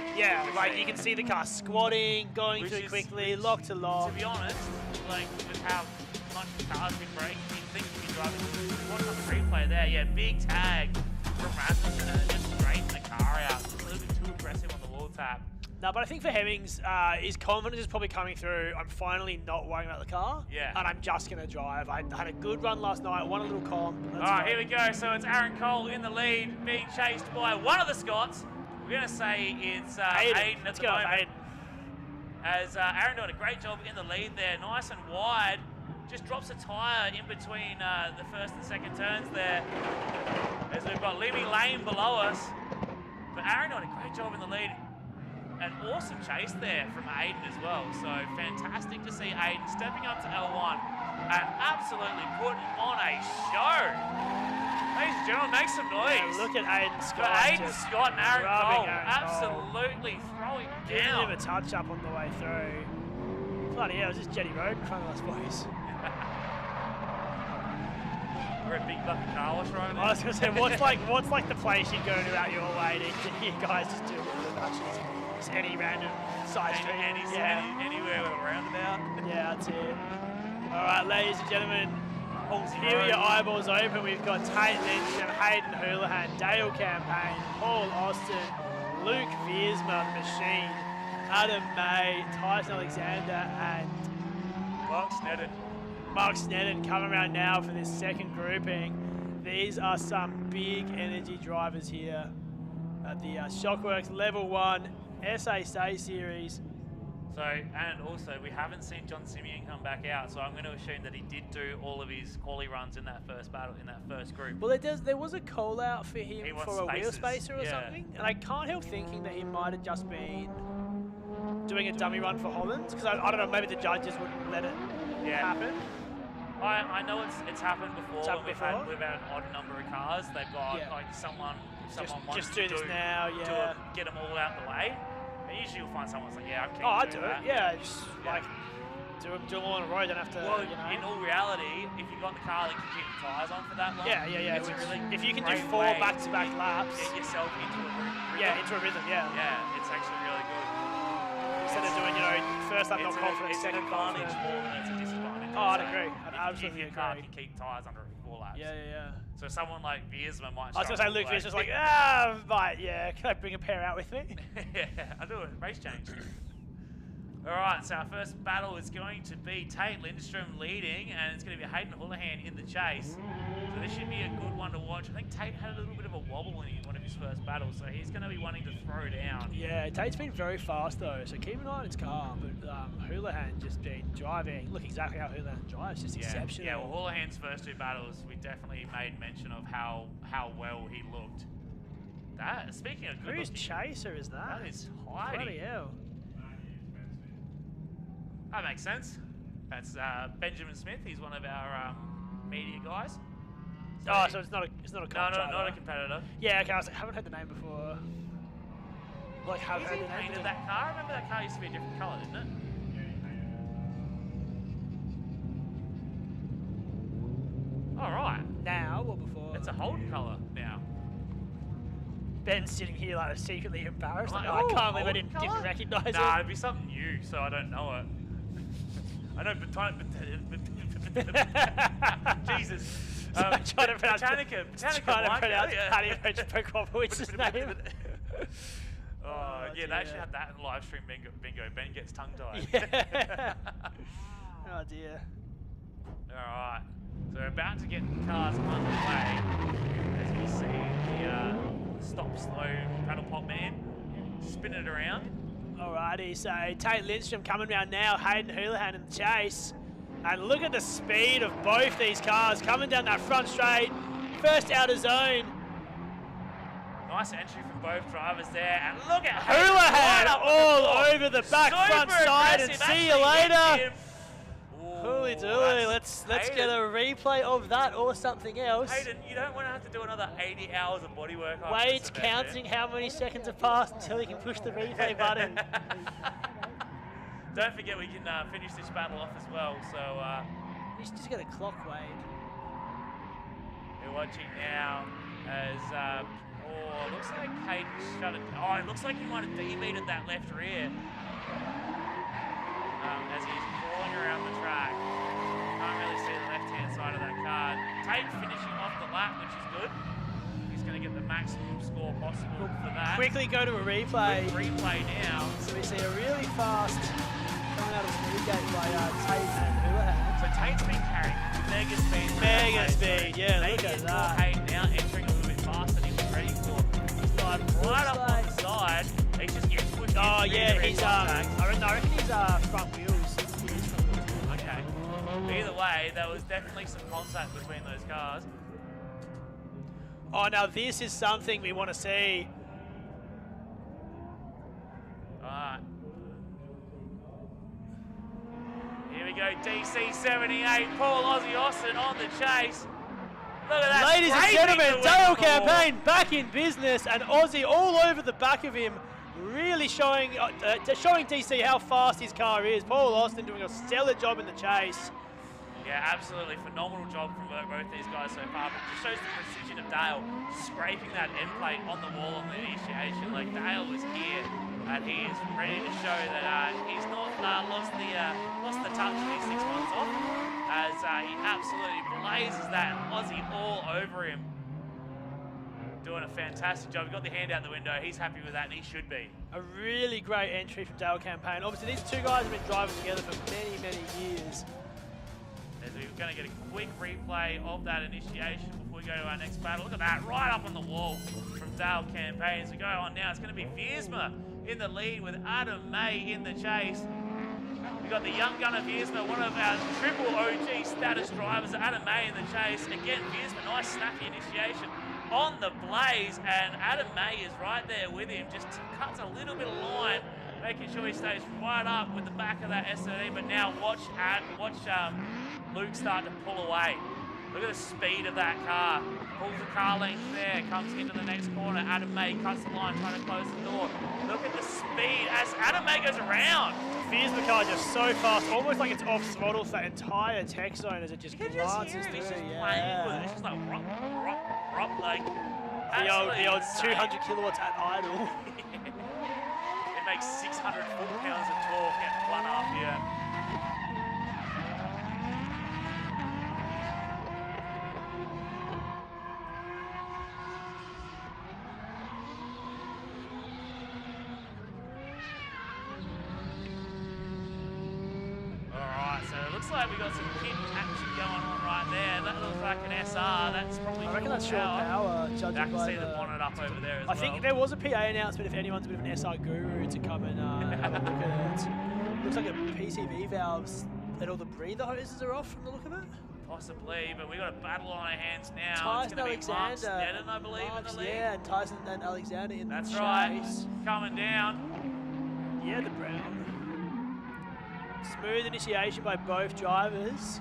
you can see the car squatting, going through quickly, lock to lock. To be honest, with how much the car's been braking, you'd think you'd be driving. Watch on the replay there, big tag from Rasmussen and just straighten the car out. It's a little bit too aggressive on the wall tap. No, but I think for Hemmings, his confidence is probably coming through. I'm finally not worrying about the car. Yeah. And I'm just going to drive. I had a good run last night, won a little comp. All right, here we go. So it's Aaron Cole in the lead, being chased by one of the Scots. We're going to say it's Aiden at the moment. As Aaron doing a great job in the lead there, nice and wide. Just drops a tyre in between the first and second turns there. As we've got Lemmy Lane below us. But Aaron doing a great job in the lead. An awesome chase there from Aiden as well. So fantastic to see Aiden stepping up to L1 and absolutely putting on a show. Ladies and gentlemen, make some noise. Yeah, look at Aiden Scott. For Aiden Scott and Aaron Cole, absolutely throwing down. Giving him a touch up on the way through. Bloody hell, it was just Jetty Road in front of us, boys. We're a big bucket car wash right now. I was going to say, what's like the place you'd go to out your way to hear guys just do little matches? Just any random side street. Anywhere with a roundabout. Yeah, that's it. All right, ladies and gentlemen, here are your eyeballs open. We've got Tate Lindstrom, Hayden Houlihan, Dale Campaign, Paul Austin, Luke Viersma, the Machine, Adam May, Tyson Alexander, and Mark Sneddon coming around now for this second grouping. These are some big energy drivers here at the Shockworks Level 1 SA Series. So, and also we haven't seen John Simeon come back out, so I'm going to assume that he did do all of his quali runs in that first battle, in that first group. Well, there was a call out for him for a wheel spacer or yeah. something, and I can't help thinking that he might have just been doing a dummy run for Hollands, because I don't know, maybe the judges wouldn't let it happen. I know it's happened before. We've had an odd number of cars. They've got like someone wants just to do this now, get them all out the way. And usually you'll find someone's like, yeah, I'm keen I to do that. it. Yeah, just like do them all on a road. Don't have to. Well, in all reality, if you've got the car that can keep the tyres on for that long, yeah. It's a really if you can do great 4 way back-to-back laps, get yourself into a rhythm. Yeah, into a rhythm. Yeah. Yeah, it's actually really good. Instead of doing, first lap not confident, second advantage more than it's a disadvantage. Oh, I'd agree. I'd absolutely agree. If your car can keep tyres under 4 laps. Yeah. So someone like Viersma might. I was going to say Luke Viersma's like, can I bring a pair out with me? Yeah, I'll do a race change. All right, so our first battle is going to be Tate Lindstrom leading, and it's going to be Hayden Houlihan in the chase. So this should be a good one to watch. I think Tate had a little bit of a wobble in one of his first battles, so he's going to be wanting to throw down. Yeah, Tate's been very fast though, so keep an eye on his car. But Houlihan just been driving. Look exactly how Houlihan drives, just exceptional. Yeah, well, Houlihan's first 2 battles, we definitely made mention of how well he looked. Speaking of good Whose chaser is that? That is Heidi. Bloody hell. That makes sense. That's Benjamin Smith. He's one of our media guys. So it's not a competitor. Not a competitor. Yeah, okay. I haven't heard the name before. Like, have heard the name. Painted that car. I remember that car used to be a different colour, didn't it? All right. Now or before? It's a Holden colour now. Ben's sitting here like secretly embarrassed. Like, I can't believe I didn't recognise it. Nah, it'd be something new, so I don't know it. I know, but Jesus. Trying to pronounce Botanica Paddy Popovich's name. Oh, yeah, they actually had that in live stream bingo. Ben gets tongue-tied. Yeah. Oh, dear. All right. So we're about to get cars underway as we see the stop-slow paddle pop man spin it around. Alrighty, so Tate Lindstrom coming around now, Hayden Houlihan in the chase. And look at the speed of both these cars coming down that front straight. First outer zone. Nice entry from both drivers there. And look at Houlihan all over the back front side and see you later. Holy dooly, let's get a replay of that or something else. Hayden, you don't want to have to do another 80 hours of bodywork. Wade's counting how many seconds have passed until he can push the replay button. Don't forget we can finish this battle off as well. So he's just got a clock, Wade. We're watching now as looks like Hayden shut it. Oh, it looks like he might have debeated that left rear as he's crawling around the track. Can't really see the left-hand side of that car. Tate finishing off the lap, which is good. He's going to get the maximum score possible for that. Quickly go to a replay. Quick replay now. So we see a really fast coming out of Newgate by Tate and Houlihan. So Tate's been carrying mega speed. Mega speed, yeah, look at that. Tate now entering a little bit faster than he was ready for. He's got right up on the side. He's just getting pushed. Oh yeah, into he's contact. I reckon he's front wheels. He is front wheels. Okay. Either way, there was definitely some contact between those cars. Oh, now this is something we want to see. Alright. Here we go, DC78, Paul Aussie Austin on the chase. Look at that. Ladies and scraping gentlemen, the Dale wheel. Campaign back in business, and Aussie all over the back of him, really showing DC how fast his car is. Paul Austin doing a stellar job in the chase. Yeah, absolutely phenomenal job from both these guys so far, but it just shows the precision of Dale scraping that end plate on the wall on the initiation. Like, Dale was here, and he is ready to show that he's not lost the touch in these 6 months off, as he absolutely blazes that Aussie all over him. Doing a fantastic job. He got the hand out the window. He's happy with that, and he should be. A really great entry from Dale Campaign. Obviously, these two guys have been driving together for many, many years. As we're going to get a quick replay of that initiation before we go to our next battle. Look at that, right up on the wall from Dale Campaign. As we go on now, it's going to be Viersma in the lead with Adam May in the chase. We've got the young gunner Viersma, one of our triple OG status drivers, Adam May in the chase. Again, Viersma, nice snappy initiation on the blaze, and Adam May is right there with him, just cuts a little bit of line, making sure he stays right up with the back of that S13. But now watch Luke start to pull away. Look at the speed of that car. Pulls the car length there, comes into the next corner. Adam May cuts the line, trying to close the door. Look at the speed as Adam May goes around. Viersma car just so fast, almost like it's off throttle for that entire tech zone as it just You can glances just hear it. He's through. just playing with it. It's just like rock, like The old absolutely 200 kilowatts at idle. It makes 600 foot-pounds of torque at 1 RPM. Alright, so it looks like we got some kit action going on right there. That looks like an SR. That's probably I reckon that's short power, judging I can by see the bonnet up over there as I well. think there was a PA announcement if anyone's a bit of an SR guru to come and have a look at it. Looks like a PCV valves and all the breather hoses are off from the look of it. Possibly, but we got a battle on our hands now. Tyson It's going to be Mark Alexander. Sneddon, I believe, in the lead. Yeah, and Tyson and Alexander in That's the right. chase. Coming down. Yeah, the brown. Smooth initiation by both drivers.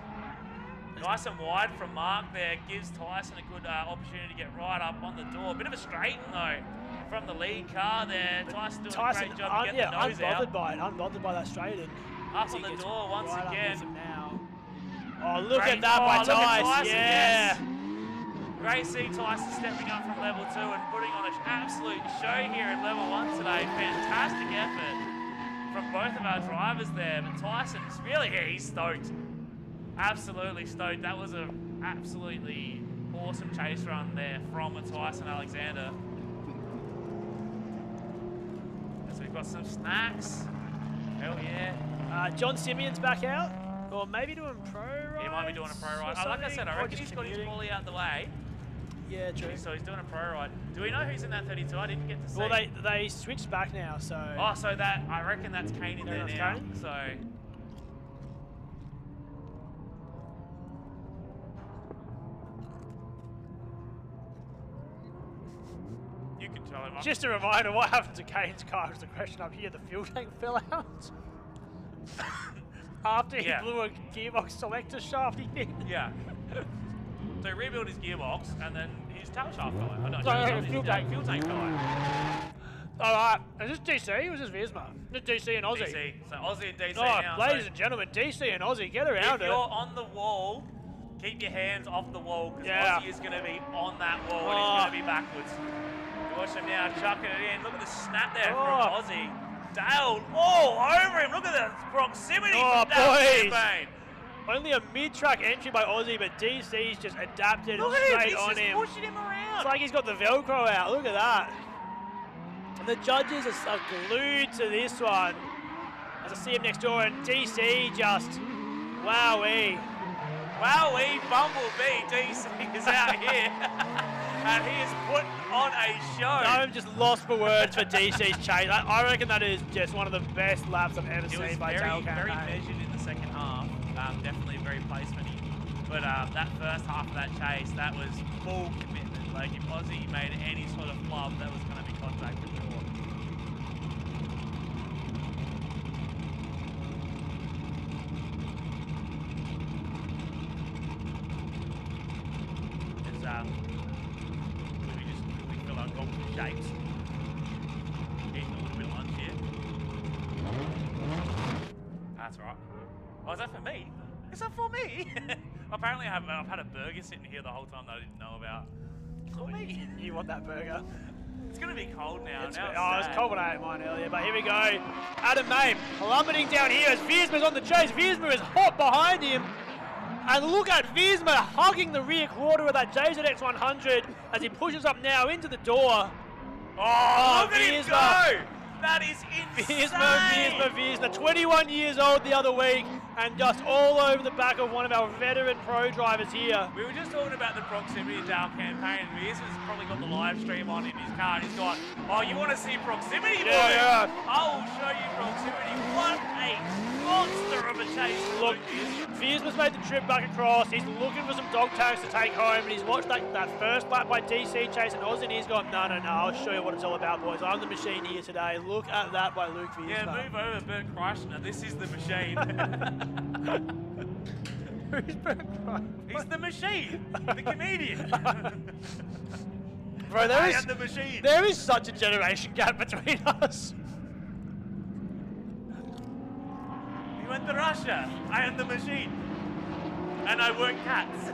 Nice and wide from Mark there. Gives Tyson a good opportunity to get right up on the door. Bit of a straighten though from the lead car there. Tyson doing a great job to get the nose out. Unbothered by that straighten. Up on the door once right again. Now. Oh, look at that by Tyson. Yeah. Yes. Great seeing Tyson stepping up from level 2 and putting on an absolute show here in level 1 today. Fantastic effort from both of our drivers there. But Tyson's really, yeah, he's stoked. Absolutely stoked. That was an absolutely awesome chase run there from Tyson Alexander. So we've got some snacks. Hell yeah. John Simeon's back out. Or maybe doing pro ride. He might be doing a pro ride. Like I said, I reckon he's got his volley out the way. Yeah, true. So he's doing a pro ride. Do we know who's in that 32? I didn't get to see. Well, they switched back now, so... Oh, so that, I reckon that's Kane in there now. Kane? So... You can tell him. Just a reminder, what happened to Kane's car was the question up here. The fuel tank fell out. After he blew a gearbox selector shaft, he did. Yeah. So he rebuilt his gearbox, and then his tail shaft fell out. No, fuel tank fell out. Alright, is this DC or is this Viersma? This DC and Aussie. DC. So Aussie and DC oh, now. ladies and gentlemen, DC and Aussie, get around If it. you're on the wall, keep your hands off the wall, because Aussie is going to be on that wall, and he's going to be backwards. Watch him now, chucking it in. Look at the snap there from Aussie. Dale all over him. Look at the proximity from Dale Campaign. Only a mid-track entry by Aussie, but DC's just adapted Look straight at him. on He's him. just pushing him around. It's like he's got the Velcro out. Look at that. And the judges are glued to this one. As I see him next door, and DC just, wowee. Wowee, Bumblebee DC is out here. And he is putting on a show. I'm just lost for words for DC's chase. I reckon that is just one of the best laps I've ever seen by Tail Campaign. Very measured in the second half. Definitely very placement-y. But that first half of that chase, that was full commitment. Like if Aussie made any sort of flub, that was going to be contact for sure. We fill our goals with shapes. Eating a little bit of lunch here. That's right. Oh, is that for me? Is that for me? Apparently I've had a burger sitting here the whole time that I didn't know about. For me. You want that burger? It's going to be cold now. It was cold when I ate mine earlier, but here we go. Adam May plummeting down here as Viersma's on the chase. Viersma is hot behind him. And look at Viersma hugging the rear quarter of that JZX 100 as he pushes up now into the door. Oh, look at him go! That is insane! Viersma, 21 years old the other week, and just all over the back of one of our veteran pro drivers here. We were just talking about the proximity of Dale Campaign. Viersma's probably got the live stream on in his car, and he's gone, oh, you want to see proximity, boy? Yeah. I will show you proximity. What a monster of a chase. Look, Viersma's made the trip back across. He's looking for some dog tags to take home, and he's watched that first lap by DC chasing Oz, and he's gone, no, I'll show you what it's all about, boys. I'm the machine here today. Look at that by Luke Viersma. Yeah, move over, Bert Kreischer. This is the machine. Who's Bert Kreischer? He's the machine, the comedian. Bro, there is such a generation gap between us. He went to Russia. I am the machine. And I work cats.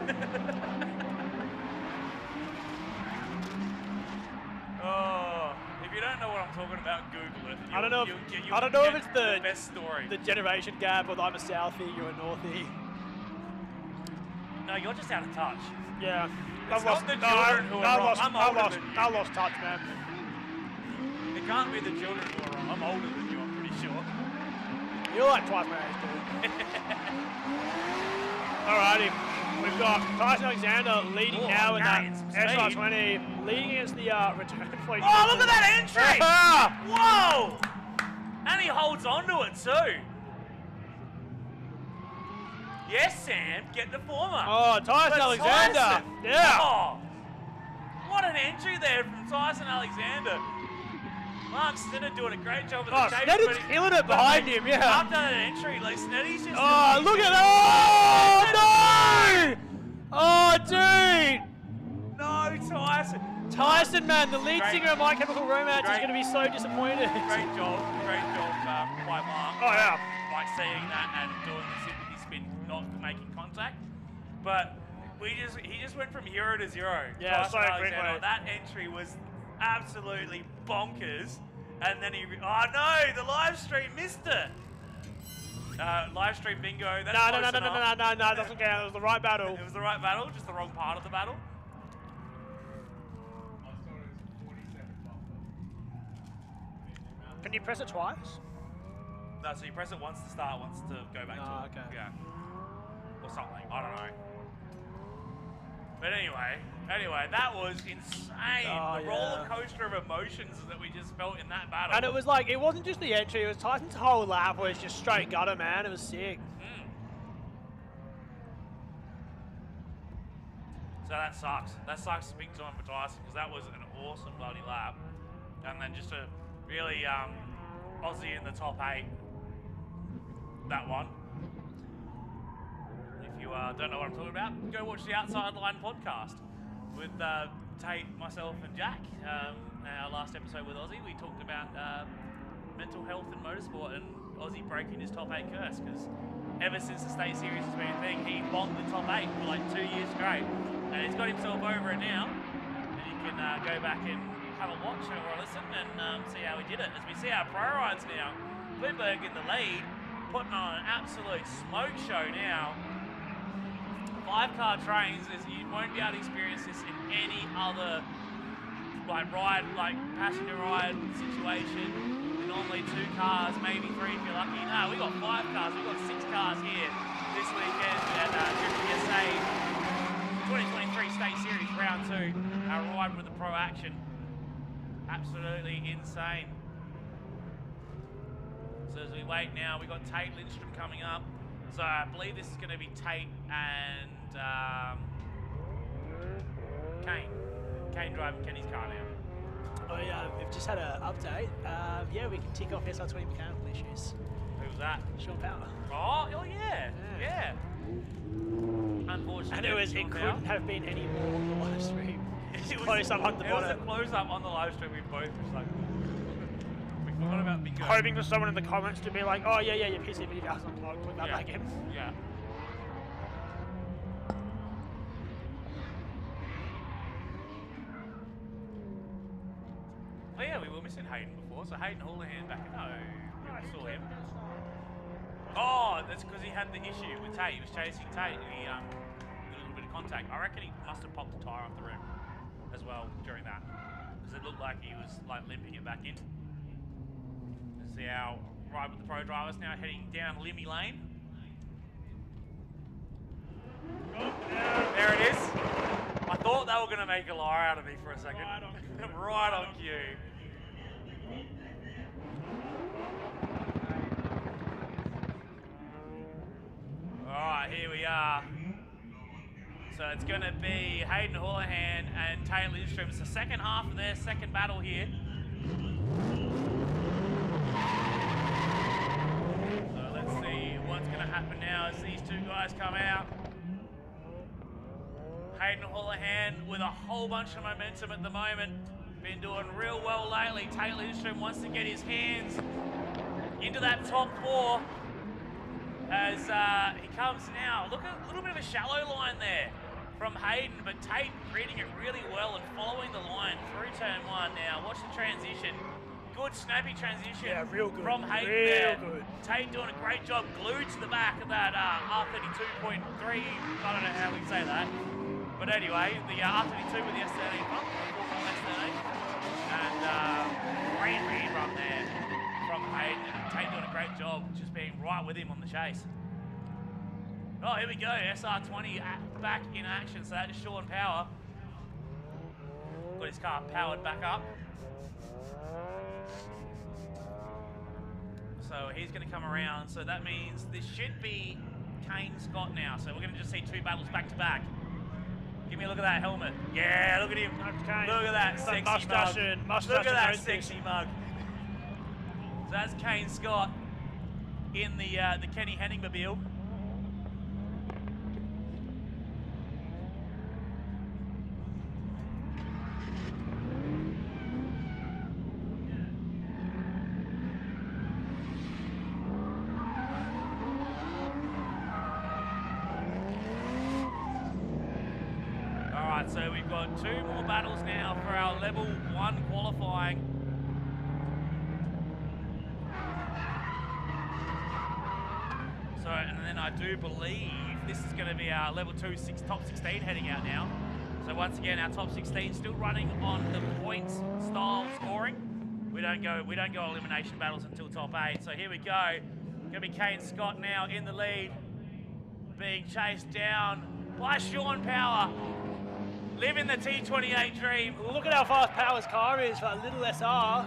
Oh, if you don't know what I'm talking about, Google it. I don't know if it's the best story. The generation gap, or I'm a Southie, you're a Northie. No, you're just out of touch. Yeah. I lost touch, man. It can't be the children who are wrong. I'm older than you, I'm pretty sure. You're like twice my age, dude. Alrighty. We've got Tyson Alexander leading now in that SR20, leading against the return fleet. Oh, look at that entry! Whoa! And he holds on to it too. Yes, Sam, get the former. Oh, Tyson Alexander. Tyson. Yeah. Oh, what an entry there from Tyson Alexander. Mark Snetter doing a great job of the chase. Snetter's killing it behind him, yeah. After that entry, like Snetter's just... Oh, look at that! Oh, no! Oh, dude! No, Tyson. Tyson, man, the lead singer of My Chemical Romance is going to be so disappointed. Great job by Mark. Oh, yeah. Like seeing that and doing the sympathy spin, not making contact. But he just went from 0 to 0. Yeah, so quickly. That entry was absolutely bonkers. And then oh no, the live stream missed it. Live stream bingo. That's no, it doesn't count. It was the right battle. It was the right battle, just the wrong part of the battle. Can you press it twice? No, so you press it once to start, once to go back to it. Okay. Yeah. Or something, I don't know. But anyway, that was insane. The roller coaster of emotions that we just felt in that battle. And it was like, it wasn't just the entry, it was Tyson's whole lap was just straight gutter, man. It was sick. So that sucks. That sucks big time for Tyson because that was an awesome bloody lap. And then just a really Aussie in the top 8. That one. If you don't know what I'm talking about, go watch the Outside Line podcast with Tate, myself, and Jack. Our last episode with Aussie, we talked about mental health in motorsport and Aussie breaking his top 8 curse because ever since the state series has been a thing, he bombed the top 8 for like 2 years straight, and he's got himself over it now. And you can go back and have a watch or a listen and see how he did it. As we see our pro rides now, Bloomberg in the lead, putting on an absolute smoke show now. 5-car trains, you won't be able to experience this in any other like passenger ride situation. Normally 2 cars, maybe 3 if you're lucky. No, we got 5 cars. We got 6 cars here this weekend at Drifting SA 2023 State Series Round 2. Our ride with the Pro Action. Absolutely insane. So as we wait now, we got Tate Lindstrom coming up. So I believe this is going to be Tate and Kane driving Kenny's car now. We've just had an update. Yeah, we can tick off SR20 mechanical issues. Who was that? Sean Power. Oh yeah. Unfortunately, And it couldn't have been any more on the live stream. It was close up on the bottom. It was a close up on the live stream. We both just like we forgot about Bingo. Hoping for someone in the comments to be like, oh yeah, your PC video is unplugged, put that back in. Yeah. Oh yeah, we were missing Hayden before, so Hayden Houlihan back. No, we saw him. Oh, that's because he had the issue with Tate. He was chasing Tate, and he did a little bit of contact. I reckon he must have popped a tyre off the rim as well during that, because it looked like he was like limping it back in. Let's see our ride with the pro drivers now heading down Limmy Lane. Oh, there it is. I thought they were going to make a liar out of me for a second. Right on cue. Alright, here we are. So it's going to be Hayden Houlihan and Tate Lindstrom. It's the second half of their second battle here. So let's see what's going to happen now as these two guys come out. Hayden Houlihan with a whole bunch of momentum at the moment. Been doing real well lately. Tate Lindstrom wants to get his hands into that top 4 as he comes now. Look at a little bit of a shallow line there from Hayden, but Tate reading it really well and following the line through turn 1 now. Watch the transition. Good snappy transition real good. From Hayden real there. Good. Tate doing a great job, glued to the back of that R32.3. I don't know how we say that. But anyway, the R32 with the S13 pump, S13. And great lead run there from Hayden. And Tate doing a great job just being right with him on the chase. Oh, here we go. SR20 back in action. So that is Sean Power. Got his car powered back up. So he's going to come around. So that means this should be Kane Scott now. So we're going to just see 2 battles back to back. Give me a look at that helmet. Yeah, look at him. Look at that sexy mug. Look at that sexy mug. So that's Kane Scott in the Kenny Henningmobile. So we've got 2 more battles now for our level 1 qualifying. So, and then I do believe this is going to be our level 2 top 16 heading out now. So once again, our top 16 still running on the points style scoring. We don't go elimination battles until top 8. So here we go. Going to be Kane Scott now in the lead, being chased down by Sean Power. Living the T28 dream. Look at how fast Power's car is for a little SR,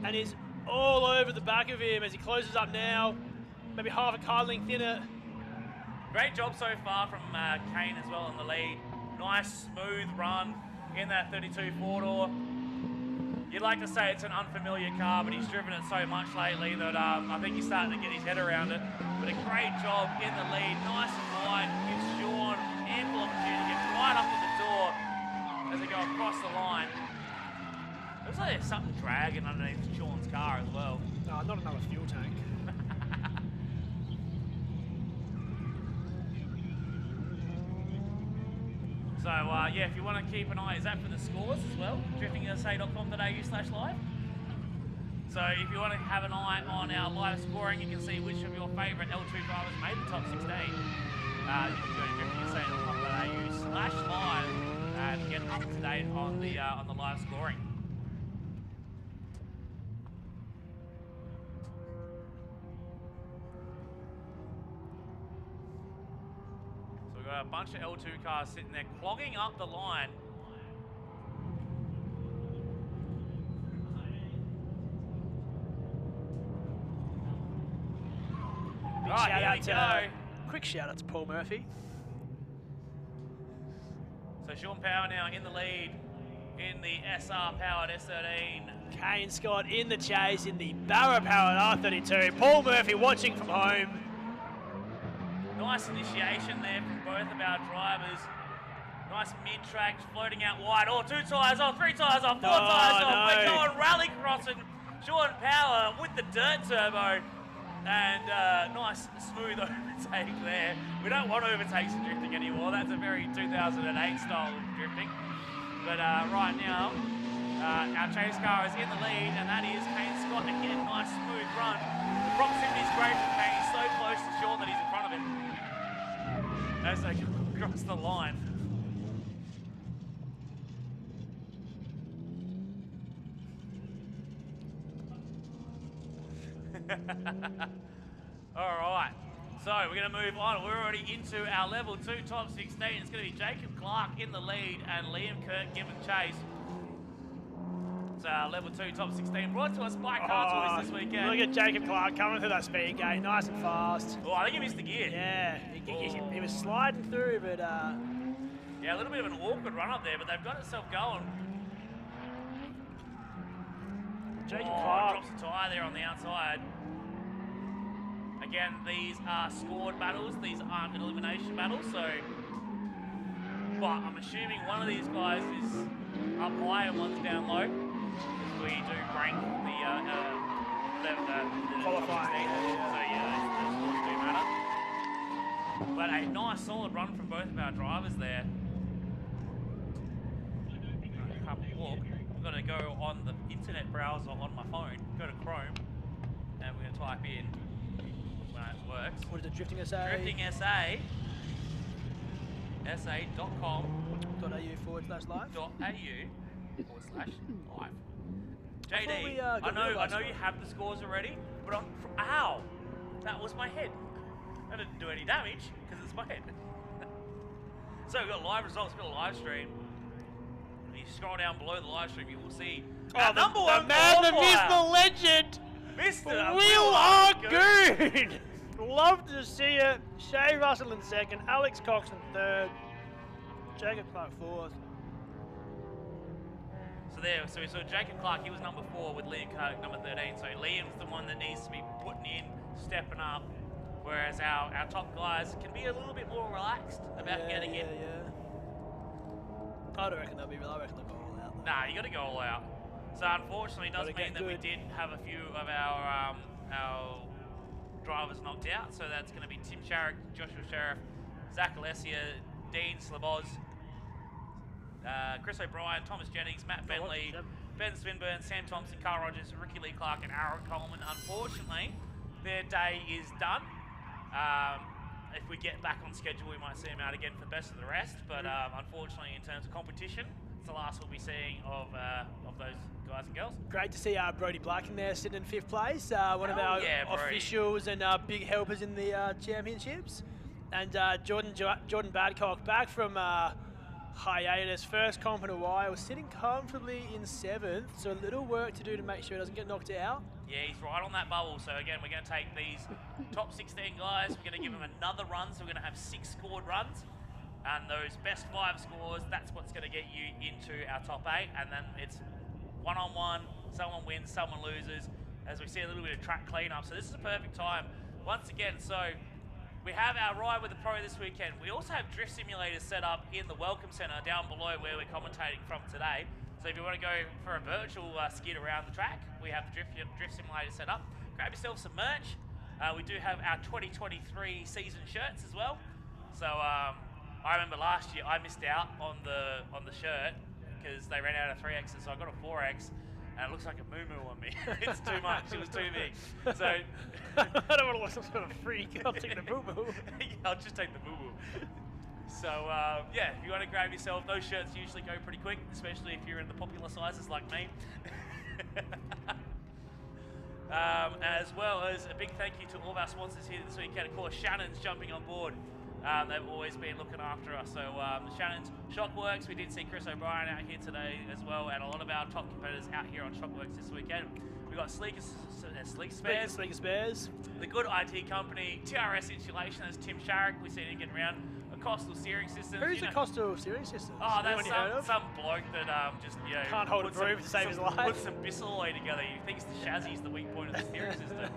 and he's all over the back of him as he closes up now, maybe half a car length in it. Great job so far from Kane as well in the lead. Nice smooth run in that 32 4-door. You'd like to say it's an unfamiliar car, but he's driven it so much lately that I think he's starting to get his head around it. But a great job in the lead, nice and wide, gives Sean ample opportunity to get right up to the door as they go across the line. Looks like there's something dragging underneath Sean's car as well. No, not another fuel tank. So yeah, if you want to keep an eye, is that for the scores as well? driftingsa.com.au/live. So if you want to have an eye on our live scoring, you can see which of your favourite L2 drivers made the top 16. You can go to driftingsa.com.au/live and get up to date on the live scoring. So we've got a bunch of L2 cars sitting there clogging up the line. Quick shout out to Paul Murphy. So Sean Power now in the lead in the SR powered S13. Kane Scott in the chase in the Barra powered R32. Paul Murphy watching from home. Nice initiation there from both of our drivers. Nice mid-track, floating out wide. Oh, 2 tyres off, 3 tyres off, 4 tyres off. We're going rally crossing. Sean Power with the dirt turbo. And nice smooth overtake there. We don't want overtakes in drifting anymore. That's a very 2008 style of drifting. But right now, our chase car is in the lead, and that is Kane Scott. Again, nice smooth run. The proximity is great from Kane. He's so close to Sean that he's in front of him as they come across the line. All right, so we're going to move on. We're already into our level 2 top 16. It's going to be Jacob Clark in the lead and Liam Kirk giving chase. So our level 2 top 16 brought to us by Car Toys this weekend. Look at Jacob Clark coming through that speed gate, nice and fast. Oh, I think he missed the gear. Yeah, he was sliding through, but yeah, a little bit of an awkward run up there, but they've got itself going. Jacob Clark drops a tyre there on the outside. Again, these are scored battles. These aren't elimination battles, so... But I'm assuming one of these guys is up high and one's down low. We do rank the qualifying. So yeah, those scores do matter. But a nice solid run from both of our drivers there. Look, I'm going to go on the internet browser on my phone, go to Chrome, and we're going to type in... it works. What is it, Drifting SA? Drifting SA. SA.com.au/live. .au/live. JD, I know you have the scores already, but ow! That was my head. That didn't do any damage because it's my head. So we've got live results, we've got a live stream. When you scroll down below the live stream, you will see our number one man, the myth, the legend, Mr. Will Argoon. Love to see it. Shay Russell in second, Alex Cox in third, Jacob Clark fourth. So we saw Jacob Clark, he was number 4 with Liam Kirk number 13. So Liam's the one that needs to be putting in, stepping up, whereas our top guys can be a little bit more relaxed about getting in. I don't reckon they'll be real. I reckon they'll go all out. Nah, you got to go all out. So unfortunately, it does mean that we did have a few of our drivers knocked out. So that's going to be Tim Sharrock, Joshua Sheriff, Zach Alessia, Dean Slaboz, Chris O'Brien, Thomas Jennings, Matt Bentley, Ben Swinburne, Sam Thompson, Carl Rogers, Ricky Lee Clark, and Aaron Coleman. Unfortunately, their day is done. If we get back on schedule, we might see them out again for the best of the rest. But unfortunately, in terms of competition, it's the last we'll be seeing of those guys and girls. Great to see Brody Black in there sitting in 5th place. One of our officials and big helpers in the championships. And Jordan Badcock back from hiatus, first comp in a while, sitting comfortably in 7th. So a little work to do to make sure he doesn't get knocked out. Yeah, he's right on that bubble. So again, we're going to take these top 16 guys. We're going to give them another run. So we're going to have 6 scored runs. And those best 5 scores, that's what's going to get you into our top 8. And then it's one-on-one. Someone wins, someone loses. As we see a little bit of track cleanup. So this is a perfect time. Once again, so we have our Ride with the Pro this weekend. We also have drift simulators set up in the Welcome Centre down below where we're commentating from today. So if you want to go for a virtual skid around the track, we have the drift simulator set up. Grab yourself some merch. We do have our 2023 season shirts as well. So I remember last year I missed out on the shirt because they ran out of 3Xs, so I got a 4X. And it looks like a moo-moo on me. It's too much, it was too big. So I don't want to look some sort of freak. I'll take the boo-boo. I'll just take the boo-boo. So, yeah, if you want to grab yourself, those shirts usually go pretty quick, especially if you're in the popular sizes like me. As well as a big thank you to all of our sponsors here this weekend. Of course, Shannons jumping on board. They've always been looking after us. So, Shannons, Shockworks, we did see Chris O'Brien out here today as well, and a lot of our top competitors out here on Shockworks this weekend. We've got Sleeka Spares. Sleeka Spares. The good IT company, TRS Insulation, as Tim Sharrock, we see him getting around. Acostal steering systems. Who's Acostal steering systems? Oh, that's some bloke that just, you know, can't hold a broom to save his life. Puts some bissel alloy together. He thinks the chassis is the weak point of the steering system.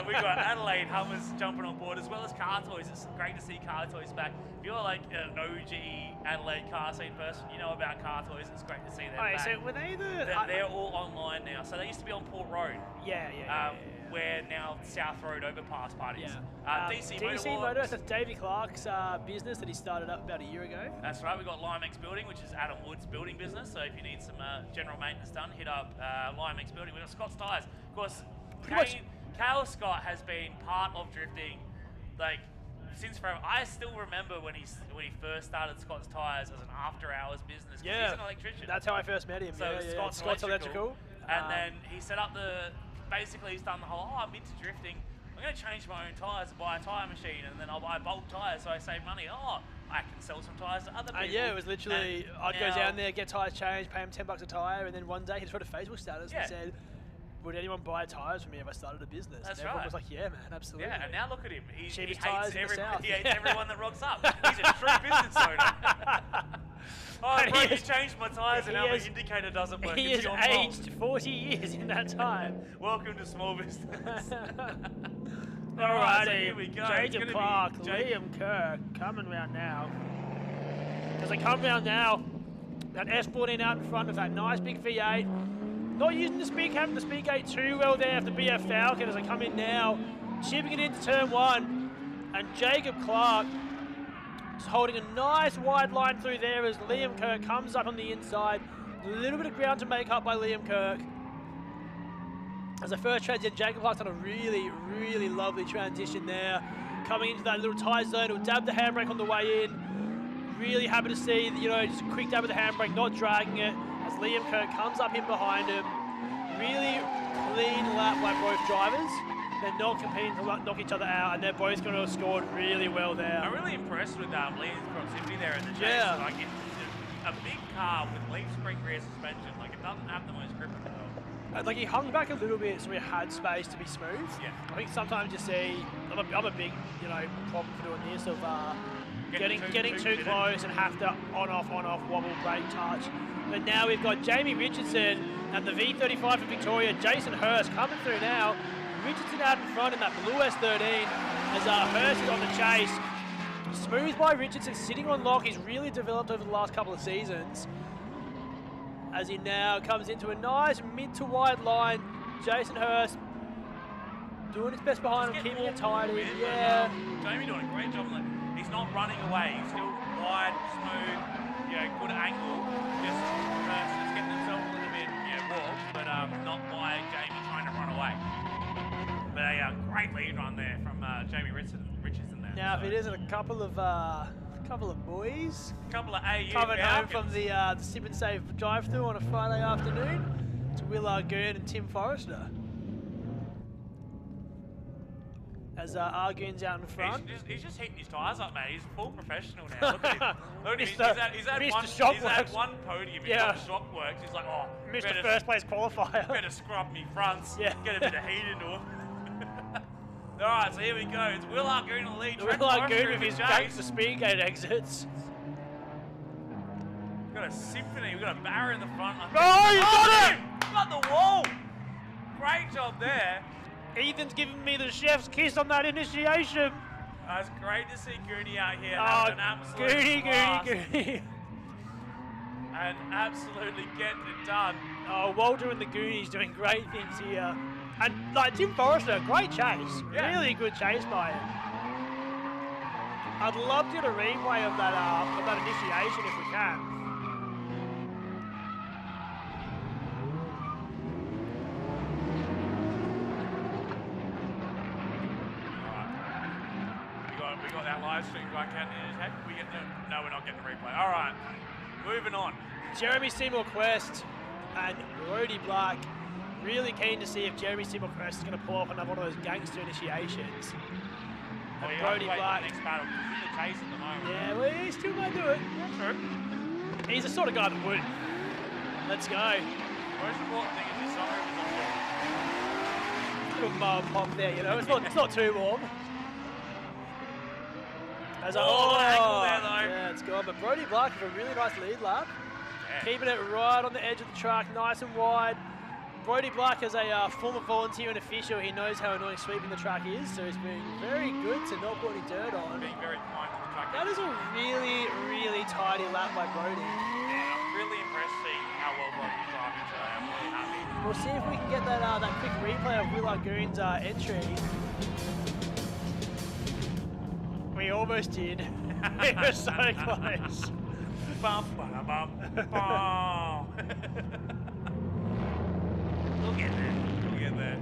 We've got Adelaide Hummers jumping on board, as well as car toys. It's great to see car toys back. If you're like an OG Adelaide car scene person, you know about car toys. It's great to see them back. So were they They're all online now. So they used to be on Port Road. Yeah. Where now South Road overpass parties. Yeah. DC Motorworks, that's Davey Clark's business that he started up about a year ago. That's right. We've got Limex Building, which is Adam Wood's building business. So if you need some general maintenance done, hit up Limex Building. We've got Scott's Tyres. Of course, Cale Scott has been part of drifting, like, since forever. I still remember when he first started Scott's Tyres as an after-hours business. Yeah, he's an electrician. That's how I first met him. So Scott's Electrical. And then he set up basically he's done the whole, I'm into drifting. I'm going to change my own tyres and buy a tyre machine, and then I'll buy bulk tyres so I save money. I can sell some tyres to other people. Yeah, it was literally, I'd go down there, get tyres changed, pay him $10 a tyre, and then one day he just wrote a Facebook status and said, would anyone buy tyres from me if I started a business? That's and everyone right. was like, yeah, man, absolutely. Yeah, and now look at him. He Cheapest hates tyres in the South. He hates everyone that rocks up. He's a true business owner. Oh, bro, you changed my tyres and now my indicator doesn't work. He has aged 40 years in that time. Welcome to small business. Alrighty, so here we go. Jacob Clark, Liam Kerr coming round now. As they come round now, that S14 out in front of that nice big V8. Not using the speed cam, the speed gate too well there after BF Falcon as they come in now, chipping it into turn one. And Jacob Clark just holding a nice wide line through there as Liam Kirk comes up on the inside. A little bit of ground to make up by Liam Kirk. As the first transition, Jacob Clark's done a really, really lovely transition there. Coming into that little tie zone, he'll dab the handbrake on the way in. Really happy to see, just a quick dab of the handbrake, not dragging it. As Liam Kirk comes up in behind him. Really clean lap by both drivers. They're not competing to knock each other out, and they're both going to have scored really well there. I'm really impressed with Liam's proximity there in the chase. Yeah. Like, it's a big car with leaf spring rear suspension. Like, it doesn't have the most grip in the world. Like, he hung back a little bit so he had space to be smooth. Yeah. I think sometimes you see, I'm a big, problem for doing this of getting too close and have to on-off, wobble, brake, touch. But now we've got Jamie Richardson and the V35 for Victoria, Jason Hurst coming through now. Richardson out in front in that blue S13 as Hurst is on the chase. Smooth by Richardson, sitting on lock. He's really developed over the last couple of seasons. As he now comes into a nice mid to wide line. Jason Hurst doing his best behind him, keeping it tidy. Yeah. Jamie doing a great job. Like, he's not running away. He's still wide, smooth, good angle. Just Hurst is getting himself a little bit, warped, but not by Jamie trying to run away. But a great lead run there from Jamie Richardson there. Now, if it isn't a couple of boys, couple of AU coming home Falcons from the Sip and Save drive-through on a Friday afternoon, to Will Argoon and Tim Forrester. As Argoon's out in front. He's just hitting his tyres up, man. He's a full professional now. Look at him. Look at him. He's had one podium. He's got Shockworks. He's like, Mr. First Place qualifier. Better scrub me fronts. Get a bit of heat into him. All right, so here we go. It's Will Argoon in the lead. Will Argoon with his gangster speed gate exits. We've got a symphony. We've got a Barra in the front. Oh, you got him! Got the wall. Great job there. Ethan's giving me the chef's kiss on that initiation. It's great to see Gooney out here having an absolute blast. Gooney. And absolutely getting it done. Oh, Walter and the Goonies doing great things here. And Tim Forrester, great chase. Yeah. Really good chase by him. I'd love to get a replay of that initiation if we can. We got that live stream right count in. Hey, we get the, no, we're not getting the replay. All right, moving on. Jeremy Seymour Quest and Brody Black. Really keen to see if Jeremy Seymour Quest is going to pull off another one of those gangster initiations. Well, And you Brody have to wait Black. for the next battle. He's in the chase at the moment. Yeah, well, he still might do it. Yeah, true. He's the sort of guy that would. Let's go. Most important thing is his summer was on good. Little pop there, you know. It's not too warm. As angle there, though. Yeah, it's gone. But Brody Black with a really nice lead lap. Yeah. Keeping Keeping it right on the edge of the track, nice and wide. Brody Black, as a former volunteer and official, he knows how annoying sweeping the track is, so he's being very good to not put any dirt on. Being very kind to the track. That is a really, really tidy lap by Brody. Yeah, I'm really impressed seeing how well Brody's driving today. I'm really happy. We'll see if we can get that quick replay of Will Argoon's entry. We almost did. We were so close. Bum, ba, bum, bum. We'll get there. We'll get there.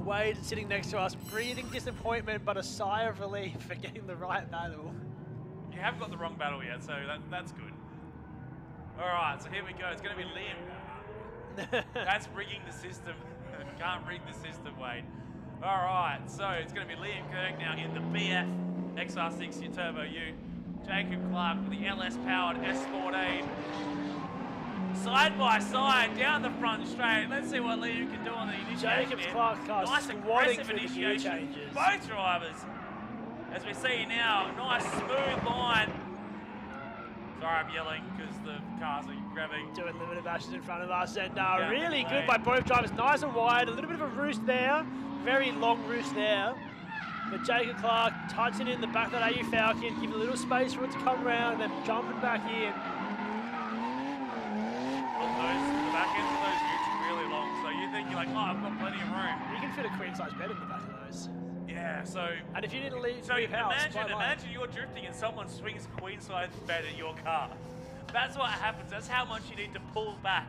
Wade sitting next to us, breathing disappointment but a sigh of relief for getting the right battle. You haven't got the wrong battle yet, so that's good. All right, so here we go. It's going to be Liam. That's rigging the system. Can't rig the system, Wade. All right, so it's going to be Liam Kirk now in the BF XR6 Turbo U. Jacob Clark with the LS-powered S14. Side by side, down the front straight. Let's see what Liam can do on the initiation. Jacob Clark Nice squatting aggressive through the gear initiation. changes. Both drivers. As we see now, nice smooth line. Sorry, I'm yelling because the cars are grabbing. Doing limited bashes in front of us, and Down really the good lane. by both drivers. Nice and wide, a little bit of a roost there. Very long roost there. But Jacob Clark touching in the back of that AU Falcon, give a little space for it to come around, and then jumping back in. The back ends of those utes are really long, so you think you're like, oh, I've got plenty of room. You can fit a queen size bed in the back of those. Yeah, so. And if you didn't leave, So leave house, imagine you're drifting and someone swings a queen size bed at your car. That's what happens. That's how much you need to pull back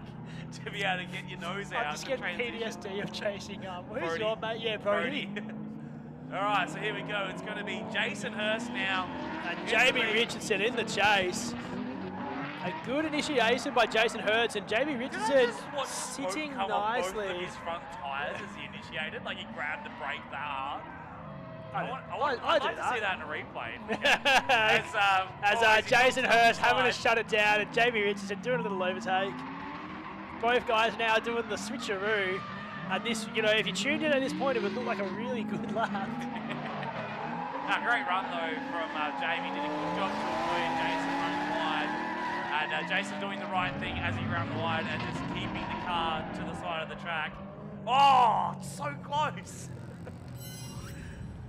to be able to get your nose out. I'm just to getting transition. PTSD of chasing who's Brody. your mate? Yeah, Brody. All right, so here we go. It's going to be Jason Hurst now. And Jamie Richardson in the chase. A good initiation by Jason Hurst, and Jamie Richardson sitting Come on both of nicely. his front tyres as he initiated, like he grabbed the brake that hard. I I'd do like to that. see that in a replay. As Jason Hurst having to shut it down, and Jamie Richardson doing a little overtake. Both guys now doing the switcheroo. And this, you know, if you tuned in at this point, it would look like a really good lap. Great run though from Jamie. Did a good job to avoid Jason running wide. And Jason doing the right thing as he ran wide and just keeping the car to the side of the track. Oh, so close.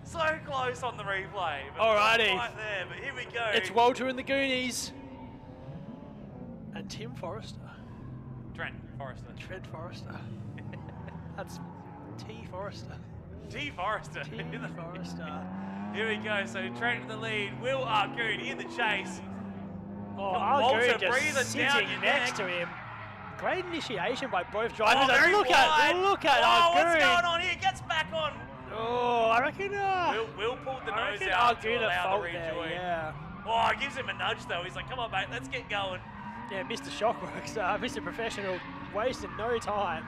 So close on the replay. But Alrighty. right there, but here we go. It's Walter and the Goonies. And Tim Forrester. Trent Forrester. Trent Forrester. That's T. Forrester. T. Forrester. T. Forrester. Here we go. So Trent in the lead. Will Argoon in the chase. Oh, Walter Argoon breathing just down sitting your next neck. to him. Great initiation by both drivers. Oh, very look wide. at Oh, Argoon. what's going on here? Gets back on. Oh, I reckon. Will pulled the I nose reckon out to Argoon at allow fault the there, rejoin. yeah. Oh, it gives him a nudge though. He's like, come on, mate, let's get going. Yeah, Mr. Shockworks, Mr. Professional, wasting no time.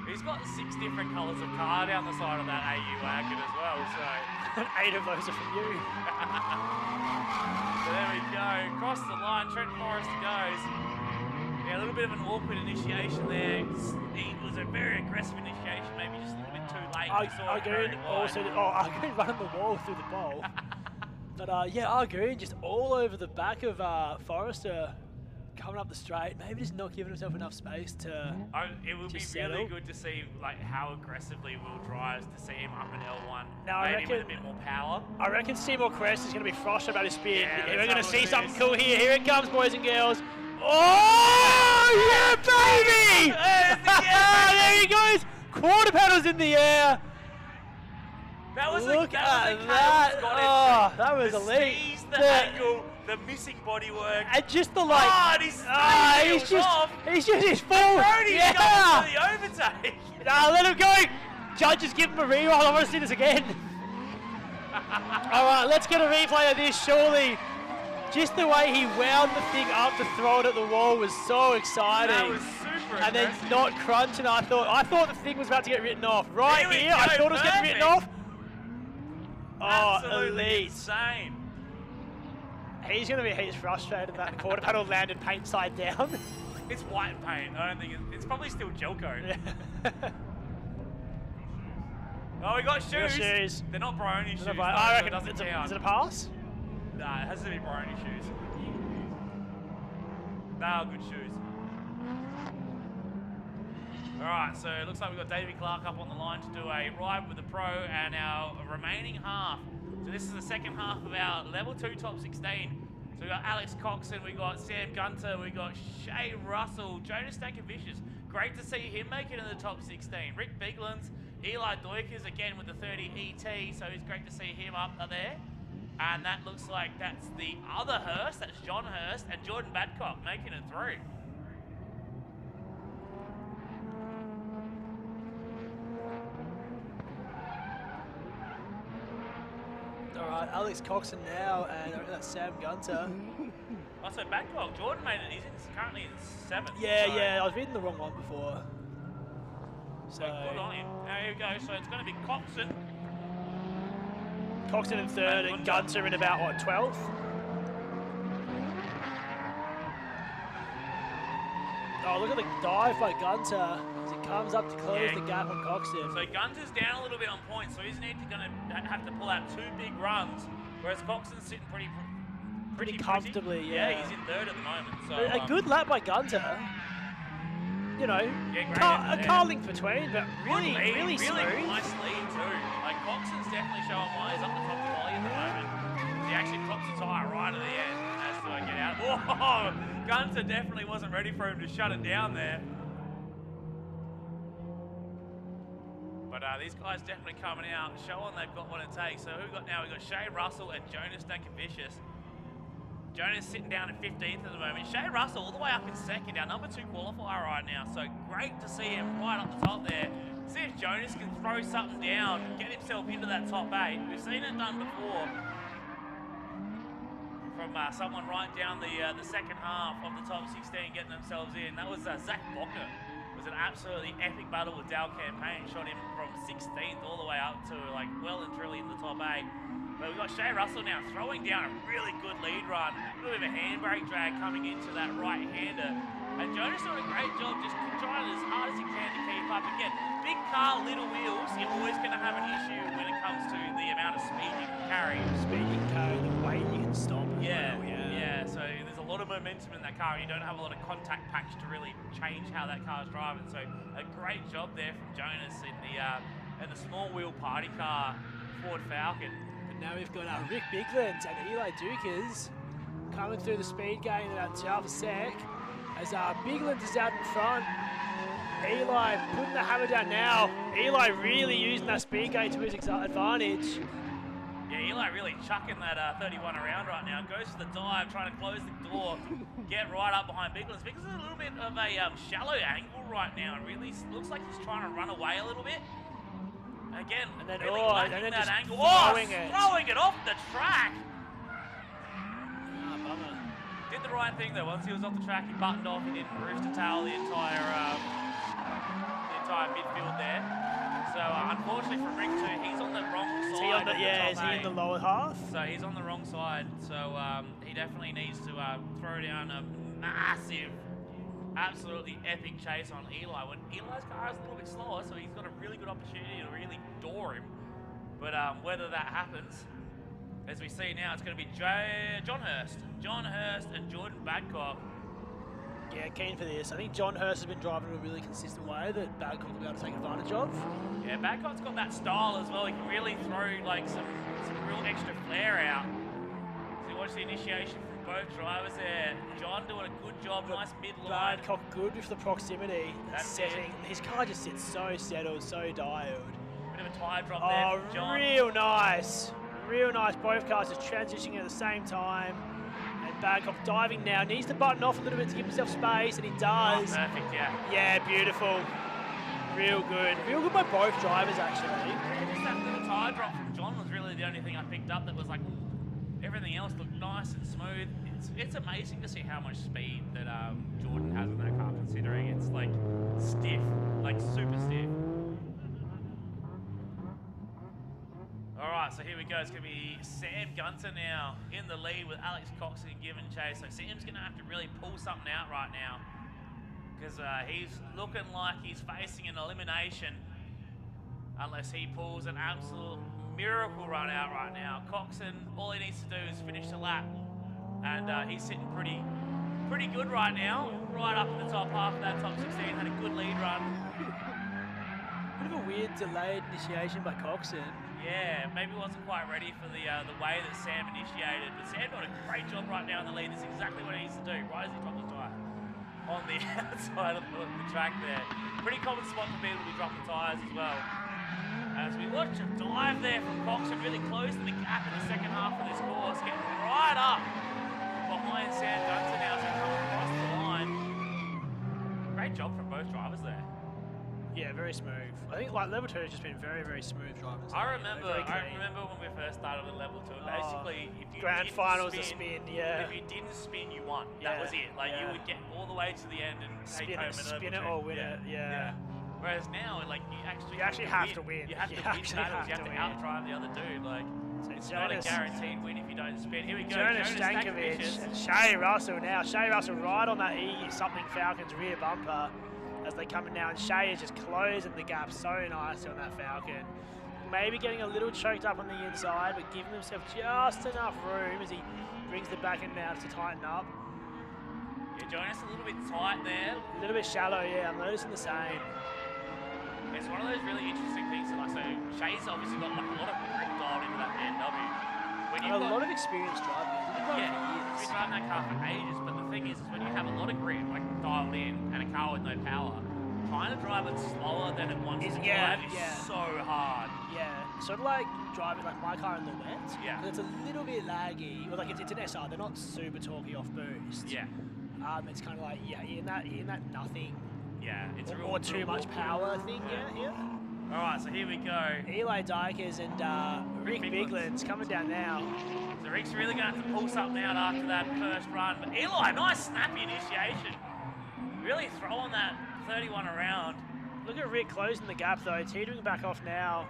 He's got 6 different colours of car down the side of that AU wagon as well, so. And 8 of those are from you. So there we go. Across the line, Trent Forrester goes. Yeah, a little bit of an awkward initiation there. It was a very aggressive initiation, maybe just a little bit too late. We saw it very Argoon wide. also, Argoon running the wall through the bowl. But yeah, Argoon just all over the back of Forrester coming up the straight, maybe just not giving himself enough space to It would be settle. really good to see like how aggressively Will drives to see him up in L1. Now, I maybe with a reckon- bit more power. I reckon Seymour Crest is going to be frosted about his spin. Yeah, We're let's going to have a see look at something this. cool here. Here it comes, boys and girls. Oh, yeah, baby! There he goes. Quarter pedals in the air. That was Look a, that at was a that. Scott Oh, entry. that was the elite. Seize, the The- angle, the missing bodywork. And just the like. Oh, and he's he's just his full. Brody's Yeah. going for the overtake. Nah, let him go. Judges give him a reroll. I want to see this again. All right, let's get a replay of this, surely. Just the way he wound the thing up to throw it at the wall was so exciting. That was super And then aggressive. not crunching. I thought the thing was about to get written off. Right Here we here, go, I thought it was getting written off. Oh, Absolutely elite. insane. He's going to be heaps frustrated that the quarter panel landed paint side down. It's white paint. I don't think it's probably still gel coat. Oh, we got shoes. shoes. They're not Bryony shoes. though, I so reckon it doesn't count. is it a pass? Nah, it has to be Bryony shoes. They are good shoes. Alright, so it looks like we've got Davey Clark up on the line to do a ride with the pro and our remaining half. So this is the second half of our level 2 top 16. So we've got Alex Coxon, we've got Sam Gunter, we've got Shay Russell, Jonas Stankovic. Great to see him make it in the top 16. Rick Biglands, Eli Doikers again with the 30 ET, so it's great to see him up there. And that looks like that's the other Hurst, that's John Hurst and Jordan Badcock making it through. All right, Alex Coxon now, and that's Sam Gunter. Oh, so Badcock, Jordan made it, he's currently in 7th. Yeah, I was reading the wrong one before. So good on him. There you go, so it's going to be Coxon. Coxon in 3rd and Gunter in about, what, 12th? Oh, look at the dive by Gunter as he comes up to close the gap on Coxon. So Gunter's down a little bit on points, so he's going to have to pull out 2 big runs, whereas Coxon's sitting pretty comfortably, yeah. He's in 3rd at the moment. So A good lap by Gunter. You know, a car link between, but really, really smooth. Nice lead too. Like Coxon's definitely showing why he's up the top of the quality at the moment. He actually clops the tyre right at the end as to get out. Whoa! Gunter definitely wasn't ready for him to shut it down there. But these guys definitely coming out, showing they've got what it takes. So who we got now? We've got Shay Russell and Jonas Stankovic. Jonas sitting down in 15th at the moment. Shay Russell all the way up in 2nd, our number 2 qualifier right now. So great to see him right up the top there. See if Jonas can throw something down, get himself into that top 8. We've seen it done before from someone right down the second half of the top 16 getting themselves in. That was Zach Bocker. It was an absolutely epic battle with Dale Campaign. Shot him from 16th all the way up to like well and truly in the top 8. But we've got Shay Russell now throwing down a really good lead run. A little bit of a handbrake drag coming into that right-hander. And Jonas doing a great job just trying as hard as he can to keep up. Again, big car, little wheels, you're always going to have an issue when it comes to the amount of speed you can carry. Speed you can carry, the weight you can stop. Yeah. So there's a lot of momentum in that car. You don't have a lot of contact packs to really change how that car's driving. So a great job there from Jonas in the small wheel party car Ford Falcon. Now we've got Rick Biglands and Eli Dukers coming through the speed gate in about 12 a sec. As Biglands is out in front. Eli putting the hammer down now. Eli really using that speed gate to his advantage. Yeah, Eli really chucking that 31 around right now. Goes for the dive, trying to close the door, get right up behind Biglands. Biglands is a little bit of a shallow angle right now. It really looks like he's trying to run away a little bit. Again, and then, really lacking that angle. Throwing it off the track. Bummer. Did the right thing though. Once he was off the track, he buttoned off. He didn't roof to tail the entire midfield there. So unfortunately for Rick too, he's on the wrong side. Is he in the lower half? So he's on the wrong side. So he definitely needs to throw down a massive, absolutely epic chase on Eli. When Eli's car is a little bit slower, so he's got a really good opportunity to really door him. But whether that happens, as we see now, it's going to be John Hurst and Jordan Badcock. Yeah, keen for this. I think John Hurst has been driving in a really consistent way that Badcock will be able to take advantage of. Yeah, Badcock's got that style as well. He can really throw like some real extra flair out. So you watch the initiation from both drivers there. John doing a good job, nice mid-line. Badcock good with the proximity. That's setting. His car just sits so settled, so dialed. Bit of a tyre drop there from John. Real nice. Real nice. Both cars just transitioning at the same time. And Badcock diving now. Needs to button off a little bit to give himself space, and he does. Oh, perfect, yeah. Yeah, beautiful. Real good. Real good by both drivers, actually. Just that little tyre drop from John was really the only thing I picked up that was like, everything else looked nice and smooth. It's amazing to see how much speed that Jordan has in that car, considering it's like stiff, like super stiff. All right, so here we go. It's going to be Sam Gunter now in the lead with Alex Coxon giving chase. So Sam's going to have to really pull something out right now because he's looking like he's facing an elimination unless he pulls an absolute miracle run out right now. Coxon, all he needs to do is finish the lap, and he's sitting pretty good right now, right up in the top half of that top 16. Had a good lead run. Bit of a weird delayed initiation by Coxon. Yeah, maybe wasn't quite ready for the way that Sam initiated, but Sam got a great job right now in the lead. That's exactly what he needs to do. Right as he dropped the tyre on the outside of the track there. Pretty common spot for people to be dropping tyres as well. As we watch a dive there from Coxon, really closing the gap in the second half of this course, getting right up behind Sam Gunter now as they come across the line. Great job from both drivers there. Yeah, very smooth. I think like level 2 has just been very, very smooth driving. I remember when we first started with level 2. Basically, if you grand didn't finals spin, to spin, yeah. If you didn't spin, you won. That was it. Like you would get all the way to the end and take home an spin it or win it. Yeah. Whereas now, like you actually have to win. You have to win battles. You have to outdrive the other dude. Like it's not a guaranteed win if you don't spin. Here we go. Jonas Stankovic and Shay Russell now. Shay Russell right on that something Falcon's rear bumper as they come in now, and Shay is just closing the gap so nicely on that Falcon. Maybe getting a little choked up on the inside, but giving himself just enough room as he brings the back end now to tighten up. Yeah, Jonas a little bit tight there. A little bit shallow, yeah, I'm noticing the same. It's one of those really interesting things. Like, so Shay's obviously got like a lot of grip dialed into that BMW. And a lot of experience driving. Yeah, you've been driving that car for ages, but the thing is when you have a lot of grip, like dialed in, and a car with no power, trying to drive it slower than it wants to drive is so hard. Yeah, sort of like driving like my car in the wet. Yeah. It's a little bit laggy. Well, like it's an SR, they're not super torquey off boost. Yeah. It's kind of like, in that nothing. Yeah, it's a real... Or too much power thing, yeah. All right, so here we go. Eli Dykers and Rick Bigland's coming down now. So Rick's really going to have to pull something out after that first run. But Eli, nice snappy initiation. Really throwing that 31 around. Look at Rick closing the gap though, teetering back off now.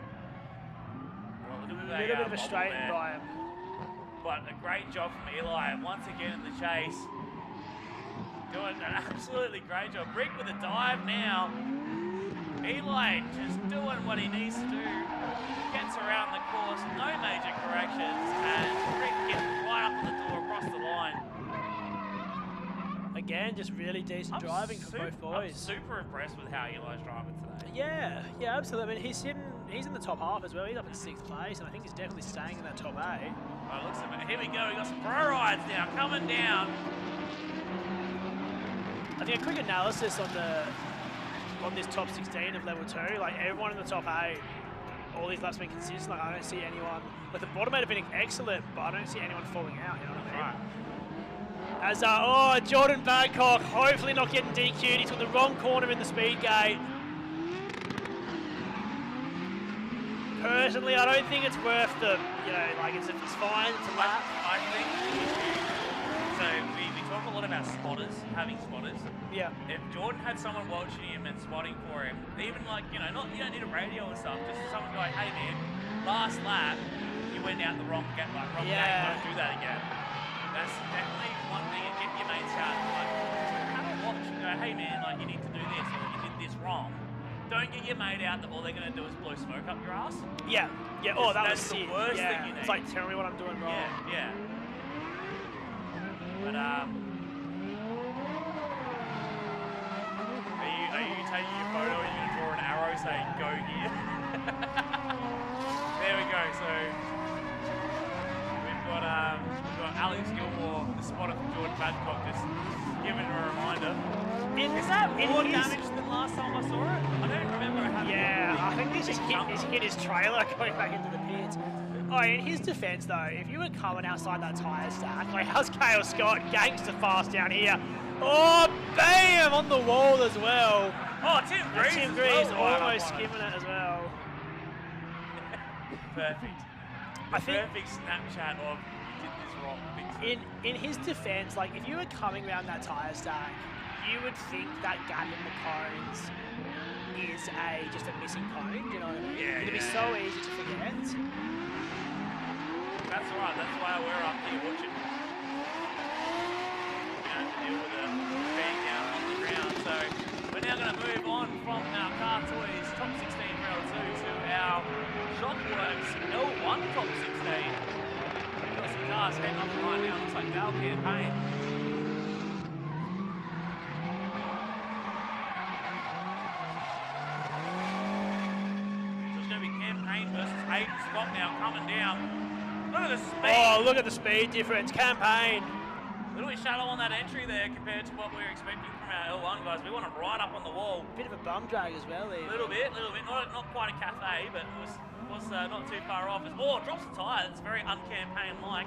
Well, a little bit of a straighten by him. But a great job from Eli once again in the chase. Doing an absolutely great job. Rick with a dive now. Eli just doing what he needs to do. Gets around the course, no major corrections, and Rick gets right up the door across the line. Again, just really decent driving from both boys. I'm super impressed with how Eli's driving today. Yeah, absolutely. I mean, he's in the top half as well. He's up in 6th place, and I think he's definitely staying in that top 8. Oh, looks a bit. Here we go. We got some pro rides now coming down. I think a quick analysis on this top 16 of level 2, like everyone in the top 8, all these laps been consistent. Like I don't see anyone, like the bottom 8 have been excellent, but I don't see anyone falling out, you know what I mean? As Jordan Badcock hopefully not getting DQ'd. He took the wrong corner in the speed gate. Personally, I don't think it's worth the, like it's fine, it's a lap. I think so. We talk a lot about spotters, having spotters. Yeah. If Jordan had someone watching him and spotting for him, even like, you don't need a radio and stuff, just someone going, hey man, last lap, you went out the wrong gate, don't do that again. That's definitely one thing, and get your mates out and like, have a watch and go, hey man, like you need to do this, or you did this wrong. Don't get your mate out that all they're going to do is blow smoke up your ass. Yeah. That was the worst thing you need. It's like, tell me what I'm doing wrong. Yeah. But are you taking your photo and you're going to draw an arrow saying go here? There we go. So we've got Alex Gilmore, the spotter from Jordan Badcock, just giving a reminder. Is that more damage than last time I saw it? I don't remember having I think he's just hit his trailer going back into the pits. Oh, in his defence though, if you were coming outside that tyre stack, like how's Kale Scott gangster fast down here? Oh, bam! On the wall as well. Oh, Tim Greaves almost skimming it as well. Perfect. The perfect Snapchat of you did this wrong. In his defence, like if you were coming around that tyre stack, you would think that gap in the cones is just a missing cone. You know what I mean? Yeah, It'd be so easy to forget. That's right. That's why we're up here watching. We have to deal with it being down on the ground. So we're now going to move on from our Car Toys Top 16 for L2 to our Shockworks L1 Top 16. We've got some cars heading up right now. Looks like Val Campaign. So it's going to be Campaign versus Hayden Scott now coming down. Look at the speed. Oh, look at the speed difference. Campaign. A little bit shallow on that entry there compared to what we were expecting from our L1 guys. We want them right up on the wall. Bit of a bum drag as well. A little bit. Not quite a cafe, but it was not too far off. Drops the tyre. That's very un-campaign-like.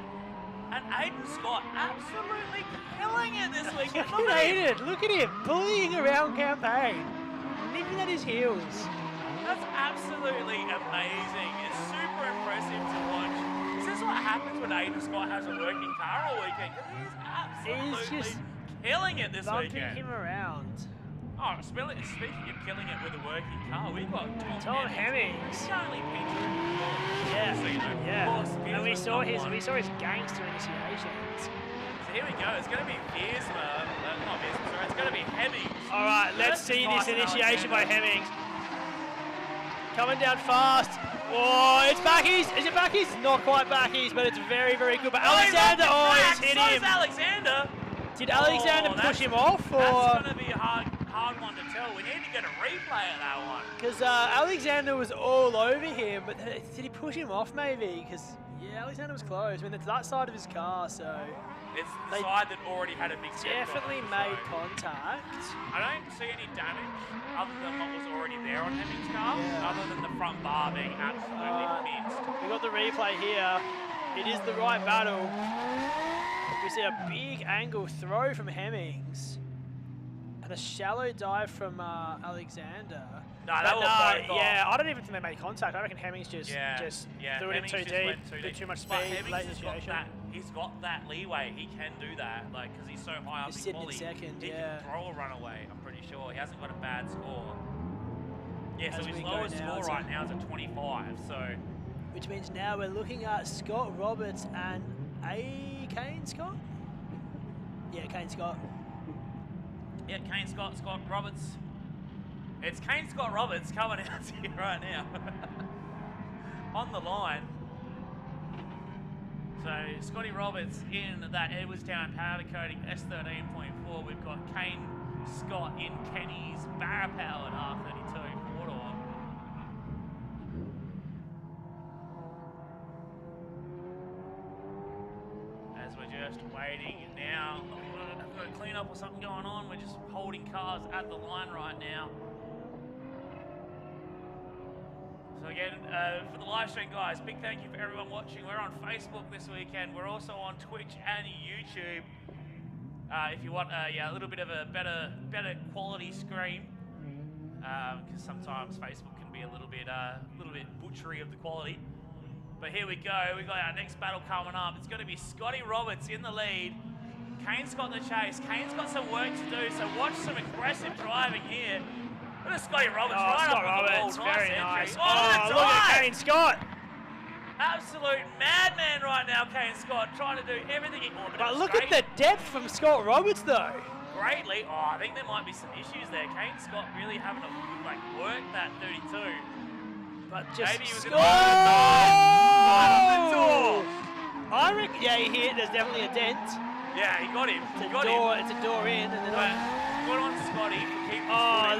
And Aiden Scott absolutely killing it this weekend. Look at Aiden. Look at him bullying around Campaign, nipping at his heels. That's absolutely amazing. It's super impressive to watch. This is what happens when Aiden Scott has a working car all weekend. He's absolutely just killing it this bumping weekend. him around. Oh, speaking of killing it with a working car, we've got Tom Hemmings. He's only pictured And we saw his gangster initiations. So here we go. It's going to be not Viersma, sorry. It's going to be Hemmings. All right, let's see this initiation by Hemmings. Coming down fast. Oh, it's backies. Is it backies? Not quite backies, but it's very, very good. But Alexander, he's hit him. Alexander. Did Alexander push him off? Or? That's going to be a hard one to tell. We need to get a replay of that one. Because Alexander was all over him, but did he push him off maybe? Because, yeah, Alexander was close. I mean, it's that side of his car, so... It's the side that already had a big step. Definitely made contact. I don't see any damage other than what was already there on Hemmings' car, other than the front bar being absolutely minced. We got the replay here. It is the right battle. We see a big angle throw from Hemmings. And a shallow dive from Alexander. No, that was both off. Yeah, I don't even think they made contact. I reckon Hemmings just threw it in too deep, did too much speed, late initiation. He's got that leeway. He can do that, like, because he's so high up in quali. Second, he can throw a runaway, I'm pretty sure. He hasn't got a bad score. Yeah, so his lowest score right now is a 25, so... Which means now we're looking at Scott Roberts and Kane Scott? Yeah, Kane Scott. Yeah, Kane Scott, Scott Roberts. It's Kane Scott Roberts coming out here right now. On the line. So, Scotty Roberts in that Edwardstown powder coating S13.4. We've got Kane Scott in Kenny's Barra powered R32 4-door. As we're just waiting now. I've got a clean up or something going on. We're just holding cars at the line right now. So again, for the live stream guys, big thank you for everyone watching. We're on Facebook this weekend. We're also on Twitch and YouTube. If you want a little bit of a better quality screen, because sometimes Facebook can be a little bit butchery of the quality. But here we go. We've got our next battle coming up. It's going to be Scotty Roberts in the lead. Kane's got the chase. Kane's got some work to do, so watch some aggressive driving here. Look at Scotty Roberts right up on the wall. Very nice. nice. Oh, look at Kane Scott. Absolute madman right now, Kane Scott, trying to do everything he can. But look at the depth from Scott Roberts, though. Greatly. Oh, I think there might be some issues there. Kane Scott really having to work that 32. But just maybe he was Scott! I reckon, yeah, he hit. There's definitely a dent. Yeah, he got him. It's a door in, and then good on Scotty for keeping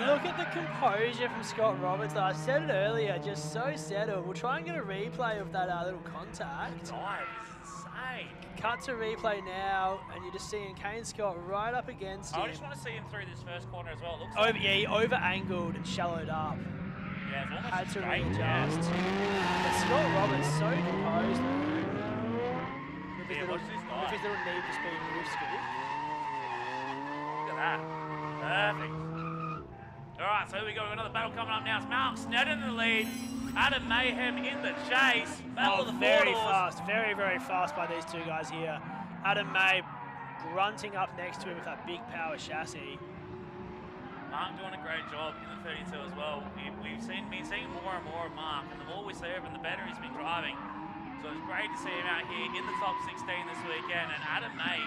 look at the composure from Scott Roberts. I said it earlier, just so settled. We'll try and get a replay of that little contact. Dive is insane. Cut to replay now, and you're just seeing Kane Scott right up against him. I just want to see him through this first corner as well. It looks like he over-angled and shallowed up. Yeah, it's almost had to straight, readjust. But Scott Roberts so composed with his little need for speed move scoop. Look at that. Perfect. All right, so here we go. We've got another battle coming up now. It's Mark Snedden in the lead. Adam Mayhem in the chase. Battle of the very four-doors. fast, very, very fast by these two guys here. Adam May grunting up next to him with that big power chassis. Mark doing a great job in the 32 as well. We've been seeing more and more of Mark, and the more we see of him, the better he's been driving. So it's great to see him out here in the top 16 this weekend, and Adam May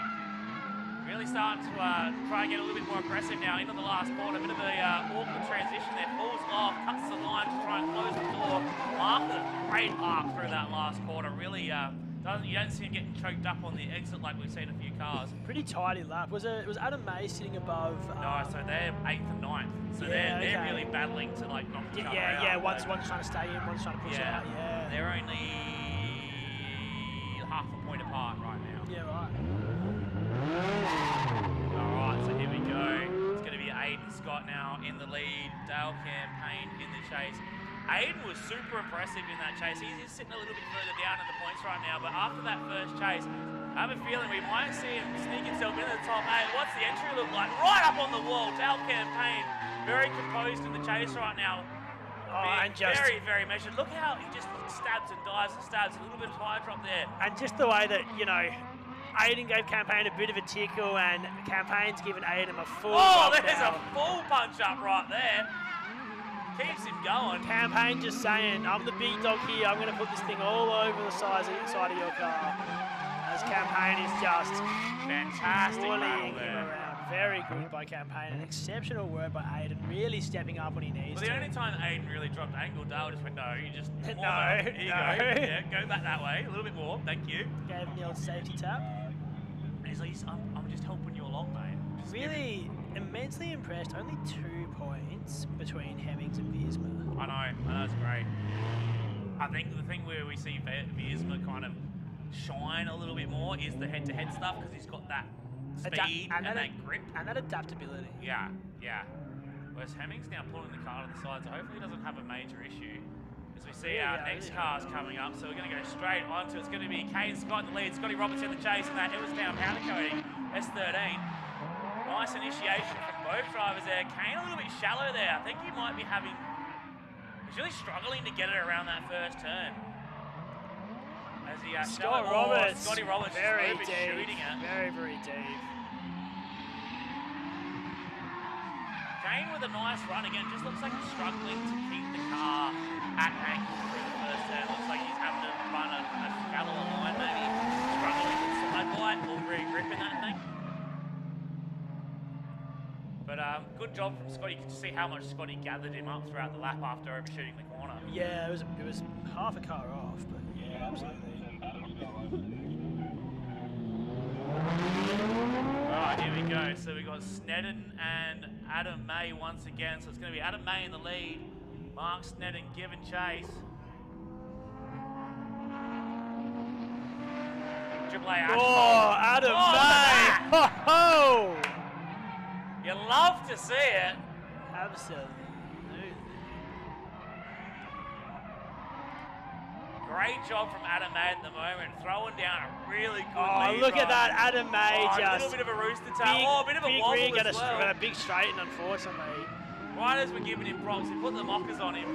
really starting to try and get a little bit more aggressive now into the last quarter. A bit of a awkward transition there, falls off, cuts the line to try and close the door. Mark with a great arc through that last quarter. Really, you don't see him getting choked up on the exit like we've seen a few cars. Pretty tidy lap. Was Adam May sitting above? No, so they're 8th and 9th. So they're really battling to like knock each other out. Yeah. One's trying to stay in, one's trying to push out. Yeah. They're only half a point apart right now. Yeah, right. Alright, so here we go. It's going to be Aiden Scott now in the lead. Dale Campaign in the chase. Aiden was super impressive in that chase. He's sitting a little bit further down in the points right now, but after that first chase, I have a feeling we might see him sneak himself into the top 8. What's the entry look like? Right up on the wall. Dale Campaign very composed in the chase right now. And just very, very measured. Look how he just stabs and dives and stabs. A little bit of tire drop there. And just the way that, Aiden gave Campaign a bit of a tickle, and Campaign's given Aiden a full there's a full punch up right there. Keeps him going. Campaign just saying, I'm the big dog here. I'm going to put this thing all over the side of your car. As Campaign is just fantastic bullying him around. Very good by Campaign. An exceptional work by Aiden. Really stepping up when he needs to. The only time Aiden really dropped angle, Dale just went, no, you just... No, Here you go. Yeah, go back that way. A little bit more. Thank you. Gave him the old safety tap. And he's like, I'm just helping you along, mate. Just really immensely impressed. Only 2 points between Hemmings and Viersma. I know, that's great. I think the thing where we see Viersma kind of shine a little bit more is the head-to-head stuff, because he's got that speed and that grip. And that adaptability. Yeah. Whereas Hemmings now pulling the car to the side, so hopefully he doesn't have a major issue. As we see our next cars coming up, so we're going to go straight onto, it's going to be Kane Scott in the lead, Scotty Roberts in the chase, and that Everstown powder coating, S13. Nice initiation from both drivers there. Kane a little bit shallow there. I think he might be he's really struggling to get it around that first turn. As he Scotty Roberts very deep, shooting it. Very, very deep. Kane with a nice run again. Just looks like he's struggling to keep the car at angle through the first turn. Looks like he's having to run a shallower line, maybe struggling with side light or re-gripping that thing. But good job from Scotty. You can see how much Scotty gathered him up throughout the lap after overshooting the corner. Yeah, it was half a car off, but yeah, absolutely. Alright, here we go. So we got Sneddon and Adam May once again. So it's going to be Adam May in the lead. Mark Sneddon giving chase. Triple A action. Adam May! Ho ho! You love to see it. Absolutely. Great job from Adam May at the moment, throwing down a really good lead. Look at that, Adam May just... A little bit of a rooster tail. A bit of a wobble as well. A big straighten, unfortunately. Riders were giving him props. He put the mockers on him.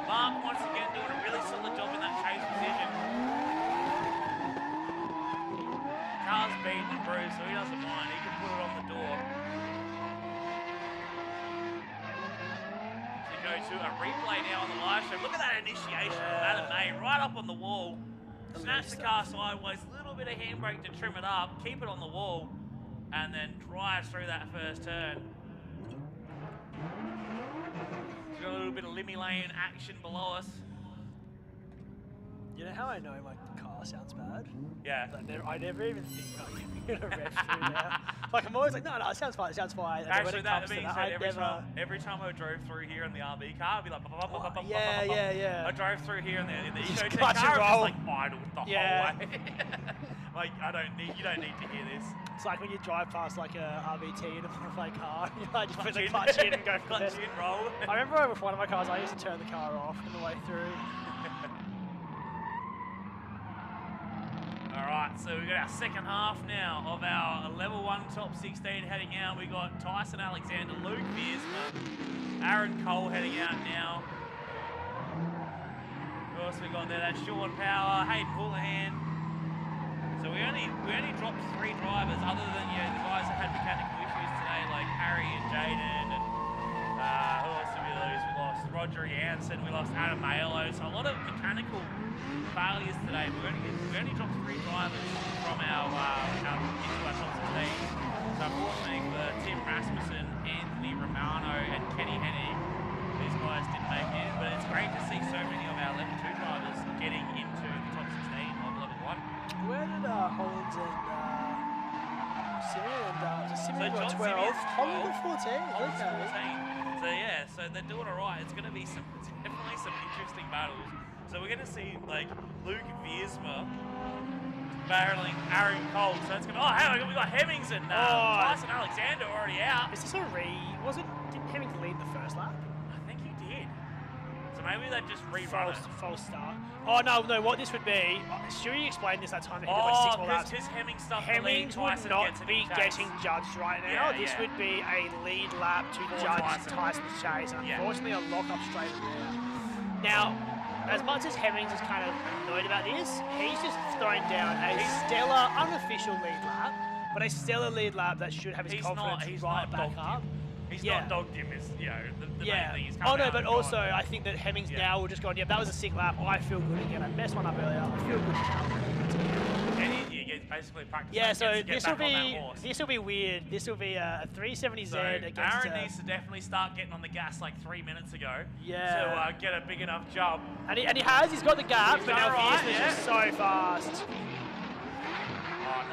Mark, once again, doing a really solid job in that chase position. Car's beaten and bruised, so he doesn't mind. He can put it on the door. Go to a replay now on the live show. Look at that initiation from Adam May, right up on the wall. Snatch the car sideways, a little bit of handbrake to trim it up, keep it on the wall, and then drive through that first turn. We've got a little bit of Limmy Lane action below us. You know how I know my car sounds bad? Yeah. I never even think I'm going to rev through now. Like, I'm always like, no, it sounds fine, it sounds fine. Actually, that means that every time I drove through here in the RV car, I'd be like, yeah. I drove through here in the Ecotech clutch car, and I roll. was just like idled the whole way. Like, you don't need to hear this. It's like when you drive past like a RVT in a modified car, you like just put the clutch in and go for clutch in, roll. I remember with one of my cars, I used to turn the car off on the way through. Alright, so we've got our second half now of our level 1 top 16 heading out. We've got Tyson Alexander, Luke Viersma, Aaron Cole heading out now. Who else we got there? That's Sean Power, Hayden Houlihan. So we only dropped 3 drivers, other than the guys that had mechanical issues today, like Harry and Jaden, and who else did we lose? We lost Roger Jansen, we lost Adam Malo. So a lot of mechanical failures today. We only dropped 3 drivers from our into our top 16. So unfortunately for Tim Rasmussen, Anthony Romano, and Kenny Hennig, these guys didn't make it. But it's great to see so many of our level 2 drivers getting into the top 16 of level 1. Where did Hollins and Simeon end up? So Simeon got 12, Simeon's Holland got 14. Holland's Okay. 14. So yeah, so they're doing all right. It's going to be definitely some interesting battles. So we're going to see like Luke Wiersma barreling Aaron Cole. So it's going to, hang on, we got Hemmings and Tyson Alexander already out. Is this a didn't Hemmings lead the first lap? I think he did. So maybe they just rerun it. False start. Oh, no, what this would be, Stewie explained this that time that he did like 6 more laps. Because Hemmings stuff Hemmings would not be getting judged right now. This would be a lead lap to judge Tyson's chase. Unfortunately, a lock-up straight there. Now, as much as Hemmings is kind of annoyed about this, he's just throwing down a stellar, unofficial lead lap, but a stellar lead lap that should have his confidence right back up. He's not dogged him as, the main thing is Oh no, but also I think that Hemmings now will just go, that was a sick lap. I feel good again. I messed one up earlier. I feel good now. And he gets basically practice. Yeah, so this will be weird. This will be a 370Z against. Aaron needs to definitely start getting on the gas like 3 minutes ago. Yeah. To get a big enough jump. And he has. He's got the gap, but now Wiersma's just so fast. Oh,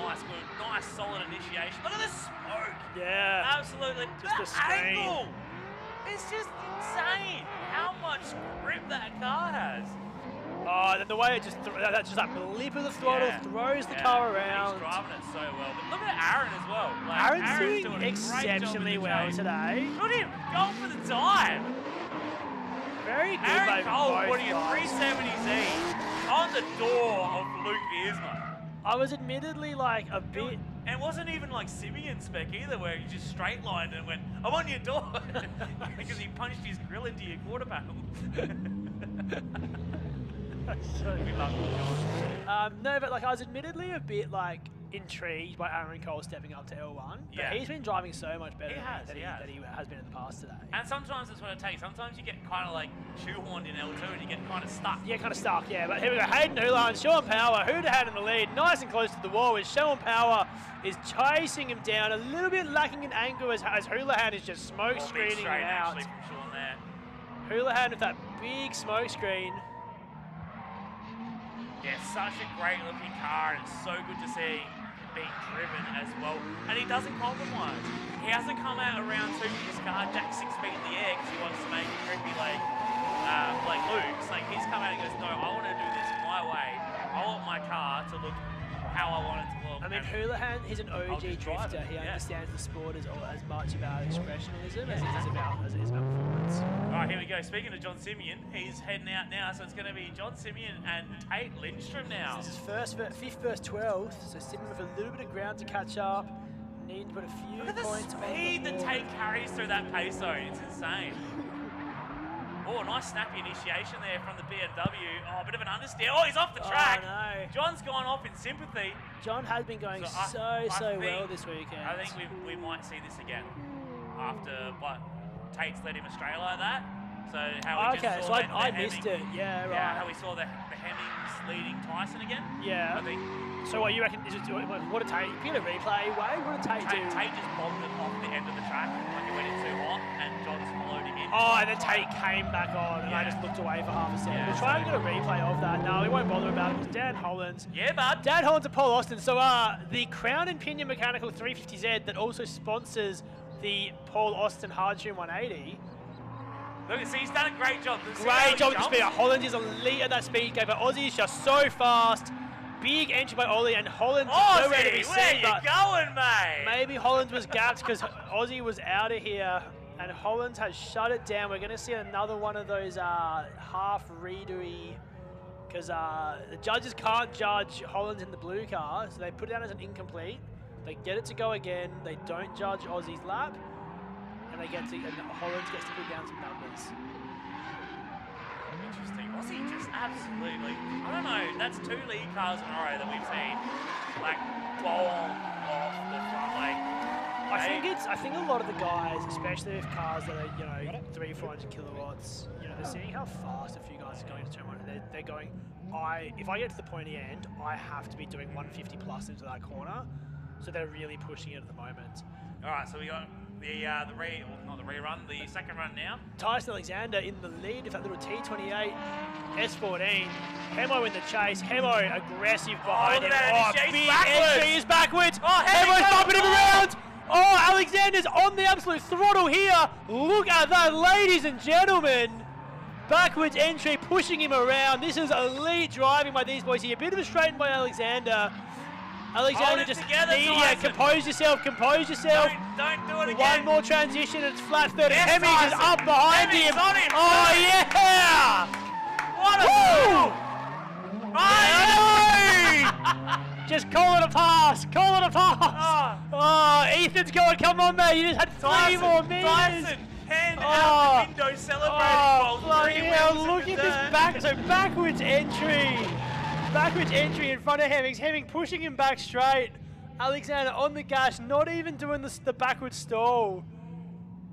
nice, solid initiation. Look at the smoke. Yeah. Absolutely. Just the screen. Angle. It's just insane how much grip that car has. Oh, then the way it that's just that blip of the throttle throws the car around. He's driving it so well. But look at Aaron as well. Like, Aaron's doing exceptionally well today. Look at him going for the dive. Very good. Aaron Cole putting a 370Z on the door of Luke Wiersma. I was admittedly like a bit. And it wasn't even like Simeon spec either, where he just straight lined and went, I'm on your door. Because he punched his grill into your quarter panel. We love you, no, but like I was admittedly a bit like intrigued by Aaron Cole stepping up to L1. But he's been driving so much better than he has been in the past today. And sometimes that's what it takes. Sometimes you get kind of like shoehorned in L2 and you get kind of stuck. Yeah, kind of stuck, yeah. But here we go. Hayden Houlihan, Sean Power, Houlihan in the lead. Nice and close to the wall as Sean Power is chasing him down. A little bit lacking in angle as Houlihan is just smoke screening him out. Actually, from Sean there. Houlihan with that big smoke screen. Yeah, such a great looking car, and it's so good to see being driven as well. And he doesn't compromise. He hasn't come out around 2 with his car, jacked 6 feet in the air because he wants to make it tricky like Luke's. Like, he's come out and goes, no, I want to do this my way. I want my car to look how I want it to look. I mean, Houlihan, he's an OG drifter. He understands the sport as much about expressionism as it is about performance. All right, here we go. Speaking of John Simeon, he's heading out now, so it's going to be John Simeon and Tate Lindstrom now. This is fifth versus 12th, so Simeon with a little bit of ground to catch up. Need to put a few points on the speed that Tate carries through that pace zone. It's insane. Oh, nice snappy initiation there from the BMW. Oh, a bit of an understeer. Oh, he's off the track. Oh, no. John's gone off in sympathy. John has been going so well this weekend. I think we might see this again after Tate's led him astray like that. So how we just saw I missed it. Yeah, right. Yeah, how we saw the Hemmings leading Tyson again. Yeah. I think. So what you reckon? What did Tate? Get a replay, Wade. What did Tate do? Tate just bombed it off the end of the track, like it went in too hot, and John's followed him in. Oh, and then Tate came back on, and I just looked away for half a second. We'll try and get a replay of that. No, we won't bother about it. It was Dan Hollins. Yeah, bud. Dan Hollins and Paul Austin. So the Crown and Pinion Mechanical 350Z that also sponsors the Paul Austin Hardtune 180. Look, see, he's done a great job. Great job with the speed. Hollins is elite at that speed gap, but Aussie is just so fast. Big entry by Ollie, and Hollins is nowhere to be seen. Where you going, mate? Maybe Hollins was gapped because Aussie was out of here, and Hollins has shut it down. We're going to see another one of those half redo-y, because the judges can't judge Hollins in the blue car, so they put it down as an incomplete. They get it to go again. They don't judge Aussie's lap, and Hollins gets to put down some numbers. interesting. Aussie just absolutely, I don't know, that's 2 league cars in a row that we've seen, like, bomb off the front. Like, I think a lot of the guys, especially with cars that are, 300-400 kilowatts, they're seeing how fast a few guys are going to turn one, and they're going, if I get to the pointy end, I have to be doing 150 plus into that corner. So they're really pushing it at the moment. All right, so we got the second run now. Tyres Alexander in the lead with that little T28 S14. Hemo in the chase. Hemo aggressive behind him. Big entry is backwards. Hemo's bumping him around. Alexander's on the absolute throttle here. Look at that, ladies and gentlemen. Backwards entry, pushing him around. This is elite driving by these boys here. A bit of a straighten by Alexander. Alexander just compose yourself. Don't do it again. One more transition, it's flat 30. Hemmings is up behind him. Oh, yeah! What a move! Just call it a pass. Ethan's going, come on, mate. You just had 3 more minutes. Tyson, hand out the window, celebrating. Look at this backwards entry. Backwards entry in front of Hemmings. Hemming pushing him back straight. Alexander on the gas, not even doing the backward stall.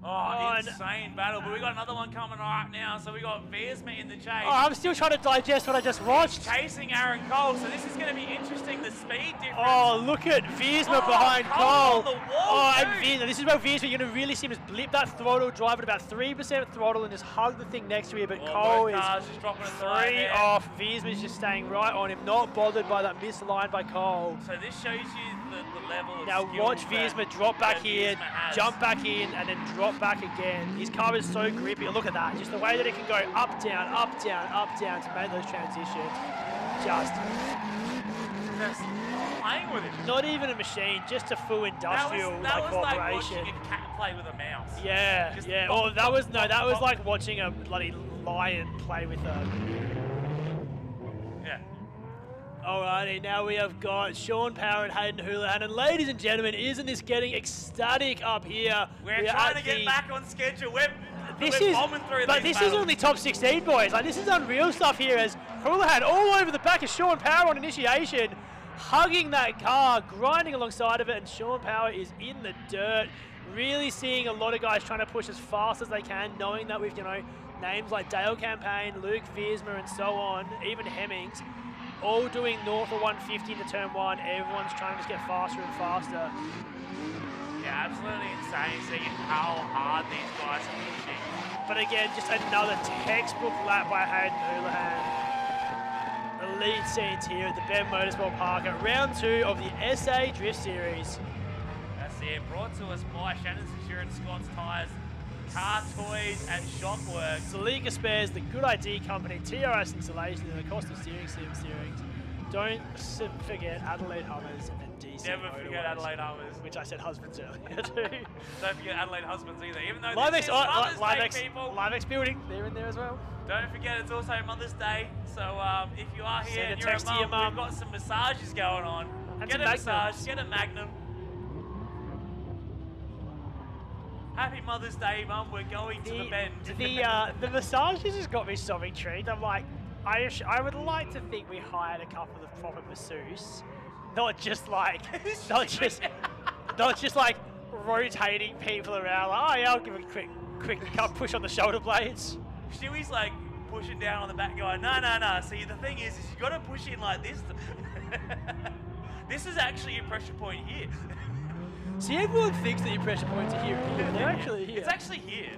Insane battle. But we got another one coming right now. So we got Viersma in the chase. I'm still trying to digest what I just watched. Chasing Aaron Cole. So this is going to be interesting. The speed difference. Look at Viersma behind Cole. On the wall, and Viersma. This is where Viersma, you're going to really see him just blip that throttle, drive at about 3% throttle, and just hug the thing next to you. But Cole is just dropping 3 off. Viersma's just staying right on him, not bothered by that missed line by Cole. So this shows you the level of now skill watch Viersma drop back here, jump back in, and then drop back again. His car is so grippy. Look at that. Just the way that it can go up, down, to make those transitions. Just playing with it. Not even a machine, just a full industrial that was like operation. watching a cat play with a mouse. Yeah. That was like watching a bloody lion play with a... Yeah. Alrighty, now we have got Sean Power and Hayden Houlihan. And ladies and gentlemen, isn't this getting ecstatic up here? We're trying to get back on schedule. We're bombing through this is only top 16, boys. Like, this is unreal stuff here as Houlihan all over the back of Sean Power on initiation, hugging that car, grinding alongside of it, and Sean Power is in the dirt. Really seeing a lot of guys trying to push as fast as they can, knowing that with, names like Dale Campaign, Luke Viersma, and so on, even Hemmings, all doing north of 150 into turn 1. Everyone's trying to just get faster and faster. Yeah, absolutely insane seeing how hard these guys are pushing. But again, just another textbook lap by Hayden Houlihan. Elite scenes here at the Ben Motorsport Park at round 2 of the SA Drift Series. That's it, brought to us by Shannons Insurance, Scott's Tyres, Car Toys and Shockworks. Sleeka Spares, the Good ID Company, TRS Insulation, and Acostal Steering. Don't forget Adelaide Hummers and DC Never forget Adelaide Hummers. Which I said husbands earlier too. Don't forget Adelaide Husbands either, even though Limex, this is Mother's Day, people. Limex Building, they're in there as well. Don't forget it's also Mother's Day, so if you are here Send and a you're text a to your mum, mum. we've got some massages going on. And Get a some massage, Magnums. get a Magnum. Happy Mother's Day, Mum. We're going to the bend. The massages has got me so intrigued. I'm like, I would like to think we hired a couple of proper masseuses, not just like rotating people around. Like, oh yeah, I'll give a quick push on the shoulder blades. Stewie's like pushing down on the back, going, no. See, the thing is you got to push in like this. This is actually your pressure point here. See, everyone thinks that your pressure points are here. They're actually here. It's actually here.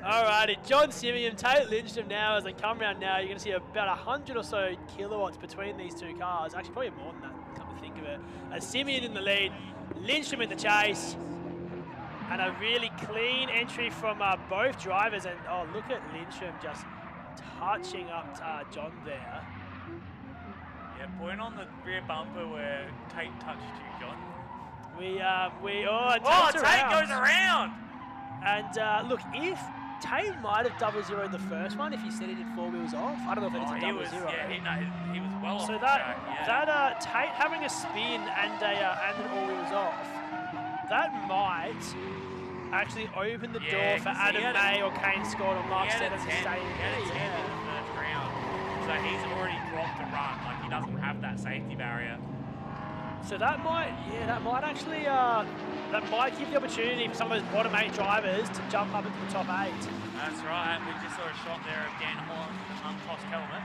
Alrighty, John Simeon, Tate Lindstrom now, as they come around now, you're going to see about 100 or so kilowatts between these two cars. Actually, probably more than that, come to think of it. Simeon in the lead, Lindstrom in the chase. And a really clean entry from both drivers. And, oh, look at Lindstrom just touching up John there. Yeah, point on the rear bumper where Tate touched you, John. Tate goes around! And look, if Tate might have 0-0'd the first one if he said he did 4 wheels off. I don't know if it's a 0-0. Yeah, he was well so off that, the track, that Tate having a spin and an all wheels off, that might actually opened the Yeah, door for 'cause he Adam had May or Kane Scott or Mark He had a Steadham to 10, stay he in had a 10 there. in the first round. So he's already dropped a run. Like, he doesn't have that safety barrier. So that might actually, that might give the opportunity for some of those bottom 8 drivers to jump up into the top 8. That's right. We just saw a shot there of Dan Holland with an untossed helmet.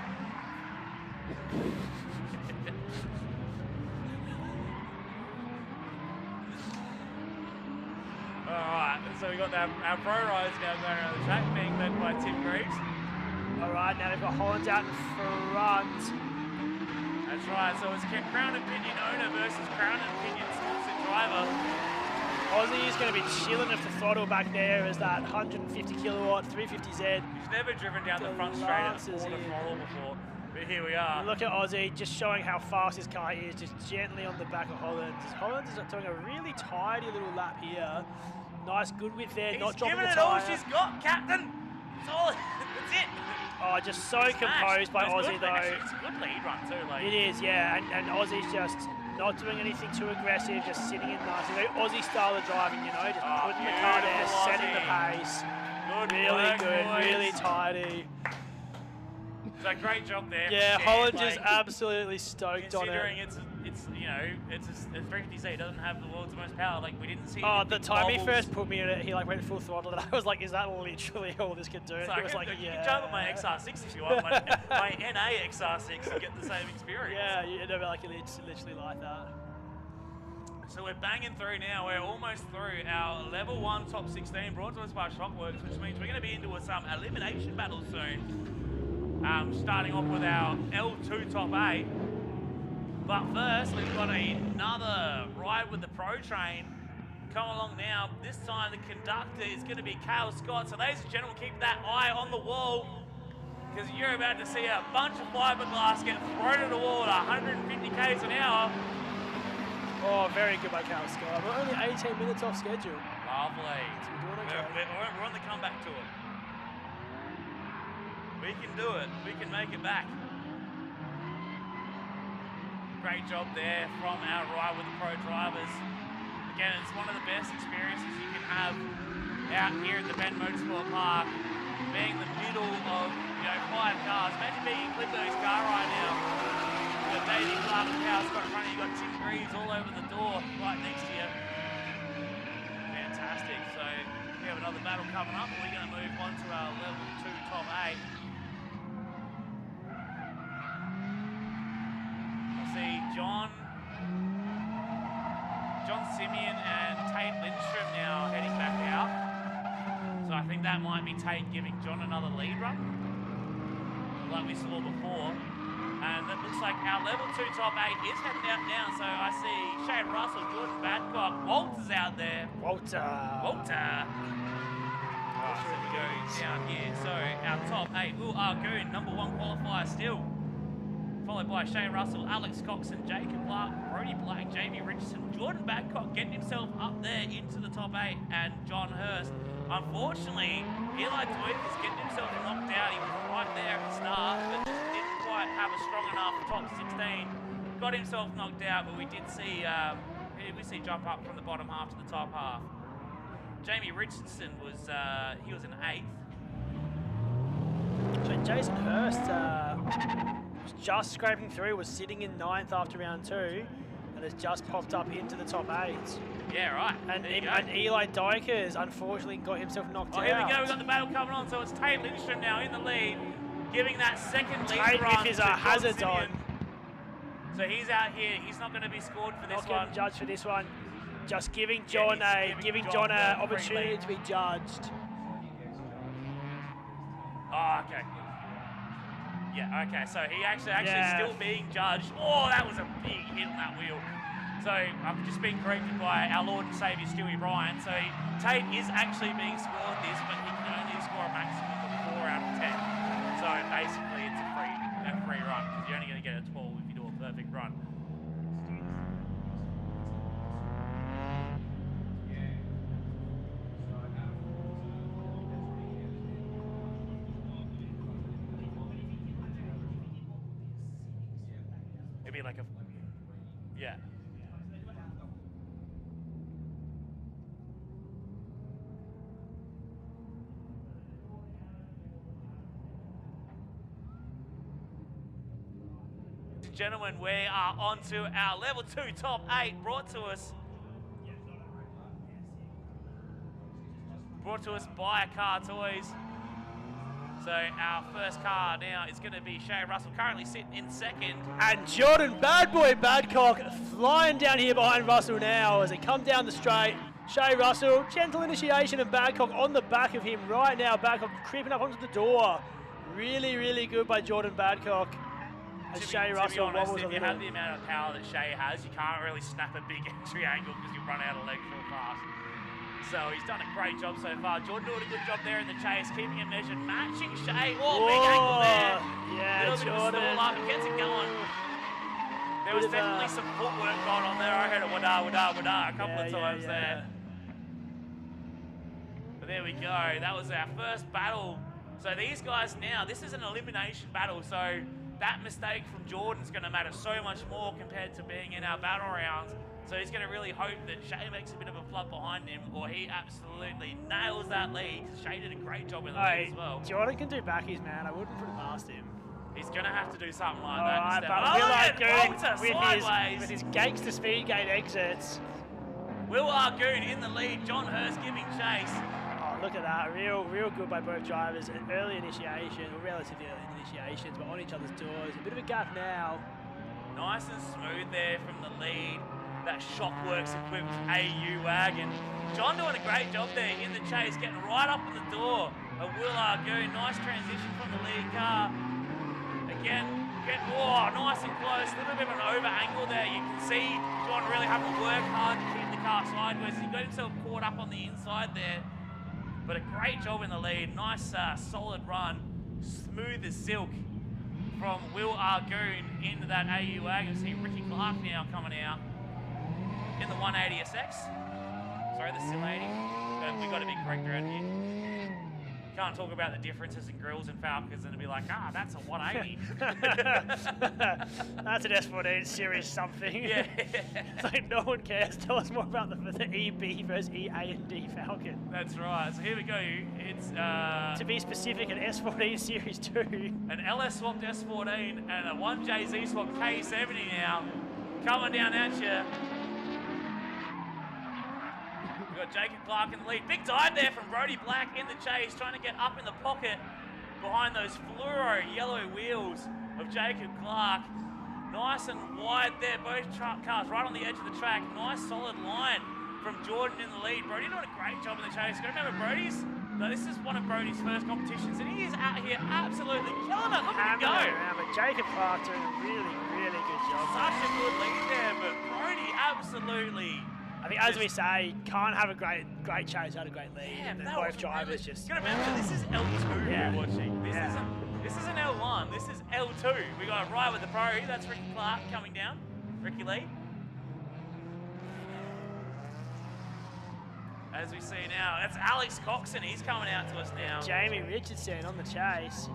Alright, so we got our pro riders now going around the track, being led by Tim Greaves. Alright, now they've got Holland out in front. That's right, so it's Crown and Pinion owner versus Crown and Pinion sponsored driver. Aussie is going to be chilling with the throttle back there as that 150 kilowatt 350Z. He's never driven down the front straight at a quarter throttle before, but here we are. Look at Aussie just showing how fast his car is, just gently on the back of Holland. Holland is doing a really tidy little lap here. Nice, good width there, not dropping the He's tyre. given it all she's got, Captain. That's all. That's it. Oh, just so composed by Aussie though. Actually, it's a good lead run too. Like. It is, yeah, and Aussie's just not doing anything too aggressive, just sitting in nice. Very Aussie style of driving, you know, just putting the car there, setting the pace. Good really work, good, boys. really tidy. So great job there. Yeah, from Holland Shan, just absolutely stoked on it. Considering it's you know, it's a 350Z, it doesn't have the world's most power. Like, we didn't see. Oh, the time he wobbles. first put me in it, he like went full throttle, and I was like, "Is that literally all this can do?" It's He was like, you "Yeah." can jump on my XR6 if you want, my NA XR6 and get the same experience. Yeah, you know, like it's literally like that. So we're banging through now. We're almost through our level 1 top 16 brought to us by Shockworks, which means we're going to be into some elimination battles soon. Starting off with our L2 top 8. But first, we've got another ride with the Pro Train. Come along now. This time the conductor is going to be Cale Scott. So ladies and gentlemen, keep that eye on the wall, because you're about to see a bunch of fiberglass get thrown at the wall at 150 k's an hour. Oh, very good by Cale Scott. We're only 18 minutes off schedule. Lovely. So we're doing okay. We're on the comeback tour. We can do it. We can make it back. Great job there from our ride with the pro drivers. Again, it's one of the best experiences you can have out here at the Bend Motorsport Park, being the middle of 5 cars. Imagine being in Clipper's car right now. You've got Davey Clark and Cale Scott in front of you. You've got Tim Greaves all over the door right next to you. Fantastic. So we have another battle coming up, and we're going to move on to our level 2 top 8. See John Simeon and Tate Lindstrom now heading back out. So I think that might be Tate giving John another lead run, like we saw before. And it looks like our level 2 top 8 is heading out now. So I see Shane Russell, Jordan Badcock, Walter's out there. Walter. Oh, so we go down here. So our top 8, Will Argoon, number 1 qualifier still. Followed by Shane Russell, Alex Coxon, Jacob Clark, Brody Black, Jamie Richardson, Jordan Badcock getting himself up there into the top 8, and John Hurst. Unfortunately, Eli Dweck is getting himself knocked out. He was right there at the start, but just didn't quite have a strong enough top 16. Got himself knocked out, but we did see jump up from the bottom half to the top half. Jamie Richardson was he was in 8th. So Jason Hurst was just scraping through, was sitting in 9th after round 2, and has just popped up into the top 8. Yeah, right. And Eli Dykers unfortunately got himself knocked out. Oh, here we go. We've got the battle coming on. So it's Tate Lindstrom now in the lead, giving that second lead Tate run with his to John hazards Simeon. on. So he's out here. He's not going to be scored for this Not one. getting judged for this one. Just giving John giving John an opportunity to be judged. Oh, okay. Yeah, okay. So he actually still being judged. Oh, that was a big hit on that wheel. So I've just been corrected by our Lord and Saviour Stewie Bryant. So Tate is actually being scored this, but he can only score a maximum of 4 out of 10. So basically, it's a free run, because you're only going to get a 12 if you do a perfect run. It'd be like a, yeah. and gentlemen, we are on to our level 2 top 8 brought to us by Car Toys. So our first car now is going to be Shay Russell, currently sitting in second. And Jordan Bad Boy Badcock flying down here behind Russell now as they come down the straight. Shay Russell, gentle initiation, and Badcock on the back of him right now. Badcock creeping up onto the door. Really, really good by Jordan Badcock. And Shay Russell, to be honest, if you have the amount of power that Shay has, you can't really snap a big entry angle because you run out of legs real fast. So he's done a great job so far. Jordan doing a good job there in the chase, keeping it measured, matching Shay. Oh, big angle there. Yeah, little bit of a stall up, it gets it going. There was definitely some footwork going on there. I heard a wada a couple of times there. But there we go. That was our first battle. So these guys now, this is an elimination battle. So that mistake from Jordan's going to matter so much more compared to being in our battle rounds. So he's going to really hope that Shay makes a bit of a flop behind him, or he absolutely nails that lead. Shay did a great job in the lead as well. Jordan can do backies, man. I wouldn't put it past him. He's going to have to do something like that. But with his gangster speed gate exits. Will Argoon in the lead. John Hurst giving chase. Oh, look at that. Real good by both drivers. An early initiation, or relatively early initiations, but on each other's doors. A bit of a gap now. Nice and smooth there from the lead. That Shockworks equipped AU wagon. John doing a great job there in the chase, getting right up in the door of Will Argoon. Nice transition from the lead car. Again, nice and close. A little bit of an over angle there. You can see John really having to work hard to keep the car sideways. He got himself caught up on the inside there. But a great job in the lead. Nice, solid run. Smooth as silk from Will Argoon into that AU wagon. See Ricky Clark now coming out in the 180SX. Sorry, the Sim 80. We've got a big corrector out here. Can't talk about the differences in grills and Falcons and be like, that's a 180. That's an S14 series something. Yeah. It's like no one cares. Tell us more about the EB versus EA and D Falcon. That's right. So here we go. It's to be specific, an S14 Series 2. An LS swapped S14 and a 1JZ swapped K70 now. Coming down at you. We've got Jacob Clark in the lead. Big dive there from Brody Black in the chase, trying to get up in the pocket behind those fluoro yellow wheels of Jacob Clark. Nice and wide there, both cars right on the edge of the track. Nice solid line from Jordan in the lead. Brody doing a great job in the chase. Got to remember this is one of Brody's first competitions, and he is out here absolutely killing it. Look at him go. But Jacob Clark doing a really, really good job. Such a good lead there, but Brody absolutely. I think, as we say, can't have a great chase, had a great lead. Yeah, and both drivers just. You gotta remember, this is L2 we're watching. This isn't L1, this is L2. We got right with the pro. That's Ricky Clark coming down. Ricky Lee. As we see now, that's Alex Coxon. He's coming out to us now. Jamie Richardson on the chase.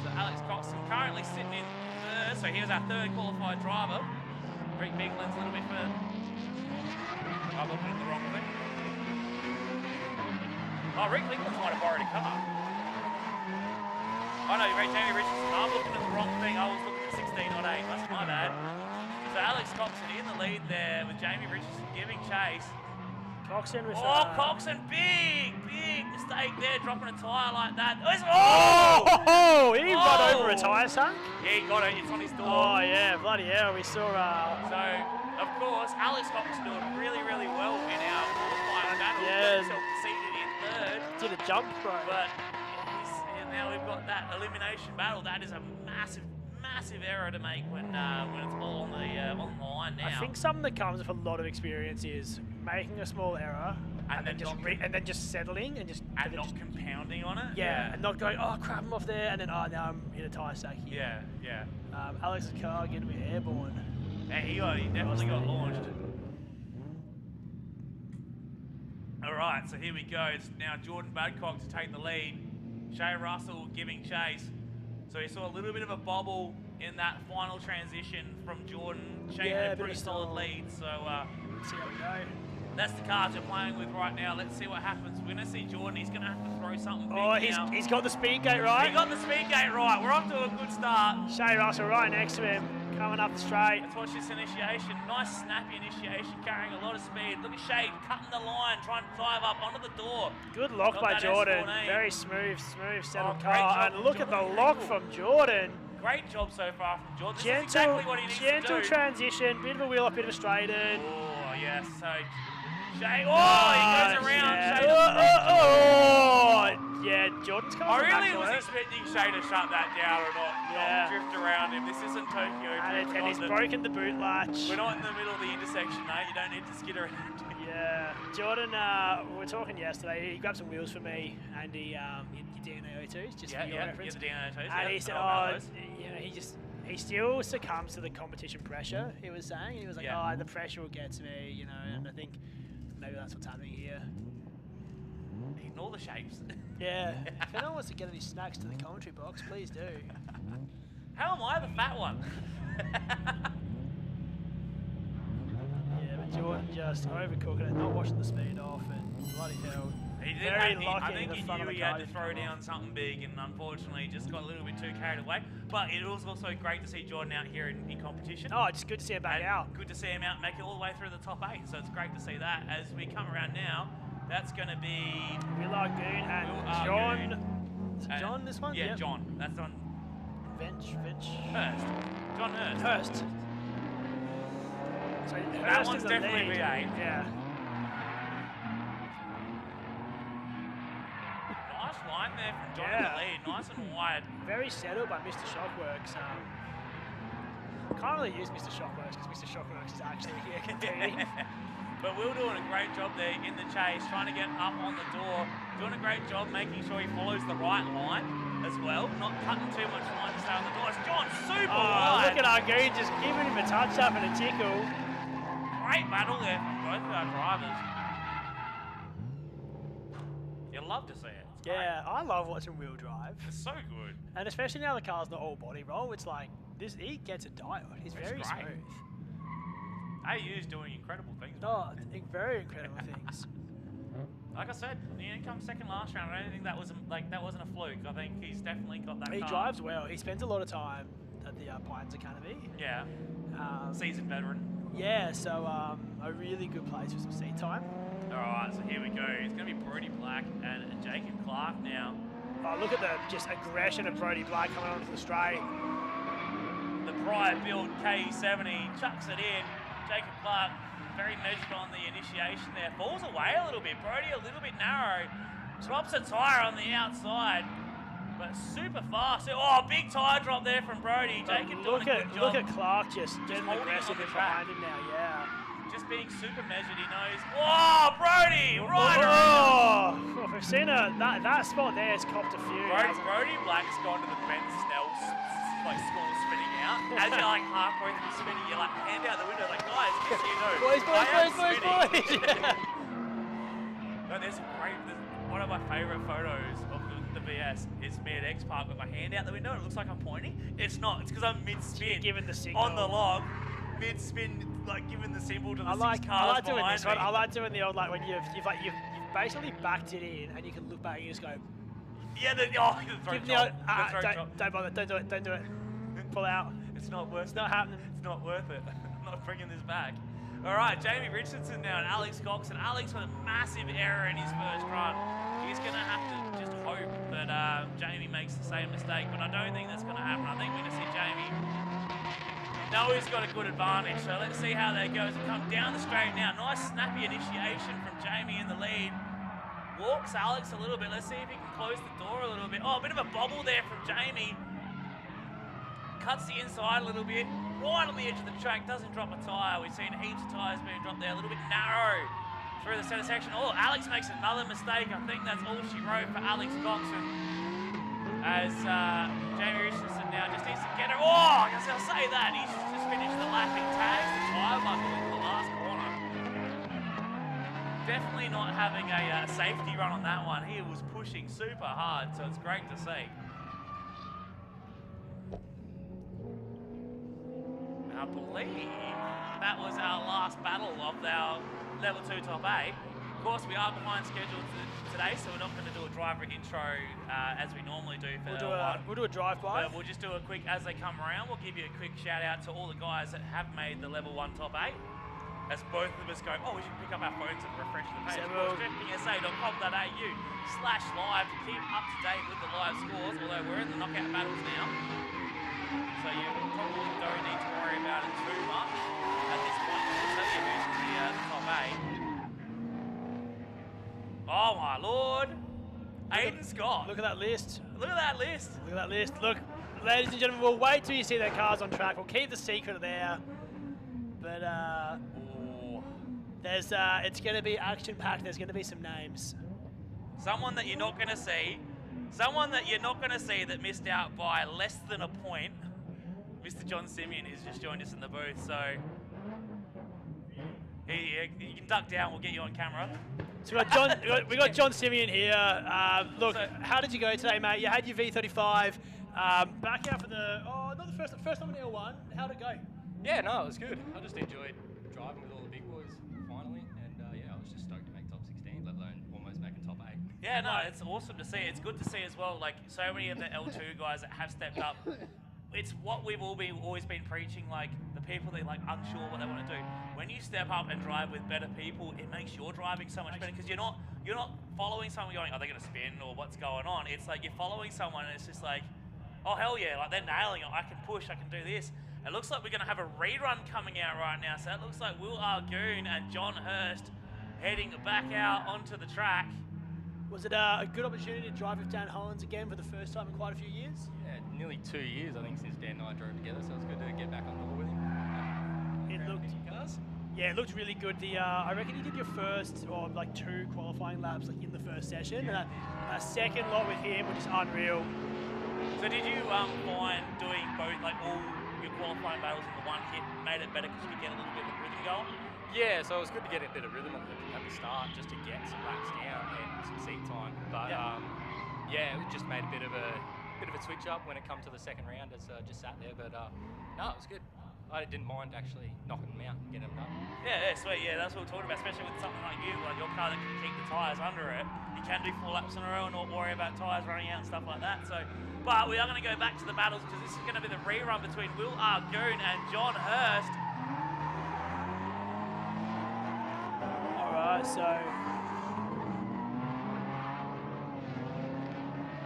So Alex Coxon currently sitting in third. So here's our third qualified driver. Rick Bigland's a little bit further. I'm looking at the wrong thing. Oh, Rick Bigland's might have borrowed a car. Oh no, Jamie Richardson. I'm looking at the wrong thing. I was looking at 16.8. That's my bad. So Alex Coxon in the lead there with Jamie Richardson giving chase. Coxon with Coxon, big mistake there, dropping a tyre like that. He run over a tyre, son? Yeah, he got it. It's on his door. Oh, yeah, bloody hell. We saw... So, of course, Alex Coxon doing really, really well in our qualifying battle. Yeah. Himself conceded in third. Did a jump, bro. But now we've got that elimination battle. That is a massive error to make when it's all on the line now. I think something that comes with a lot of experience is making a small error and then just settling and not compounding on it. Yeah, and not going, oh crap, I'm off there, and then now I'm in a tyre stack here. Yeah. Alex's car getting to be airborne. Yeah, he definitely got launched. All right, so here we go. It's now Jordan Badcock to take the lead. Shay Russell giving chase. So he saw a little bit of a bobble in that final transition from Jordan. Shay had a pretty solid lead, so... Let's see how we go. That's the cards we're playing with right now. Let's see what happens. We're going to see Jordan. He's going to have to throw something big Oh, now. he's got the speed gate right. He got the speed gate right. We're off to a good start. Shay Russell right next to him, coming up the straight. Let's watch this initiation. Nice snappy initiation, carrying a lot of speed. Look at Shade cutting the line, trying to dive up onto the door. Good lock Got by that Jordan. S14. Very smooth settled great car. job And look at the lock from Jordan. Great job so far from Jordan. This Gentle, is exactly what he needs to gentle do. transition, bit of a wheel up, bit of a straight in. Oh, yes. So, Shay, he goes around. Yeah. Shay Yeah, Jordan's coming I from really back was work. expecting Shay to shut that down or not drift around him. This isn't Tokyo Drift. And he's broken the boot latch. We're not in the middle of the intersection, mate. You don't need to skid around. Yeah, Jordan, we were talking yesterday, he grabbed some wheels for me and he, your DNA 02s, just for your reference. Yeah, the DNA 02s. And he said, you know, he still succumbs to the competition pressure, he was saying. He was like, the pressure will get to me, you know, and I think maybe that's what's happening here. Ignore the shapes. Yeah, if anyone wants to get any snacks to the commentary box, please do. How am I the fat one? Yeah, but Jordan just overcooking it, not watching the speed off, and bloody hell. He did very have, lucky I think the he front knew of the he car had to didn't throw come down off. something big, and unfortunately just got a little bit too carried away. But it was also great to see Jordan out here in competition. Oh, it's good to see him back out. Good to see him out, make it all the way through the top 8. So it's great to see that. As we come around now, that's going to be Will Argoon and Will John. Argoon. Is it John, this one? Yeah, Yep. John. That's on Hurst. John Hurst. Hurst. So That Hurst one's is the definitely lead. V8. Yeah. Nice line there from John in the lead. Nice and wide. Very settled by Mr. Shockworks. Can't really use Mr. Shockworks because Mr. Shockworks is actually here competing. But Will doing a great job there in the chase, trying to get up on the door. Doing a great job making sure he follows the right line as well, not cutting too much line to stay on the door. It's John super wide. Look at Argoon just giving him a touch up and a tickle. Great battle there from both of our drivers. You love to see it. It's great. Yeah, I love watching wheel drive. It's so good. And especially now the car's not all body roll, it's like, he gets a diode. He's very great. smooth. AU's doing incredible things. Oh, very incredible things. Like I said, he didn't come second last round. I don't think that was a fluke. I think he's definitely got that He car. drives well. He spends a lot of time at the Pines Academy. Yeah. Seasoned veteran. Yeah, so a really good place for some seat time. All right, so here we go. It's going to be Brody Black and Jacob Clark now. Oh, look at the just aggression of Brody Black coming onto the straight. The prior build K70 chucks it in. Jacob Clark very measured on the initiation there. Falls away a little bit. Brody a little bit narrow. Drops a tyre on the outside. But super fast. Oh, big tyre drop there from Brody. Jacob doing a good job. Look at Clark just getting holding aggressive on the in track. behind him now, yeah. Just being super measured, he knows. Oh, Brody! Right Oh, we've seen that spot there has copped a few. Brody Black's gone to the Ben Snell's like school spinning out. As you're like halfway through spinning, you're like hand out the window, like guys, just so you know. Boys. No, there's a great. One of my favourite photos of the VS is me at X Park with my hand out the window. And it looks like I'm pointing. It's not. It's because I'm mid-spin. Giving the signal on the log. Mid-spin, like giving the symbol to the I like six cars doing behind this me. one. I like doing the old like when you've basically backed it in and you can look back and you just go. Yeah, the throat Give chop. The throat chop. don't bother. Don't do it. Pull out. It's not worth it. It's not happening. It's not worth it. I'm not bringing this back. All right, Jamie Richardson now and Alex Cox. And Alex with a massive error in his first run. He's going to have to just hope that Jamie makes the same mistake. But I don't think that's going to happen. I think we're going to see Jamie. No, he's got a good advantage. So let's see how that goes. We come down the straight now. Nice snappy initiation from Jamie in the lead. Walks Alex a little bit. Let's see if he can close the door a little bit. Oh, a bit of a bobble there from Jamie. Cuts the inside a little bit. Right on the edge of the track. Doesn't drop a tyre. We've seen heaps of tyres being dropped there. A little bit narrow through the centre section. Oh, Alex makes another mistake. I think that's all she wrote for Alex Coxon. As Jamie Richardson now just needs to get her. Oh, I guess I'll say that. He's just finished the lap. He tags the tyre buckle into the last corner. Definitely not having a safety run on that one. He was pushing super hard, so it's great to see. I believe that was our last battle of our level 2 top 8. Of course, we are behind schedule today, so we're not going to do a driver intro as we normally do for L1. We'll do a drive-by. But we'll just do a quick, as they come around, we'll give you a quick shout out to all the guys that have made the level 1 top 8. As both of us go, we should pick up our phones and refresh the page. Of course, driftingsa.com.au/live to keep up to date with the live scores, although we're in the knockout battles now. So you probably don't need to worry about it too much at this point. We'll tell you who's in the top 8. Oh my lord! Aiden Scott. Look at that list. Look at that list. Look at that list. Look, ladies and gentlemen, we'll wait till you see their cars on track. We'll keep the secret there. But it's going to be action-packed. There's going to be some names. Someone that you're not going to see. Someone that you're not going to see that missed out by less than a point. Mr. John Simeon has just joined us in the booth, so you can duck down. We'll get you on camera. So we got John Simeon here. Look, how did you go today, mate? You had your V35 back out for not the first time in L1. How'd it go? Yeah, no, it was good. I just enjoyed driving with all the big boys finally, and I was just stoked to make top 16, let alone almost making top 8. Yeah, no, it's awesome to see. It's good to see as well. Like so many of the L2 guys that have stepped up. It's what we've always been preaching. Like the people that are unsure what they want to do. When you step up and drive with better people, it makes your driving so much better because you're not following someone going, are they going to spin or what's going on? It's like you're following someone and it's just like, oh hell yeah, like they're nailing it. I can push. I can do this. It looks like we're going to have a rerun coming out right now. So it looks like Will Argoon and John Hurst heading back out onto the track. Was it a good opportunity to drive with Dan Hollins again for the first time in quite a few years? Yeah, nearly 2 years, I think, since Dan and I drove together, so it's good to get back on board with him. It looked really good. I reckon you did your first or 2 qualifying laps in the first session. And a second lot with him, which is unreal. So did you find doing both, all your qualifying battles in the one hit made it better because you could get a little bit of rhythm going? Yeah, so it was good to get a bit of rhythm at the start just to get some laps down and some seat time. But it just made a bit of a switch up when it come to the second round. It's just sat there, but no, it was good. I didn't mind actually knocking them out and getting them done. Yeah, sweet. Yeah, that's what we're talking about, especially with something like you, like your car that can keep the tyres under it. You can do 4 laps in a row and not worry about tyres running out and stuff like that. So, but we are going to go back to the battles because this is going to be the rerun between Will Argoon and John Hurst.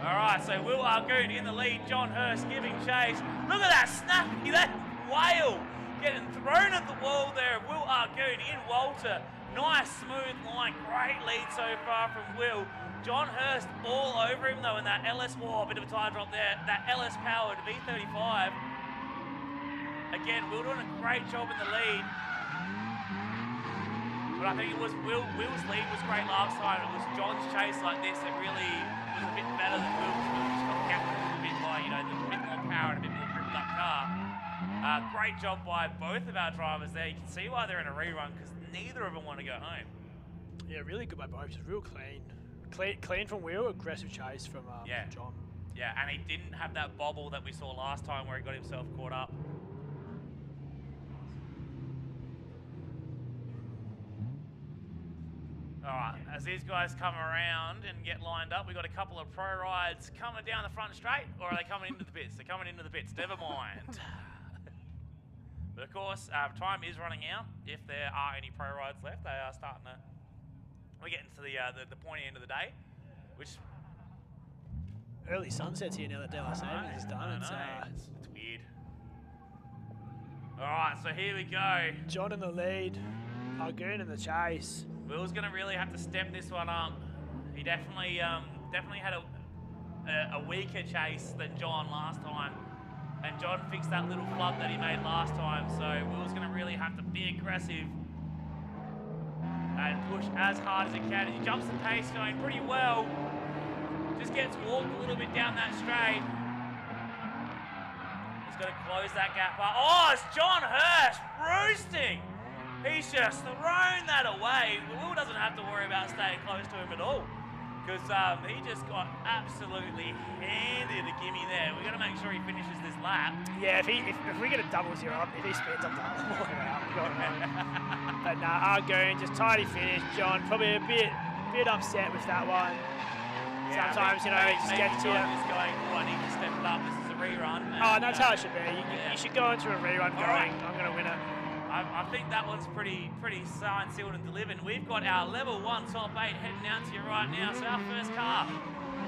Alright, so Will Argoon in the lead, John Hurst giving chase. Look at that snappy, that whale getting thrown at the wall there. Will Argoon in Walter. Nice smooth line, great lead so far from Will. John Hurst all over him though in that LS, a bit of a tyre drop there. That LS powered V35. Again, Will doing a great job in the lead. But I think it was Will's lead was great last time. It was John's chase like this that really was a bit better than Will's. Will just got capped a little bit by, a bit more power and a bit more gripped up car. Great job by both of our drivers there. You can see why they're in a rerun because neither of them want to go home. Yeah, really good by both. Just real clean. Clean from Will, aggressive chase from John. Yeah, and he didn't have that bobble that we saw last time where he got himself caught up. Alright, as these guys come around and get lined up, we've got a couple of pro rides coming down the front straight, or are they coming into the pits? They're coming into the pits, never mind. But of course, time is running out. If there are any pro rides left, they are starting to... We're getting to the pointy end of the day, which... Early sunsets here now that daylight savings is done. It's weird. Alright, so here we go. John in the lead, Argoon in the chase. Will's going to really have to step this one up. He definitely had a weaker chase than John last time. And John fixed that little flub that he made last time. So Will's going to really have to be aggressive and push as hard as he can. He jumps the pace going pretty well. Just gets walked a little bit down that straight. He's got to close that gap up. Oh, it's John Hurst roosting. He's just thrown that away. Will doesn't have to worry about staying close to him at all. because he just got absolutely handed a gimme there. We've got to make sure he finishes this lap. Yeah, if we get a double zero, if he speeds up, I'm walking out. But nah, Argoon, just tidy finish. John, probably a bit upset with that one. Yeah, sometimes, you know, it just gets to you. John is going, I need to step it up. This is a rerun. Oh, and that's how it should be. You should go into a rerun going, I'm going to win it. I think that one's pretty signed, sealed, and delivered. We've got our level 1 top 8 heading out to you right now. So our first car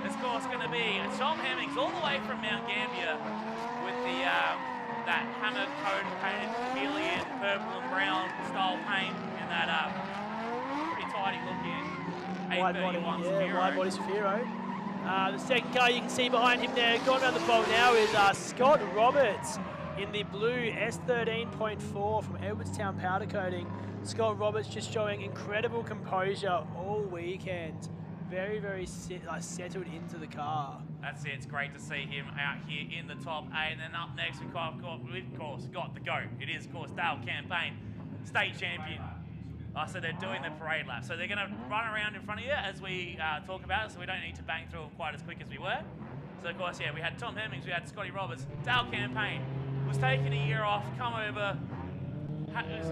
is, of course, going to be Tom Hemmings all the way from Mount Gambier with the that hammer coat painted chameleon purple and brown style paint in that pretty tidy looking 831 Sphero. Wide body Sphero. The second car you can see behind him there, going around the bowl now, is Scott Roberts in the blue S13.4 from Edwardstown Powder Coating. Scott Roberts just showing incredible composure all weekend. Very settled into the car. That's it. It's great to see him out here in the top 8. And then up next, we've of course got the GOAT. It is, of course, Dale Campaign, state champion. So they're doing the parade lap. So they're going to run around in front of you as we talk about it, so we don't need to bang through them quite as quick as we were. So, of course, yeah, we had Tom Hemmings, we had Scotty Roberts. Dale Campaign was taking a year off, come over,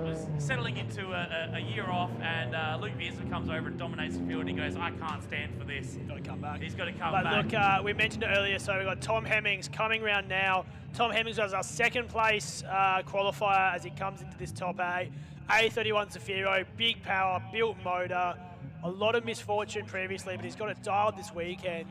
was settling into a year off, and Luke Vierson comes over and dominates the field, and he goes, I can't stand for this. He's got to come back. He's got to come back. But look, we mentioned it earlier, so we've got Tom Hemmings coming round now. Tom Hemmings was our second place qualifier as he comes into this top 8. A31 Sphero, big power, built motor, a lot of misfortune previously, but he's got it dialed this weekend,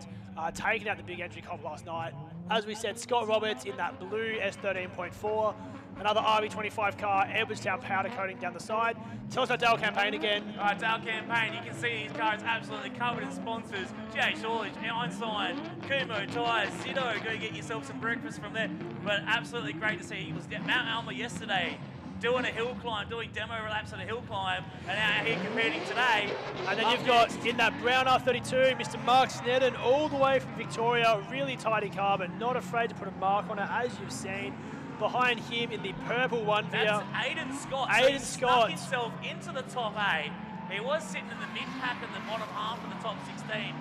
taking out the big entry comp last night. As we said, Scott Roberts in that blue S13.4, another RB25 car, Edwardstown Powder Coating down the side. Tell us about Dale Campaign again. All right, Dale Campaign, you can see his car is absolutely covered in sponsors. GH Haulage, Einstein, Kumo, Tyres, Sido, go get yourself some breakfast from there. But absolutely great to see. He was at Mount Alma yesterday, doing a hill climb, doing demo laps on a hill climb, and out here competing today. And then you've got, in that brown R32, Mr. Mark Snedden, all the way from Victoria, really tidy car, but not afraid to put a mark on it, as you've seen. Behind him in the purple one That's Aidan Scott. Aidan Scott snuck himself into the top 8. He was sitting in the mid-pack in the bottom half of the top 16.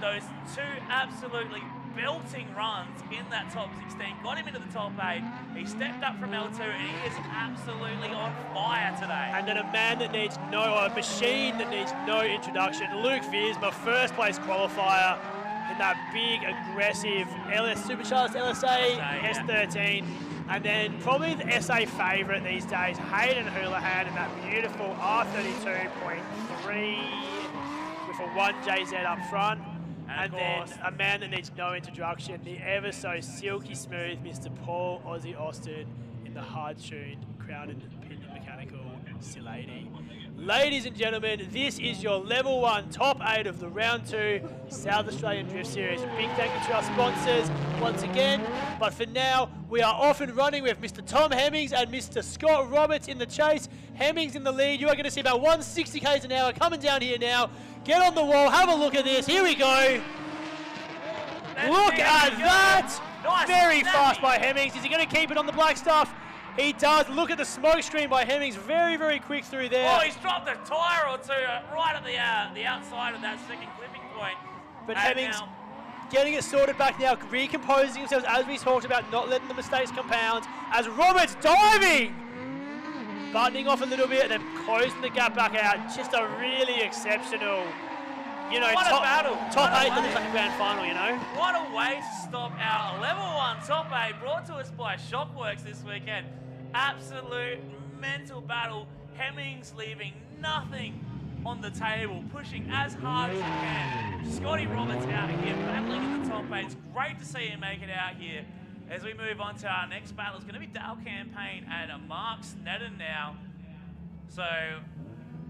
Those two absolutely belting runs in that top 16 got him into the top 8. He stepped up from L2 and he is absolutely on fire today. And then a man that needs a machine that needs no introduction, Luke Viersma, first place qualifier in that big, aggressive supercharged LSA S13. And then probably the SA favourite these days, Hayden Houlihan in that beautiful R32.3 with a 1JZ up front. And then a man that needs no introduction, the ever so silky smooth Mr. Paul Aussie Austin in the hard-tuned Crown Pinion Mechanical C80. Ladies and gentlemen, this is your level 1 top 8 of the round 2 South Australian Drift Series. A big thank you to our sponsors once again. But for now, we are off and running with Mr. Tom Hemmings and Mr. Scott Roberts in the chase. Hemmings in the lead. You are going to see about 160 k's an hour coming down here now. Get on the wall. Have a look at this. Here we go. Look at that. Nice, very fast by Hemmings. Is he going to keep it on the black stuff? He does. Look at the smoke screen by Hemmings. Very quick through there. Oh, he's dropped a tyre or two right at the outside of that second clipping point. But Hemmings getting it sorted back now, recomposing themselves as we talked about, not letting the mistakes compound. As Roberts diving, buttoning off a little bit and then closing the gap back out. Just a really exceptional, you know, what a battle. Top 8 that looks like a grand final, you know. What a way to stop our level 1 top 8 brought to us by Shockworks this weekend. Absolute mental battle. Hemmings leaving nothing on the table, pushing as hard as he can. Scotty Roberts out here battling in the top 8. It's great to see him make it out here. As we move on to our next battle, it's going to be Dale Campaign and Mark Snedden now. So,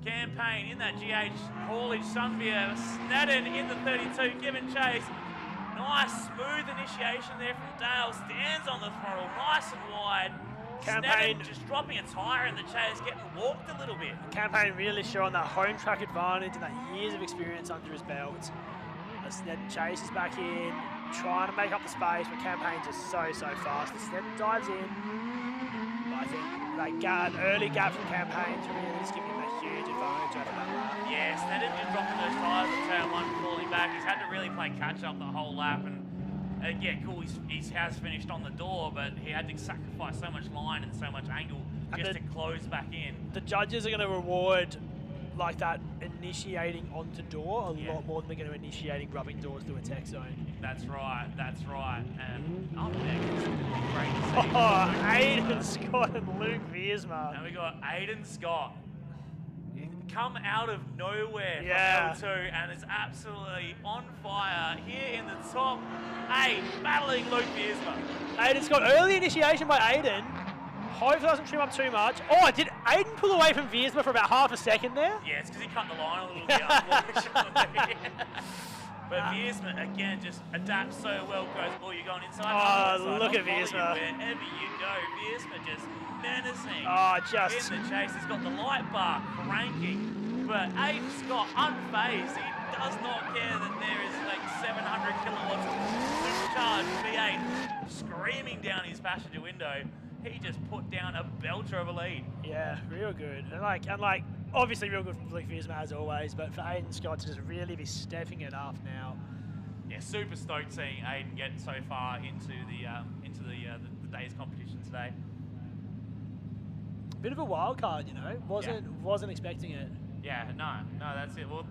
Campaign in that GH Haulage Sunbeer, Snedden in the 32, giving chase. Nice smooth initiation there from Dale, stands on the throttle, nice and wide. Campaign Snedden just dropping a tyre in the chase, getting walked a little bit. Campaign really showing that home track advantage and that years of experience under his belt. As Snedden chases back in, trying to make up the space, but Campaign just so fast. As Snedden dives in, but I think that early gap from Campaign to really just give him a huge advantage over that lap. Yeah, Sneddon just dropping those tyres at turn 1, falling back. He's had to really play catch-up the whole lap. And yeah, cool, he has finished on the door, but he had to sacrifice so much line and so much angle just to close back in. The judges are going to reward like that initiating onto door a lot more than they're going to initiating rubbing doors to a tech zone. That's right, that's right. And up next, great to see. Oh, Aiden Scott and Luke Viersma. And we got Aiden Scott come out of nowhere from L2 and is absolutely on fire here in the top 8, battling Luke Viersma. Aiden Scott, early initiation by Aiden. Hopefully doesn't trim up too much. Oh, did Aiden pull away from Viersma for about half a second there? Yeah, it's because he cut the line a little bit, unfortunately. But Viersma, again, just adapts so well, goes, oh, you're going inside. Oh, look at Viersma. Wherever you go, Viersma just menacing. Oh, just in the chase. He's got the light bar cranking. But Aiden Scott, unfazed. He does not care that there is like 700 kilowatts of supercharged V8 screaming down his passenger window. He just put down a belter of a lead. Yeah, real good. And like obviously real good from Luke Viersma as always, but for Aiden Scott to just really be stepping it up now. Yeah, super stoked seeing Aiden get so far into the day's competition today. Bit of a wild card, you know. Wasn't expecting it. Yeah, no, that's it. Well,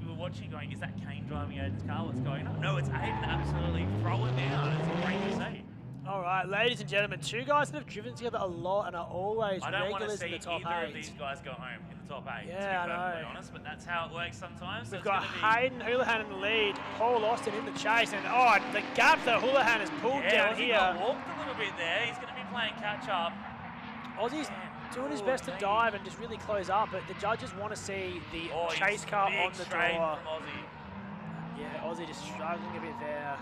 we were watching going, is that Kane driving Aiden's car? What's going on? No, it's Aiden absolutely throwing down. It's great to see. All right, ladies and gentlemen, two guys that have driven together a lot and are always regulars in the top 8. I don't want to see either of these guys go home in the top 8, yeah, to be perfectly honest, but that's how it works sometimes. We've got Hayden Houlihan in the lead, Paul Austin in the chase, and the gap that Houlihan has pulled down Aussie here. Got walked a little bit there. He's going to be playing catch up. Aussie's doing his best to dive and just really close up, but the judges want to see the chase car on the door. From Aussie. Yeah, Aussie just struggling a bit there.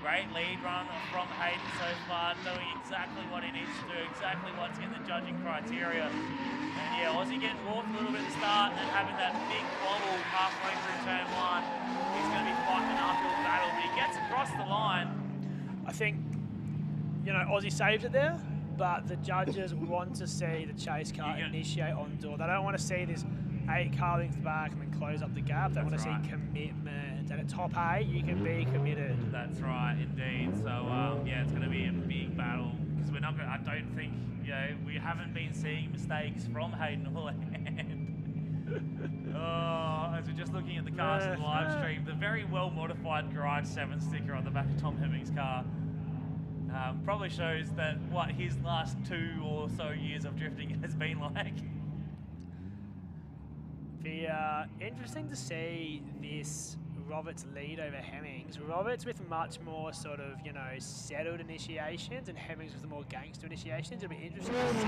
Great lead run from Hayden so far, doing exactly what he needs to do, exactly what's in the judging criteria. And yeah, Aussie getting walked a little bit at the start and then having that big wobble halfway through turn 1. He's going to be fighting an uphill battle, but he gets across the line. I think, you know, Aussie saved it there, but the judges want to see the chase car initiate on door. They don't want to see this 8 car lengths back and then close up the gap. They want to see commitment. And at top 8, you can be committed. That's right, indeed. So yeah, it's going to be a big battle because we're not. I don't think we haven't been seeing mistakes from Hayden Houlihan. Oh, as we're just looking at the cars in the live stream, the very well modified Garage 7 sticker on the back of Tom Hemming's car probably shows that what his last 2 or so years of drifting has been like. Be interesting to see this Roberts lead over Hemmings. Roberts with much more sort of, you know, settled initiations and Hemmings with the more gangster initiations. It'll be interesting to see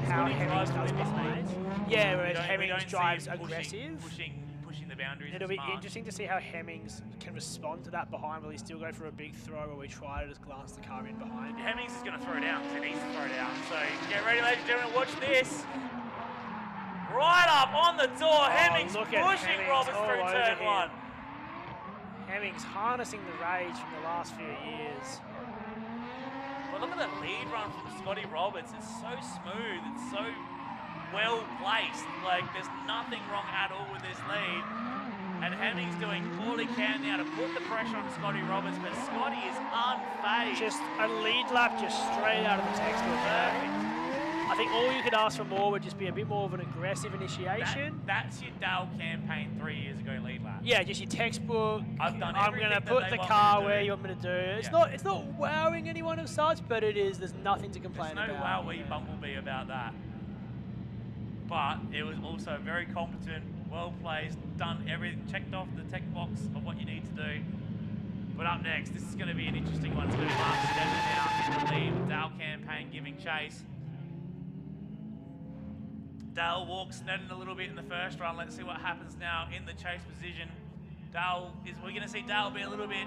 how Hemmings does behind. Yeah, whereas Hemmings drives aggressive. Pushing the boundaries. It'll be interesting to see how Hemmings can respond to that behind. Will he still go for a big throw or we try to just glance the car in behind? Hemmings is going to throw down because he needs to throw down. So get ready, ladies and gentlemen, watch this. Right up on the door, Hemmings pushing Roberts through turn 1. Hemmings harnessing the rage from the last few years. But look at that lead run from Scotty Roberts. It's so smooth. It's so well placed. Like, there's nothing wrong at all with this lead. And Hemmings doing all he can now to put the pressure on Scotty Roberts, but Scotty is unfazed. Just a lead lap just straight out of the textbook. Perfect. I think all you could ask for more would just be a bit more of an aggressive initiation. That's your Dale campaign 3 years ago lead lap. Yeah, just your textbook. I'm going to put the car where you want me to do. It's not wowing anyone as such, but it is. There's nothing to complain about. There's no wowee bumblebee about that. But it was also very competent, well placed, done everything, checked off the tech box of what you need to do. But up next, this is going to be an interesting one. It's going to be Mark Sneddon now in the lead with Dale campaign giving chase. Dale walks Sneddon a little bit in the first run. Let's see what happens now in the chase position. We're going to see Dale be a little bit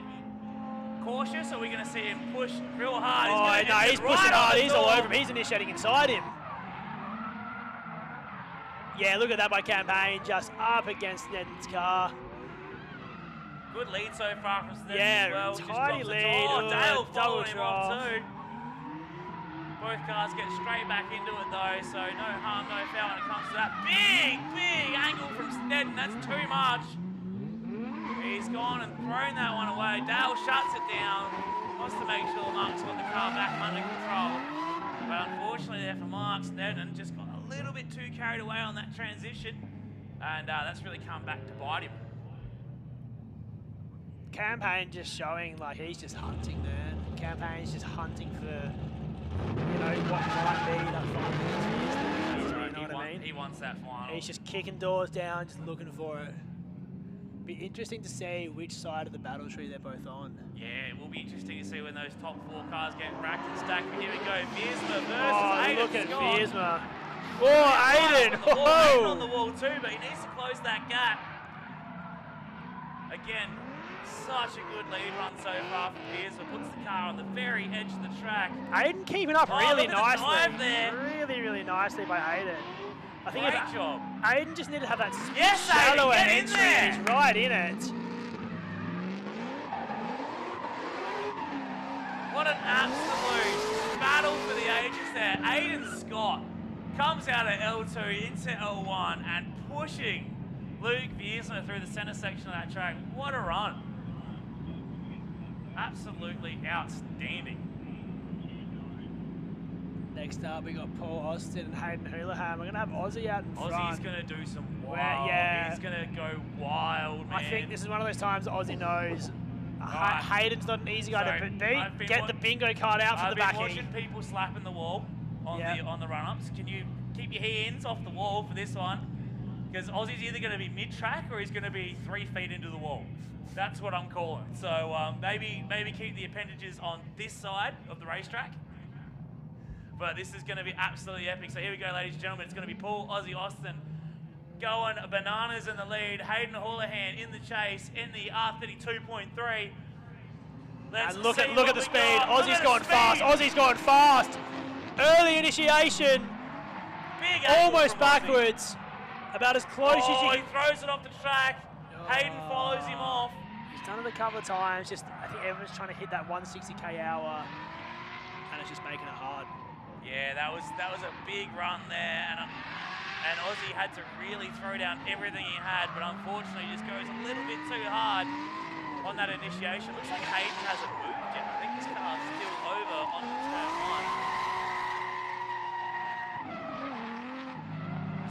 cautious, or we're going to see him push real hard? He's pushing hard. He's all over him. He's initiating inside him. Yeah, look at that by campaign, just up against Sneddon's car. Good lead so far from Sneddon as well. Tidy lead. Dale following him off too. Both cars get straight back into it though, so no harm, no foul when it comes to that big angle from Snedden. That's too much. He's gone and thrown that one away. Dale shuts it down. Wants to make sure Mark's got the car back under control. But unfortunately there for Mark, Snedden just got a little bit too carried away on that transition. And that's really come back to bite him. Campaign just showing like he's just hunting, man. Campaign's just hunting for, you know, what might be that 5 minutes. You know what I mean? He wants that final. He's just kicking doors down, just looking for it. Be interesting to see which side of the battle tree they're both on. Yeah, it will be interesting to see when those top 4 cars get racked and stacked. But here we go, Viersma versus Aiden. Look at Scott. Viersma. Oh, Aiden! Aiden on the wall too, but he needs to close that gap. Again, such a good lead run so far from Viersma. Puts the car on the very edge of the track. Aiden keeping up really look at the nicely. dive there. Really, really nicely by Aiden. I think Great job. Aiden just needed to have that Aiden, shallower get in entry. there. He's right in it. What an absolute battle for the ages there. Aiden Scott comes out of L2 into L1 and pushing Luke Viersma through the centre section of that track. What a run. Absolutely outstanding. Next up, we got Paul Austin and Hayden Houlihan. We're going to have Aussie out in front. Aussie's going to do some wild. Yeah. He's going to go wild, man. I think this is one of those times that Aussie knows Hayden's not an easy guy to beat. Get the bingo card out for the backing. I've been watching people slapping the wall on the run-ups. Can you keep your hands off the wall for this one? Because Aussie's either going to be mid-track or he's going to be 3 feet into the wall. That's what I'm calling. So maybe keep the appendages on this side of the racetrack. But this is going to be absolutely epic. So here we go, ladies and gentlemen. It's going to be Paul Aussie Austin going bananas in the lead. Hayden Houlihan in the chase in the R32.3. And look at the speed. Aussie's going fast. Aussie's going fast. Early initiation. Big almost backwards. About as close as you he can. throws it off the track. Hayden follows him off. He's done it a couple of times. Just I think everyone's trying to hit that 160k hour, and it's just making it hard. Yeah, that was a big run there, and Aussie had to really throw down everything he had, but unfortunately just goes a little bit too hard on that initiation. Looks like Hayden hasn't moved yet. I think this car's still over on turn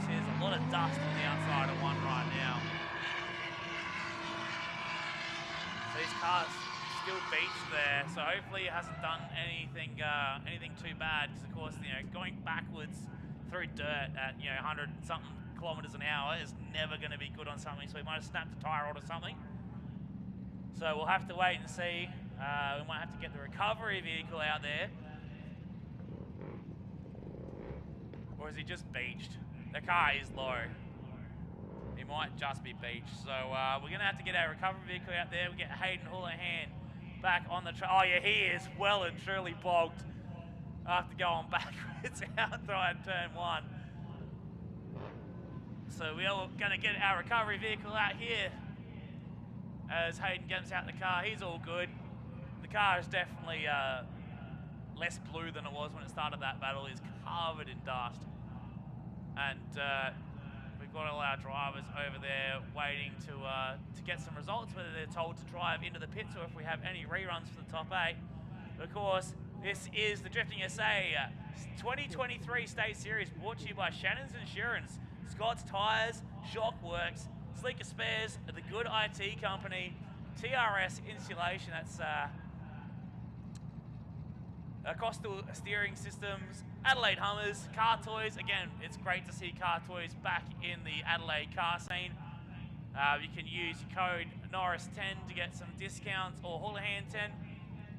1. See, there's a lot of dust on the outside of 1 right now. So this car's still beached there, so hopefully it hasn't done anything too bad, because of course, you know, going backwards through dirt at 100 something kilometers an hour is never going to be good on something, so we might have snapped a tire rod or something. So we'll have to wait and see. We might have to get the recovery vehicle out there. Or is he just beached? The car is low. He might just be beached. So we're going to have to get our recovery vehicle out there. We get Hayden Houlihan back on the track. Oh yeah, he is well and truly bogged after going backwards outside turn 1. So we are going to get our recovery vehicle out here as Hayden gets out the car. He's all good. The car is definitely less blue than it was when it started that battle. It's covered in dust. And we've got all our drivers over there waiting to get some results, whether they're told to drive into the pits or if we have any reruns for the top 8. Of course, this is the Drifting SA 2023 State Series, brought to you by Shannons Insurance, Scott's Tyres, Shockworks, Sleeka Spares, the Good IT Company, TRS Insulation, that's Acostal Steering Systems, Adelaide Hummers, Car Toys. Again, it's great to see Car Toys back in the Adelaide car scene. You can use your code Norris10 to get some discounts, or Houlihan10.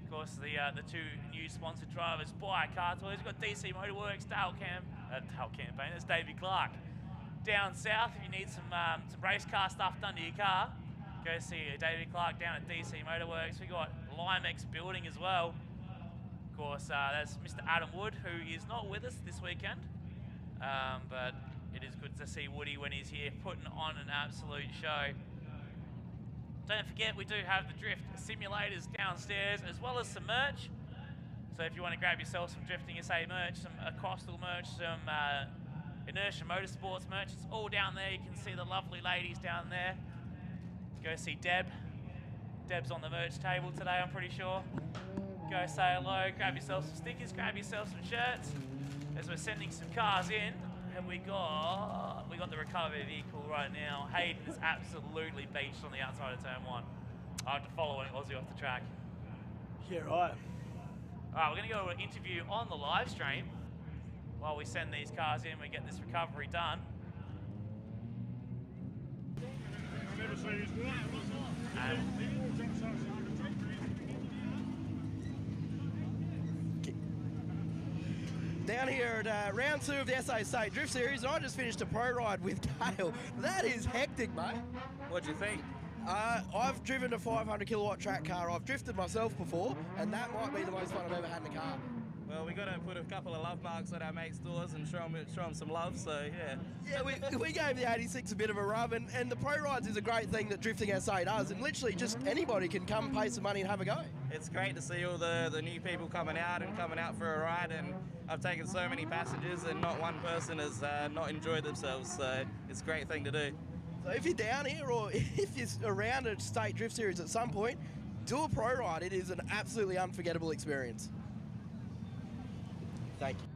Of course, the 2 new sponsored drivers by Car Toys. We've got DC Motorworks, Dale Campaign, that's Davey Clark. Down south, if you need some race car stuff done to your car, go see Davey Clark down at DC Motorworks. We've got Limex Building as well. Of course, that's Mr. Adam Wood, who is not with us this weekend, but it is good to see Woody when he's here putting on an absolute show. Don't forget, we do have the drift simulators downstairs, as well as some merch. So if you want to grab yourself some Drifting SA merch, some Acostal merch, some Inertia Motorsports merch, it's all down there. You can see the lovely ladies down there. Go see Deb. Deb's on the merch table today, I'm pretty sure. Go say hello, grab yourself some stickers, grab yourself some shirts. As we're sending some cars in, and we got the recovery vehicle right now. Hayden is absolutely beached on the outside of turn 1. I have to follow an Aussie off the track. Yeah, right. Alright, we're going to go to an interview on the live stream while we send these cars in, we get this recovery done. Down here at round 2 of the SA State Drift Series, and I just finished a pro ride with Dale. That is hectic, mate. What'd you think? I've driven a 500 kilowatt track car. I've drifted myself before, and that might be the most fun I've ever had in a car. Well, we got to put a couple of love marks at our mates' doors and show them some love, so yeah. Yeah, we gave the 86 a bit of a rub, and the pro rides is a great thing that Drifting SA does, and literally just anybody can come pay some money and have a go. It's great to see all the new people coming out for a ride, and I've taken so many passengers and not one person has not enjoyed themselves, so it's a great thing to do. So if you're down here or if you're around a state drift series at some point, do a pro ride. It is an absolutely unforgettable experience. Thank you.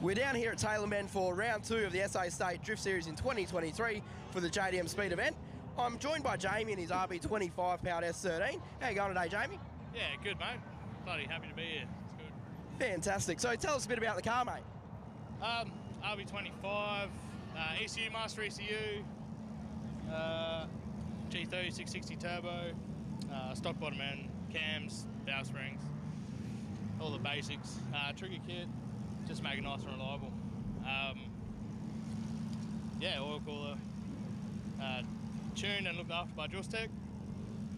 We're down here at Taylorman for round 2 of the SA State Drift Series in 2023 for the JDM Speed event. I'm joined by Jamie in his RB25 powered S13. How you going today, Jamie? Yeah, good, mate. Bloody happy to be here. It's good. Fantastic. So tell us a bit about the car, mate. RB25, ECU, Master ECU, G30 660 turbo, stock bottom end, cams, valve springs, all the basics. Trigger kit, just make it nice and reliable. Yeah, oil cooler, tuned and looked after by Justech.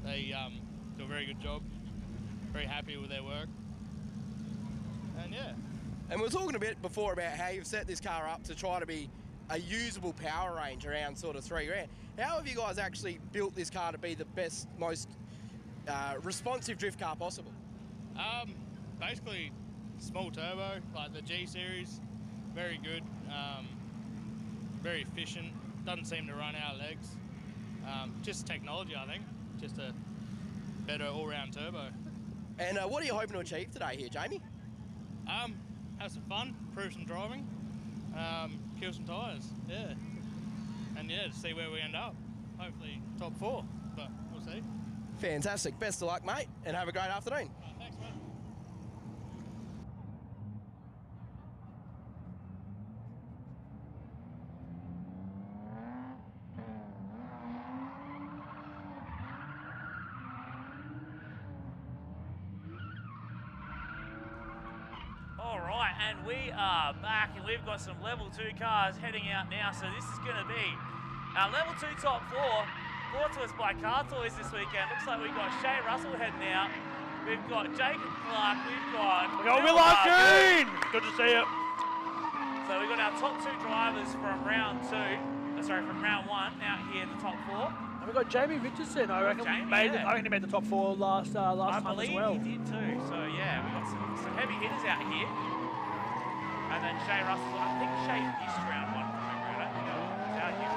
They do a very good job. Very happy with their work. And yeah. And we were talking a bit before about how you've set this car up to try to be a usable power range around sort of $3,000. How have you guys actually built this car to be the best, most responsive drift car possible? Basically, small turbo, like the G series, very good, very efficient, doesn't seem to run out of legs. Just technology, I think, just a better all-round turbo. And what are you hoping to achieve today here, Jamie? Have some fun, prove some driving, kill some tyres, yeah. And yeah, to see where we end up. Hopefully top 4, but we'll see. Fantastic. Best of luck, mate, and have a great afternoon. Thanks, mate. Alright, and we are back, and we've got some level 2 cars heading out now, so this is going to be our level 2 top 4, brought to us by Car Toys this weekend. Looks like we've got Shay Russell heading out, we've got Jacob Clark, we've got Will Green! Good to see you. So we've got our top 2 drivers from round 1 out here in the top 4. And we've got Jamie Richardson. I reckon he made the top 4 last time as well. I believe he did too. So yeah, we've got some heavy hitters out here. And then Shay Russell, I think Shay missed round 1 from memory. I don't think he's out here.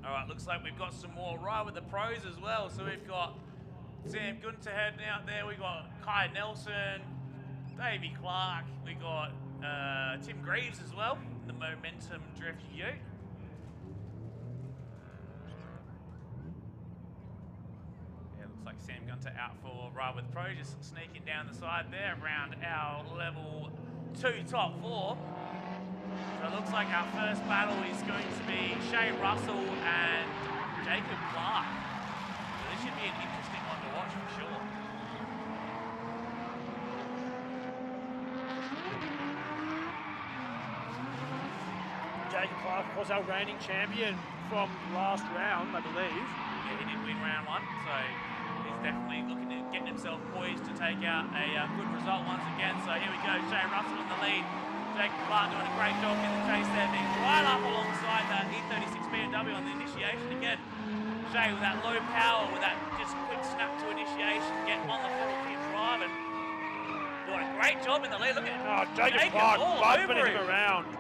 All right, looks like we've got some more right with the pros as well. So we've got Sam Gunter heading out there. We've got Kai Nelson, Davey Clark. We got Tim Greaves as well, the Momentum Drift Ute. Yeah, looks like Sam Gunter out for ride with pro, just sneaking down the side there around our level 2 top 4. So it looks like our first battle is going to be Shay Russell and Jacob Clark. So this should be an interesting one to watch for sure. Jacob Clark, of course, our reigning champion from last round, I believe. Yeah, he did win round 1, so he's definitely looking at getting himself poised to take out a good result once again. So here we go, Shay Russell in the lead. Jacob Clark doing a great job in the chase there, being right up alongside that E36 BMW on the initiation again. Shay with that low power, with that just quick snap to initiation, get on the full keep driving. Doing a great job in the lead. Look at Jacob Clark opening him around.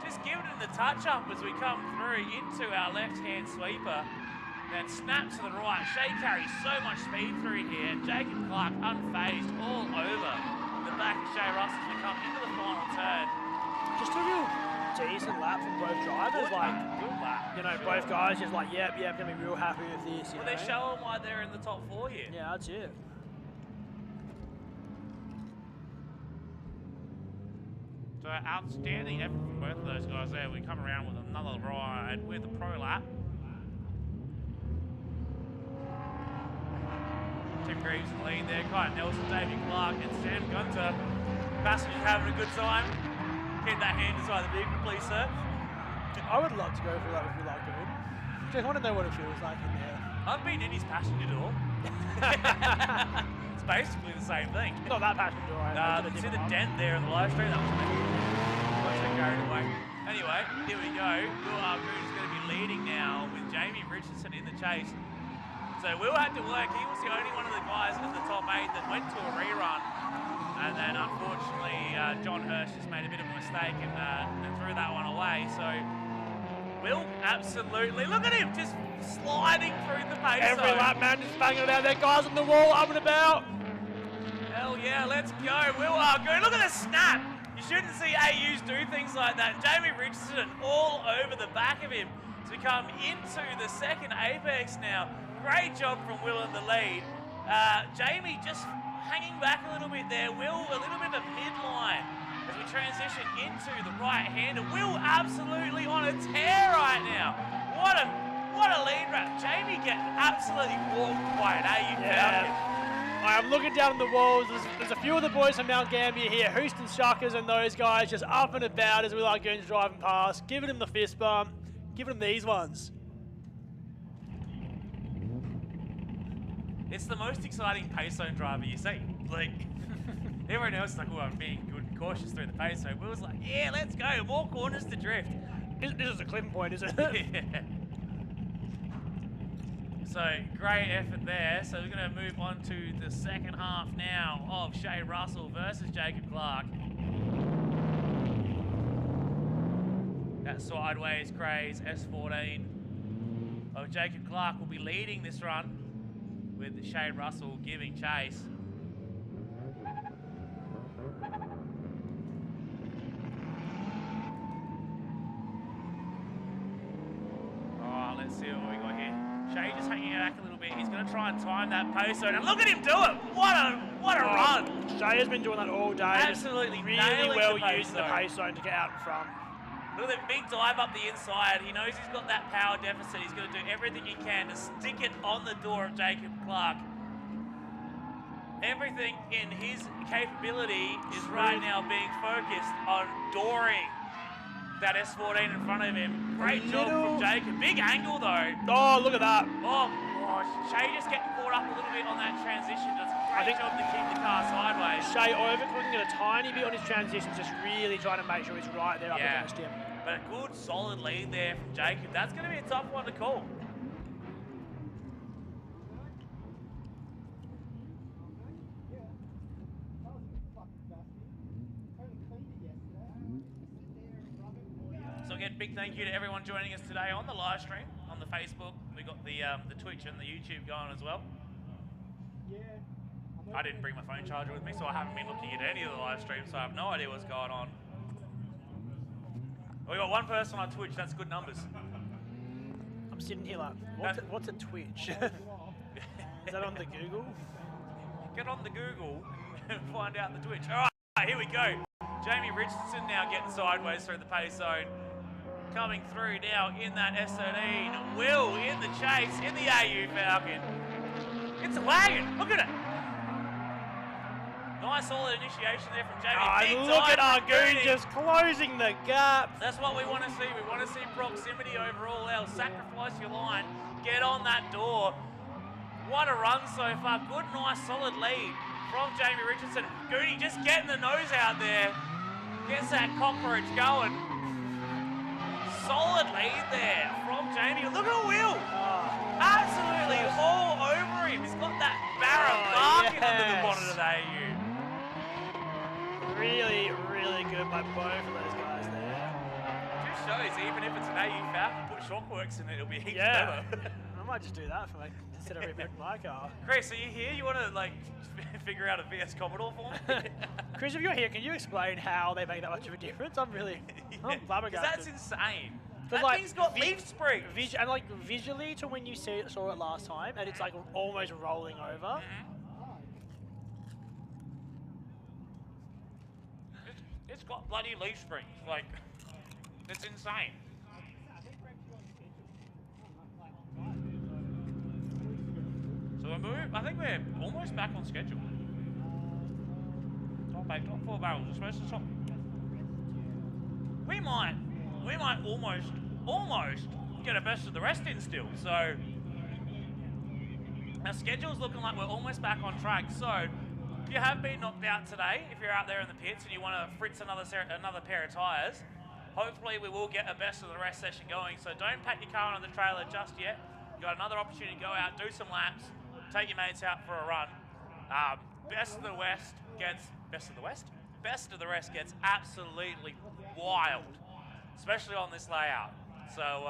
Just giving him the touch up as we come through into our left-hand sweeper. Then snap to the right. Shay carries so much speed through here. Jacob Clark unfazed all over the back of Shay Russell as we come into the final turn. Just a real decent lap from both drivers. Good lap, you know, sure. both guys just like, yep, gonna be real happy with this. Well, they're showing why they're in the top 4 here. Yeah, that's it. So outstanding effort from both of those guys there. We come around with another ride with the pro lap. Tim Greaves in the lead there, Kai Nelson, Davey Clark, and Sam Gunter. Passengers having a good time. Keep that hand inside the vehicle, please, sir. I would love to go through that with you, like, good. Just want to know what it feels like in there. I've been in his passenger door. It's basically the same thing. Not that passenger door. You see the dent there in the live stream? That was me. Once I carried away. Anyway, here we go. Will Argoon's going to be leading now with Jamie Richardson in the chase. So Will had to work. He was the only one of the guys in the top 8 that went to a rerun. And then unfortunately, John Hirsch just made a bit of a mistake and threw that one away. So Will absolutely, look at him, just sliding through the pace Every zone. lap, man, just banging it out there. Guys on the wall, up and about. Hell yeah, let's go. Will Argoon, look at the snap. You shouldn't see AUs do things like that. Jamie Richardson all over the back of him to come into the second apex now. Great job from Will in the lead. Jamie just hanging back a little bit there. Will a little bit of a midline as we transition into the right-hander. Will absolutely on a tear right now. What a lead wrap. Jamie getting absolutely walked by an AU Falcon. I'm looking down on the walls. There's a few of the boys from Mount Gambier here. Houston Shuckers and those guys just up and about as Will Argoon's driving past, giving him the fist bump, giving him these ones. It's the most exciting pace zone driver you see. Like, everyone else is like, oh, I'm being good and cautious through the pace zone. Will's like, yeah, let's go, more corners to drift. This is a clipping point, isn't it? Yeah. So, great effort there. So, we're going to move on to the second half now of Shay Russell versus Jacob Clark. That sideways craze S14 of Jacob Clark will be leading this run, with Shay Russell giving chase. Oh, let's see what we got here. Shay just hanging back a little bit. He's going to try and time that pace zone, and look at him do it! What a run! Shay has been doing that all day. Absolutely really well the using the pace zone to get out in front. Look at that big dive up the inside. He knows he's got that power deficit. He's going to do everything he can to stick it on the door of Jacob Clark. Everything in his capability is right now being focused on dooring that S14 in front of him. Great job from Jacob. Big angle though. Oh, look at that. Oh, gosh. Shay just getting caught up a little bit on that transition. Does a great job to keep the car sideways. Shay overcooking it a tiny bit on his transitions, just really trying to make sure he's right there up against him. But a good, solid lead there from Jacob. That's going to be a tough one to call. So again, big thank you to everyone joining us today on the live stream, on the Facebook. We got the Twitch and the YouTube going as well. I didn't bring my phone charger with me, so I haven't been looking at any of the live streams, so I have no idea what's going on. We got one person on Twitch. That's good numbers. I'm sitting here like, what's a Twitch? Is that on the Google? Get on the Google and find out the Twitch. All right, here we go. Jamie Richardson now getting sideways through the pace zone. Coming through now in that S13. Will in the chase in the AU Falcon. It's a wagon. Look at it. Nice solid initiation there from Jamie. And look at Argoon just closing the gap. That's what we want to see. We want to see proximity overall. Else sacrifice your line. Get on that door. What a run so far. Good, nice, solid lead from Jamie Richardson. Goody just getting the nose out there. Gets that cockroach going. Solid lead there from Jamie. Look at Will. Absolutely all over him. He's got that barrel barking under the bonnet of the AU. Really, really good by both of those guys there. Just shows, even if it's an AU Falcon, put Shockworks in it, it'll be heaps better. I might just do that for instead of rebuilding my car. Chris, are you here? You want to like figure out a VS Commodore for me? Chris, if you're here, can you explain how they make that much of a difference? I'm flabbergasted. That's insane. But That thing's got leaf springs. And like visually to when you saw it last time, and it's like almost rolling over. It's got bloody leaf springs. Like, it's insane. So I think we're almost back on schedule. Top 8, top 4 barrels. We're supposed to stop. We might almost get a best of the rest in still. So our schedule's looking like we're almost back on track. So if you have been knocked out today, if you're out there in the pits and you want to fritz another pair of tyres, hopefully we will get a best of the rest session going. So don't pack your car on the trailer just yet. You've got another opportunity to go out, do some laps, take your mates out for a run. Best of the rest gets absolutely wild, especially on this layout. So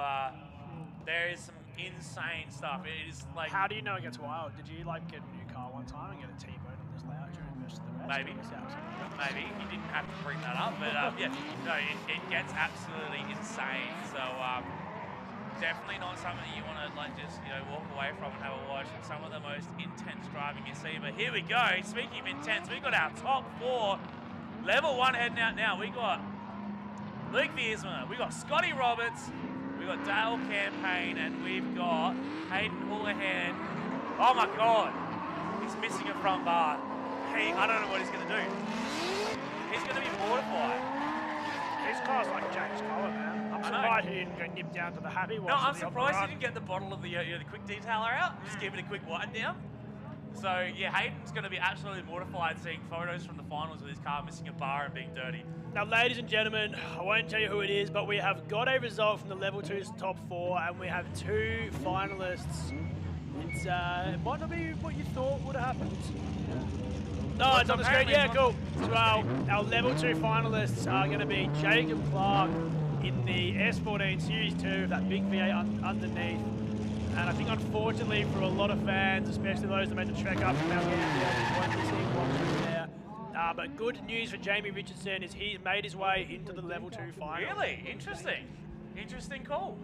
there is some insane stuff. It is like. How do you know it gets wild? Did you like get a new car one time and get a T-bone on this layout during the rest of the rest? Maybe you didn't have to bring that up, but yeah, no, it gets absolutely insane. So definitely not something that you want to like just walk away from and have a watch. It's some of the most intense driving you see. But here we go. Speaking of intense, we've got our top 4, level 1 heading out now. We got Luke Viersma, we got Scotty Roberts, we got Dale Campaign, and we've got Hayden Houlihan. Oh my God, he's missing a front bar. Hey, I don't know what he's going to do. He's going to be mortified. His car's like James Cullen, man. I'm surprised he didn't go nip down to the happy one. No, I'm surprised he didn't get the bottle of the quick detailer out. Just give it a quick wipe down. So yeah, Hayden's going to be absolutely mortified seeing photos from the finals with his car missing a bar and being dirty. Now, ladies and gentlemen, I won't tell you who it is, but we have got a result from the Level 2's top 4, and we have 2 finalists. It might not be what you thought would have happened. No, it's on the screen. Yeah, cool. So our Level 2 finalists are going to be Jacob Clark in the S14 Series 2, that big V8 underneath. And I think, unfortunately, for a lot of fans, especially those that made the trek up from Mount Gambier, won't be seeing one there. But good news for Jamie Richardson is he's made his way into the Level 2 final. Really? Interesting. Interesting call.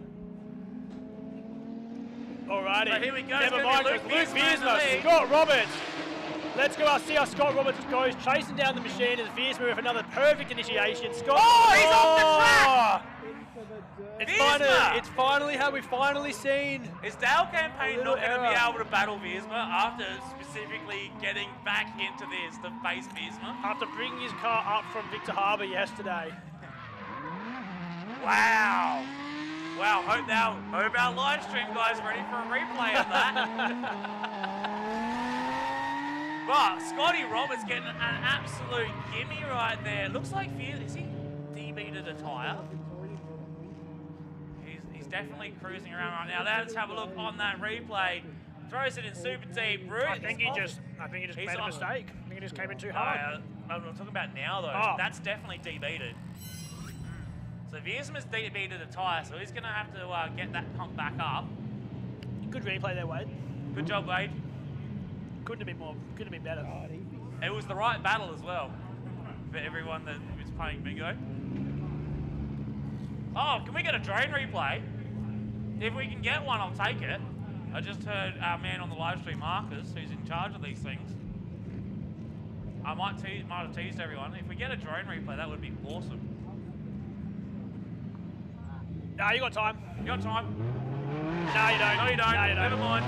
Alrighty. So here we go. Never mind. Luke Viersma, Scott Roberts. Let's go. I'll see how Scott Roberts goes, chasing down the machine as Viersma with another perfect initiation. Scott. Oh, he's off the track! It's finally how we've finally seen. Is Dale Campaign not going to be able to battle Viersma after specifically getting back into this to face Viersma? After bringing his car up from Victor Harbour yesterday. Wow. Wow, hope our live stream guys are ready for a replay of that. But Scotty Roberts getting an absolute gimme right there. Looks like is he DB'd a tyre? He's definitely cruising around right now. Let's have a look on that replay. Throws it in super deep. I think he just made a mistake. I think he just came in too hard. I'm talking about now though. Oh. That's definitely DB'd. So Viersma's DB'd a tyre, so he's going to have to get that pump back up. Good replay there, Wade. Good job, Wade. Couldn't have been more. Couldn't have been better. It was the right battle as well for everyone that was playing bingo. Oh, can we get a drone replay? If we can get one, I'll take it. I just heard our man on the live stream, Marcus, who's in charge of these things. I might have teased everyone. If we get a drone replay, that would be awesome. No, you got time. You got time? No, you don't. No, you don't. No, you don't. Never mind.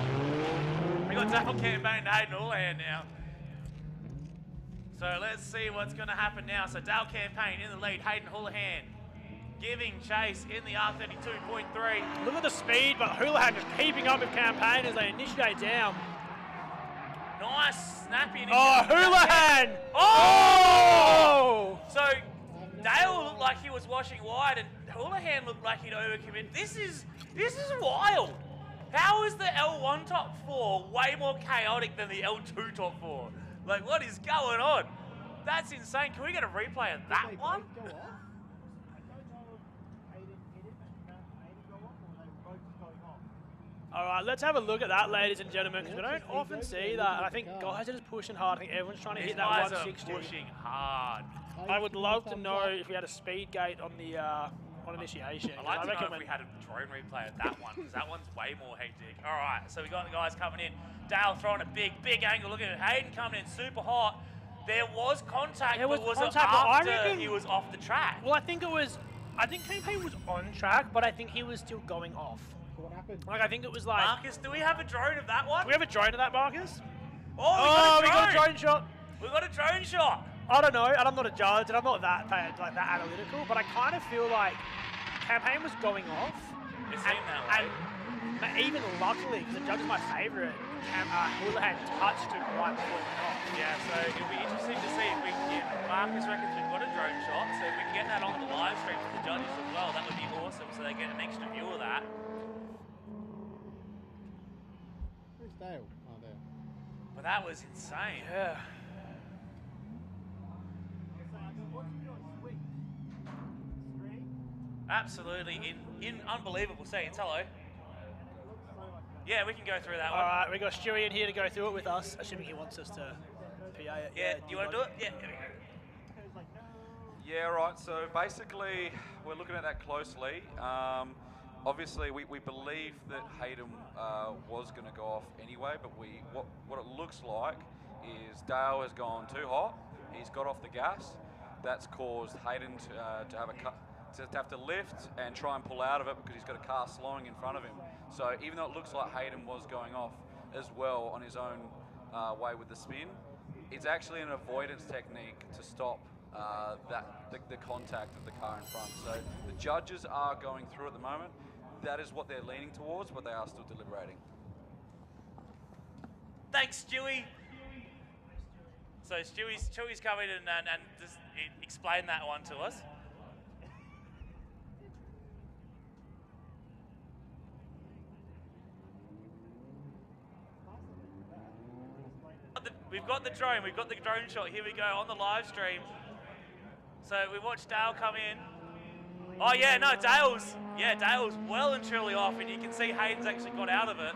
We got Dale Campaign to Hayden Houlihan now. So let's see what's going to happen now. So Dale Campaign in the lead. Hayden Houlihan giving chase in the R32.3. Look at the speed, but Houlihan just keeping up with Campaign as they initiate down. Nice snappy. Oh, Houlihan! Oh! So Dale looked like he was washing wide, and Houlihan looked like he'd overcommit. This is wild. How is the L1 top 4 way more chaotic than the L2 top 4? Like, what is going on? That's insane. Can we get a replay of that one? All right, let's have a look at that, ladies and gentlemen, because we don't often see that. And I think guys are just pushing hard. I think everyone's trying to hit that 160. Pushing hard. I would love to know if we had a speed gate on the on initiation. I'd like to know if we had a drone replay of that one, because that one's way more hectic. All right, so we got the guys coming in. Dale throwing a big angle. Look at Hayden coming in super hot. There was contact, but was it after he was off the track? Well, I think Campaign was on track, but I think he was still going off. Like, I think it was like... Marcus, do we have a drone of that one? Do we have a drone of that, Marcus? Oh, we got a drone shot. We got a drone shot. I don't know, and I'm not a judge, and I'm not that analytical, but I kind of feel like Campaign was going off. It seemed that way. And even luckily, because the judge is my favourite, Houlihan touched it right before it went off. Yeah, so it'll be interesting to see if we can get... Marcus reckons we've got a drone shot, so if we can get that on the live stream for the judges as well, that would be awesome, so they get an extra view of that. Where's Dale? Oh, there. But that was insane. Yeah. Absolutely in unbelievable scenes. Hello. Yeah, we can go through that one. All right, we got Stewie in here to go through it with us, assuming he wants us to PA it. Yeah, do you want to do it? Yeah, there we go. Yeah, right. So basically, we're looking at that closely. Obviously, we believe that Hayden was going to go off anyway, but what it looks like is Dale has gone too hot. He's got off the gas. That's caused Hayden to have to lift and try and pull out of it because he's got a car slowing in front of him. So even though it looks like Hayden was going off as well on his own way with the spin, it's actually an avoidance technique to stop the contact of the car in front. So the judges are going through at the moment. That is what they're leaning towards, but they are still deliberating. Thanks, Stewie. So Stewie's coming in and just explain that one to us. We've got the drone shot. Here we go on the live stream. So we watched Dale come in. Oh yeah, no, Dale's well and truly off, and you can see Hayden's actually got out of it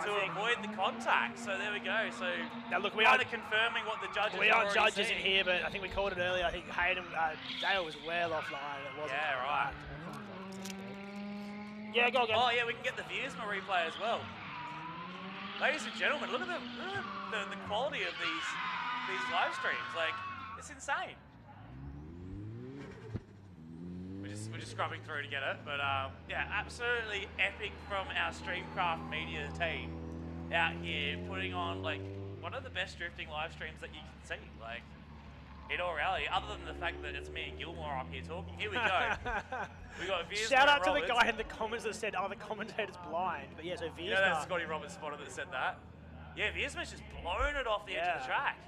to avoid the contact. So there we go. So now look, kind of confirming what the judges we aren't judges seen. in here, but I think we called it earlier. I think Dale was well offline. It wasn't. Yeah, right. Yeah, go again. Oh yeah, we can get the Viersma replay as well. Ladies and gentlemen, look at the quality of these live streams. Like, it's insane. We're just scrubbing through to get it, but yeah, absolutely epic from our Streamcraft media team out here putting on like one of the best drifting live streams that you can see. Like, in all reality, other than the fact that it's me and Gilmore up here talking. Here we go. We got Viersma. Shout out to the guy in the comments that said, "Oh, the commentator's blind." But yeah, so Viersma. Yeah, that's Scotty Roberts spotter that said that. Yeah, Viersma's just blown it off the edge of the track.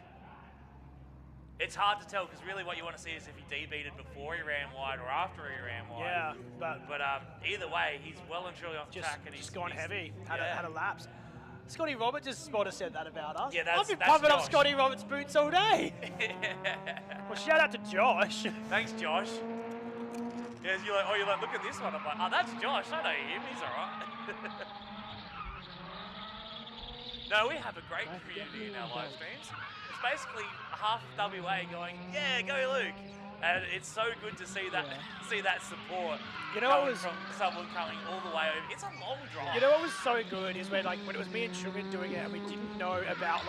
It's hard to tell because really what you want to see is if he debeated before he ran wide or after he ran wide. Yeah, but either way, he's well and truly off the track and he's gone heavy. Had a lapse. Scotty Roberts' spotter said that about us. Yeah, I've been pumping up Scotty Roberts' boots all day. Well, shout out to Josh. Thanks, Josh. Yeah, you're like, look at this one. I'm like, oh, that's Josh. I know him. He's all right. No, we have a great community in our live streams. It's basically half of WA going, yeah, go Luke. And it's so good to see that support. You know what was from someone coming all the way over. It's a long drive. You know what was so good is when it was me and Sugar doing it and we didn't know about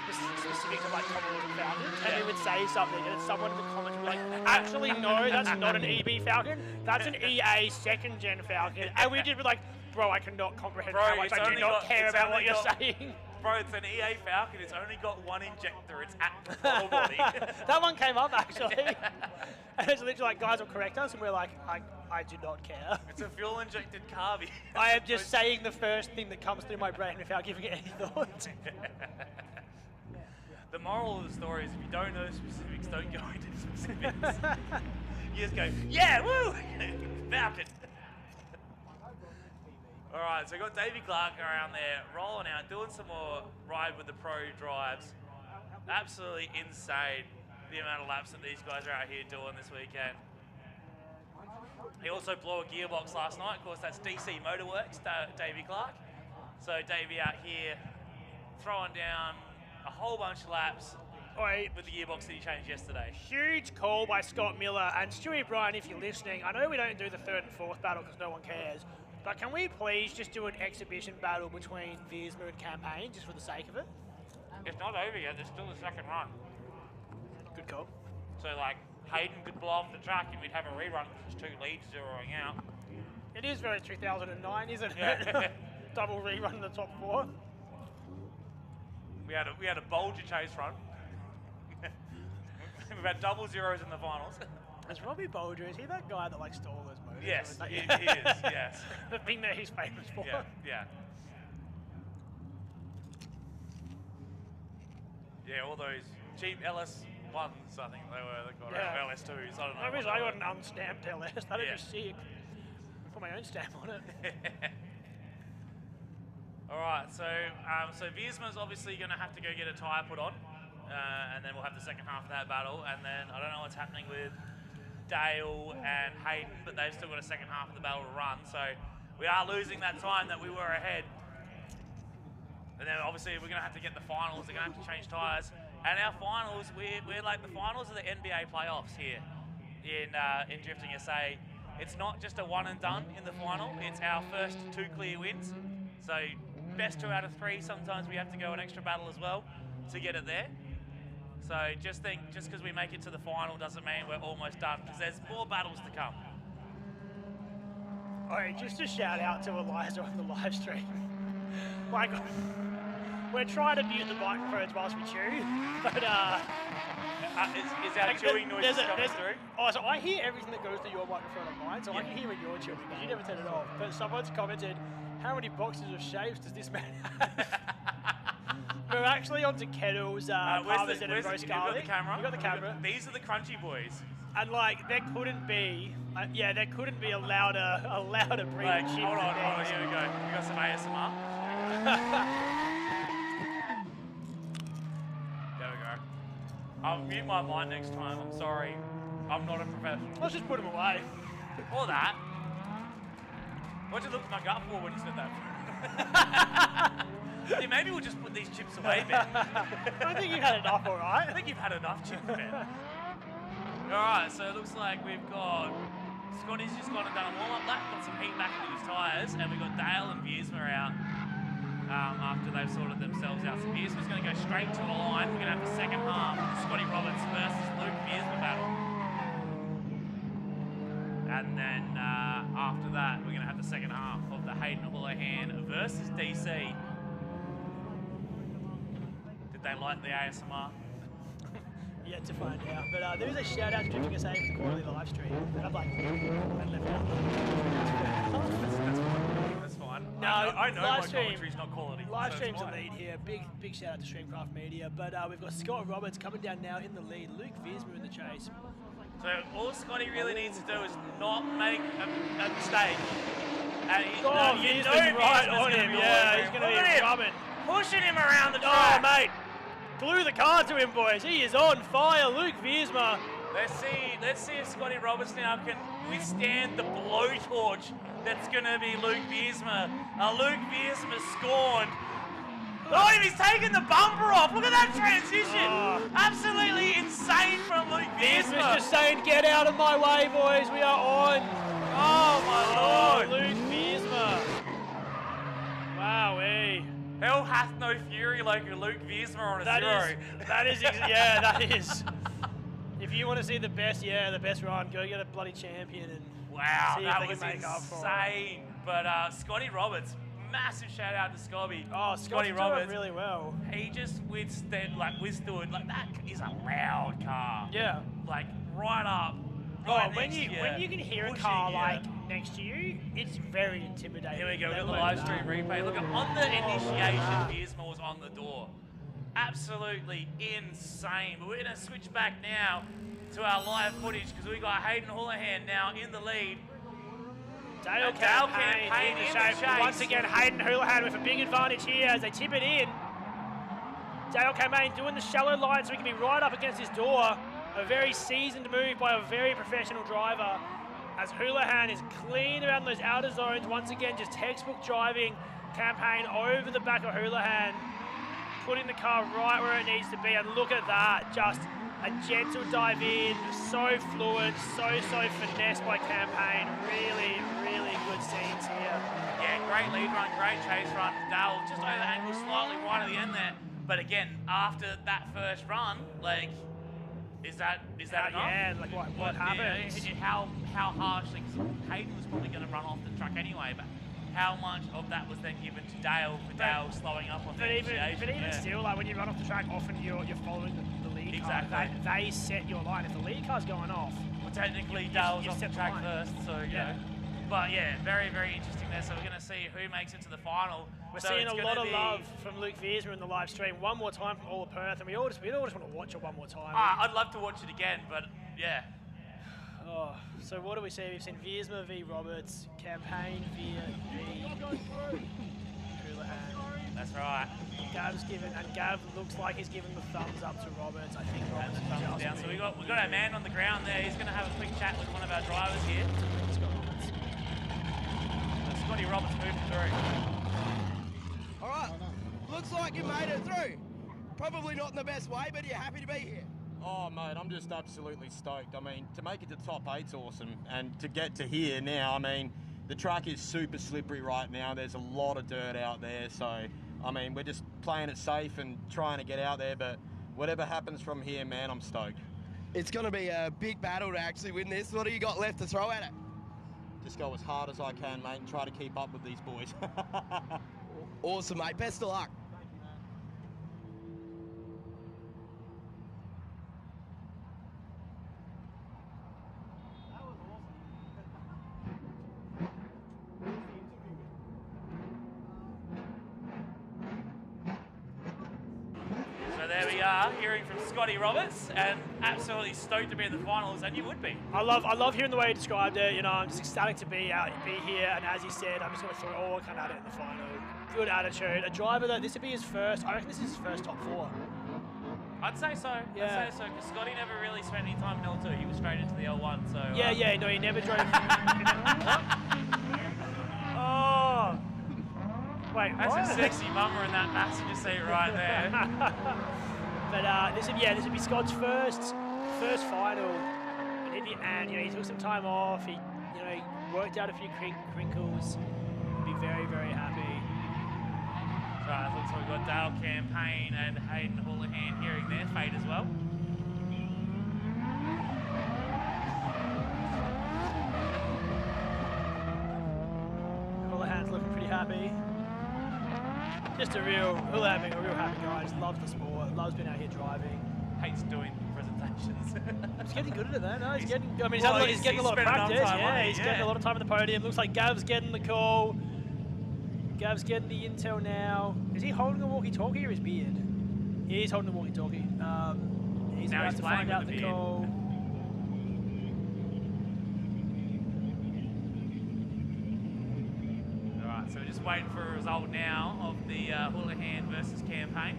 specifics of Commodores and Falcons, and we would say something and someone in the comments would be like, actually no, that's not an EB Falcon, that's an EA second gen Falcon, and we'd just be like, bro, I cannot comprehend how much I do not care about what you're saying. Bro, it's an EA Falcon. It's only got one injector. It's at the throttle body. That one came up, actually. And it's literally like, guys will correct us, and we're like, I do not care. It's a fuel-injected carby. I am just saying the first thing that comes through my brain without giving it any thought. The moral of the story is if you don't know the specifics, don't go into the specifics. You just go, yeah, woo! Falcon. All right, so we've got Davey Clark around there, rolling out, doing some more ride with the pro drives. Absolutely insane the amount of laps that these guys are out here doing this weekend. He also blew a gearbox last night. Of course, that's DC Motorworks, Davey Clark. So Davey out here throwing down a whole bunch of laps with the gearbox that he changed yesterday. Huge call by Scott Miller. And Stewie Bryan, if you're listening, I know we don't do the third and fourth battle because no one cares, but can we please just do an exhibition battle between Viersma and Campaign, just for the sake of it? It's not over yet. There's still a second run. Good call. So, like, Hayden could blow off the track and we'd have a rerun with just 2 leads zeroing out. It is very 2009, isn't it? Double rerun in the top 4. We had a Bolger chase run. We've had double zeros in the finals. Is Robbie Bolger, is he that guy that likes stole those motors? Yes, he is, yes. The thing that he's famous for. Yeah. Yeah, all those cheap LS1s, I think they got LS2s, I don't know. I got an unstamped LS, that'd be sick. Put my own stamp on it. Alright, so Viersma's obviously going to have to go get a tyre put on, and then we'll have the second half of that battle, and then I don't know what's happening with Dale and Hayden, but they've still got a second half of the battle to run, so we are losing that time that we were ahead. And then obviously we're going to have to get the finals, they're going to have to change tyres. And our finals, we're like the finals of the NBA playoffs here in Drifting SA. It's not just a one and done in the final, it's our first 2 clear wins. So best 2 out of 3, sometimes we have to go an extra battle as well to get it there. So just think, just because we make it to the final doesn't mean we're almost done, because there's more battles to come. Alright, just a shout out to Eliza on the live stream. Like, we're trying to mute the microphones whilst we chew, but is our chewing noise coming through? Oh, so I hear everything that goes through your microphone on mine, so I can hear when you're chewing, because you never turn it off. But someone's commented, how many boxes of shaves does this man have? We're actually onto kettles, parmesan and roast garlic. You got the camera? You got the camera. These are the crunchy boys. And like, there couldn't be a louder breed of chips. Hold on, here we go. We got some ASMR. There we go. I'll mute my mic next time, I'm sorry. I'm not a professional. Let's just put them away. Or that. What'd you look at my gut for when you said that? Yeah, maybe we'll just put these chips away, Ben. I think you've had enough, alright? I think you've had enough chips, Ben. Alright, so it looks like we've got Scotty's just gone and done a warm-up lap, got some heat back into his tyres, and we've got Dale and Viersma out after they've sorted themselves out. So Viersma's going to go straight to the line. We're going to have the second half, Scotty Roberts versus Luke Viersma battle. And then after that, we're going to have the second half of the Hayden Houlihan versus DC. Did they like the ASMR? Yet to find out. But there is a shout out to Drifting SA for the quarterly live stream. And I'm like, I left out. That's fine. No, I know my stream, commentary's not quality. Live so stream's a lead here. Big shout out to Streamcraft Media. But we've got Scott Roberts coming down now in the lead. Luke Viersma in the chase. So all Scotty really needs to do is not make a mistake. And Viersma's right on him. Yeah, he's going to be rubbing. Pushing him around the track. Oh, mate. Glue the car to him, boys. He is on fire. Luke Viersma. Let's see if Scotty Roberts now can withstand the blowtorch that's going to be Luke Viersma. Luke Viersma scorned. Oh, and he's taking the bumper off. Look at that transition. Absolutely insane from Luke Viersma. He's just saying, get out of my way, boys. We are on. Oh, my Lord. Luke Viersma. Wowee. Hell hath no fury like a Luke Viersma on a zero. Yeah, that is. If you want to see the best run, go get a bloody champion and wow, see if that they was can make up for it. insane. But Scotty Roberts, massive shout out to Scotty. Oh, Scotty Roberts doing really well. He just withstood like that is a loud car. Yeah. Like right up. Oh, Right when next you to you, when you can hear a pushing car you. like next to you, it's very intimidating. Here we go, we've got the Let live alone stream that. replay. Look, on the initiation, Viersma was on the door. Absolutely insane. But we're going to switch back now to our live footage because we got Hayden Houlihan now in the lead. Dale Campaign Campaign in in the the chase. chase. Once again, Hayden Houlihan with a big advantage here as they tip it in. Dale Campaign doing the shallow line so he can be right up against his door. A very seasoned move by a very professional driver as Houlihan is clean around those outer zones. Once again, just textbook driving. Campaign over the back of Houlihan, putting the car right where it needs to be. And look at that, just a gentle dive in, so fluid, so finesse by Campaign. Really, really good scenes here. Yeah, great lead run, great chase run. Dale just over the angle slightly right at the end there. But again, after that first run, like, is that enough? Yeah, like what happens? How harshly, because Hayden was probably going to run off the track anyway, but how much of that was then given to Dale for Dale slowing up on the initiation? But even still, like when you run off the track, often you're following the lead car. They set your line. If the lead car's going off, well, technically Dale's off the track first, so you know. But yeah, very, very interesting there. So we're going to see who makes it to the final. We're so seeing a lot of love from Luke Viersma in the live stream. One more time from all of Perth, and we all just want to watch it one more time. I'd love to watch it again, but yeah. Oh, so what do we see? We've seen Viersma v Roberts, Campaign v Houlihan. That's right. Gav looks like he's giving the thumbs up to Roberts. I think Roberts is Thumbs down. So we got our man on the ground there. He's going to have a quick chat with one of our drivers here. Scotty Roberts moving through. All right, looks like you made it through. Probably not in the best way, but you're happy to be here. Oh, mate, I'm just absolutely stoked. I mean, to make it to top 8's awesome, and to get to here now, I mean, the track is super slippery right now. There's a lot of dirt out there, so, I mean, we're just playing it safe and trying to get out there, but whatever happens from here, man, I'm stoked. It's going to be a big battle to actually win this. What do you got left to throw at it? Just go as hard as I can, mate, and try to keep up with these boys. Awesome, mate. Best of luck. So there we are, hearing from Scotty Roberts, and absolutely stoked to be in the finals, and you would be. I love hearing the way he described it. You know, I'm just ecstatic to be here, and as he said, I'm just going to throw it all kind of at it in the final. Good attitude. A driver that this would be his first. I reckon this is his first top 4. I'd say so. Yeah. I'd say so, because Scotty never really spent any time in L2. He was straight into the L1. So No, he never drove. Oh. Wait, that's what? a sexy mummer in that passenger seat right there. But this would be Scott's first final, and you know, he took some time off. He worked out a few crinkles. He'd be very, very happy. Right, it looks like we've got Dale Campaign and Hayden Houlihan hearing their fate as well. Houlihan's looking pretty happy. Just Houlihan being a real happy guy. Just loves the sport, loves being out here driving. Hates doing presentations. He's getting good at it though. No, he's getting a lot of spending practice. enough time on it, He's getting a lot of time in the podium. Looks like Gav's getting the call. Gav's getting the intel now. Is he holding a walkie-talkie or his beard? He is holding a walkie-talkie. He's Now about he's to playing find out with the the beard. call. Alright, so we're just waiting for a result now of the Houlihan versus Campaign.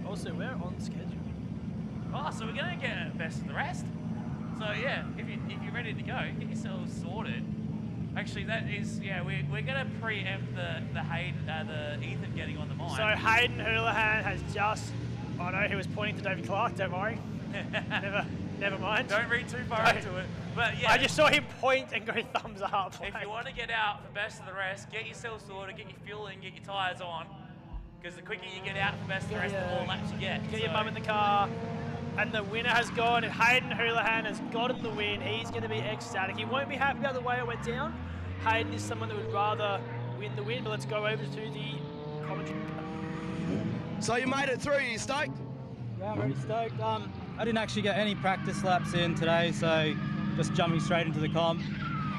Also, we're on schedule. Oh, so we're going to get best of the rest. So yeah, if you're ready to go, get yourselves sorted. Actually, that is, yeah, we're going to preempt the Ethan getting on the mic. So Hayden Houlihan has just, I know he was pointing to David Clark, don't worry. Never mind. Don't read too far into it. But yeah, I just saw him point and go thumbs up. If you want to get out for best of the rest, get yourself sorted, get your fuel in, get your tyres on. Because the quicker you get out for best of the rest, the more laps you get. Get your mum in the car. And the winner has gone, and Hayden Houlihan has gotten the win. He's going to be ecstatic. He won't be happy about the way it went down. Hayden is someone that would rather win the win, but let's go over to the commentary. So you made it through, you stoked? Yeah, I'm really stoked. I didn't actually get any practice laps in today, so just jumping straight into the comp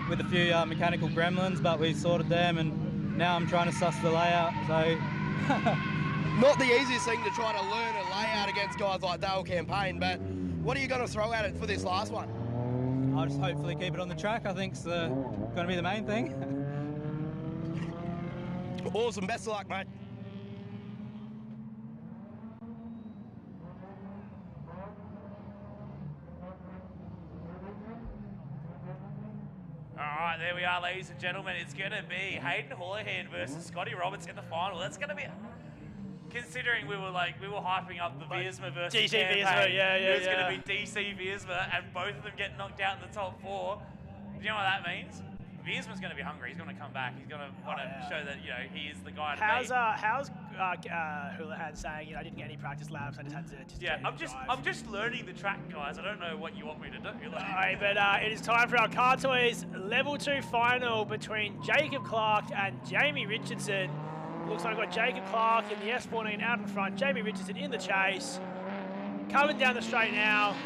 with a few mechanical gremlins, but we sorted them, and now I'm trying to suss the layout, so... Not the easiest thing to try to learn a layout against guys like Dale Campaign, but what are you going to throw at it for this last one? I'll just hopefully keep it on the track. I think it's going to be the main thing. Awesome. Best of luck, mate. Alright, there we are, ladies and gentlemen. It's going to be Hayden Houlihan versus Scotty Roberts in the final. That's going to be... Considering we were hyping up the Viersma versus DC Campaign, Viersma, yeah. It was going to be DC Viersma, and both of them get knocked out in the top 4. Do you know what that means? Viersma's going to be hungry. He's going to come back. He's going to want to show that he is the guy to beat. How's Houlihan saying I didn't get any practice laps. I just had to I'm just learning the track, guys. I don't know what you want me to do. Alright, but it is time for our Car Toys Level 2 final between Jacob Clark and Jamie Richardson. Looks like we've got Jacob Clark in the S14 out in front, Jamie Richardson in the chase. Coming down the straight now.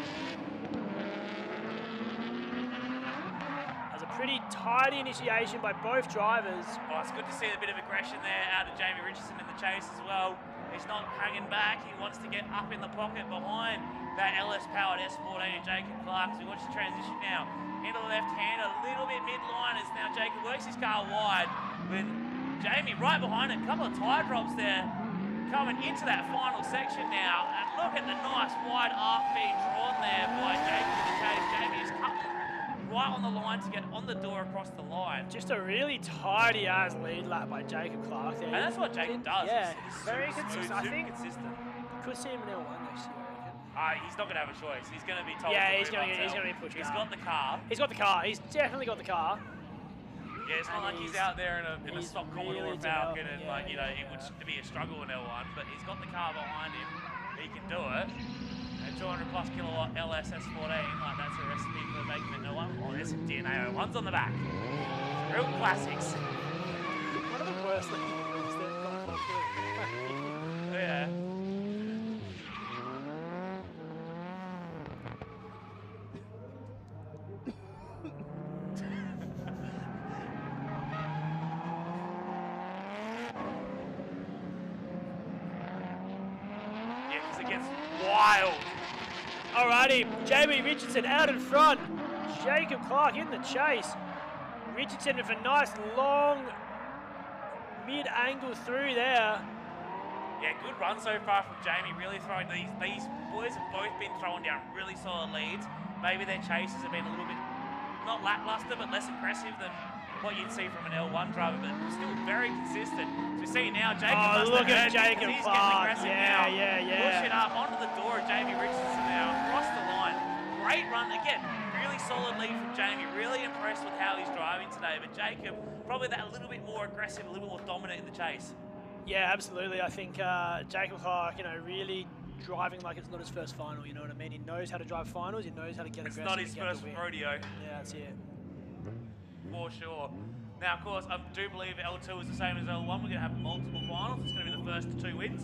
That's a pretty tidy initiation by both drivers. Oh, it's good to see a bit of aggression there out of Jamie Richardson in the chase as well. He's not hanging back. He wants to get up in the pocket behind that LS-powered S14 of Jacob Clark as we watch the transition now. Into the left hand, a little bit mid-line as now Jacob works his car wide with Jamie right behind it. A couple of tyre drops there coming into that final section now. And look at the nice wide arc being drawn there by Jamie in the chase. Jamie is cut right on the line to get on the door across the line. Just a really tidy as lead lap by Jacob Clark there. And that's what Jacob does. Yeah, he's very consistent. I think consistent. Could see him in L1 next year, I reckon. He's not going to have a choice. He's going to be told. Yeah, he's going to be pushed. He's got the car. He's got the car. He's definitely got the car. Yeah, it's not like he's out there in a stock Commodore really Falcon and developing, it would be a struggle in L1, but he's got the car behind him. He can do it. A 200 plus kilowatt LS S14, like that's a recipe for making it L1. Oh, there's some DNA O1s on the back. Real classics. One of the worst looking ones that got popular. Yeah. Wild. Alrighty, Jamie Richardson out in front. Jacob Clark in the chase. Richardson with a nice long mid-angle through there. Yeah, good run so far from Jamie. Really throwing these boys have both been throwing down really solid leads. Maybe their chases have been a little bit not lackluster, but less aggressive than what you'd see from an L1 driver, but still very consistent. So we see now Jacob. Oh, look at Jacob he's Clark. Getting aggressive now. Yeah. Push it up onto the door of Jamie Richardson now, across the line. Great run again. Really solid lead from Jamie. Really impressed with how he's driving today. But Jacob, probably that a little bit more aggressive, a little bit more dominant in the chase. Yeah, absolutely. I think Jacob Clark, really driving like it's not his first final. You know what I mean? He knows how to drive finals. He knows how to get aggressive. It's not his first rodeo. Yeah, that's it. For sure. Now, of course, I do believe L2 is the same as L1. We're going to have multiple finals. It's going to be the first 2 wins.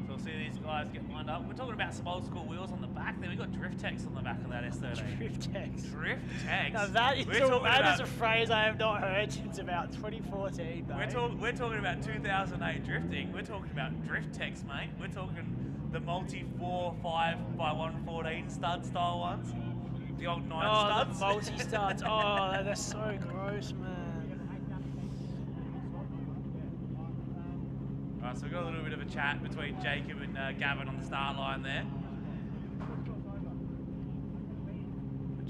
So we'll see these guys get lined up. We're talking about some old school wheels on the back there. We've got drift techs on the back of that S13. Drift techs. Drift techs. Now that is a phrase I have not heard since about 2014, mate. We're talking about 2008 drifting. We're talking about drift techs, mate. We're talking the multi-4, 5x114 stud style ones. The old 9 studs. The multi-studs. Oh, they're so gross, man. Alright, so we've got a little bit of a chat between Jacob and Gavin on the start line there.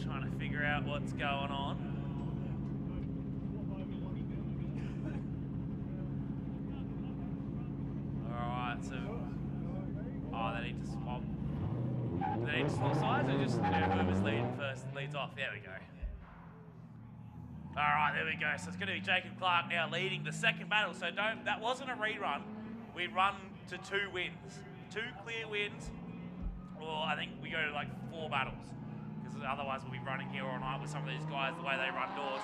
trying to figure out what's going on. Alright, so... Oh, they need to swap. Do they need to swap sides or just whoever's leading first leads off? There we go. Alright, there we go. So it's going to be Jacob Clark now leading the second battle. So that wasn't a rerun. We run to 2 wins. 2 clear wins. Or I think we go to like 4 battles. Because otherwise we'll be running here all night with some of these guys, the way they run doors.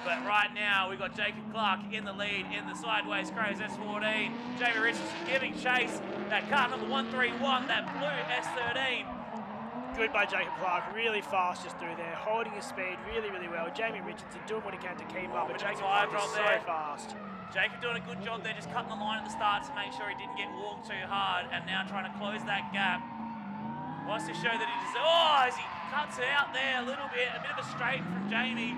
But right now we've got Jacob Clark in the lead in the sideways Crows S14. Jamie Richardson giving chase. That car number 131, that blue S13. Good by Jacob Clark, really fast just through there, holding his speed really, really well. Jamie Richardson doing what he can to keep up, but Jacob Clark is so fast. Jacob doing a good job there, just cutting the line at the start to make sure he didn't get walked too hard, and now trying to close that gap. Wants to show that he just, as he cuts it out there a little bit, a bit of a straighten from Jamie,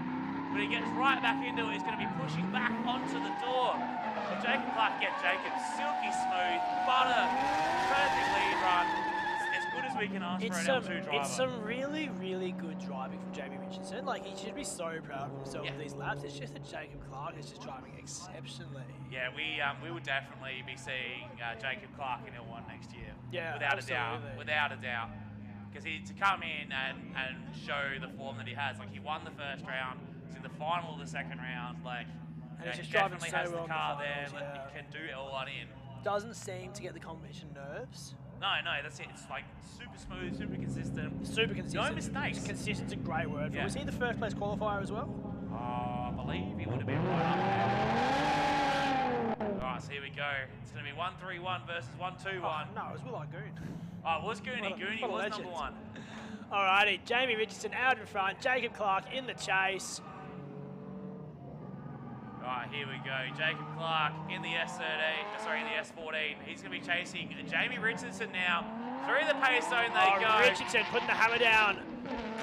but he gets right back into it. He's going to be pushing back onto the door. Well, Jacob Clark, Jacob, silky smooth, butter, perfect lead run. As we can ask for an L2 driver. It's some really, really good driving from Jamie Richardson. Like, he should be so proud of himself with these laps. It's just that Jacob Clark is just driving exceptionally. Yeah, we will definitely be seeing Jacob Clark in L1 next year. Yeah, without absolutely. a doubt. Without a doubt. Because to come in and show the form that he has, like he won the first round, he's in the final of the second round, like and he's just he definitely driving so has the well car in the there, finals, like, he can do L1 in. Doesn't seem to get the competition nerves. No, that's it. It's like super smooth, super consistent. Super consistent. No mistakes. Consistent's a great word. Yeah. Was he the first place qualifier as well? I believe he would have been right up there. Alright, so here we go. It's going to be 131 versus 121. No, it was Will Goon. Oh, it was Goonie. Goonie was number 1. Alrighty, Jamie Richardson out in front. Jacob Clark in the chase. Alright, here we go. Jacob Clark in the in the S14. He's going to be chasing Jamie Richardson now. Through the pace zone they go. Richardson putting the hammer down.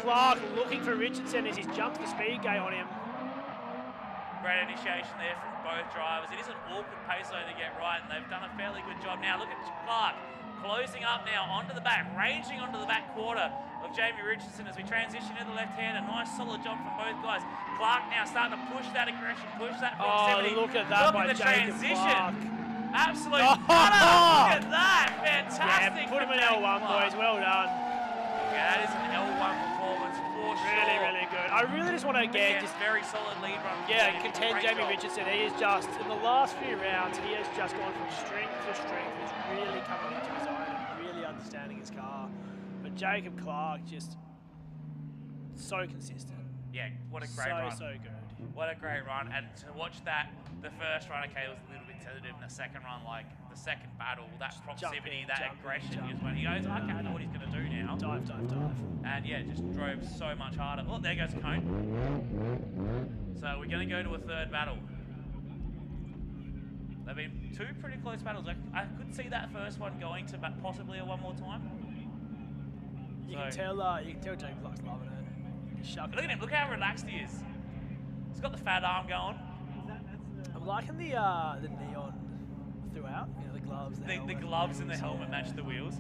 Clark looking for Richardson as he's jumped the speed gate on him. Great initiation there from both drivers. It is an awkward pace zone to get right, and they've done a fairly good job. Now look at Clark closing up now onto the back, ranging onto the back quarter of Jamie Richardson as we transition to the left hand. A nice solid job from both guys. Clark now starting to push that aggression, push that proximity. Oh, look at that by the Jacob transition. Clark. Absolute butter. Look at that. Fantastic. Yeah, put him in L1, boys. Well done. Yeah, that is an L1 performance for sure. Really, really good. I really just want to again just very solid lead run. Yeah, contend Jamie Richardson. He is just in the last few rounds. He has just gone from strength to strength. He's really coming into his own and really understanding his car. But Jacob Clark just so consistent. Yeah, what a great run. So good. What a great run. And to watch that, the first run, okay, was a little bit tentative, and the second run, like the second battle, that proximity, that aggression, just when he goes, okay, I know what he's going to do now. Dive. And yeah, just drove so much harder. Oh, there goes Cone. So we're going to go to a third battle. They've been 2 pretty close battles. I could see that first one going to possibly a one more time. You can tell Jacob Clark's loving it. Look at him, look how relaxed he is. He's got the fat arm going. I'm liking the neon throughout, the gloves. The gloves and the helmet match the wheels.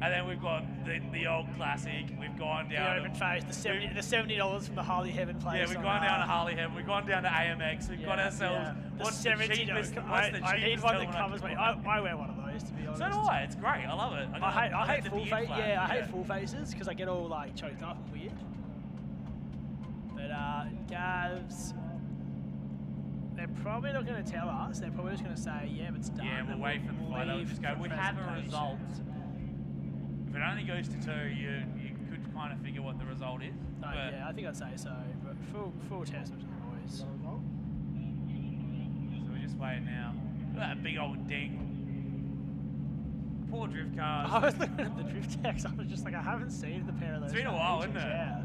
And then we've got the old classic. We've gone down the open face, the $70 from the Harley Heaven place. Yeah, we've gone down to Harley Heaven. We've gone down to AMX. We've got ourselves what's the cheapest. I need one that covers me. I wear one of those, to be honest. So do I. It's great. I love it. I hate full faces. Yeah, I hate full faces because I get all like choked up and weird. But Gavs, they're probably not going to tell us. They're probably just going to say, yeah, it's done. Yeah, we'll wait for the fight. They'll just go, we have a result. If it only goes to 2, you could kind of figure what the result is. Yeah, I think I'd say so. But full test with the boys. So we're just waiting now. Look at that big old ding. Poor drift cars. I was looking at the drift decks. I was just like, I haven't seen the pair of those. It's been a while, isn't it? Yeah.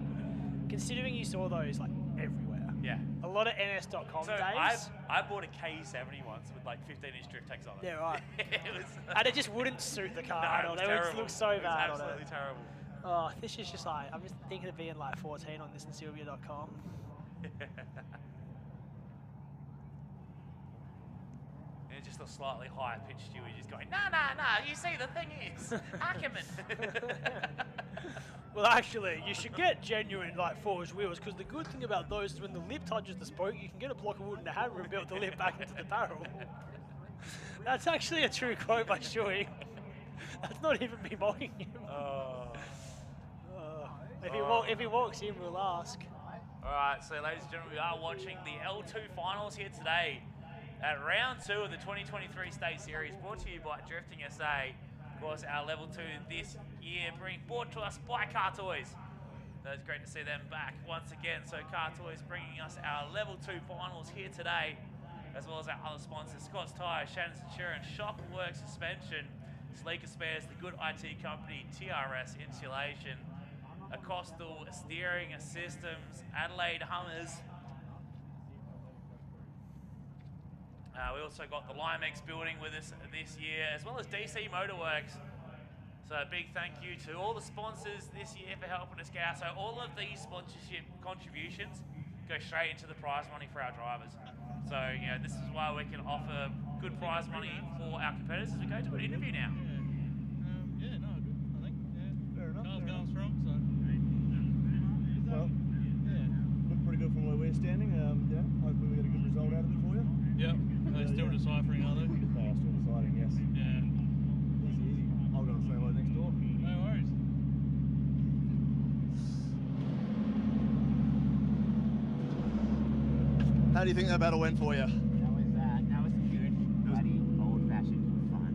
Considering you saw those like everywhere. Yeah. A lot of NS.com days. I bought a K70 once with like 15-inch drift decks on it. Yeah, right. It was, and it just wouldn't suit the car at all. They would look so bad on it. Absolutely terrible. Oh, this is just like, I'm just thinking of being like 14 on this and Sylvia.com. And just a slightly higher pitched Stewie just going, nah, you see, the thing is, Ackerman. Well, actually, you should get genuine like forged wheels, because the good thing about those is when the lip touches the spoke, you can get a block of wood and a hammer and build the lip back into the barrel. That's actually a true quote by Shuey. That's not even me mocking him. If he walks in, we'll ask. All right, so ladies and gentlemen, we are watching the L2 finals here today at round 2 of the 2023 State Series, brought to you by Drifting SA. Of course, our level 2 this year brought to us by Car Toys. So it's great to see them back once again. So Car Toys bringing us our level 2 finals here today, as well as our other sponsors, Scott's Tyres, Shannons Insurance, Shockworks Suspension, Sleeka Spares, the good IT company, TRS Insulation, Acostal Steering Systems, Adelaide Hummers. We also got the Limex Building with us this year, as well as DC Motorworks. So a big thank you to all the sponsors this year for helping us get out. So all of these sponsorship contributions go straight into the prize money for our drivers. So, you know, this is why we can offer good prize money for our competitors as we go to an interview now. Yeah, no, good. I think, fair enough. Car's going strong, so. Well, look pretty good from where we're standing. Hopefully we get a good result out of it for you. Yep. They're still deciphering, are they? They are still deciding, yes. Yeah. Easy. I'll go and say hello next door. No worries. How do you think that battle went for you? That was good, bloody old-fashioned fun.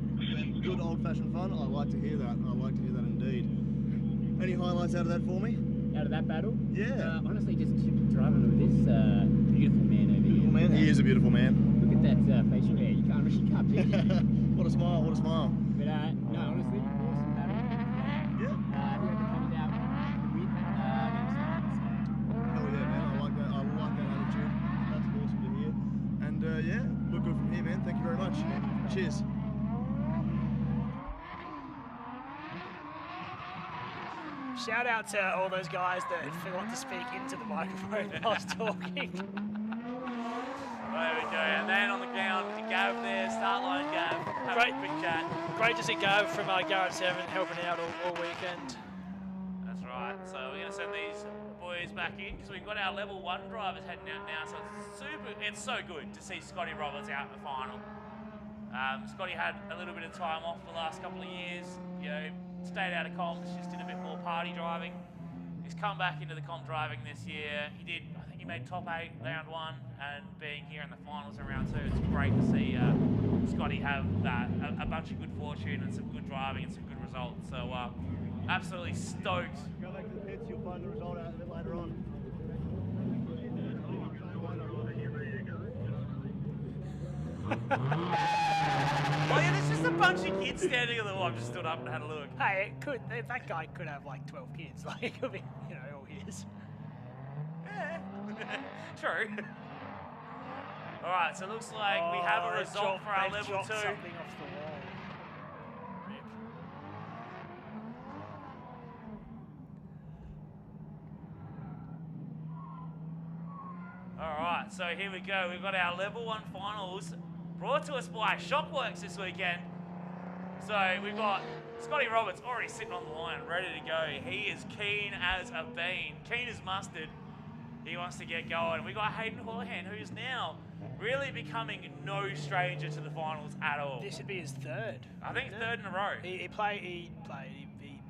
Good old-fashioned fun? I like to hear that. I like to hear that indeed. Any highlights out of that for me? Out of that battle? Yeah. Honestly, just driving with this beautiful man over here. Beautiful man? He is a beautiful man. Look at that facial hair. You can't really cut it. What a smile, what a smile. But no, honestly, awesome battle. Yeah. Whoever comes out with Hell yeah, man. I like that attitude. That's awesome to hear. And yeah, look good from here, man. Thank you very much. Cheers. Shout out to all those guys that forgot to speak into the microphone whilst talking. There we go, and then on the ground, Gav there, start line Gav, having a quick chat. Great to see Gav from Garrett 7 helping out all weekend. That's right, so we're going to send these boys back in, because we've got our level 1 drivers heading out now, so it's so good to see Scotty Roberts out in the final. Scotty had a little bit of time off the last couple of years, you know, stayed out of comps, just did a bit more party driving. He's come back into the comp driving this year. I think he made top 8 round 1, and being here in the finals in round 2, it's great to see Scotty have a bunch of good fortune and some good driving and some good results. So absolutely stoked. Go back to the pits, you'll find the result out a bit later on. Oh yeah, there's just a bunch of kids standing on the wall. I've just stood up and had a look. Hey, that guy could have like 12 kids. Like, it could be, you know, all his. Yeah, true. All right, so it looks like we have a result for our level 2. Something off the wall. Rip. All right, so here we go. We've got our level 1 finals brought to us by Shockworks this weekend. So we've got Scotty Roberts already sitting on the line, ready to go. He is keen as a bean, keen as mustard. He wants to get going. We got Hayden Houlihan, who's now really becoming no stranger to the finals at all. This would be his 3rd. I think 3rd in a row. He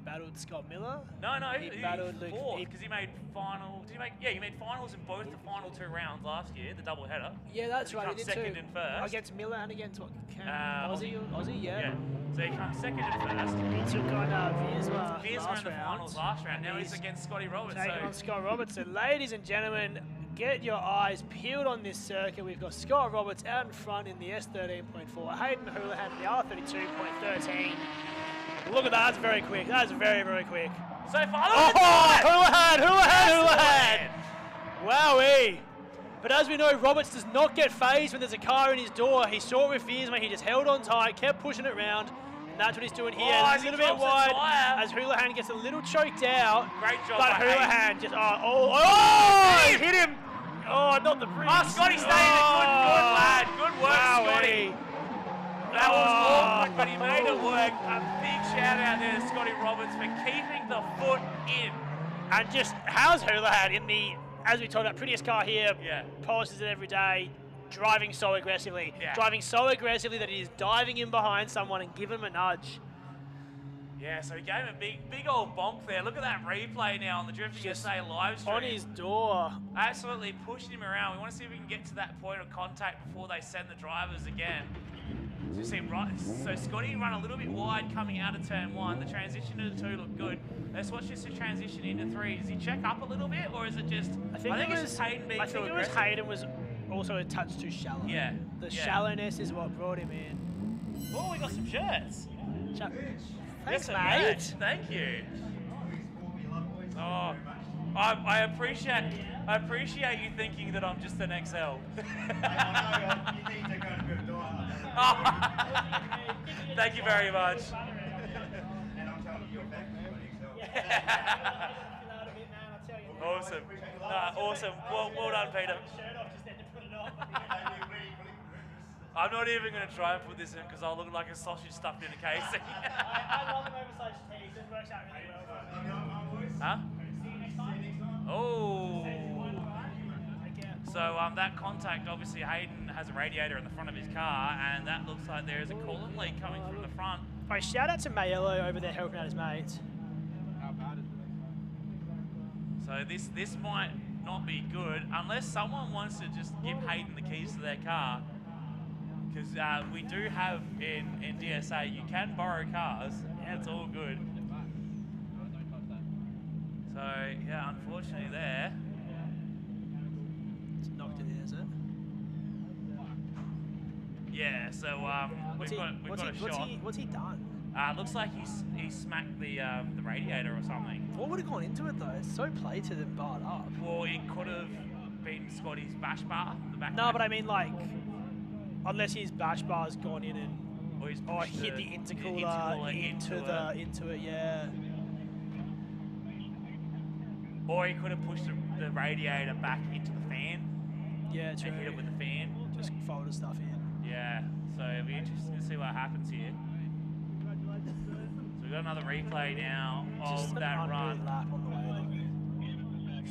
battled Scott Miller. No, he battled Luke. 4th, because he made final. He made finals in both the final 2 rounds last year, the double header. Yeah, that's right. He did 2nd too. and 1st. Against Miller and against what? Aussie, yeah. So he comes 2nd and 1st. He took on Viersma in the finals last round. Now he's against Scotty Roberts. Taking on Scott Roberts. So ladies and gentlemen, get your eyes peeled on this circuit. We've got Scott Roberts out in front in the S13.4. Hayden Houlihan in the R32.13. Look at that, that's very quick. That's very, very quick. So far, Houlihan! Wowee! But as we know, Roberts does not get phased when there's a car in his door. He saw it with Viersma, he just held on tight, kept pushing it round, and that's what he's doing here. Oh, It's a little bit wide as Houlihan gets a little choked out. Great job But by Houlihan just, he hit him! Oh, not the bridge. Oh, Scotty staying there. Good lad. Good work, Scotty. That was awkward, but he made it work. A big shout out there to Scotty Roberts for keeping the foot in. And just, how's Houlihan in the, as we talked about, prettiest car here, Yeah. polishes it every day, driving so aggressively. Yeah. Driving so aggressively that he is diving in behind someone and giving him a nudge. Yeah, so he gave him a big old bonk there. Look at that replay now on the Drifting SA live stream. On his door. Absolutely pushing him around. We want to see if we can get to that point of contact before they send the drivers again. So you see, right, so Scotty run a little bit wide coming out of turn 1. The transition to 2 looked good. Let's watch this transition into 3. Does he check up a little bit, or is it just? I think it's just Hayden being too aggressive. Hayden was also a touch too shallow. Yeah. The shallowness is what brought him in. Oh, we got some shirts. Thanks, Yes, mate. mate. Thank you. Oh, I appreciate you thinking that I'm just an XL. Thank you very much. Awesome. Awesome. Well done, Peter. I'm not even going to try and put this in because I'll look like a sausage stuffed in a casing. I love an oversized tee. It works out really well. Huh? Oh. So that contact, obviously Hayden has a radiator in the front of his car, and that looks like there is a coolant leak coming from the front. Right, shout out to Mayello over there helping out his mates. So this might not be good unless someone wants to just give Hayden the keys to their car. Because we do have in DSA, you can borrow cars. Yeah, it's all good. So yeah, unfortunately there. It's knocked it in, is it? Yeah. So we've got a shot. What's he done? Looks like he smacked the radiator or something. What would have gone into it though? It's so plated and barred up. Well, it could have been Scotty's bash bar, the back. No, but I mean like, unless his bash bar's gone in and or hit the intercooler into it, yeah. Or he could have pushed the radiator back into the fan. Yeah, true. And hit it with the fan. Just folded stuff in. Yeah. So it'll be interesting to see what happens here. So we've got another replay now of that run. Lap on the way.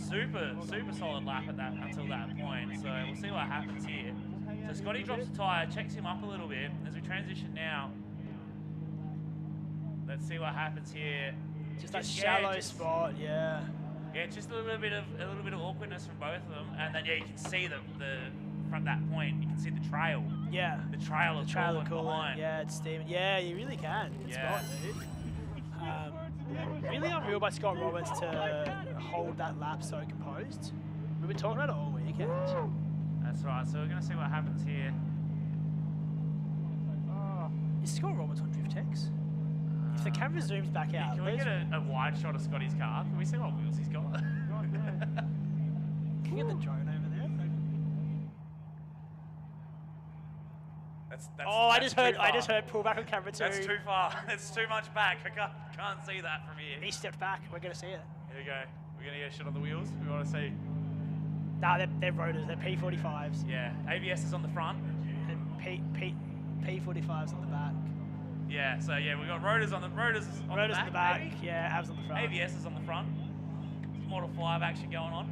Super solid lap at that until that point. So we'll see what happens here. So Scotty drops the tyre, checks him up a little bit as we transition now. Let's see what happens here. Just that shallow spot, yeah. Yeah, just a little bit of awkwardness from both of them, and then yeah, you can see the from that point, you can see the trail. Yeah. The trail of coolant behind. Yeah, it's steaming. Yeah, you really can. It's Yeah. Scott, dude. Really unreal by Scott Roberts to hold that lap so composed. We've been talking about it all weekend. That's right. So we're gonna see what happens here. Is Scott Roberts on Drift X? If the camera zooms back out, Can we get a wide shot of Scotty's car? Can we see what wheels he's got? Can you get the drone over there? That's I just heard pull back on camera 2. That's too far. It's too much back. I can't see that from here. He stepped back. We're gonna see it. Here we go. We're gonna get a shot of the wheels. We want to see. Nah, they're rotors. They're P45s. Yeah, ABS is on the front. And P45s on the back. Yeah, so yeah, we got rotors on the Rotors back, on the back. maybe? Yeah, abs on the front. ABS is on the front. There's Model 5 action going on.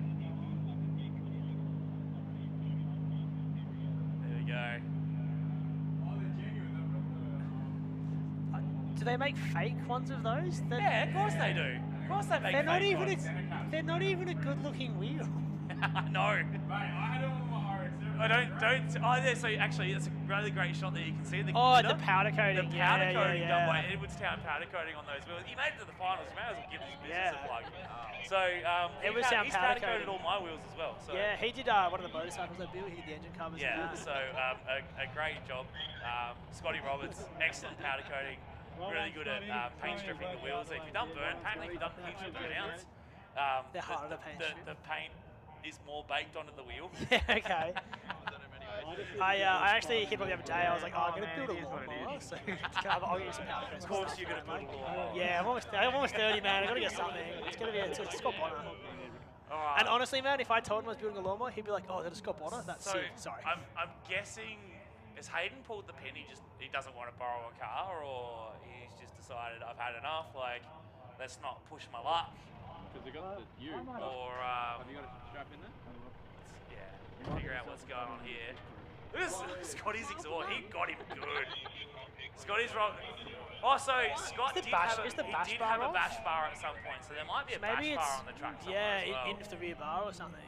There we go. Do they make fake ones of those? Yeah, of course they do. Of course they make They're not fake even ones. they're not even a good-looking wheel. No. Oh, yeah, so actually, it's a really great shot that you can see. The powder coating. The powder coating done by Edwardstown powder coating on those wheels. He made it to the finals. You may as well give his business a plug. So he's powder coated all my wheels as well. So Yeah, he did one of the motorcycles I built. He did the engine covers. yeah, and so a great job. Scotty Roberts, excellent powder coating. Really good at paint stripping the wheels. If you've done burn paint, if you've done heat strip burnouts, they're harder to paint strip. The paint is more baked onto the wheel. Yeah, okay. I actually hit one the other day. I was like, I'm going to build a lawnmower, so I'll get you some powder coats. Of course you're going to build a lawnmower. Yeah, I'm almost 30, man. I've got to get something. It's going to be it's Scott Bonner. Alright. And honestly, man, if I told him I was building a lawnmower, he'd be like, oh, that's Scott Bonner? That's sick. Sorry. I'm guessing, has Hayden pulled the pin, he doesn't want to borrow a car, or he's just decided I've had enough, like, let's not push my luck. Because we got you. Or have you got a strap in there? yeah, figure out what's going on here. Look at Scotty's exhaust. He got him good. Scotty's wrong. Also, Scott did have a bash bar at some point, so there might be a bash bar on the track somewhere as well. Yeah, into the rear bar or something.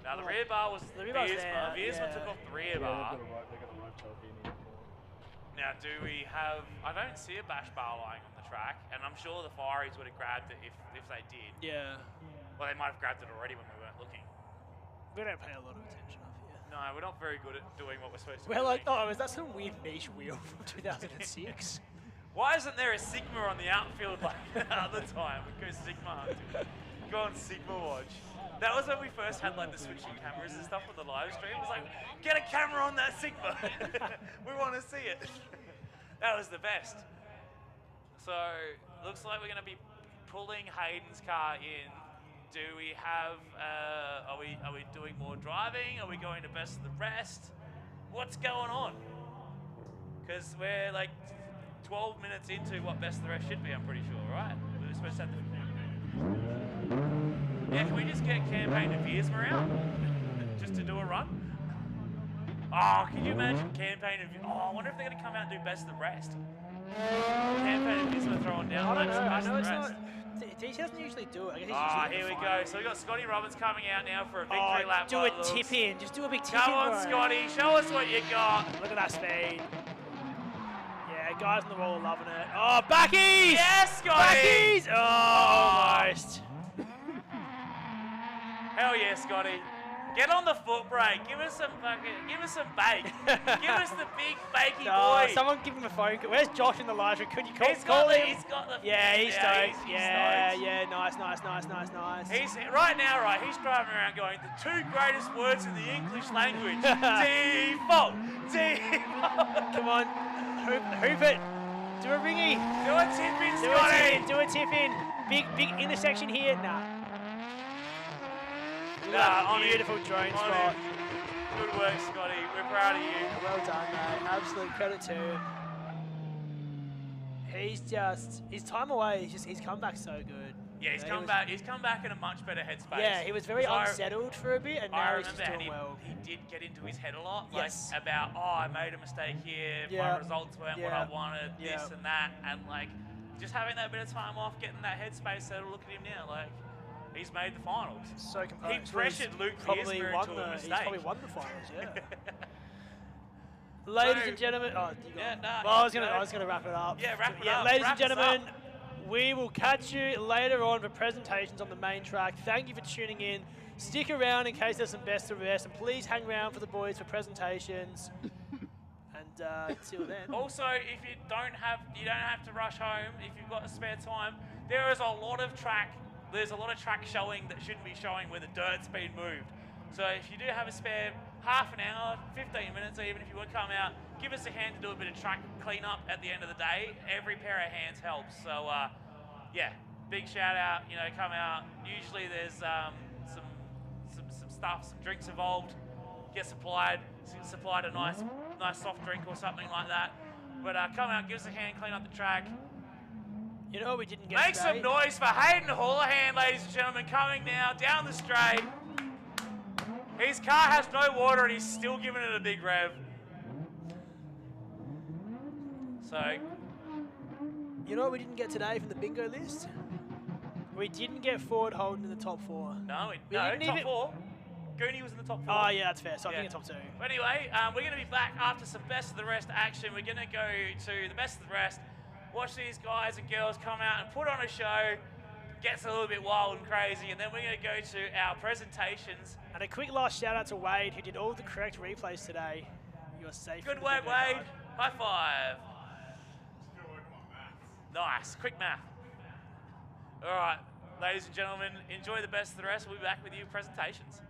Now the rear bar was Viersma. Viersma took off the rear bar. Now, do we have? I don't see a bash bar lying on the track, and I'm sure the Fireys would have grabbed it if they did. Yeah. Well, they might have grabbed it already when we weren't looking. We don't pay a lot of attention up here. No, we're not very good at doing what we're supposed to. We're like, oh, is that some weird niche wheel from 2006? Why isn't there a Sigma on the outfield like the other time? We go Sigma hunting. Go on Sigma watch. That was when we first had like the switching cameras and stuff on the live stream. It was like, get a camera on that Sigma. We want to see it. That was the best. So looks like we're going to be pulling Hayden's car in. Do we have? Are we doing more driving? Are we going to best of the rest? What's going on? Because we're like 12 minutes into what best of the rest should be. I'm pretty sure, right? We were supposed to have the. Yeah, can we just get Campaign and Viersma out just to do a run? Oh, can you imagine Campaign and I wonder if they're going to come out and do best of the rest. Campaign and Viersma throwing down. I don't know. I know it's not. DC doesn't usually do it. I guess here we go. So we got Scotty Roberts coming out now for a victory lap. Do a tip in. Just do a big tip in. Come on, Scotty. Show us what you got. Look at that speed. Yeah, guys on the wall are loving it. Oh, backies! Yes, Scotty! Backies! Oh, almost. Hell yeah, Scotty. Get on the foot brake. Give us some bake. Give us the big bakey boy. Someone give him a phone call. Where's Josh in the live stream? Could you call him? He's got the. Yeah, he's stoked. He's Yeah, nice. He's right now, right? He's driving around going the two greatest words in the English language: default. Come on, hoop it. Do a ringy. Do a tip in, Scotty. Do a tip in. Big intersection here. Nah. Beautiful drone spot. Good work, Scotty. We're proud of you. Well done, mate. Absolute credit to him. His time away, he's come back so good. Yeah, he's come back in a much better headspace. Yeah, he was very unsettled for a bit, and now he's just doing well. He did get into his head a lot, about, I made a mistake here, my results weren't what I wanted, this and that, and like, just having that bit of time off, getting that headspace settled, look at him now, like, he's made the finals. So composed. He pressured Luke probably Viersma into a mistake. He's probably won the finals, yeah. Ladies and gentlemen, I was gonna wrap it up. Yeah, wrap it up. Ladies and gentlemen, we will catch you later on for presentations on the main track. Thank you for tuning in. Stick around in case there's some best of rest, and please hang around for the boys for presentations. And until then. Also, if you don't have to rush home. If you've got a spare time, there is a lot of track. There's a lot of track showing that shouldn't be showing where the dirt's been moved. So if you do have a spare half an hour, 15 minutes even, if you want to come out, give us a hand to do a bit of track cleanup at the end of the day. Every pair of hands helps. So yeah, big shout out, come out. Usually there's some stuff, some drinks involved. Get supplied a nice soft drink or something like that. But come out, give us a hand, clean up the track. You know what we didn't get Make today? some noise for Hayden Houlihan, ladies and gentlemen, coming now down the straight. His car has no water and he's still giving it a big rev. So, you know what we didn't get today from the bingo list? We didn't get Ford Holden in the top 4. No, we didn't top 4. Goonie was in the top 4. Oh yeah, that's fair. So I think it's top 2. But anyway, we're going to be back after some best of the rest action. We're going to go to the best of the rest. Watch these guys and girls come out and put on a show. Gets a little bit wild and crazy, and then we're going to go to our presentations. And a quick last shout out to Wade, who did all the correct replays today. You're safe. Good work, Wade. High five. Nice. Quick math. All right, ladies and gentlemen, enjoy the best of the rest. We'll be back with you presentations.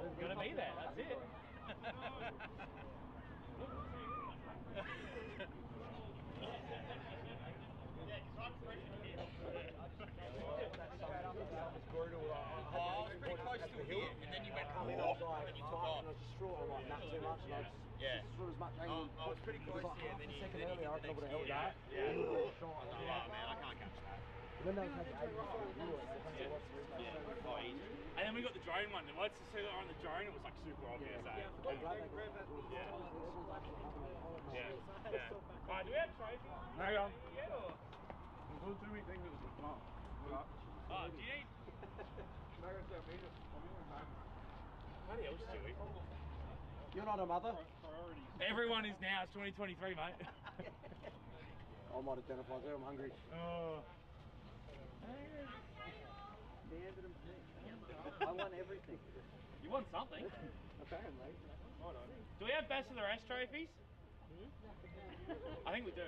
Gotta be there, that's it. I was pretty close to here, and then you went coming off, and then you took off. I was just short on like that too much, and I just threw as much angle. I was pretty close to you, and then you hit earlier, I reckon I would have held that. Yeah. Oh man, I can't catch that. And then they take it And then we got the drone one. And once you see that on the drone, it was like super obvious. Yeah. Alright, do we have trophies? Hang on. Yeah, or? We'll do anything with the plant. Oh, do you need? Bloody hell, Stewie. You're not a mother? Everyone is now. It's 2023, mate. I might identify there. I'm hungry. Oh. I want everything. You want something? Apparently. Do we have best of the rest trophies? I think we do.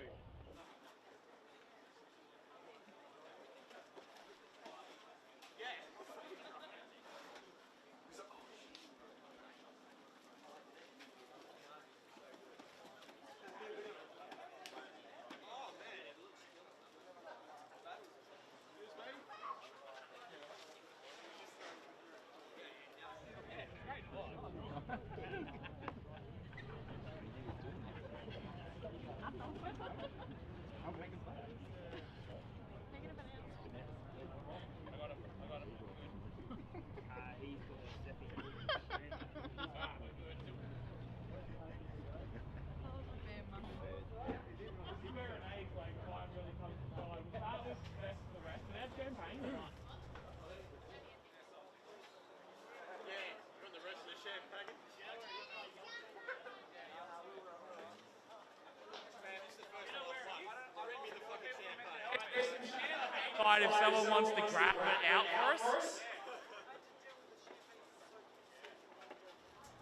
If someone wants to grab it out for us.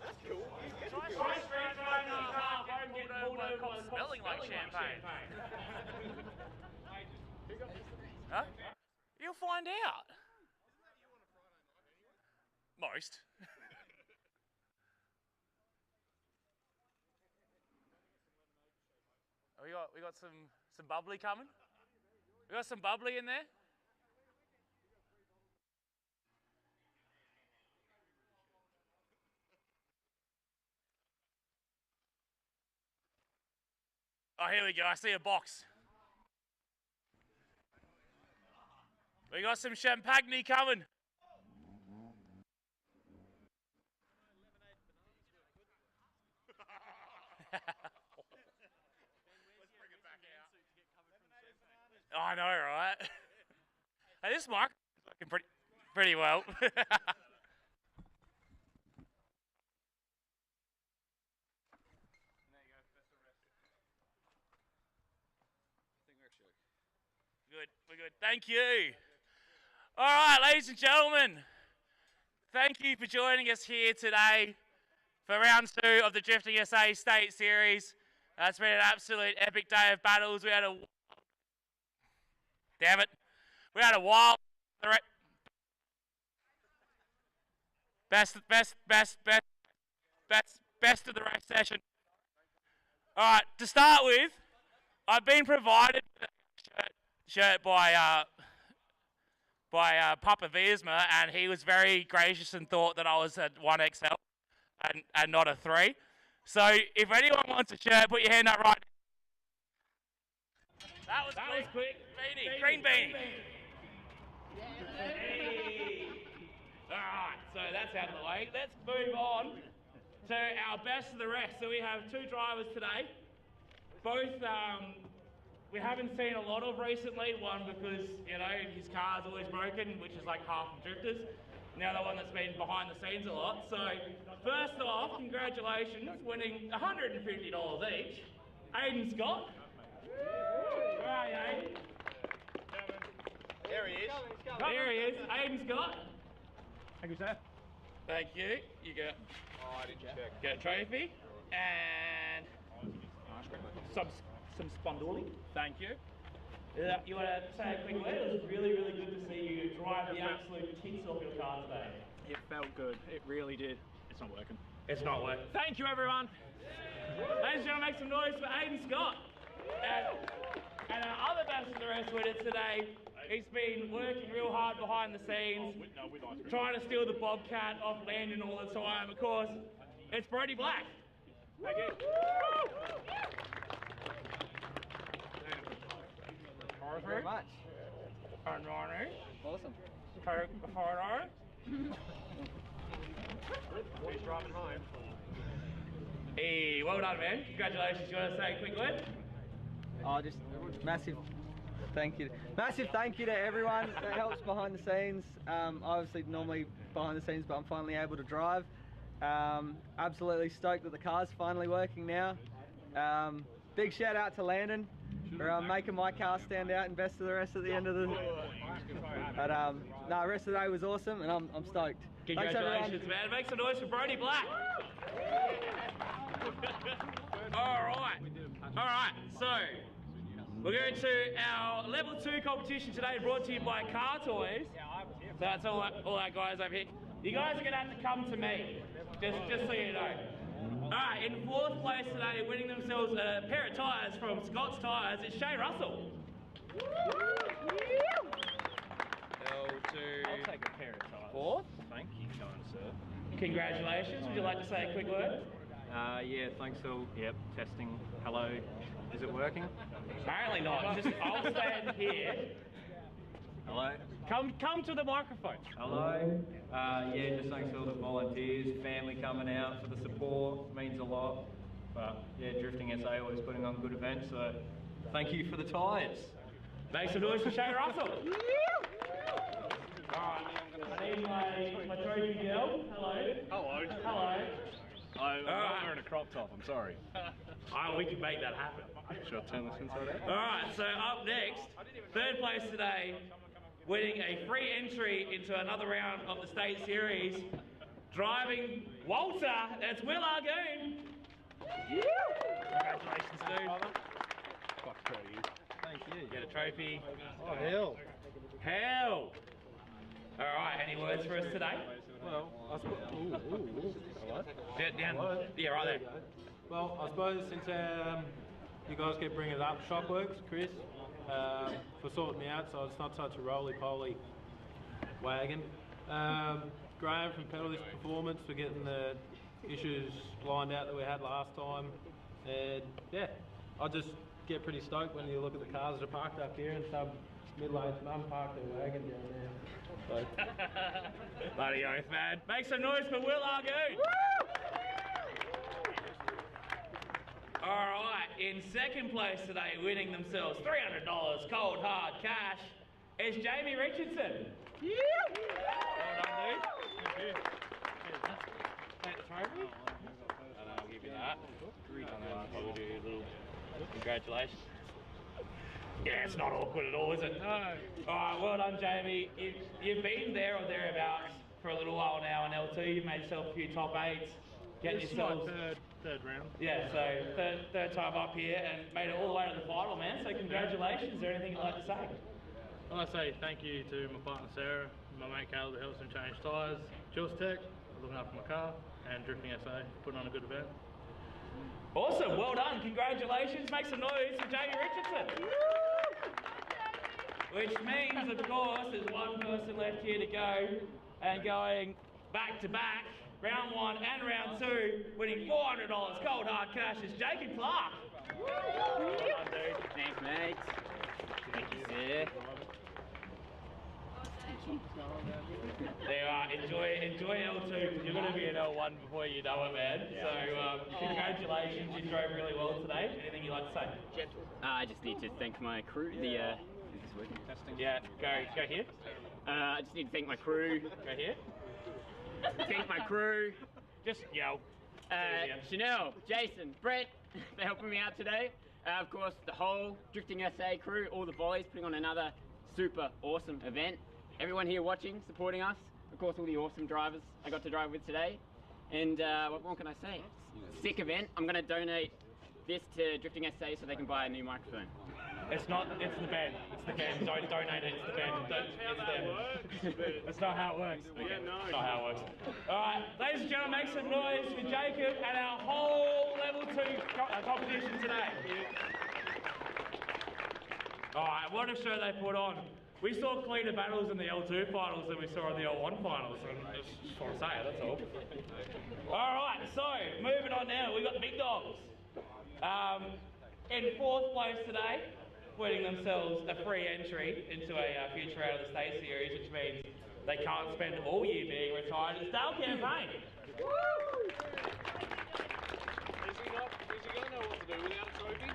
That's cool. Smelling like champagne. Huh? You'll find out. Most. We got some bubbly coming. We got some bubbly in there. Oh, here we go. I see a box. We got some champagne coming. Oh, I know, right? Hey, this mic is working pretty well. Good, we're good. Thank you. All right, ladies and gentlemen, thank you for joining us here today for round 2 of the Drifting SA State Series. It's been an absolute epic day of battles. We had a wild best of the race session. All right, to start with, I've been provided with a shirt by Papa Viersma, and he was very gracious and thought that I was a 1XL and not a 3. So if anyone wants a shirt, put your hand up right now. That was quick. Beanie. Green beanie. Hey. Alright, so that's out of the way. Let's move on to our best of the rest. So we have 2 drivers today. Both we haven't seen a lot of recently. One because, you know, his car's always broken, which is like half the drifters. The other one that's been behind the scenes a lot. So first off, congratulations, winning $150 each. Aiden Scott. Where are you, Aiden? There he is. There he is, Aiden Scott. Thank you, sir. Thank you. You get, I didn't check. get a trophy and some sponduli. Thank you. You want to say a quick word? It was really, really good to see you drive the absolute tits off your car today. It felt good. It really did. not working. It's not working. Thank you, everyone. Ladies and gentlemen, make some noise for Aiden Scott. And our other Best of the Rest winner today. He's been working real hard behind the scenes, trying to steal the Bobcat off Landon all the time. Of course, it's Brody Black. Thank you. Thank you very much. Awesome. Photo. Who's driving home? Hey, well done, man. Congratulations. You want to say a quick word? Oh, just massive thank you. Massive thank you to everyone that helps behind the scenes. Obviously normally behind the scenes, but I'm finally able to drive. Absolutely stoked that the car's finally working now. Big shout out to Landon for making my car stand out and Best of the Rest at the end of the... But no, rest of the day was awesome and I'm stoked. Congratulations, man. Make some noise for Brody Black. Alright, so we're going to our level 2 competition today, brought to you by Car Toys. So that's all our guys over here. You guys are going to have to come to me, just so you know. Alright, in 4th place today, winning themselves a pair of tyres from Scott's Tyres, is Shane Russell. L2. I'll take a pair of tyres. 4th. Thank you, kind sir. Congratulations. Would you like to say a quick word? Yeah, thanks all. Yep, testing. Hello. Is it working? Apparently not. I'll stand here. Hello. Come to the microphone. Hello. Yeah, just thanks to all the volunteers, family coming out for the support. Means a lot. But yeah, Drifting SA always putting on good events, so thank you for the tyres. Make some noise for Shane Russell. Alright, I need my trophy girl. Hello. Hello. Hello. I'm not wearing a crop top, I'm sorry. We can make that happen. Should I turn this inside out? Alright, so up next, 3rd place today, winning a free entry into another round of the state series, driving Walter, that's Will Argoon. Congratulations, dude. Fuck, proud of you. Thank you. Get a trophy. Oh, hell. Hell. Alright, any words for us today? Well, I suppose... Hello? Down. Hello? Yeah, right there. Well, I suppose since you guys keep bringing it up, Shockworks, Chris, for sorting me out so it's not such a roly-poly wagon. Graham from Pedalist Performance for getting the issues lined out that we had last time. And yeah, I just get pretty stoked when you look at the cars that are parked up here and some middle-aged mum parked their wagon down there. So. Bloody oath, man. Make some noise for Will Argoon. Alright, in 2nd place today, winning themselves $300 cold hard cash, is Jamie Richardson. Well done, dude. Take the trophy. And I'll give you that. And then I'll do a little congratulations. Yeah, it's not awkward at all, is it? No. Alright, well done, Jamie. You've been there or thereabouts for a little while now in L2. You've made yourself a few top 8s. Getting yourselves... Third round. Yeah, so third time up here and made it all the way to the final, man. So congratulations. Is there anything you'd like to say? Well, I say thank you to my partner Sarah, my mate Caleb that helps him change tyres, Jules Tech, looking after my car, and Drifting SA, putting on a good event. Awesome, well done. Congratulations. Make some noise for Jamie Richardson. Which means, of course, there's one person left here to go, and going back to back, round 1 and round 2, winning $400 cold hard cash is Jake and Clark. Thanks, mate. Thank you, sir. There you are. Enjoy L2 because you're going to be in L1 before you know it, man. So congratulations, you drove really well today. Anything you'd like to say? I just need to thank my crew. Is this working? Testing. Yeah, go here. I just need to thank my crew. Go here. Thank my crew. Just yell. Chanel, Jason, Brett, for helping me out today. Of course, the whole Drifting SA crew, all the volleys, putting on another super awesome event. Everyone here watching, supporting us. Of course, all the awesome drivers I got to drive with today. And what more can I say? Sick event. I'm going to donate this to Drifting SA so they can buy a new microphone. It's not. It's the band. It's the band. Don't donate it. It's the band. It's them. That's not how it works. Okay. That's not how it works. All right, ladies and gentlemen, make some noise for Jacob and our whole level 2 competition today. All right, what a show they put on. We saw cleaner battles in the L2 finals than we saw in the L1 finals. And I just want to say it. That's all. All right, so moving on now. We've got big dogs. In 4th place today, winning themselves a free entry into a future out of the state series, which means they can't spend all year being retired. It's Dale Campaign. Is he going to know what to do without a trophy?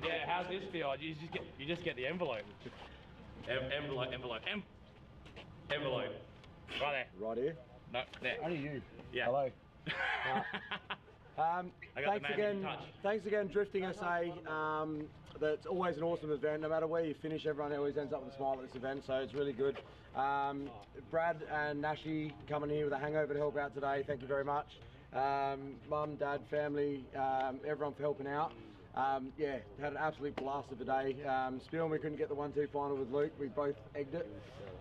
Yeah, how's this feel? You just get the envelope. Envelope. Right there. Right here? No, there. Only you. Yeah. Hello. I got Thanks again, Drifting SA. That's always an awesome event. No matter where you finish, everyone always ends up with a smile at this event, so it's really good. Brad and Nashi coming here with a hangover to help out today. Thank you very much. Mum, Dad, family, everyone for helping out. Yeah, had an absolute blast of a day. Spiel, we couldn't get the 1-2 final with Luke. We both egged it.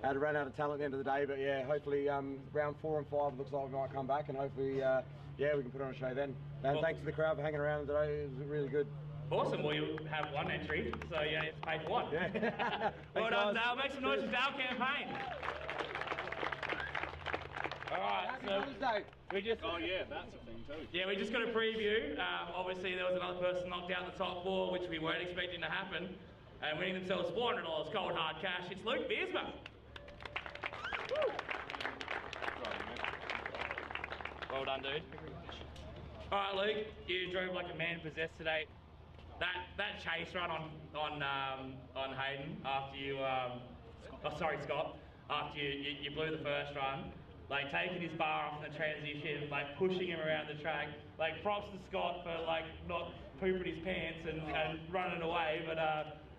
Ran out of talent at the end of the day, but yeah, hopefully round 4 and 5 looks like we might come back, and hopefully, yeah, we can put on a show then. And thanks to the crowd for hanging around today. It was really good. Awesome. Well, you have 1 entry, so you only have to pay for 1. Yeah. Well done, Dale. Make some noise for Dale Campaign. All right, so we just. Oh yeah, that's a thing too. Yeah, we just got a preview. Obviously, there was another person knocked out in the top 4, which we weren't expecting to happen, and winning themselves $400 cold hard cash. It's Luke Beersma. Well done, dude. All right, Luke, you drove like a man possessed today. That chase run on Hayden after you, Scott, after you blew the first run, like taking his bar off in the transition, like pushing him around the track. Like props to Scott for like not pooping his pants and running away, but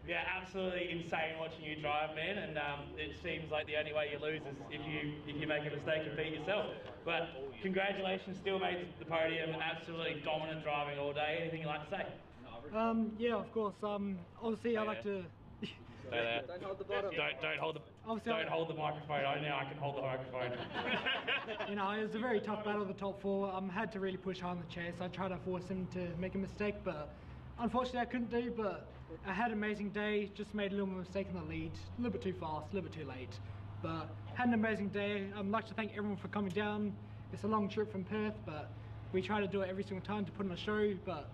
yeah, absolutely insane watching you drive, man. And it seems like the only way you lose is if you make a mistake and beat yourself. But congratulations, still made the podium. Absolutely dominant driving all day. Anything you'd like to say? Yeah, of course. Obviously, I like to. Stay there. Don't hold the bottom. Don't hold the microphone. Now I can hold the microphone. You know, it was a very tough battle of the top 4. Had to really push hard in the chase. I tried to force him to make a mistake, but unfortunately I couldn't do. But I had an amazing day. Just made a little mistake in the lead. A little bit too fast, a little bit too late. But had an amazing day. I'd like to thank everyone for coming down. It's a long trip from Perth, but we try to do it every single time to put on a show. But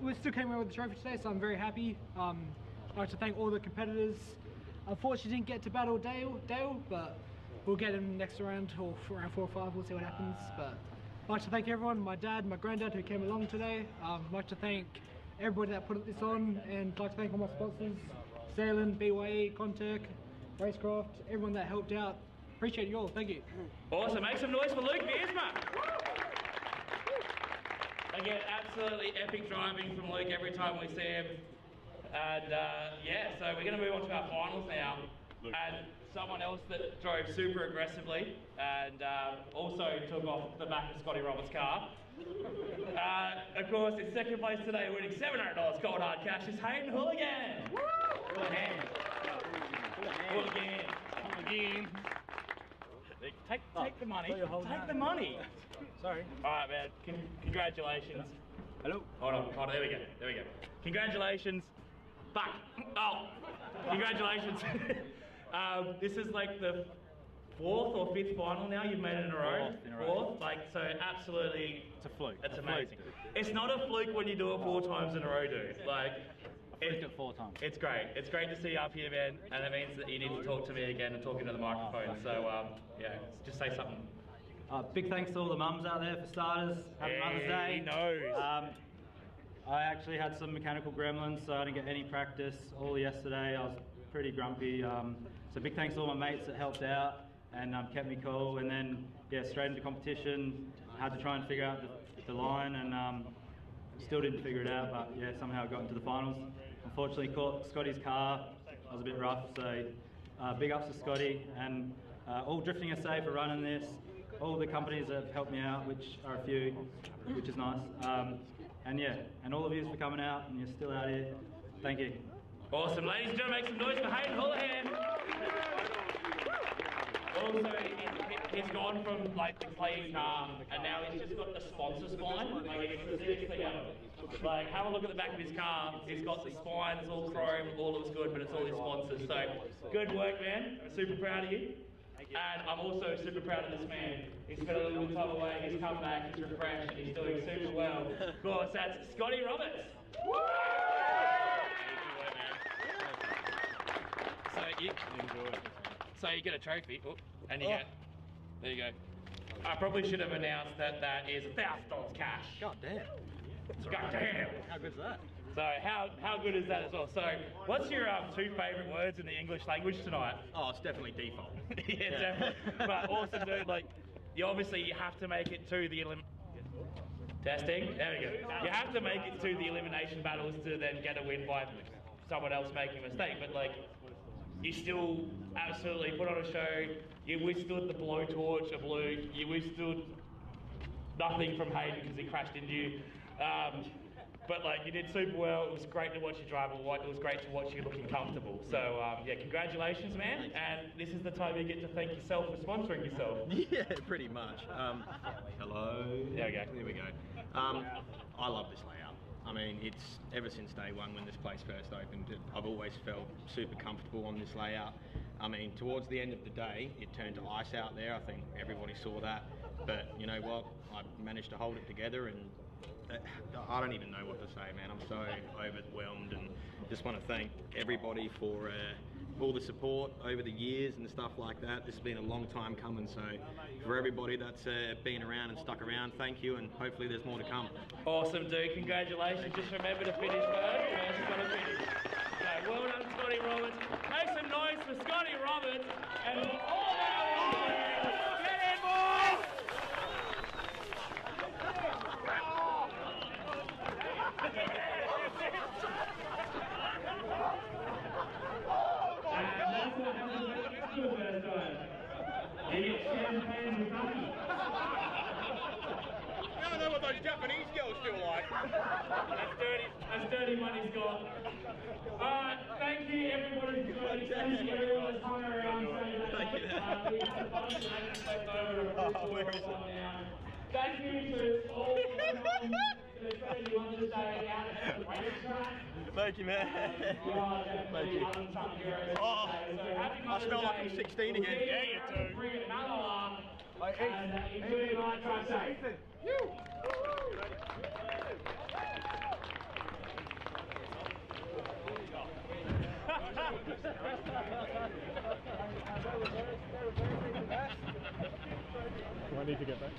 we still came away with the trophy today, so I'm very happy. I'd like to thank all the competitors. Unfortunately, didn't get to battle Dale, but we'll get him next round or for round 4 or 5. We'll see what happens. But I'd like to thank everyone, my dad, my granddad who came along today. I'd like to thank everybody that put this on, and I'd like to thank all my sponsors, Salem, BYE, Contec, Racecraft, everyone that helped out. Appreciate you all. Thank you. Awesome. Make some noise for Luke Beersma. Again, absolutely epic driving from Luke every time we see him. And yeah, so we're going to move on to our finals now. And someone else that drove super aggressively and also took off the back of Scotty Roberts' car. Of course, in 2nd place today, winning $700 cold hard cash is Hayden Hooligan. Hooligan. Take the money. Take the money. Sorry. All right, man. Congratulations. Hello. Hold on. There we go. Congratulations. Fuck. Oh. Congratulations. This is like the 4th or 5th final now. You've made it in a row. Fourth. Like, so absolutely. It's a fluke. It's amazing. It's not a fluke when you do it 4 times in a row, dude. Like. It 4 times. It's great. It's great to see you up here, man. And it means that you need to talk to me again and talk into the microphone. So, yeah, just say something. Big thanks to all the mums out there for starters. Happy Mother's Day. He knows. I actually had some mechanical gremlins, so I didn't get any practice all yesterday. I was pretty grumpy. So big thanks to all my mates that helped out and kept me cool. And then, yeah, straight into competition. Had to try and figure out the line, and still didn't figure it out. But yeah, somehow I got into the finals. Unfortunately, caught Scotty's car. I was a bit rough, so big ups to Scotty and all Drifting SA for running this. All the companies that have helped me out, which are a few, which is nice. And yeah, and all of you for coming out, and you're still out here. Thank you. Awesome, ladies and gentlemen, make some noise for Hayden Houlihan. Also, he's gone from like the clay car, and now he's just got the sponsor spine. Like, have a look at the back of his car. He's got the spines all chrome, all looks good, but it's all his sponsors. So, good work, man. I'm super proud of you. And I'm also super proud of this man. He's spent a little bit of time away, he's come back, he's refreshed, and he's doing super well. Of course, that's Scotty Roberts. So you get a trophy, and you get, there you go. I probably should have announced that that is $1,000 cash. God damn. God damn. How good's that? So how good is that as well? So what's your two favourite words in the English language tonight? Oh, it's definitely default. Yeah, definitely. But awesome, dude. Like, you have to make it to the testing. There we go. You have to make it to the elimination battles to then get a win by someone else making a mistake. But like, you still absolutely put on a show. You withstood the blowtorch of Luke. You withstood nothing from Hayden because he crashed into you. But like, you did super well. It was great to watch you drive a white. It was great to watch you looking comfortable. So yeah, congratulations, man. And this is the time you get to thank yourself for sponsoring yourself. Yeah, pretty much. Hello. There we go. There we go. I love this layout. I mean, it's ever since day one when this place first opened, I've always felt super comfortable on this layout. I mean, towards the end of the day, it turned to ice out there. I think everybody saw that. But you know what? I managed to hold it together, and I don't even know what to say, man. I'm so overwhelmed, and just want to thank everybody for all the support over the years and stuff like that. This has been a long time coming, so for everybody that's been around and stuck around, thank you, and hopefully there's more to come. Awesome, dude. Congratulations. Just remember to finish first. You've got to finish. So well done, Scotty Roberts. Make some noise for Scotty Roberts and all our players. Get in, boys! I don't know what those Japanese girls feel like. That's dirty money's gone. Alright, thank you everybody for listening. Everyone's hung around saying that. We had a bunch of actions left over. Thank you to all the Australian Mother's Day out at the racetrack. Thank you, man. Thank you. Oh, I smell like I'm 16 again. Yeah, you do. Bring another one. And enjoy your night track day. Do I need to get back?